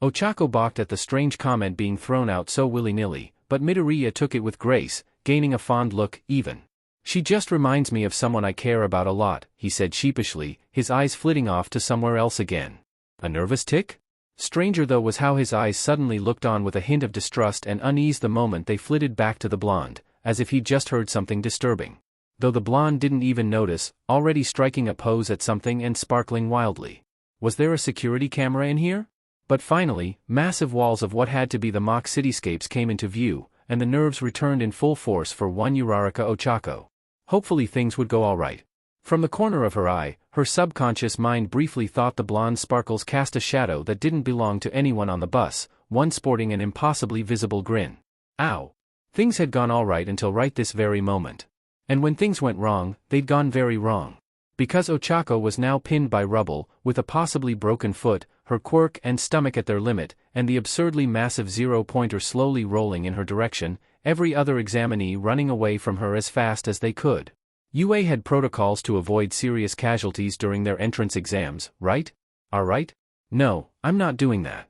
Ochako balked at the strange comment being thrown out so willy-nilly, but Midoriya took it with grace, gaining a fond look, even. She just reminds me of someone I care about a lot, he said sheepishly, his eyes flitting off to somewhere else again. A nervous tick? Stranger though was how his eyes suddenly looked on with a hint of distrust and unease the moment they flitted back to the blonde, as if he'd just heard something disturbing. Though the blonde didn't even notice, already striking a pose at something and sparkling wildly. Was there a security camera in here? But finally, massive walls of what had to be the mock cityscapes came into view, and the nerves returned in full force for one Uraraka Ochako. Hopefully things would go all right. From the corner of her eye, her subconscious mind briefly thought the blonde sparkles cast a shadow that didn't belong to anyone on the bus, one sporting an impossibly visible grin. Ow! Things had gone all right until right this very moment. And when things went wrong, they'd gone very wrong. Because Ochako was now pinned by rubble, with a possibly broken foot, her quirk and stomach at their limit, and the absurdly massive zero-pointer slowly rolling in her direction, every other examinee running away from her as fast as they could. UA had protocols to avoid serious casualties during their entrance exams, right? Alright? No, I'm not doing that.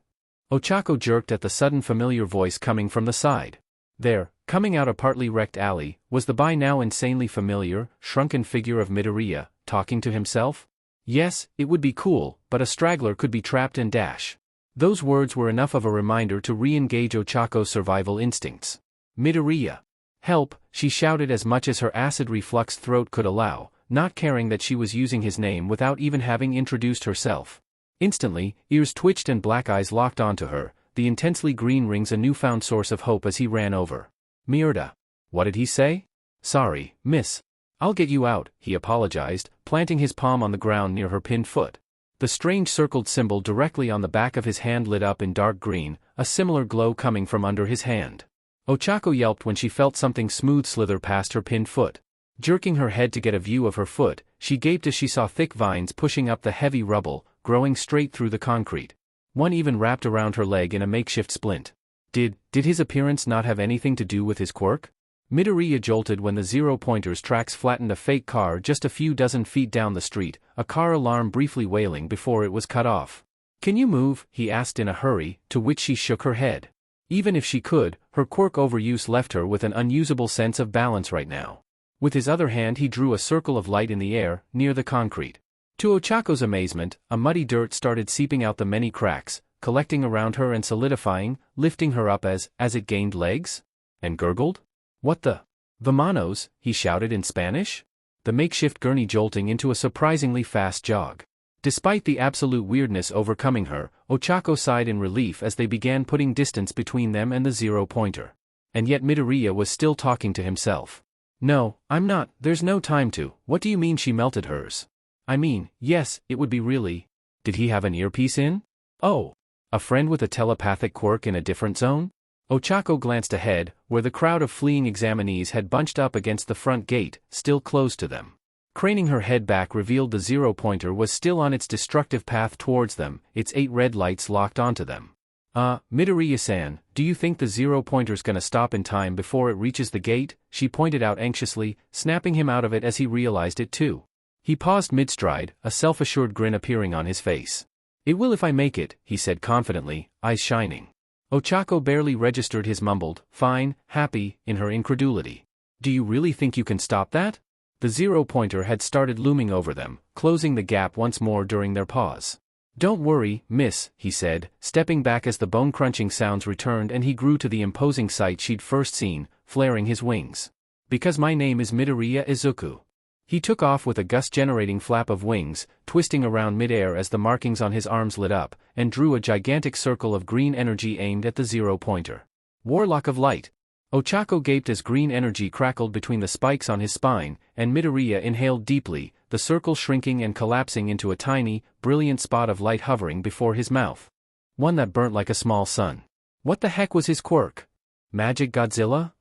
Ochako jerked at the sudden familiar voice coming from the side. There, coming out a partly wrecked alley, was the by now insanely familiar, shrunken figure of Midoriya, talking to himself? Yes, it would be cool, but a straggler could be trapped and dash. Those words were enough of a reminder to re-engage Ochako's survival instincts. Midoriya! Help, she shouted as much as her acid reflux throat could allow, not caring that she was using his name without even having introduced herself. Instantly, ears twitched and black eyes locked onto her, the intensely green rings a newfound source of hope as he ran over. Mierda. What did he say? Sorry, miss. I'll get you out, he apologized, planting his palm on the ground near her pinned foot. The strange circled symbol directly on the back of his hand lit up in dark green, a similar glow coming from under his hand. Ochako yelped when she felt something smooth slither past her pinned foot. Jerking her head to get a view of her foot, she gaped as she saw thick vines pushing up the heavy rubble, growing straight through the concrete. One even wrapped around her leg in a makeshift splint. Did his appearance not have anything to do with his quirk? Midoriya jolted when the 0-pointer's tracks flattened a fake car just a few dozen feet down the street, a car alarm briefly wailing before it was cut off. Can you move? He asked in a hurry, to which she shook her head. Even if she could, her quirk overuse left her with an unusable sense of balance right now. With his other hand he drew a circle of light in the air, near the concrete. To Ochako's amazement, a muddy dirt started seeping out the many cracks, collecting around her and solidifying, lifting her up as it gained legs? And gurgled? What the? Vamanos, he shouted in Spanish? The makeshift gurney jolting into a surprisingly fast jog. Despite the absolute weirdness overcoming her, Ochako sighed in relief as they began putting distance between them and the 0-pointer. And yet Midoriya was still talking to himself. No, I'm not, there's no time to. What do you mean she melted hers? I mean, yes, it would be really. Did he have an earpiece in? Oh. A friend with a telepathic quirk in a different zone? Ochako glanced ahead, where the crowd of fleeing examinees had bunched up against the front gate, still closed to them. Craning her head back revealed the 0-pointer was still on its destructive path towards them, its 8 red lights locked onto them. Midoriya-san, do you think the 0-pointer's gonna stop in time before it reaches the gate? She pointed out anxiously, snapping him out of it as he realized it too. He paused mid-stride, a self-assured grin appearing on his face. It will if I make it, he said confidently, eyes shining. Ochako barely registered his mumbled, fine, happy, in her incredulity. Do you really think you can stop that? The 0-pointer had started looming over them, closing the gap once more during their pause. Don't worry, miss, he said, stepping back as the bone-crunching sounds returned and he grew to the imposing sight she'd first seen, flaring his wings. Because my name is Midoriya Izuku. He took off with a gust-generating flap of wings, twisting around mid-air as the markings on his arms lit up, and drew a gigantic circle of green energy aimed at the 0-pointer. Warlock of Light. Ochako gaped as green energy crackled between the spikes on his spine, and Midoriya inhaled deeply, the circle shrinking and collapsing into a tiny, brilliant spot of light hovering before his mouth. One that burnt like a small sun. What the heck was his quirk? Magic Godzilla?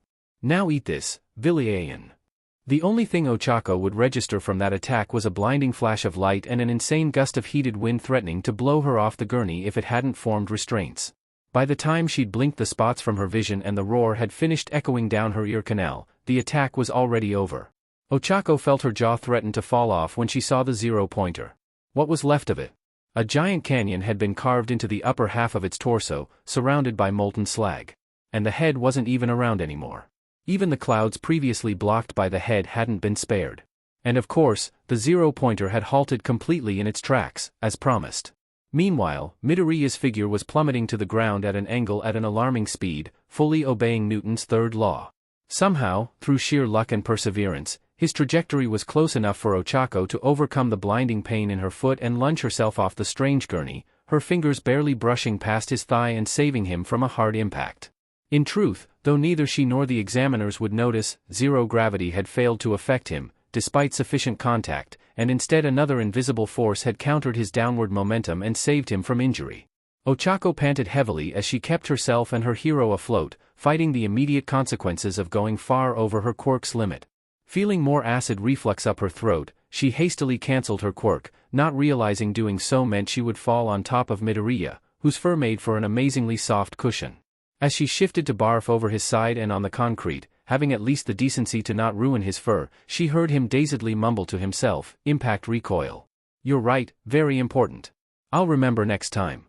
Now eat this, Villian. The only thing Ochako would register from that attack was a blinding flash of light and an insane gust of heated wind threatening to blow her off the gurney if it hadn't formed restraints. By the time she'd blinked the spots from her vision and the roar had finished echoing down her ear canal, the attack was already over. Ochako felt her jaw threaten to fall off when she saw the 0-pointer. What was left of it? A giant canyon had been carved into the upper half of its torso, surrounded by molten slag. And the head wasn't even around anymore. Even the clouds previously blocked by the head hadn't been spared. And of course, the 0-pointer had halted completely in its tracks, as promised. Meanwhile, Midoriya's figure was plummeting to the ground at an angle at an alarming speed, fully obeying Newton's third law. Somehow, through sheer luck and perseverance, his trajectory was close enough for Ochako to overcome the blinding pain in her foot and lunge herself off the strange gurney, her fingers barely brushing past his thigh and saving him from a hard impact. In truth, though neither she nor the examiners would notice, zero gravity had failed to affect him, despite sufficient contact, and instead another invisible force had countered his downward momentum and saved him from injury. Ochako panted heavily as she kept herself and her hero afloat, fighting the immediate consequences of going far over her quirk's limit. Feeling more acid reflux up her throat, she hastily cancelled her quirk, not realizing doing so meant she would fall on top of Midoriya, whose fur made for an amazingly soft cushion. As she shifted to barf over his side and on the concrete, having at least the decency to not ruin his fur, she heard him dazedly mumble to himself, impact recoil. You're right, very important. I'll remember next time.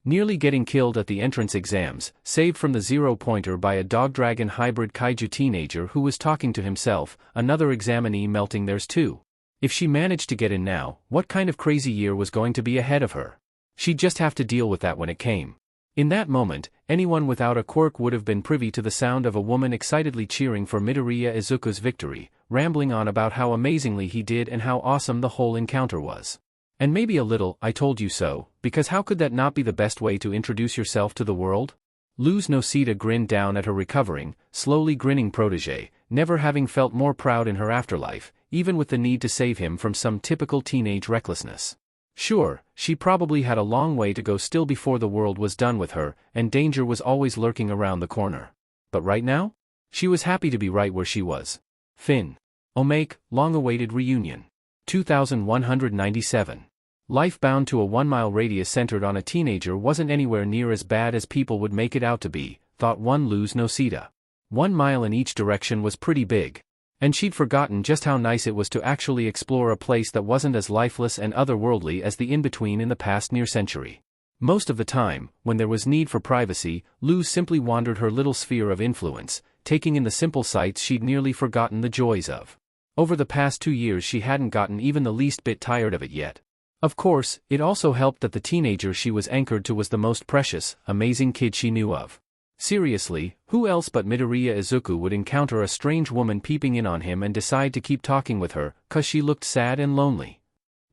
Nearly getting killed at the entrance exams, saved from the zero-pointer by a dog-dragon hybrid kaiju teenager who was talking to himself, another examinee melting theirs too. If she managed to get in now, what kind of crazy year was going to be ahead of her? She'd just have to deal with that when it came. In that moment, anyone without a quirk would have been privy to the sound of a woman excitedly cheering for Midoriya Izuku's victory, rambling on about how amazingly he did and how awesome the whole encounter was. And maybe a little, I told you so, because how could that not be the best way to introduce yourself to the world? Luz Noceda grinned down at her recovering, slowly grinning protege, never having felt more proud in her afterlife, even with the need to save him from some typical teenage recklessness. Sure, she probably had a long way to go still before the world was done with her, and danger was always lurking around the corner. But right now? She was happy to be right where she was. Finn. Omake, long-awaited reunion. 2197. Life bound to a 1-mile radius centered on a teenager wasn't anywhere near as bad as people would make it out to be, thought one Luz Noceda. 1 mile in each direction was pretty big. And she'd forgotten just how nice it was to actually explore a place that wasn't as lifeless and otherworldly as the in-between in the past near-century. Most of the time, when there was need for privacy, Luz simply wandered her little sphere of influence, taking in the simple sights she'd nearly forgotten the joys of. Over the past 2 years she hadn't gotten even the least bit tired of it yet. Of course, it also helped that the teenager she was anchored to was the most precious, amazing kid she knew of. Seriously, who else but Midoriya Izuku would encounter a strange woman peeping in on him and decide to keep talking with her, 'cause she looked sad and lonely?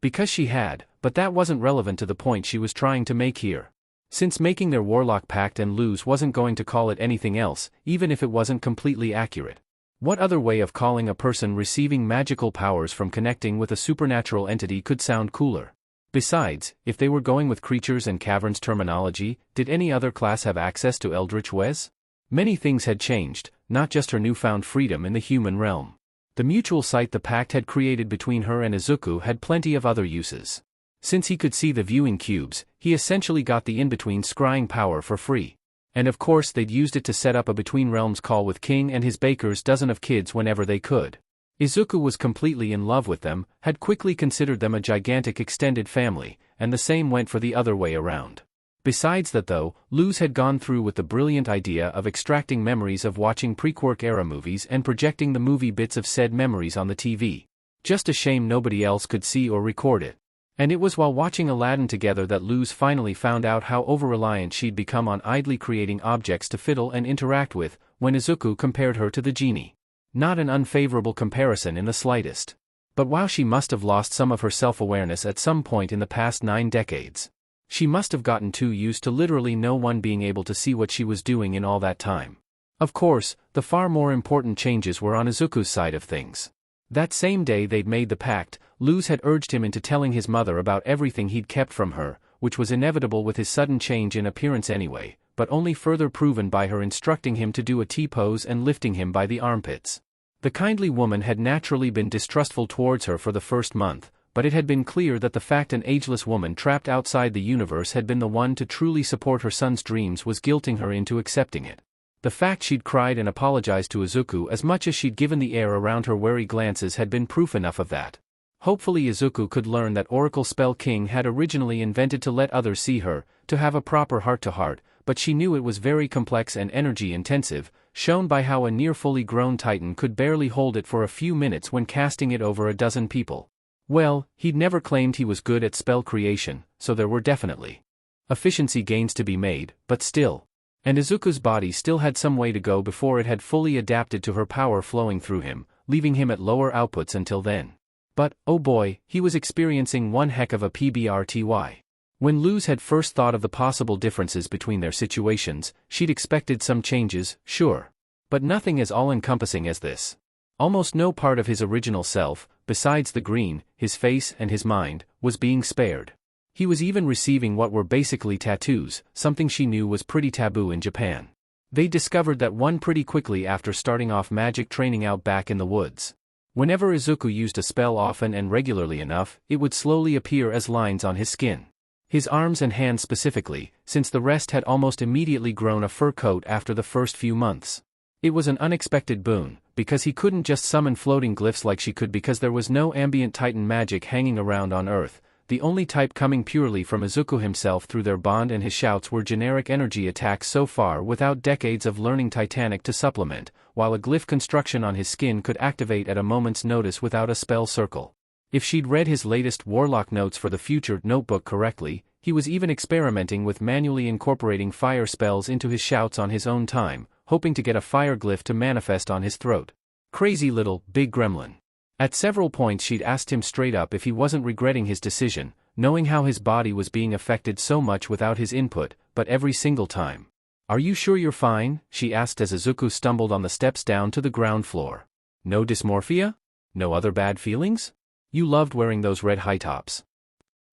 Because she had, but that wasn't relevant to the point she was trying to make here. Since making their Warlock pact and Luz wasn't going to call it anything else, even if it wasn't completely accurate. What other way of calling a person receiving magical powers from connecting with a supernatural entity could sound cooler? Besides, if they were going with creatures and caverns terminology, did any other class have access to Eldritch Wes? Many things had changed, not just her newfound freedom in the human realm. The mutual sight the pact had created between her and Izuku had plenty of other uses. Since he could see the viewing cubes, he essentially got the in-between scrying power for free. And of course they'd used it to set up a Between Realms call with King and his baker's dozen of kids whenever they could. Izuku was completely in love with them, had quickly considered them a gigantic extended family, and the same went for the other way around. Besides that though, Luz had gone through with the brilliant idea of extracting memories of watching pre-Quirk era movies and projecting the movie bits of said memories on the TV. Just a shame nobody else could see or record it. And it was while watching Aladdin together that Luz finally found out how over-reliant she'd become on idly creating objects to fiddle and interact with, when Izuku compared her to the genie. Not an unfavorable comparison in the slightest. But while she must have lost some of her self-awareness at some point in the past 9 decades, she must have gotten too used to literally no one being able to see what she was doing in all that time. Of course, the far more important changes were on Izuku's side of things. That same day they'd made the pact, Luz had urged him into telling his mother about everything he'd kept from her, which was inevitable with his sudden change in appearance anyway, but only further proven by her instructing him to do a T-pose and lifting him by the armpits. The kindly woman had naturally been distrustful towards her for the first month, but it had been clear that the fact an ageless woman trapped outside the universe had been the one to truly support her son's dreams was guilting her into accepting it. The fact she'd cried and apologized to Izuku as much as she'd given the air around her wary glances had been proof enough of that. Hopefully Izuku could learn that Oracle Spell King had originally invented to let others see her, to have a proper heart-to-heart, but she knew it was very complex and energy-intensive, shown by how a near-fully grown Titan could barely hold it for a few minutes when casting it over a dozen people. Well, he'd never claimed he was good at spell creation, so there were definitely efficiency gains to be made, but still. And Izuku's body still had some way to go before it had fully adapted to her power flowing through him, leaving him at lower outputs until then. But, oh boy, he was experiencing one heck of a PBRTY. When Luz had first thought of the possible differences between their situations, she'd expected some changes, sure. But nothing as all-encompassing as this. Almost no part of his original self, besides the green, his face and his mind, was being spared. He was even receiving what were basically tattoos, something she knew was pretty taboo in Japan. They discovered that one pretty quickly after starting off magic training out back in the woods. Whenever Izuku used a spell often and regularly enough, it would slowly appear as lines on his skin. His arms and hands specifically, since the rest had almost immediately grown a fur coat after the first few months. It was an unexpected boon, because he couldn't just summon floating glyphs like she could because there was no ambient Titan magic hanging around on Earth, the only type coming purely from Izuku himself through their bond, and his shouts were generic energy attacks so far without decades of learning Titanic to supplement, while a glyph construction on his skin could activate at a moment's notice without a spell circle. If she'd read his latest Warlock Notes for the Future notebook correctly, he was even experimenting with manually incorporating fire spells into his shouts on his own time, hoping to get a fire glyph to manifest on his throat. Crazy little, big gremlin. At several points she'd asked him straight up if he wasn't regretting his decision, knowing how his body was being affected so much without his input, but every single time. "Are you sure you're fine?" she asked as Izuku stumbled on the steps down to the ground floor. "No dysmorphia? No other bad feelings? You loved wearing those red high tops."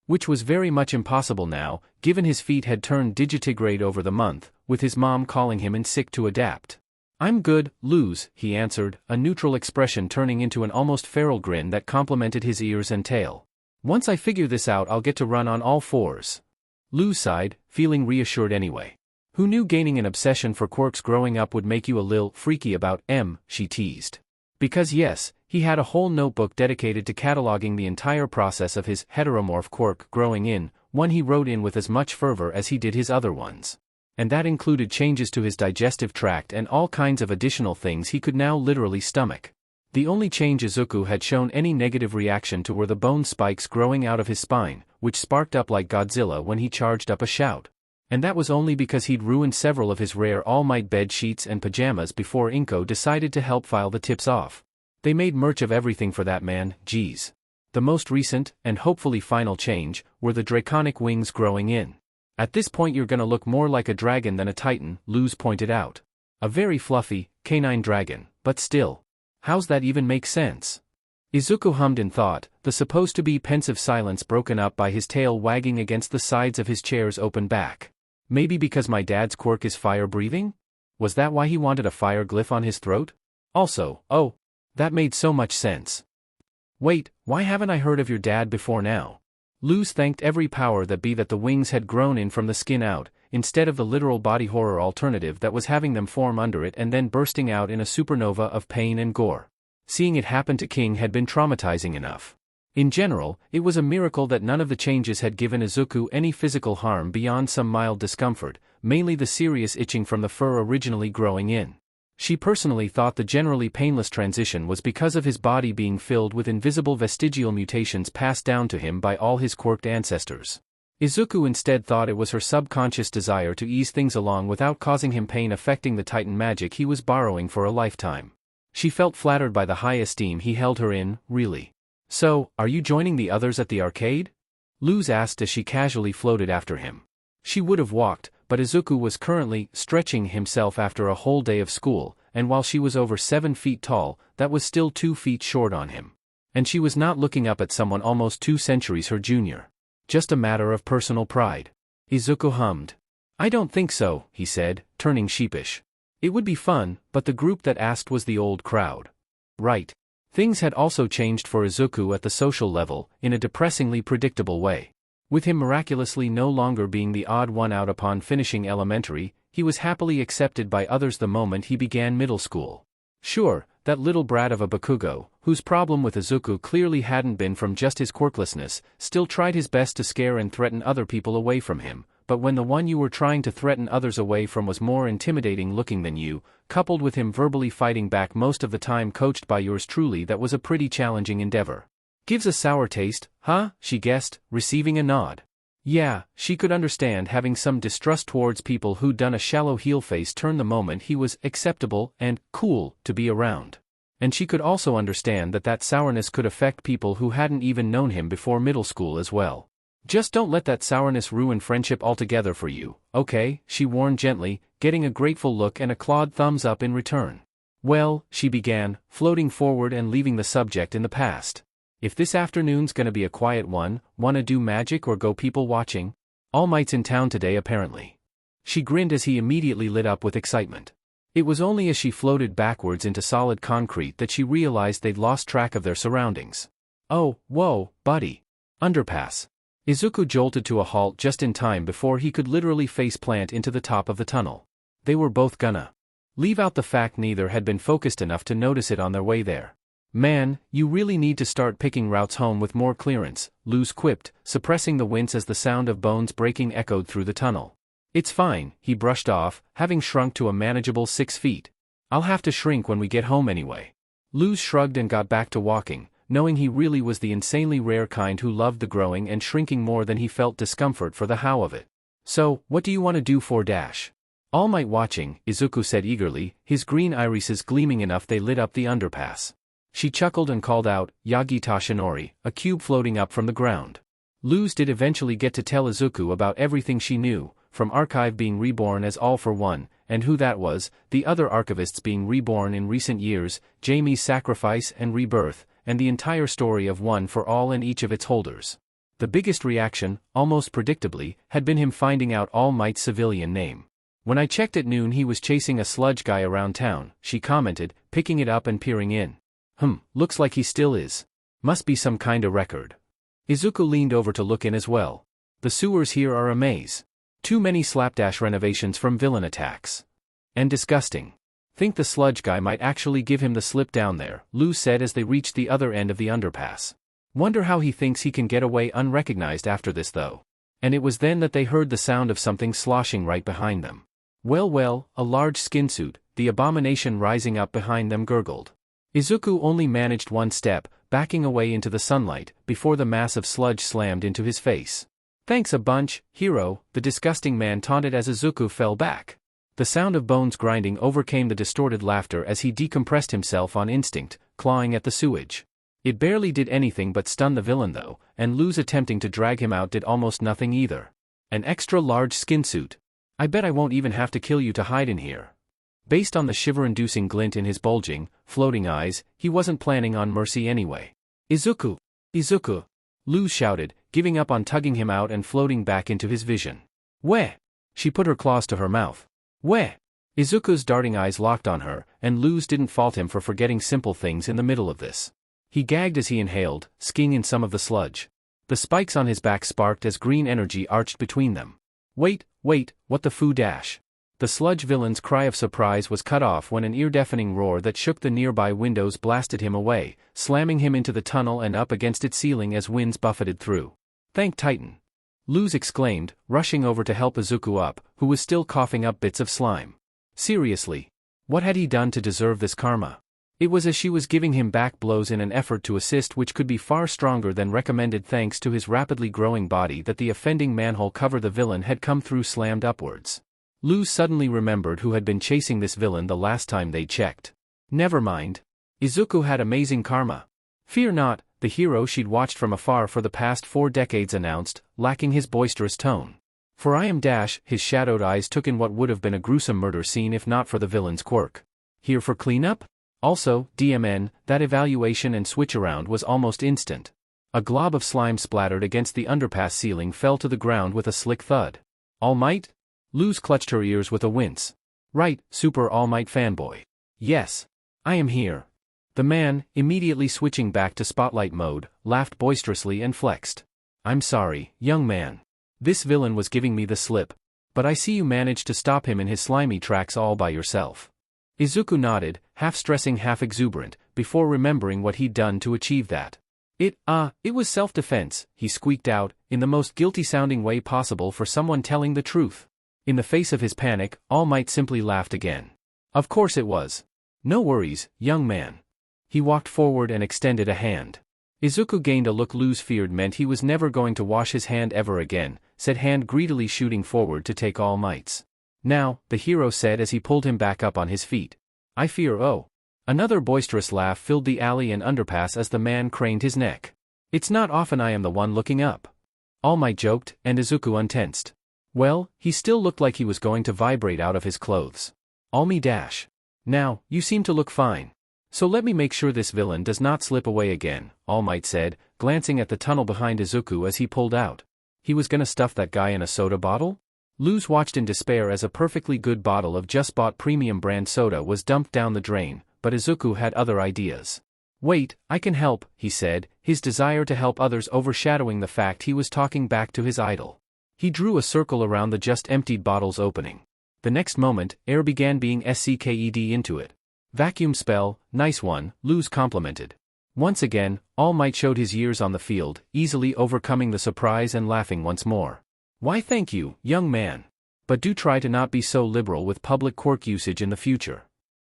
Which was very much impossible now, given his feet had turned digitigrade over the month, with his mom calling him in sick to adapt. "I'm good, Luz," he answered, a neutral expression turning into an almost feral grin that complemented his ears and tail. "Once I figure this out I'll get to run on all fours." Luz sighed, feeling reassured anyway. "Who knew gaining an obsession for quirks growing up would make you a lil freaky about she teased. Because yes, he had a whole notebook dedicated to cataloging the entire process of his heteromorph quirk growing in, one he wrote in with as much fervor as he did his other ones. And that included changes to his digestive tract and all kinds of additional things he could now literally stomach. The only change Izuku had shown any negative reaction to were the bone spikes growing out of his spine, which sparked up like Godzilla when he charged up a shout. And that was only because he'd ruined several of his rare All Might bed sheets and pajamas before Inko decided to help file the tips off. They made merch of everything for that man, geez. The most recent, and hopefully final change, were the draconic wings growing in. "At this point you're gonna look more like a dragon than a titan," Luz pointed out. "A very fluffy, canine dragon, but still. How's that even make sense?" Izuku hummed in thought, the supposed-to-be pensive silence broken up by his tail wagging against the sides of his chair's open back. "Maybe because my dad's quirk is fire-breathing? Was that why he wanted a fire glyph on his throat? Also, oh, that made so much sense. Wait, why haven't I heard of your dad before now?" Luz thanked every power that be that the wings had grown in from the skin out, instead of the literal body horror alternative that was having them form under it and then bursting out in a supernova of pain and gore. Seeing it happen to King had been traumatizing enough. In general, it was a miracle that none of the changes had given Izuku any physical harm beyond some mild discomfort, mainly the serious itching from the fur originally growing in. She personally thought the generally painless transition was because of his body being filled with invisible vestigial mutations passed down to him by all his quirked ancestors. Izuku instead thought it was her subconscious desire to ease things along without causing him pain, affecting the Titan magic he was borrowing for a lifetime. She felt flattered by the high esteem he held her in, really. "So, are you joining the others at the arcade?" Luz asked as she casually floated after him. She would have walked, but Izuku was currently stretching himself after a whole day of school, and while she was over 7 feet tall, that was still 2 feet short on him. And she was not looking up at someone almost 2 centuries her junior. Just a matter of personal pride. Izuku hummed. "I don't think so," he said, turning sheepish. "It would be fun, but the group that asked was the old crowd." Right. Things had also changed for Izuku at the social level, in a depressingly predictable way. With him miraculously no longer being the odd one out upon finishing elementary, he was happily accepted by others the moment he began middle school. Sure, that little brat of a Bakugo, whose problem with Izuku clearly hadn't been from just his quirklessness, still tried his best to scare and threaten other people away from him, but when the one you were trying to threaten others away from was more intimidating looking than you, coupled with him verbally fighting back most of the time coached by yours truly, that was a pretty challenging endeavor. "Gives a sour taste, huh?" she guessed, receiving a nod. Yeah, she could understand having some distrust towards people who'd done a shallow heel face turn the moment he was acceptable and cool to be around. And she could also understand that that sourness could affect people who hadn't even known him before middle school as well. "Just don't let that sourness ruin friendship altogether for you, okay?" she warned gently, getting a grateful look and a clawed thumbs up in return. "Well," she began, floating forward and leaving the subject in the past. "If this afternoon's gonna be a quiet one, wanna do magic or go people watching? All Might's in town today apparently." She grinned as he immediately lit up with excitement. It was only as she floated backwards into solid concrete that she realized they'd lost track of their surroundings. "Oh, whoa, buddy. Underpass." Izuku jolted to a halt just in time before he could literally face-plant into the top of the tunnel. They were both gonna leave out the fact neither had been focused enough to notice it on their way there. Man, you really need to start picking routes home with more clearance, Luz quipped, suppressing the wince as the sound of bones breaking echoed through the tunnel. It's fine, he brushed off, having shrunk to a manageable 6 feet. I'll have to shrink when we get home anyway. Luz shrugged and got back to walking, knowing he really was the insanely rare kind who loved the growing and shrinking more than he felt discomfort for the how of it. So, what do you want to do for Dash? All Might watching, Izuku said eagerly, his green irises gleaming enough they lit up the underpass. She chuckled and called out, Yagi Tashinori, a cube floating up from the ground. Luz did eventually get to tell Izuku about everything she knew, from Archive being reborn as All for One, and who that was, the other archivists being reborn in recent years, Jamie's sacrifice and rebirth, and the entire story of One for All and each of its holders. The biggest reaction, almost predictably, had been him finding out All Might's civilian name. When I checked at noon he was chasing a sludge guy around town, she commented, picking it up and peering in. Looks like he still is. Must be some kinda record. Izuku leaned over to look in as well. The sewers here are a maze. Too many slapdash renovations from villain attacks. And disgusting. Think the sludge guy might actually give him the slip down there, Luz said as they reached the other end of the underpass. Wonder how he thinks he can get away unrecognized after this though. And it was then that they heard the sound of something sloshing right behind them. Well, a large skin suit, the abomination rising up behind them gurgled. Izuku only managed one step, backing away into the sunlight, before the mass of sludge slammed into his face. Thanks a bunch, hero, the disgusting man taunted as Izuku fell back. The sound of bones grinding overcame the distorted laughter as he decompressed himself on instinct, clawing at the sewage. It barely did anything but stun the villain though, and Luz attempting to drag him out did almost nothing either. An extra large skin suit. I bet I won't even have to kill you to hide in here. Based on the shiver-inducing glint in his bulging, floating eyes, he wasn't planning on mercy anyway. Izuku! Izuku! Luz shouted, giving up on tugging him out and floating back into his vision. Weh! She put her claws to her mouth. Weh! Izuku's darting eyes locked on her, and Luz didn't fault him for forgetting simple things in the middle of this. He gagged as he inhaled, skiing in some of the sludge. The spikes on his back sparked as green energy arched between them. Wait, what the foo dash? The sludge villain's cry of surprise was cut off when an ear-deafening roar that shook the nearby windows blasted him away, slamming him into the tunnel and up against its ceiling as winds buffeted through. Thank Titan! Luz exclaimed, rushing over to help Izuku up, who was still coughing up bits of slime. Seriously? What had he done to deserve this karma? It was as she was giving him back blows in an effort to assist which could be far stronger than recommended thanks to his rapidly growing body that the offending manhole cover the villain had come through slammed upwards. Luz suddenly remembered who had been chasing this villain the last time they checked. Never mind. Izuku had amazing karma. Fear not, the hero she'd watched from afar for the past 4 decades announced, lacking his boisterous tone. For I am Dash, his shadowed eyes took in what would have been a gruesome murder scene if not for the villain's quirk. Here for cleanup? Also, DMN, that evaluation and switch around was almost instant. A glob of slime splattered against the underpass ceiling fell to the ground with a slick thud. All Might? Luz clutched her ears with a wince. Right, Super All Might fanboy. Yes. I am here. The man, immediately switching back to spotlight mode, laughed boisterously and flexed. I'm sorry, young man. This villain was giving me the slip. But I see you managed to stop him in his slimy tracks all by yourself. Izuku nodded, half stressing half exuberant, before remembering what he'd done to achieve that. It was self-defense, he squeaked out, in the most guilty-sounding way possible for someone telling the truth. In the face of his panic, All Might simply laughed again. Of course it was. No worries, young man. He walked forward and extended a hand. Izuku gained a look Luz feared meant he was never going to wash his hand ever again, said hand greedily shooting forward to take All Might's. Now, the hero said as he pulled him back up on his feet. I fear Another boisterous laugh filled the alley and underpass as the man craned his neck. It's not often I am the one looking up. All Might joked, and Izuku untensed. Well, he still looked like he was going to vibrate out of his clothes. All me dash. Now, you seem to look fine. So let me make sure this villain does not slip away again, All Might said, glancing at the tunnel behind Izuku as he pulled out. He was gonna stuff that guy in a soda bottle? Luz watched in despair as a perfectly good bottle of just-bought premium brand soda was dumped down the drain, but Izuku had other ideas. Wait, I can help, he said, his desire to help others overshadowing the fact he was talking back to his idol. He drew a circle around the just-emptied bottle's opening. The next moment, air began being sucked into it. Vacuum spell, nice one, Luz complimented. Once again, All Might showed his years on the field, easily overcoming the surprise and laughing once more. Why thank you, young man. But do try to not be so liberal with public quirk usage in the future.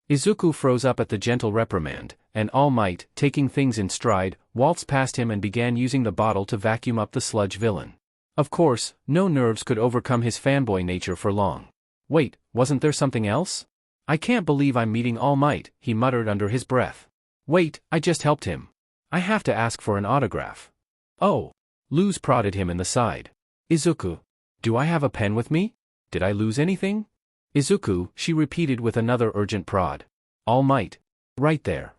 Izuku froze up at the gentle reprimand, and All Might, taking things in stride, waltzed past him and began using the bottle to vacuum up the sludge villain. Of course, no nerves could overcome his fanboy nature for long. Wait, wasn't there something else? I can't believe I'm meeting All Might, he muttered under his breath. Wait, I just helped him. I have to ask for an autograph. Oh. Luz prodded him in the side. Izuku. Do I have a pen with me? Did I lose anything? Izuku, she repeated with another urgent prod. All Might. Right there.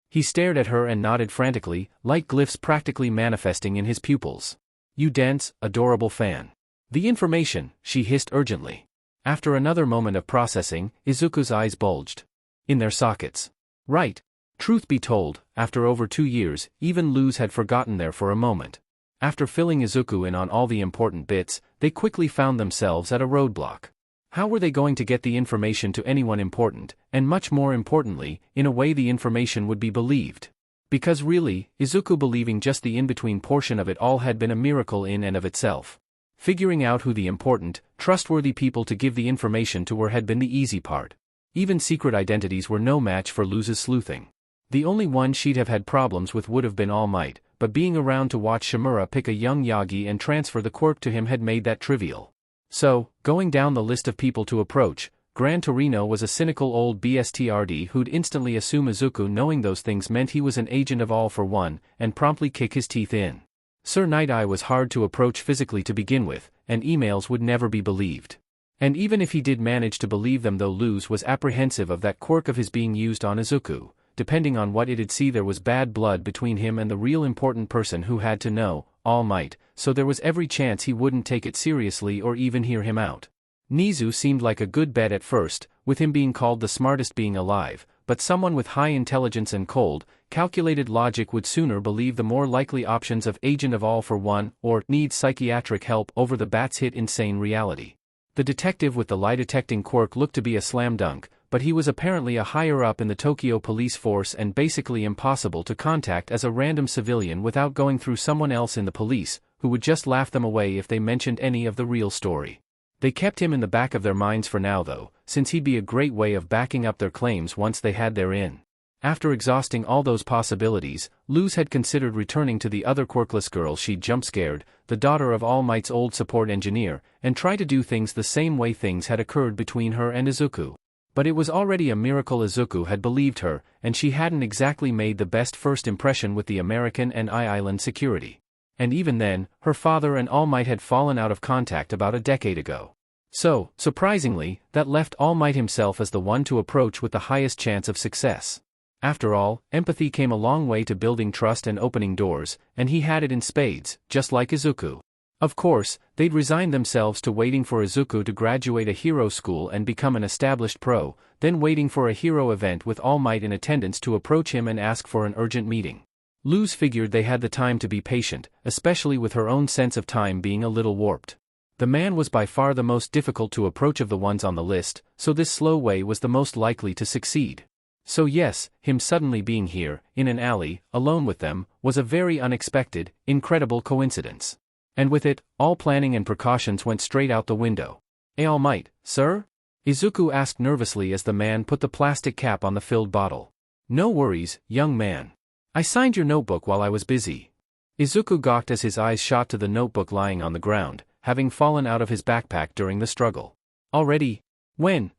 He stared at her and nodded frantically, light glyphs practically manifesting in his pupils. You dense, adorable fan. The information, she hissed urgently. After another moment of processing, Izuku's eyes bulged. In their sockets. Right. Truth be told, after over 2 years, even Luz had forgotten there for a moment. After filling Izuku in on all the important bits, they quickly found themselves at a roadblock. How were they going to get the information to anyone important, and much more importantly, in a way the information would be believed? Because really, Izuku believing just the in-between portion of it all had been a miracle in and of itself. Figuring out who the important, trustworthy people to give the information to were had been the easy part. Even secret identities were no match for Luz's sleuthing. The only one she'd have had problems with would have been All Might, but being around to watch Shimura pick a young Yagi and transfer the quirk to him had made that trivial. So, going down the list of people to approach, Gran Torino was a cynical old BSTRD who'd instantly assume Izuku knowing those things meant he was an agent of All for One, and promptly kick his teeth in. Sir Night Eye was hard to approach physically to begin with, and emails would never be believed. And even if he did manage to believe them, though, Luz was apprehensive of that quirk of his being used on Izuku. Depending on what it'd see, there was bad blood between him and the real important person who had to know, All Might, so there was every chance he wouldn't take it seriously or even hear him out. Nizu seemed like a good bet at first, with him being called the smartest being alive, but someone with high intelligence and cold, calculated logic would sooner believe the more likely options of agent of All for One or needs psychiatric help over the Bats hit insane reality. The detective with the lie-detecting quirk looked to be a slam dunk, but he was apparently a higher-up in the Tokyo police force and basically impossible to contact as a random civilian without going through someone else in the police, who would just laugh them away if they mentioned any of the real story. They kept him in the back of their minds for now though, since he'd be a great way of backing up their claims once they had their in. After exhausting all those possibilities, Luz had considered returning to the other quirkless girl she'd jump-scared, the daughter of All Might's old support engineer, and try to do things the same way things had occurred between her and Izuku. But it was already a miracle Izuku had believed her, and she hadn't exactly made the best first impression with the American and I-Island security. And even then, her father and All Might had fallen out of contact about a decade ago. So, surprisingly, that left All Might himself as the one to approach with the highest chance of success. After all, empathy came a long way to building trust and opening doors, and he had it in spades, just like Izuku. Of course, they'd resigned themselves to waiting for Izuku to graduate a hero school and become an established pro, then waiting for a hero event with All Might in attendance to approach him and ask for an urgent meeting. Luz figured they had the time to be patient, especially with her own sense of time being a little warped. The man was by far the most difficult to approach of the ones on the list, so this slow way was the most likely to succeed. So yes, him suddenly being here, in an alley, alone with them, was a very unexpected, incredible coincidence. And with it, all planning and precautions went straight out the window. All Might, sir? Izuku asked nervously as the man put the plastic cap on the filled bottle. No worries, young man. I signed your notebook while I was busy. Izuku gawked as his eyes shot to the notebook lying on the ground, having fallen out of his backpack during the struggle. Already? When?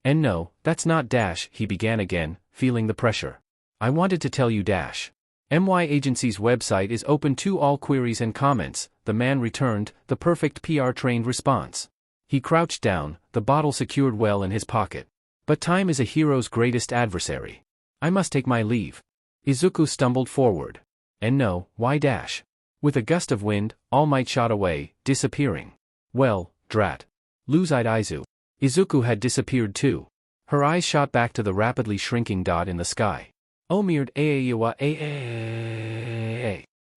And no, that's not Dash, he began again, feeling the pressure. I wanted to tell you Dash. MY Agency's website is open to all queries and comments, the man returned, the perfect PR-trained response. He crouched down, the bottle secured well in his pocket. But time is a hero's greatest adversary. I must take my leave. Izuku stumbled forward. And no, why Dash? With a gust of wind, All Might shot away, disappearing. Well, drat. Luz-eyed Izuku had disappeared too. Her eyes shot back to the rapidly shrinking dot in the sky. Omired Aaiwa.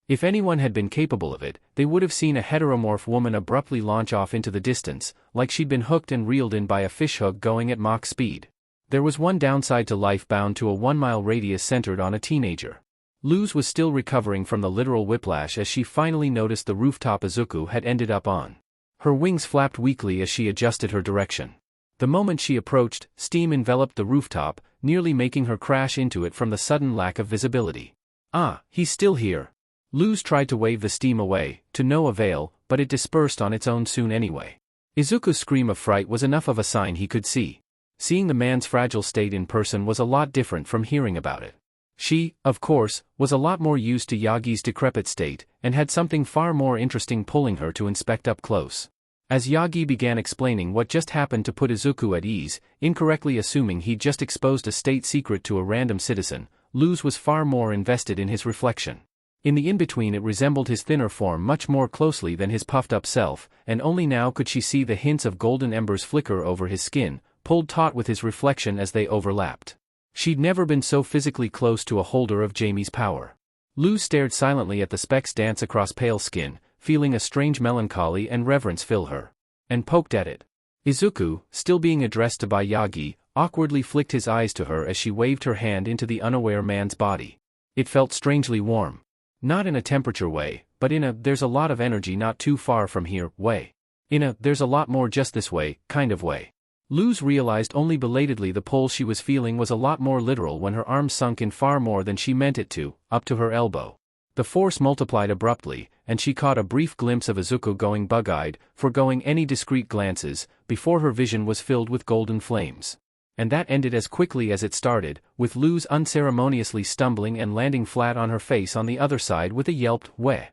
If anyone had been capable of it, they would have seen a heteromorph woman abruptly launch off into the distance, like she'd been hooked and reeled in by a fishhook going at Mach speed. There was one downside to life bound to a 1-mile radius centered on a teenager. Luz was still recovering from the literal whiplash as she finally noticed the rooftop Izuku had ended up on. Her wings flapped weakly as she adjusted her direction. The moment she approached, steam enveloped the rooftop, nearly making her crash into it from the sudden lack of visibility. Ah, he's still here. Luz tried to wave the steam away, to no avail, but it dispersed on its own soon anyway. Izuku's scream of fright was enough of a sign he could see. Seeing the man's fragile state in person was a lot different from hearing about it. She, of course, was a lot more used to Yagi's decrepit state, and had something far more interesting pulling her to inspect up close. As Yagi began explaining what just happened to put Izuku at ease, incorrectly assuming he'd just exposed a state secret to a random citizen, Luz was far more invested in his reflection. In the in-between it resembled his thinner form much more closely than his puffed-up self, and only now could she see the hints of golden embers flicker over his skin, pulled taut with his reflection as they overlapped. She'd never been so physically close to a holder of Jamie's power. Luz stared silently at the specks dance across pale skin, feeling a strange melancholy and reverence fill her. And poked at it. Izuku, still being addressed by Yagi, awkwardly flicked his eyes to her as she waved her hand into the unaware man's body. It felt strangely warm. Not in a temperature way, but in a "there's a lot of energy not too far from here" way. In a "there's a lot more just this way" kind of way. Luz realized only belatedly the pull she was feeling was a lot more literal when her arm sunk in far more than she meant it to, up to her elbow. The force multiplied abruptly, and she caught a brief glimpse of Izuku going bug-eyed, foregoing any discreet glances, before her vision was filled with golden flames. And that ended as quickly as it started, with Luz unceremoniously stumbling and landing flat on her face on the other side with a yelped "weh."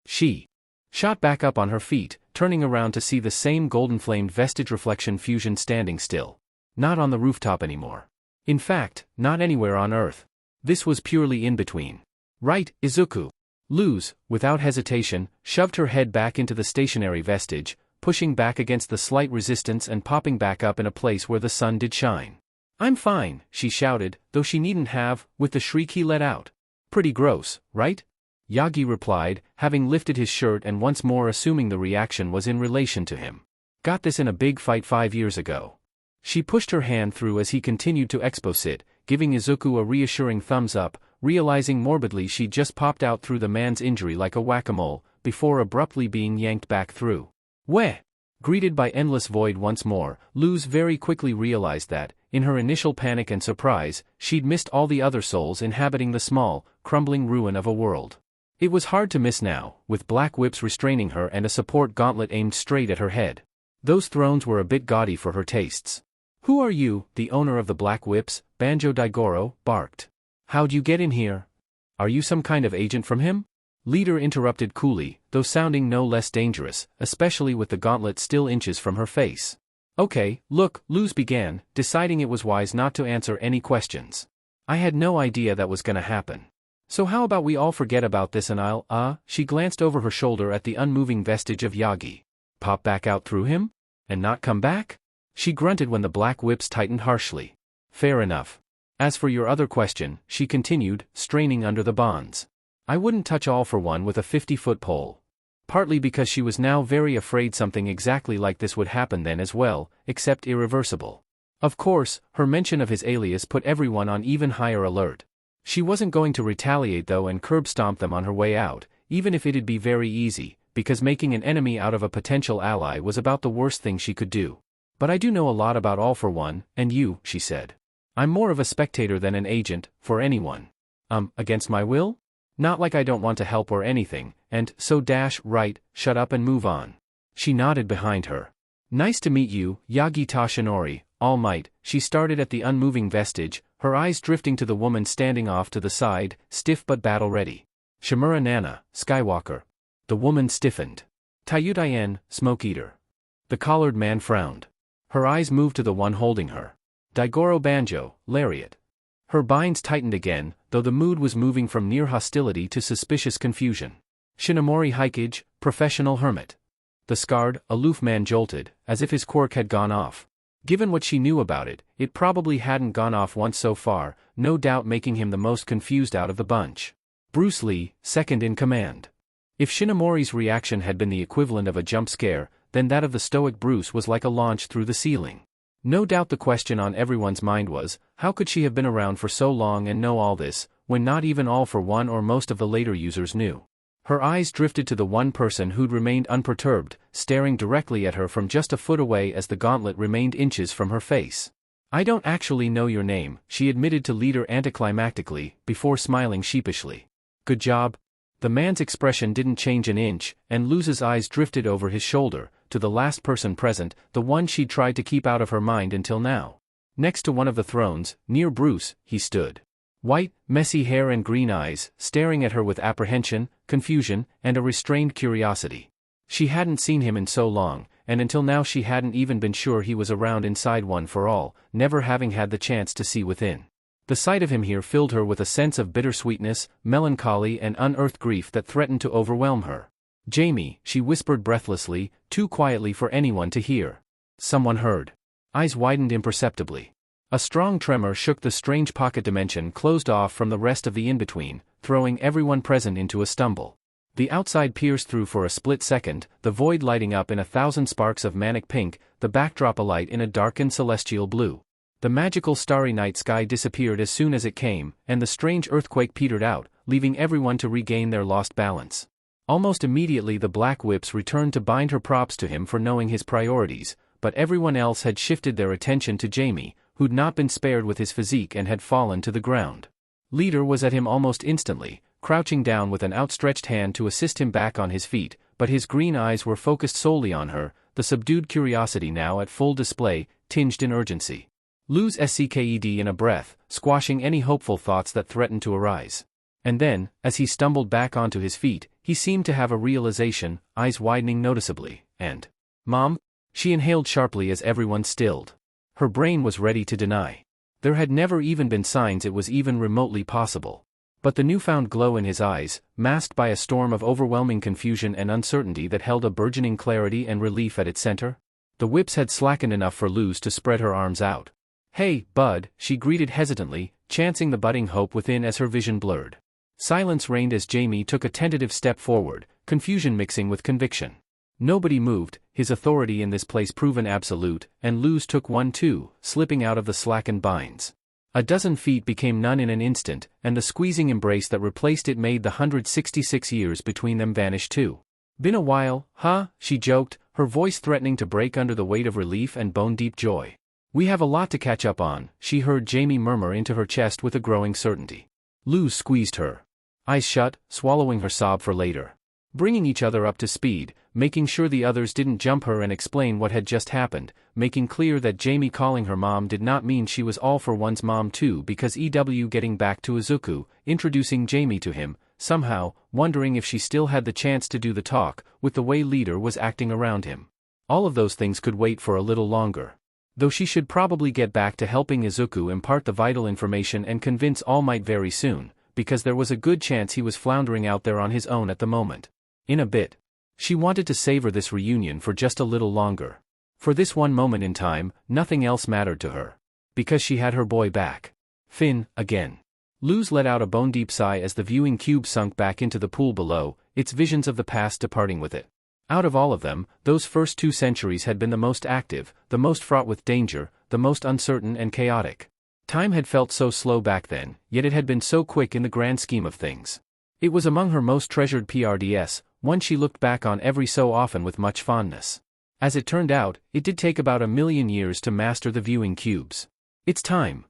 She shot back up on her feet, turning around to see the same golden-flamed vestige reflection fusion standing still. Not on the rooftop anymore. In fact, not anywhere on Earth. This was purely in between. Right, Izuku. Luz, without hesitation, shoved her head back into the stationary vestige, pushing back against the slight resistance and popping back up in a place where the sun did shine. "I'm fine," she shouted, though she needn't have, with the shriek he let out. "Pretty gross, right?" Yagi replied, having lifted his shirt and once more assuming the reaction was in relation to him. "Got this in a big fight 5 years ago." She pushed her hand through as he continued to exposit, giving Izuku a reassuring thumbs up, realizing morbidly she'd just popped out through the man's injury like a whack-a-mole, before abruptly being yanked back through. "Weh!" Greeted by endless void once more, Luz very quickly realized that, in her initial panic and surprise, she'd missed all the other souls inhabiting the small, crumbling ruin of a world. It was hard to miss now, with black whips restraining her and a support gauntlet aimed straight at her head. Those thrones were a bit gaudy for her tastes. "Who are you, the owner of the black whips?" Banjo Daigoro barked. "How'd you get in here? Are you some kind of agent from him?" Leader interrupted coolly, though sounding no less dangerous, especially with the gauntlet still inches from her face. "Okay, look," Luz began, deciding it was wise not to answer any questions. "I had no idea that was gonna happen. So how about we all forget about this and she glanced over her shoulder at the unmoving vestige of Yagi. "Pop back out through him? And not come back?" She grunted when the black whips tightened harshly. "Fair enough. As for your other question," she continued, straining under the bonds. "I wouldn't touch all for one with a 50-foot pole." Partly because she was now very afraid something exactly like this would happen then as well, except irreversible. Of course, her mention of his alias put everyone on even higher alert. She wasn't going to retaliate though and curb stomp them on her way out, even if it'd be very easy, because making an enemy out of a potential ally was about the worst thing she could do. "But I do know a lot about All for One, and you," she said. "I'm more of a spectator than an agent, for anyone." Against my will? Not like I don't want to help or anything, and so right, shut up and move on." She nodded behind her. "Nice to meet you, Yagi Tashinori, All Might." She started at the unmoving vestige, her eyes drifting to the woman standing off to the side, stiff but battle-ready. "Shimura Nana, Skywalker." The woman stiffened. "Tayutayen, Smoke Eater." The collared man frowned. Her eyes moved to the one holding her. "Daigoro Banjo, Lariat." Her binds tightened again, though the mood was moving from near hostility to suspicious confusion. "Shinomori Hikage, Professional Hermit." The scarred, aloof man jolted, as if his quirk had gone off. Given what she knew about it, it probably hadn't gone off once so far, no doubt making him the most confused out of the bunch. Bruce Lee, second in command. If Shinomori's reaction had been the equivalent of a jump scare, then that of the stoic Bruce was like a launch through the ceiling. No doubt the question on everyone's mind was, how could she have been around for so long and know all this, when not even All for One or most of the later users knew. Her eyes drifted to the one person who'd remained unperturbed, staring directly at her from just a foot away as the gauntlet remained inches from her face. "I don't actually know your name," she admitted to Leader anticlimactically, before smiling sheepishly. "Good job." The man's expression didn't change an inch, and Luz's eyes drifted over his shoulder, to the last person present, the one she'd tried to keep out of her mind until now. Next to one of the thrones, near Bruce, he stood. White, messy hair and green eyes, staring at her with apprehension, confusion, and a restrained curiosity. She hadn't seen him in so long, and until now she hadn't even been sure he was around inside One for All, never having had the chance to see within. The sight of him here filled her with a sense of bittersweetness, melancholy and unearthed grief that threatened to overwhelm her. "Jamie," she whispered breathlessly, too quietly for anyone to hear. Someone heard. Eyes widened imperceptibly. A strong tremor shook the strange pocket dimension closed off from the rest of the in-between, throwing everyone present into a stumble. The outside pierced through for a split second, the void lighting up in 1,000 sparks of manic pink, the backdrop alight in a darkened celestial blue. The magical starry night sky disappeared as soon as it came, and the strange earthquake petered out, leaving everyone to regain their lost balance. Almost immediately the black whips returned to bind her props to him for knowing his priorities, but everyone else had shifted their attention to Jamie, who'd not been spared with his physique and had fallen to the ground. Leader was at him almost instantly, crouching down with an outstretched hand to assist him back on his feet, but his green eyes were focused solely on her, the subdued curiosity now at full display, tinged in urgency. Luz scked in a breath, squashing any hopeful thoughts that threatened to arise. And then, as he stumbled back onto his feet, he seemed to have a realization, eyes widening noticeably, and, "Mom?" She inhaled sharply as everyone stilled. Her brain was ready to deny. There had never even been signs it was even remotely possible. But the newfound glow in his eyes, masked by a storm of overwhelming confusion and uncertainty that held a burgeoning clarity and relief at its center? The whips had slackened enough for Luz to spread her arms out. "Hey, bud," she greeted hesitantly, chancing the budding hope within as her vision blurred. Silence reigned as Jamie took a tentative step forward, confusion mixing with conviction. Nobody moved, his authority in this place proven absolute, and Luz took one too, slipping out of the slackened binds. A dozen feet became none in an instant, and the squeezing embrace that replaced it made the 166 years between them vanish too. "Been a while, huh?" she joked, her voice threatening to break under the weight of relief and bone-deep joy. "We have a lot to catch up on," she heard Jamie murmur into her chest with a growing certainty. Luz squeezed her eyes shut, swallowing her sob for later. Bringing each other up to speed, making sure the others didn't jump her and explain what had just happened, making clear that Jamie calling her mom did not mean she was All for One's mom too because getting back to Izuku, introducing Jamie to him, somehow, wondering if she still had the chance to do the talk, with the way Leader was acting around him. All of those things could wait for a little longer. Though she should probably get back to helping Izuku impart the vital information and convince All Might very soon, because there was a good chance he was floundering out there on his own at the moment. In a bit. She wanted to savor this reunion for just a little longer. For this one moment in time, nothing else mattered to her. Because she had her boy back. Finn, again. Luz let out a bone-deep sigh as the viewing cube sunk back into the pool below, its visions of the past departing with it. Out of all of them, those first 2 centuries had been the most active, the most fraught with danger, the most uncertain and chaotic. Time had felt so slow back then, yet it had been so quick in the grand scheme of things. It was among her most treasured PRDS, one she looked back on every so often with much fondness. As it turned out, it did take about 1,000,000 years to master the viewing cubes. "It's time."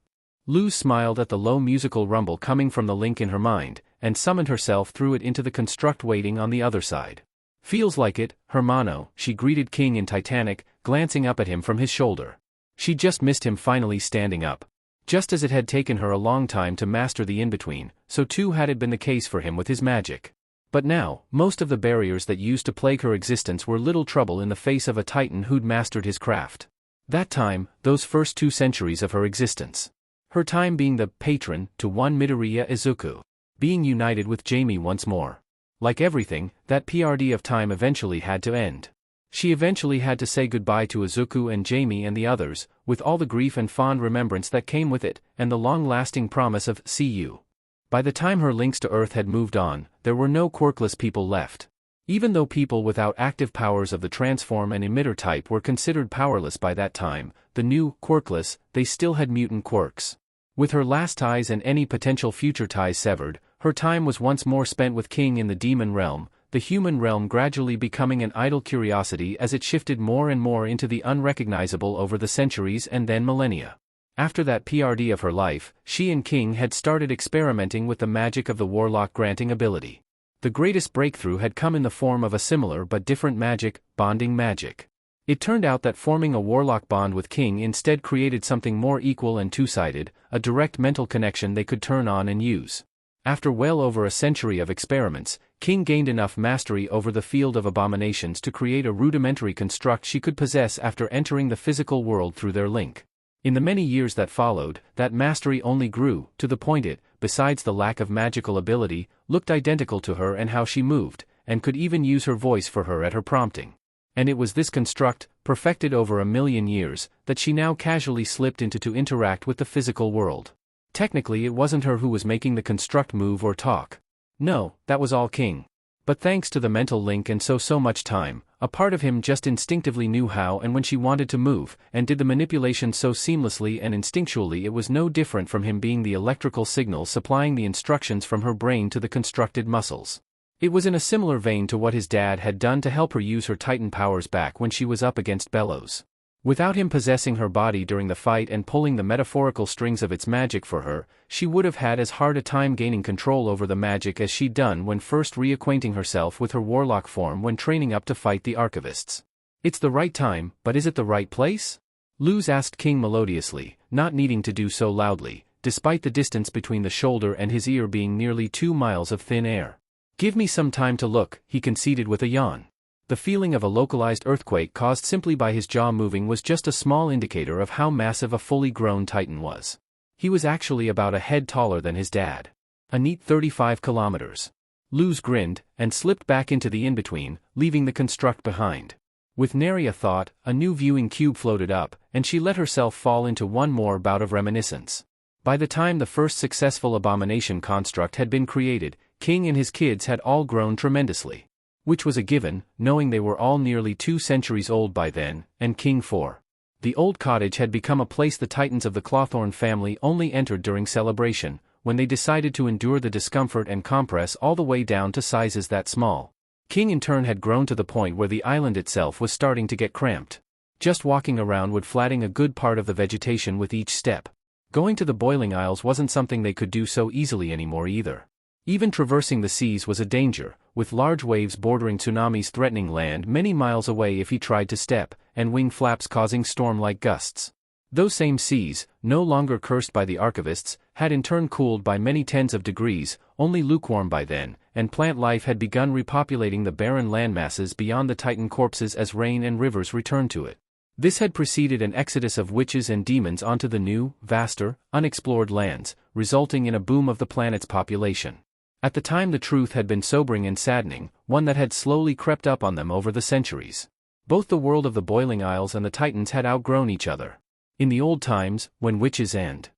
Luz smiled at the low musical rumble coming from the link in her mind, and summoned herself through it into the construct waiting on the other side. "Feels like it, Hermano," she greeted King in Titanic, glancing up at him from his shoulder. She just missed him finally standing up. Just as it had taken her a long time to master the in-between, so too had it been the case for him with his magic. But now, most of the barriers that used to plague her existence were little trouble in the face of a titan who'd mastered his craft. That time, those first 2 centuries of her existence. Her time being the patron to one Midoriya Izuku. Being united with Jamie once more. Like everything, that PRD of time eventually had to end. She eventually had to say goodbye to Izuku and Jamie and the others, with all the grief and fond remembrance that came with it, and the long-lasting promise of "see you." By the time her links to Earth had moved on, there were no quirkless people left. Even though people without active powers of the transform and emitter type were considered powerless by that time, the new, quirkless, they still had mutant quirks. With her last ties and any potential future ties severed, her time was once more spent with King in the demon realm, the human realm gradually becoming an idle curiosity as it shifted more and more into the unrecognizable over the centuries and then millennia. After that PRD of her life, she and King had started experimenting with the magic of the Warlock granting ability. The greatest breakthrough had come in the form of a similar but different magic, bonding magic. It turned out that forming a Warlock bond with King instead created something more equal and two-sided, a direct mental connection they could turn on and use. After well over a century of experiments, King gained enough mastery over the field of abominations to create a rudimentary construct she could possess after entering the physical world through their link. In the many years that followed, that mastery only grew, to the point it, besides the lack of magical ability, looked identical to her and how she moved, and could even use her voice for her at her prompting. And it was this construct, perfected over 1,000,000 years, that she now casually slipped into to interact with the physical world. Technically it wasn't her who was making the construct move or talk. No, that was all King. But thanks to the mental link and so much time, a part of him just instinctively knew how and when she wanted to move, and did the manipulation so seamlessly and instinctually it was no different from him being the electrical signal supplying the instructions from her brain to the constructed muscles. It was in a similar vein to what his dad had done to help her use her Titan powers back when she was up against Bellows. Without him possessing her body during the fight and pulling the metaphorical strings of its magic for her, she would have had as hard a time gaining control over the magic as she'd done when first reacquainting herself with her Warlock form when training up to fight the Archivists. It's the right time, but is it the right place? Luz asked King melodiously, not needing to do so loudly, despite the distance between the shoulder and his ear being nearly 2 miles of thin air. Give me some time to look, he conceded with a yawn. The feeling of a localized earthquake caused simply by his jaw moving was just a small indicator of how massive a fully grown Titan was. He was actually about a head taller than his dad. A neat 35 kilometers. Luz grinned, and slipped back into the in-between, leaving the construct behind. With nary a thought, a new viewing cube floated up, and she let herself fall into one more bout of reminiscence. By the time the first successful abomination construct had been created, King and his kids had all grown tremendously. Which was a given, knowing they were all nearly 2 centuries old by then, and King 4. The old cottage had become a place the Titans of the Clawthorn family only entered during celebration, when they decided to endure the discomfort and compress all the way down to sizes that small. King in turn had grown to the point where the island itself was starting to get cramped. Just walking around would flattening a good part of the vegetation with each step. Going to the Boiling Isles wasn't something they could do so easily anymore either. Even traversing the seas was a danger, with large waves bordering tsunamis threatening land many miles away if he tried to step, and wing flaps causing storm-like gusts. Those same seas, no longer cursed by the Archivists, had in turn cooled by many tens of degrees, only lukewarm by then, and plant life had begun repopulating the barren landmasses beyond the Titan corpses as rain and rivers returned to it. This had preceded an exodus of witches and demons onto the new, vaster, unexplored lands, resulting in a boom of the planet's population. At the time the truth had been sobering and saddening, one that had slowly crept up on them over the centuries. Both the world of the Boiling Isles and the Titans had outgrown each other. In the old times, when witches and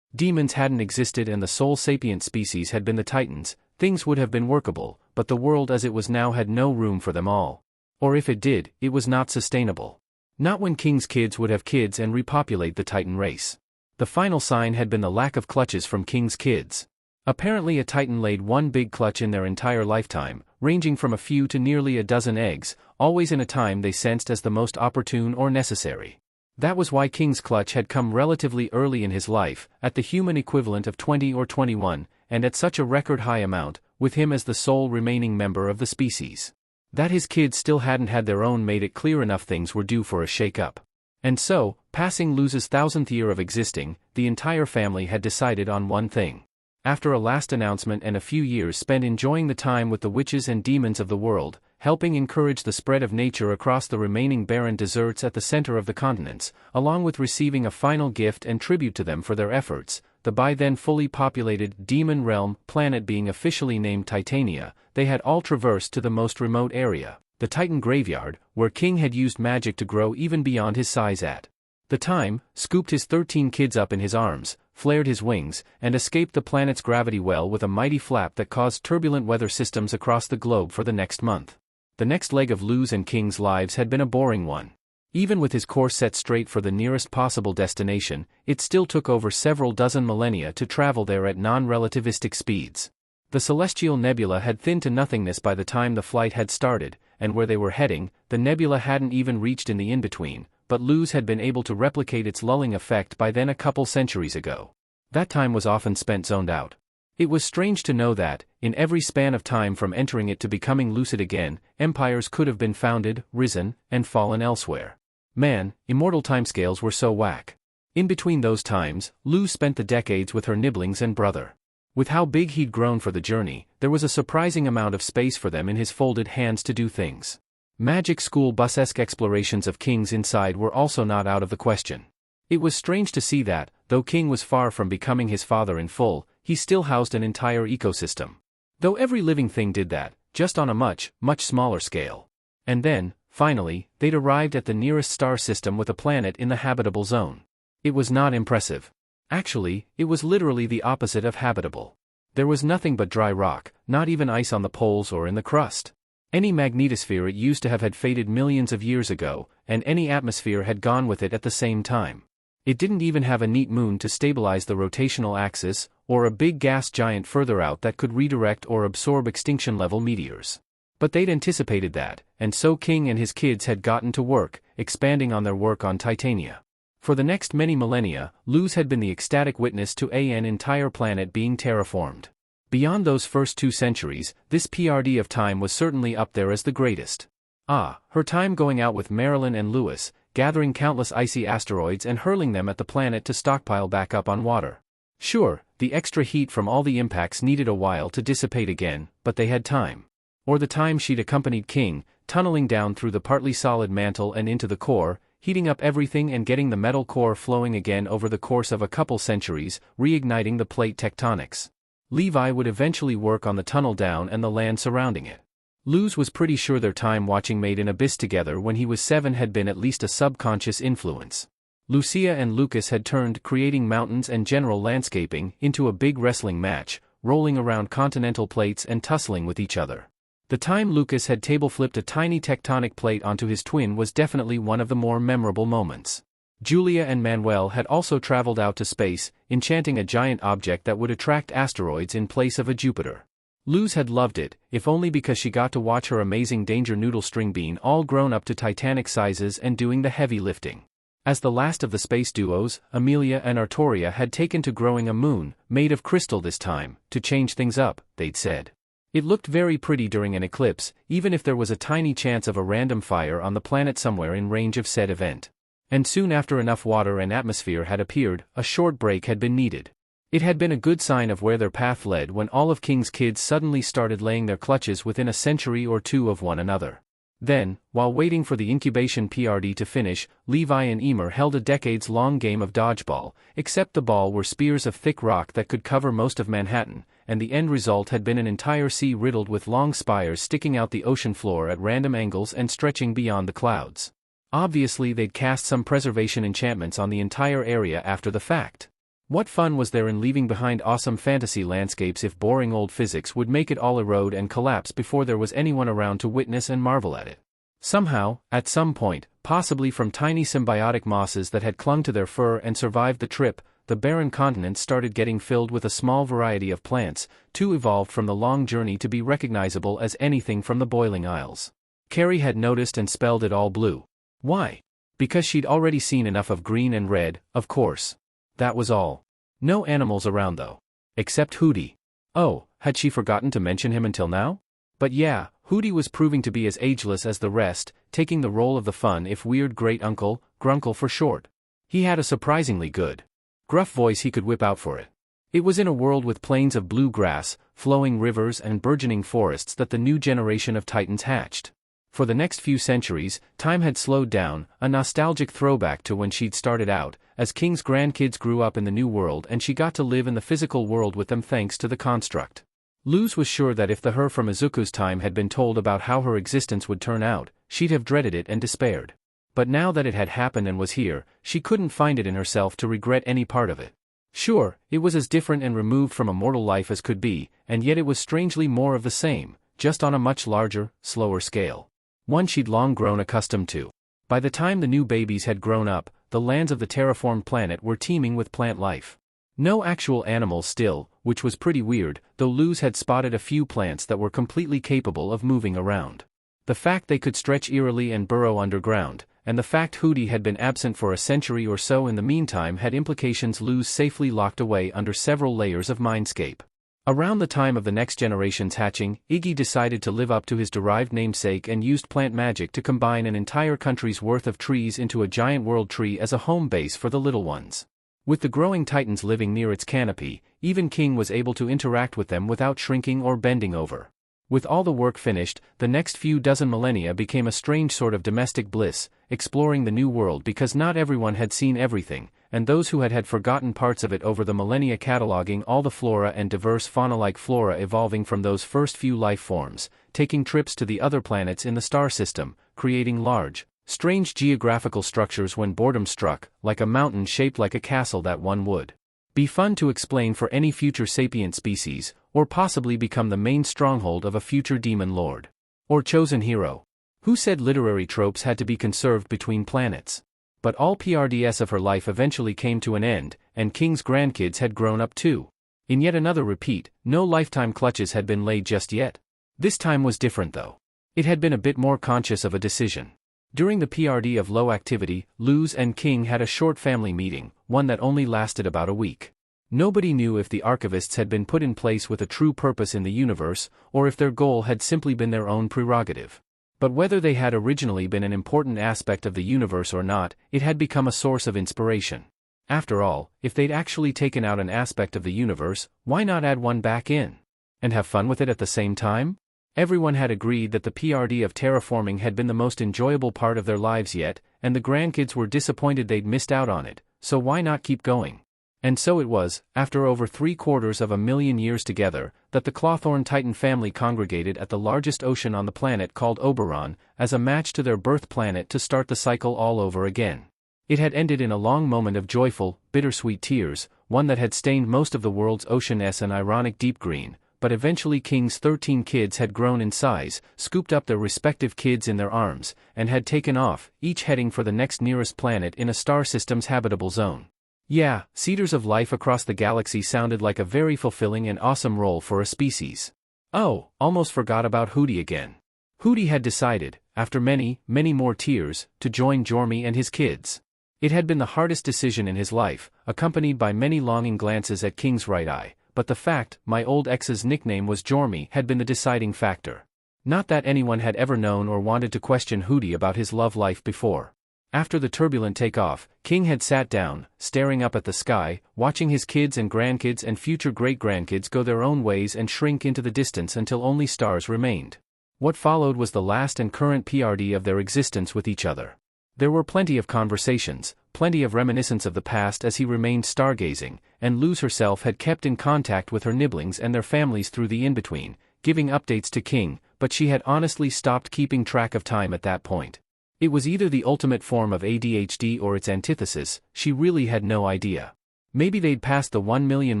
demons hadn't existed and the sole sapient species had been the Titans, things would have been workable, but the world as it was now had no room for them all. Or if it did, it was not sustainable. Not when King's kids would have kids and repopulate the Titan race. The final sign had been the lack of clutches from King's kids. Apparently a Titan laid one big clutch in their entire lifetime, ranging from a few to nearly a dozen eggs, always in a time they sensed as the most opportune or necessary. That was why King's clutch had come relatively early in his life, at the human equivalent of 20 or 21, and at such a record-high amount, with him as the sole remaining member of the species. That his kids still hadn't had their own made it clear enough things were due for a shake-up. And so, passing Luz's 1000th year of existing, the entire family had decided on one thing. After a last announcement and a few years spent enjoying the time with the witches and demons of the world, helping encourage the spread of nature across the remaining barren deserts at the center of the continents, along with receiving a final gift and tribute to them for their efforts, the by then fully populated demon realm planet being officially named Titania, they had all traversed to the most remote area, the Titan graveyard, where King had used magic to grow even beyond his size at the time, scooped his 13 kids up in his arms, flared his wings, and escaped the planet's gravity well with a mighty flap that caused turbulent weather systems across the globe for the next month. The next leg of Luz and King's lives had been a boring one. Even with his course set straight for the nearest possible destination, it still took over several dozen millennia to travel there at non-relativistic speeds. The celestial nebula had thinned to nothingness by the time the flight had started, and where they were heading, the nebula hadn't even reached in the in-between, but Luz had been able to replicate its lulling effect by then a couple centuries ago. That time was often spent zoned out. It was strange to know that, in every span of time from entering it to becoming lucid again, empires could have been founded, risen, and fallen elsewhere. Man, immortal timescales were so whack. In between those times, Luz spent the decades with her nibblings and brother. With how big he'd grown for the journey, there was a surprising amount of space for them in his folded hands to do things. Magic school bus-esque explorations of King's inside were also not out of the question. It was strange to see that, though King was far from becoming his father in full, he still housed an entire ecosystem. Though every living thing did that, just on a much, much smaller scale. And then, finally, they'd arrived at the nearest star system with a planet in the habitable zone. It was not impressive. Actually, it was literally the opposite of habitable. There was nothing but dry rock, not even ice on the poles or in the crust. Any magnetosphere it used to have had faded millions of years ago, and any atmosphere had gone with it at the same time. It didn't even have a neat moon to stabilize the rotational axis, or a big gas giant further out that could redirect or absorb extinction-level meteors. But they'd anticipated that, and so King and his kids had gotten to work, expanding on their work on Titania. For the next many millennia, Luz had been the ecstatic witness to an entire planet being terraformed. Beyond those first 2 centuries, this PRD of time was certainly up there as the greatest. Her time going out with Marilyn and Lewis, gathering countless icy asteroids and hurling them at the planet to stockpile back up on water. Sure, the extra heat from all the impacts needed a while to dissipate again, but they had time. Or the time she'd accompanied King, tunneling down through the partly solid mantle and into the core, heating up everything and getting the metal core flowing again over the course of a couple centuries, reigniting the plate tectonics. Levi would eventually work on the tunnel down and the land surrounding it. Luz was pretty sure their time watching Made in Abyss together when he was 7 had been at least a subconscious influence. Lucia and Lucas had turned creating mountains and general landscaping into a big wrestling match, rolling around continental plates and tussling with each other. The time Lucas had table-flipped a tiny tectonic plate onto his twin was definitely one of the more memorable moments. Julia and Manuel had also traveled out to space, enchanting a giant object that would attract asteroids in place of a Jupiter. Luz had loved it, if only because she got to watch her amazing Danger Noodle string bean all grown up to titanic sizes and doing the heavy lifting. As the last of the space duos, Amelia and Artoria had taken to growing a moon, made of crystal this time, to change things up, they'd said. It looked very pretty during an eclipse, even if there was a tiny chance of a random fire on the planet somewhere in range of said event. And soon after enough water and atmosphere had appeared, a short break had been needed. It had been a good sign of where their path led when all of King's kids suddenly started laying their clutches within a century or 2 of one another. Then, while waiting for the incubation PRD to finish, Levi and Emer held a decades-long game of dodgeball, except the ball were spears of thick rock that could cover most of Manhattan, and the end result had been an entire sea riddled with long spires sticking out the ocean floor at random angles and stretching beyond the clouds. Obviously they'd cast some preservation enchantments on the entire area after the fact. What fun was there in leaving behind awesome fantasy landscapes if boring old physics would make it all erode and collapse before there was anyone around to witness and marvel at it? Somehow, at some point, possibly from tiny symbiotic mosses that had clung to their fur and survived the trip, the barren continent started getting filled with a small variety of plants, too evolved from the long journey to be recognizable as anything from the Boiling Isles. Carrie had noticed and spelled it all blue. Why? Because she'd already seen enough of green and red, of course. That was all. No animals around though. Except Hootie. Oh, had she forgotten to mention him until now? But yeah, Hootie was proving to be as ageless as the rest, taking the role of the fun if weird great-uncle, Grunkle for short. He had a surprisingly good, gruff voice he could whip out for it. It was in a world with plains of blue grass, flowing rivers and burgeoning forests that the new generation of Titans hatched. For the next few centuries, time had slowed down, a nostalgic throwback to when she'd started out, as King's grandkids grew up in the new world and she got to live in the physical world with them thanks to the construct. Luz was sure that if the her from Izuku's time had been told about how her existence would turn out, she'd have dreaded it and despaired. But now that it had happened and was here, she couldn't find it in herself to regret any part of it. Sure, it was as different and removed from a mortal life as could be, and yet it was strangely more of the same, just on a much larger, slower scale. One she'd long grown accustomed to. By the time the new babies had grown up, the lands of the terraformed planet were teeming with plant life. No actual animals still, which was pretty weird, though Luz had spotted a few plants that were completely capable of moving around. The fact they could stretch eerily and burrow underground, and the fact Hooty had been absent for a century or so in the meantime had implications Luz safely locked away under several layers of mindscape. Around the time of the next generation's hatching, Iggy decided to live up to his derived namesake and used plant magic to combine an entire country's worth of trees into a giant world tree as a home base for the little ones. With the growing titans living near its canopy, even King was able to interact with them without shrinking or bending over. With all the work finished, the next few dozen millennia became a strange sort of domestic bliss, exploring the new world because not everyone had seen everything, and those who had forgotten parts of it over the millennia cataloging all the flora and diverse fauna-like flora evolving from those first few life forms, taking trips to the other planets in the star system, creating large, strange geographical structures when boredom struck, like a mountain shaped like a castle that one would be fun to explain for any future sapient species, or possibly become the main stronghold of a future demon lord. Or chosen hero. Who said literary tropes had to be conserved between planets? But all PRDS of her life eventually came to an end, and King's grandkids had grown up too. In yet another repeat, no lifetime clutches had been laid just yet. This time was different though. It had been a bit more conscious of a decision. During the PRD of low activity, Luz and King had a short family meeting, one that only lasted about a week. Nobody knew if the archivists had been put in place with a true purpose in the universe, or if their goal had simply been their own prerogative. But whether they had originally been an important aspect of the universe or not, it had become a source of inspiration. After all, if they'd actually taken out an aspect of the universe, why not add one back in? And have fun with it at the same time? Everyone had agreed that the PRD of terraforming had been the most enjoyable part of their lives yet, and the grandkids were disappointed they'd missed out on it, so why not keep going? And so it was, after over 750,000 years together, that the Clawthorn Titan family congregated at the largest ocean on the planet called Oberon, as a match to their birth planet to start the cycle all over again. It had ended in a long moment of joyful, bittersweet tears, one that had stained most of the world's ocean an ironic deep green, but eventually King's 13 kids had grown in size, scooped up their respective kids in their arms, and had taken off, each heading for the next nearest planet in a star system's habitable zone. Yeah, Cedars of Life across the galaxy sounded like a very fulfilling and awesome role for a species. Oh, almost forgot about Hooty again. Hooty had decided, after many, many more tears, to join Jormy and his kids. It had been the hardest decision in his life, accompanied by many longing glances at King's right eye, but the fact, my old ex's nickname was Jormy, had been the deciding factor. Not that anyone had ever known or wanted to question Hooty about his love life before. After the turbulent takeoff, King had sat down, staring up at the sky, watching his kids and grandkids and future great-grandkids go their own ways and shrink into the distance until only stars remained. What followed was the last and current PRD of their existence with each other. There were plenty of conversations, plenty of reminiscence of the past as he remained stargazing, and Luz herself had kept in contact with her nibblings and their families through the in-between, giving updates to King, but she had honestly stopped keeping track of time at that point. It was either the ultimate form of ADHD or its antithesis, she really had no idea. Maybe they'd passed the 1 million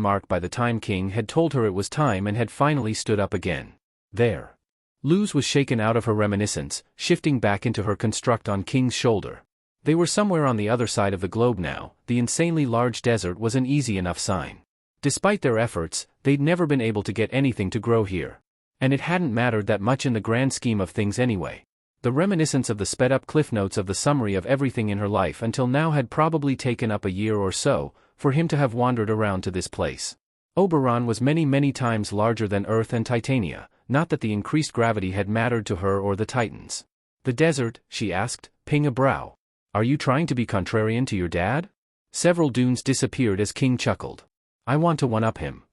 mark by the time King had told her it was time and had finally stood up again. There. Luz was shaken out of her reminiscence, shifting back into her construct on King's shoulder. They were somewhere on the other side of the globe now, the insanely large desert was an easy enough sign. Despite their efforts, they'd never been able to get anything to grow here. And it hadn't mattered that much in the grand scheme of things anyway. The reminiscence of the sped-up cliff notes of the summary of everything in her life until now had probably taken up a year or so, for him to have wandered around to this place. Oberon was many times larger than Earth and Titania, not that the increased gravity had mattered to her or the Titans. The desert, she asked, ping a brow. Are you trying to be contrarian to your dad? Several dunes disappeared as King chuckled. I want to one-up him.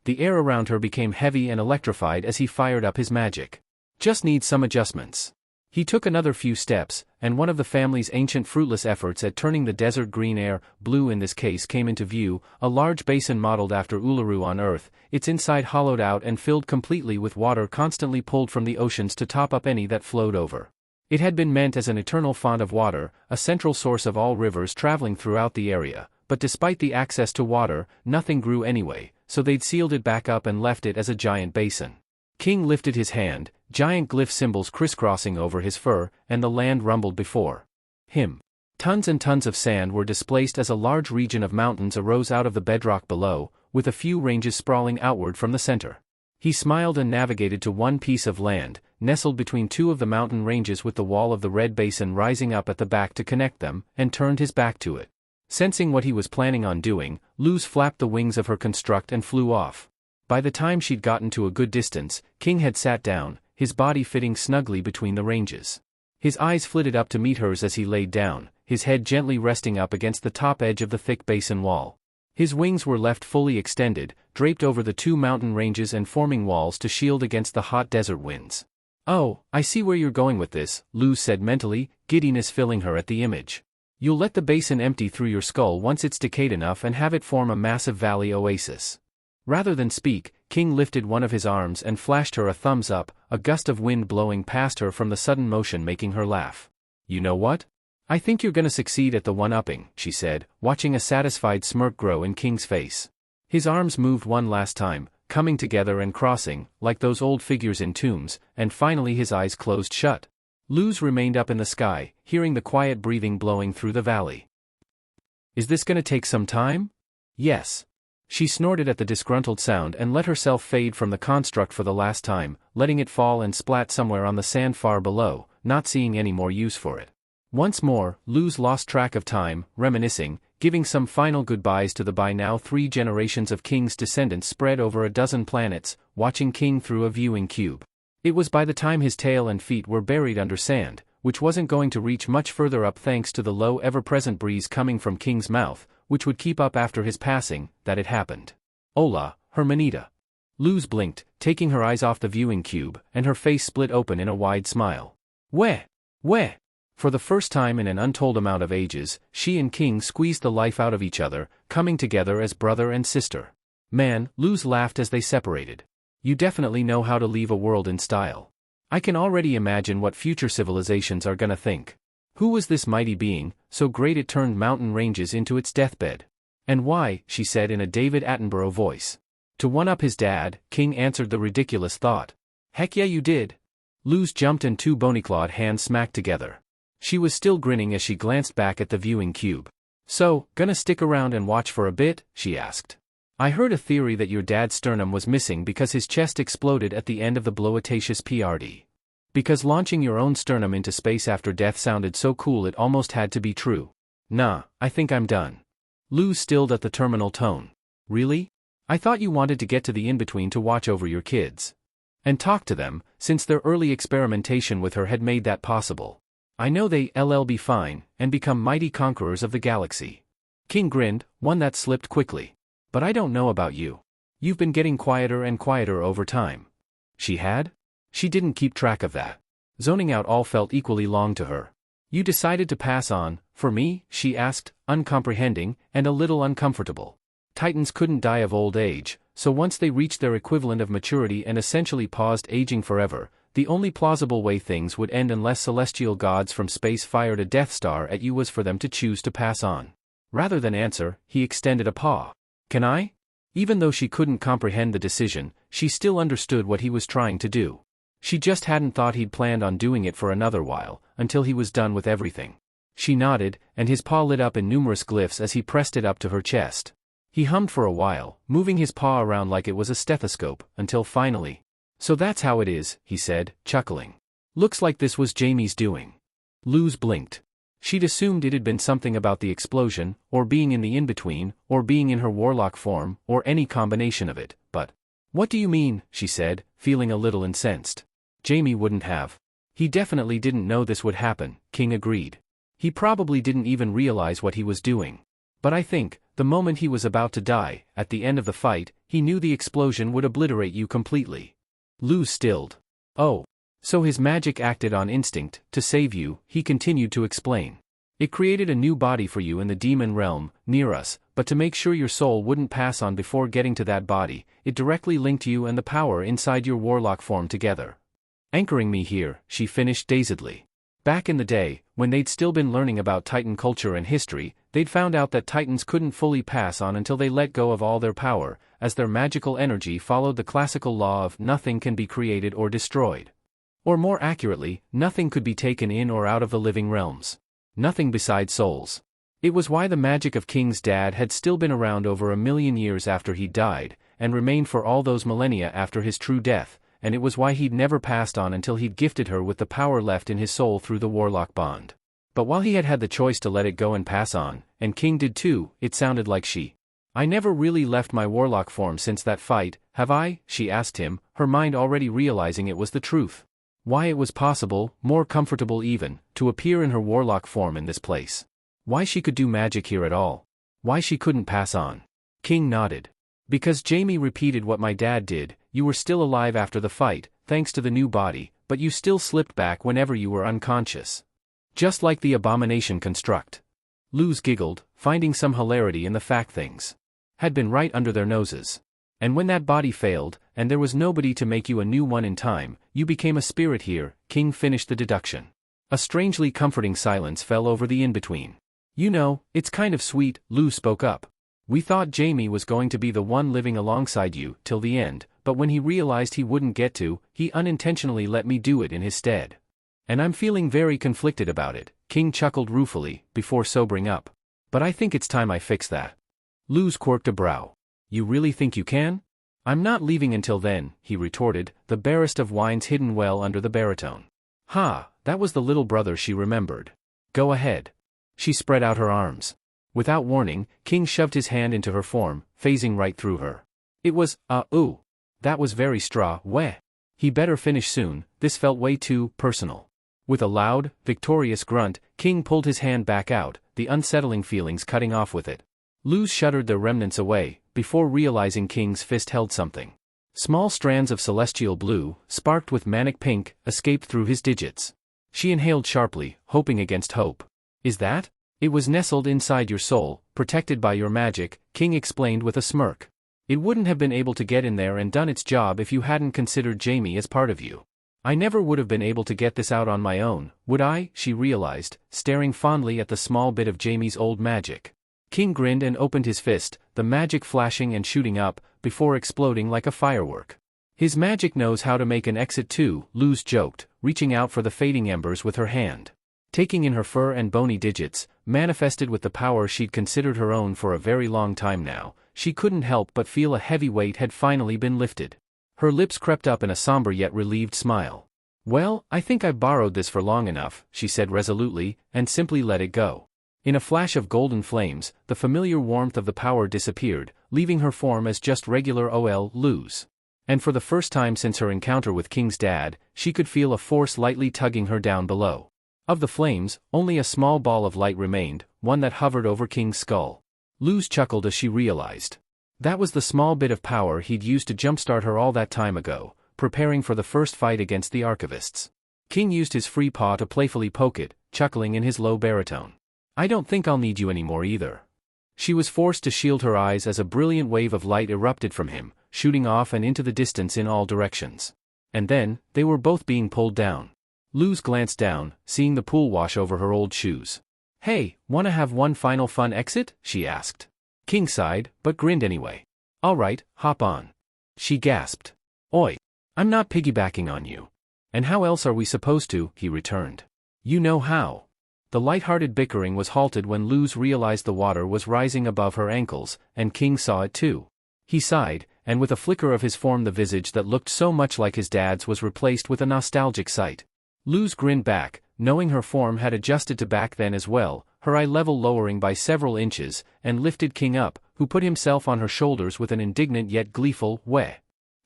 The air around her became heavy and electrified as he fired up his magic. Just needs some adjustments. He took another few steps, and one of the family's ancient fruitless efforts at turning the desert green air, blue in this case, came into view, a large basin modeled after Uluru on Earth, its inside hollowed out and filled completely with water constantly pulled from the oceans to top up any that flowed over. It had been meant as an eternal font of water, a central source of all rivers traveling throughout the area, but despite the access to water, nothing grew anyway, so they'd sealed it back up and left it as a giant basin. King lifted his hand, giant glyph symbols crisscrossing over his fur, and the land rumbled before him. Tons and tons of sand were displaced as a large region of mountains arose out of the bedrock below, with a few ranges sprawling outward from the center. He smiled and navigated to one piece of land, nestled between two of the mountain ranges with the wall of the Red Basin rising up at the back to connect them, and turned his back to it. Sensing what he was planning on doing, Luz flapped the wings of her construct and flew off. By the time she'd gotten to a good distance, King had sat down, his body fitting snugly between the ranges. His eyes flitted up to meet hers as he laid down, his head gently resting up against the top edge of the thick basin wall. His wings were left fully extended, draped over the two mountain ranges and forming walls to shield against the hot desert winds. "Oh, I see where you're going with this," Luz said mentally, giddiness filling her at the image. "You'll let the basin empty through your skull once it's decayed enough and have it form a massive valley oasis." Rather than speak, King lifted one of his arms and flashed her a thumbs up, a gust of wind blowing past her from the sudden motion making her laugh. "You know what? I think you're gonna succeed at the one-upping," she said, watching a satisfied smirk grow in King's face. His arms moved one last time, coming together and crossing, like those old figures in tombs, and finally his eyes closed shut. Luz remained up in the sky, hearing the quiet breathing blowing through the valley. "Is this gonna take some time?" "Yes." She snorted at the disgruntled sound and let herself fade from the construct for the last time, letting it fall and splat somewhere on the sand far below, not seeing any more use for it. Once more, Luz lost track of time, reminiscing, giving some final goodbyes to the by now 3 generations of King's descendants spread over a dozen planets, watching King through a viewing cube. It was by the time his tail and feet were buried under sand, which wasn't going to reach much further up thanks to the low ever-present breeze coming from King's mouth, which would keep up after his passing, that it happened. "Hola, Hermanita." Luz blinked, taking her eyes off the viewing cube, and her face split open in a wide smile. Weh! For the first time in an untold amount of ages, she and King squeezed the life out of each other, coming together as brother and sister. "Man," Luz laughed as they separated. "You definitely know how to leave a world in style. I can already imagine what future civilizations are gonna think. Who was this mighty being, so great it turned mountain ranges into its deathbed? And why?" she said in a David Attenborough voice. "To one-up his dad," King answered the ridiculous thought. "Heck yeah you did." Luz jumped and 2 bony-clawed hands smacked together. She was still grinning as she glanced back at the viewing cube. "So, gonna stick around and watch for a bit?" she asked. "I heard a theory that your dad's sternum was missing because his chest exploded at the end of the Bloetaceous PRD. Because launching your own sternum into space after death sounded so cool it almost had to be true. Nah, I think I'm done." Luz stilled at the terminal tone. "Really? I thought you wanted to get to the in-between to watch over your kids. And talk to them, since their early experimentation with her had made that possible. I know they'll be fine, and become mighty conquerors of the galaxy." King grinned, one that slipped quickly. "But I don't know about you. You've been getting quieter and quieter over time." She had? She didn't keep track of that. Zoning out all felt equally long to her. "You decided to pass on, for me?" she asked, uncomprehending, and a little uncomfortable. Titans couldn't die of old age, so once they reached their equivalent of maturity and essentially paused aging forever, the only plausible way things would end unless celestial gods from space fired a Death Star at you was for them to choose to pass on. Rather than answer, he extended a paw. "Can I?" Even though she couldn't comprehend the decision, she still understood what he was trying to do. She just hadn't thought he'd planned on doing it for another while, until he was done with everything. She nodded, and his paw lit up in numerous glyphs as he pressed it up to her chest. He hummed for a while, moving his paw around like it was a stethoscope, until finally, "So that's how it is," he said, chuckling. "Looks like this was Jamie's doing." Luz blinked. She'd assumed it had been something about the explosion, or being in the in-between, or being in her warlock form, or any combination of it, but... "What do you mean?" she said, feeling a little incensed. "Jamie wouldn't have. He definitely didn't know this would happen," King agreed. "He probably didn't even realize what he was doing. But I think, the moment he was about to die, at the end of the fight, he knew the explosion would obliterate you completely." Luz stilled. "Oh. So his magic acted on instinct, to save you," he continued to explain. "It created a new body for you in the demon realm, near us, but to make sure your soul wouldn't pass on before getting to that body, it directly linked you and the power inside your warlock form together. Anchoring me here," she finished dazedly. Back in the day, when they'd still been learning about Titan culture and history, they'd found out that Titans couldn't fully pass on until they let go of all their power, as their magical energy followed the classical law of nothing can be created or destroyed. Or more accurately, nothing could be taken in or out of the living realms. Nothing beside souls. It was why the magic of King's dad had still been around over 1,000,000 years after he died, and remained for all those millennia after his true death, and it was why he'd never passed on until he'd gifted her with the power left in his soul through the Warlock bond. But while he had the choice to let it go and pass on, and King did too, it sounded like I never really left my Warlock form since that fight, have I? She asked him, her mind already realizing it was the truth. Why it was possible, more comfortable even, to appear in her Warlock form in this place. Why she could do magic here at all. Why she couldn't pass on. King nodded. Because Jamie repeated what my dad did, you were still alive after the fight, thanks to the new body, but you still slipped back whenever you were unconscious. Just like the abomination construct. Luz giggled, finding some hilarity in the fact things had been right under their noses. And when that body failed, and there was nobody to make you a new one in time, you became a spirit here, King finished the deduction. A strangely comforting silence fell over the in-between. You know, it's kind of sweet, Luz spoke up. We thought Jamie was going to be the one living alongside you till the end, but when he realized he wouldn't get to, he unintentionally let me do it in his stead. And I'm feeling very conflicted about it, King chuckled ruefully, before sobering up. But I think it's time I fix that. Luz quirked a brow. You really think you can? I'm not leaving until then, he retorted, the barest of wines hidden well under the baritone. Ha, that was the little brother she remembered. Go ahead. She spread out her arms. Without warning, King shoved his hand into her form, phasing right through her. It was, ooh. That was very weh. He better finish soon, this felt way too personal. With a loud, victorious grunt, King pulled his hand back out, the unsettling feelings cutting off with it. Luz shuddered their remnants away, before realizing King's fist held something. Small strands of celestial blue, sparked with manic pink, escaped through his digits. She inhaled sharply, hoping against hope. Is that? It was nestled inside your soul, protected by your magic, King explained with a smirk. It wouldn't have been able to get in there and done its job if you hadn't considered Jamie as part of you. I never would have been able to get this out on my own, would I? She realized, staring fondly at the small bit of Jamie's old magic. King grinned and opened his fist, the magic flashing and shooting up, before exploding like a firework. His magic knows how to make an exit too, Luz joked, reaching out for the fading embers with her hand. Taking in her fur and bony digits, manifested with the power she'd considered her own for a very long time now, she couldn't help but feel a heavy weight had finally been lifted. Her lips crept up in a somber yet relieved smile. Well, I think I've borrowed this for long enough, she said resolutely, and simply let it go. In a flash of golden flames, the familiar warmth of the power disappeared, leaving her form as just regular Luz. And for the first time since her encounter with King's dad, she could feel a force lightly tugging her down below. Of the flames, only a small ball of light remained, one that hovered over King's skull. Luz chuckled as she realized. That was the small bit of power he'd used to jumpstart her all that time ago, preparing for the first fight against the archivists. King used his free paw to playfully poke it, chuckling in his low baritone. I don't think I'll need you anymore either. She was forced to shield her eyes as a brilliant wave of light erupted from him, shooting off and into the distance in all directions. And then, they were both being pulled down. Luz glanced down, seeing the pool wash over her old shoes. Hey, wanna have one final fun exit? She asked. King sighed, but grinned anyway. All right, hop on. She gasped. Oi. I'm not piggybacking on you. And how else are we supposed to? He returned. You know how. The light-hearted bickering was halted when Luz realized the water was rising above her ankles, and King saw it too. He sighed, and with a flicker of his form the visage that looked so much like his dad's was replaced with a nostalgic sight. Luz grinned back, knowing her form had adjusted to back then as well, her eye level lowering by several inches, and lifted King up, who put himself on her shoulders with an indignant yet gleeful weh.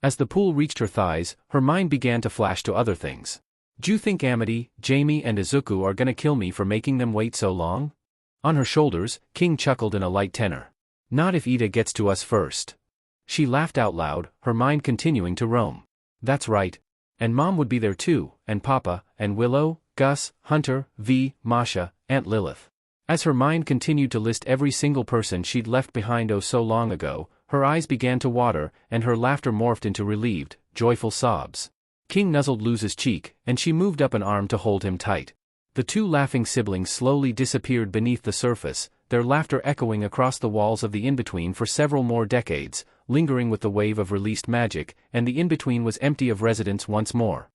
As the pool reached her thighs, her mind began to flash to other things. "D'you think Amity, Jamie and Izuku are gonna kill me for making them wait so long?" On her shoulders, King chuckled in a light tenor. "Not if Ida gets to us first." She laughed out loud, her mind continuing to roam. "That's right. And Mom would be there too, and Papa, and Willow, Gus, Hunter, V, Masha, Aunt Lilith." As her mind continued to list every single person she'd left behind oh so long ago, her eyes began to water, and her laughter morphed into relieved, joyful sobs. King nuzzled Luz's cheek, and she moved up an arm to hold him tight. The two laughing siblings slowly disappeared beneath the surface, their laughter echoing across the walls of the in-between for several more decades, lingering with the wave of released magic, and the in-between was empty of residents once more.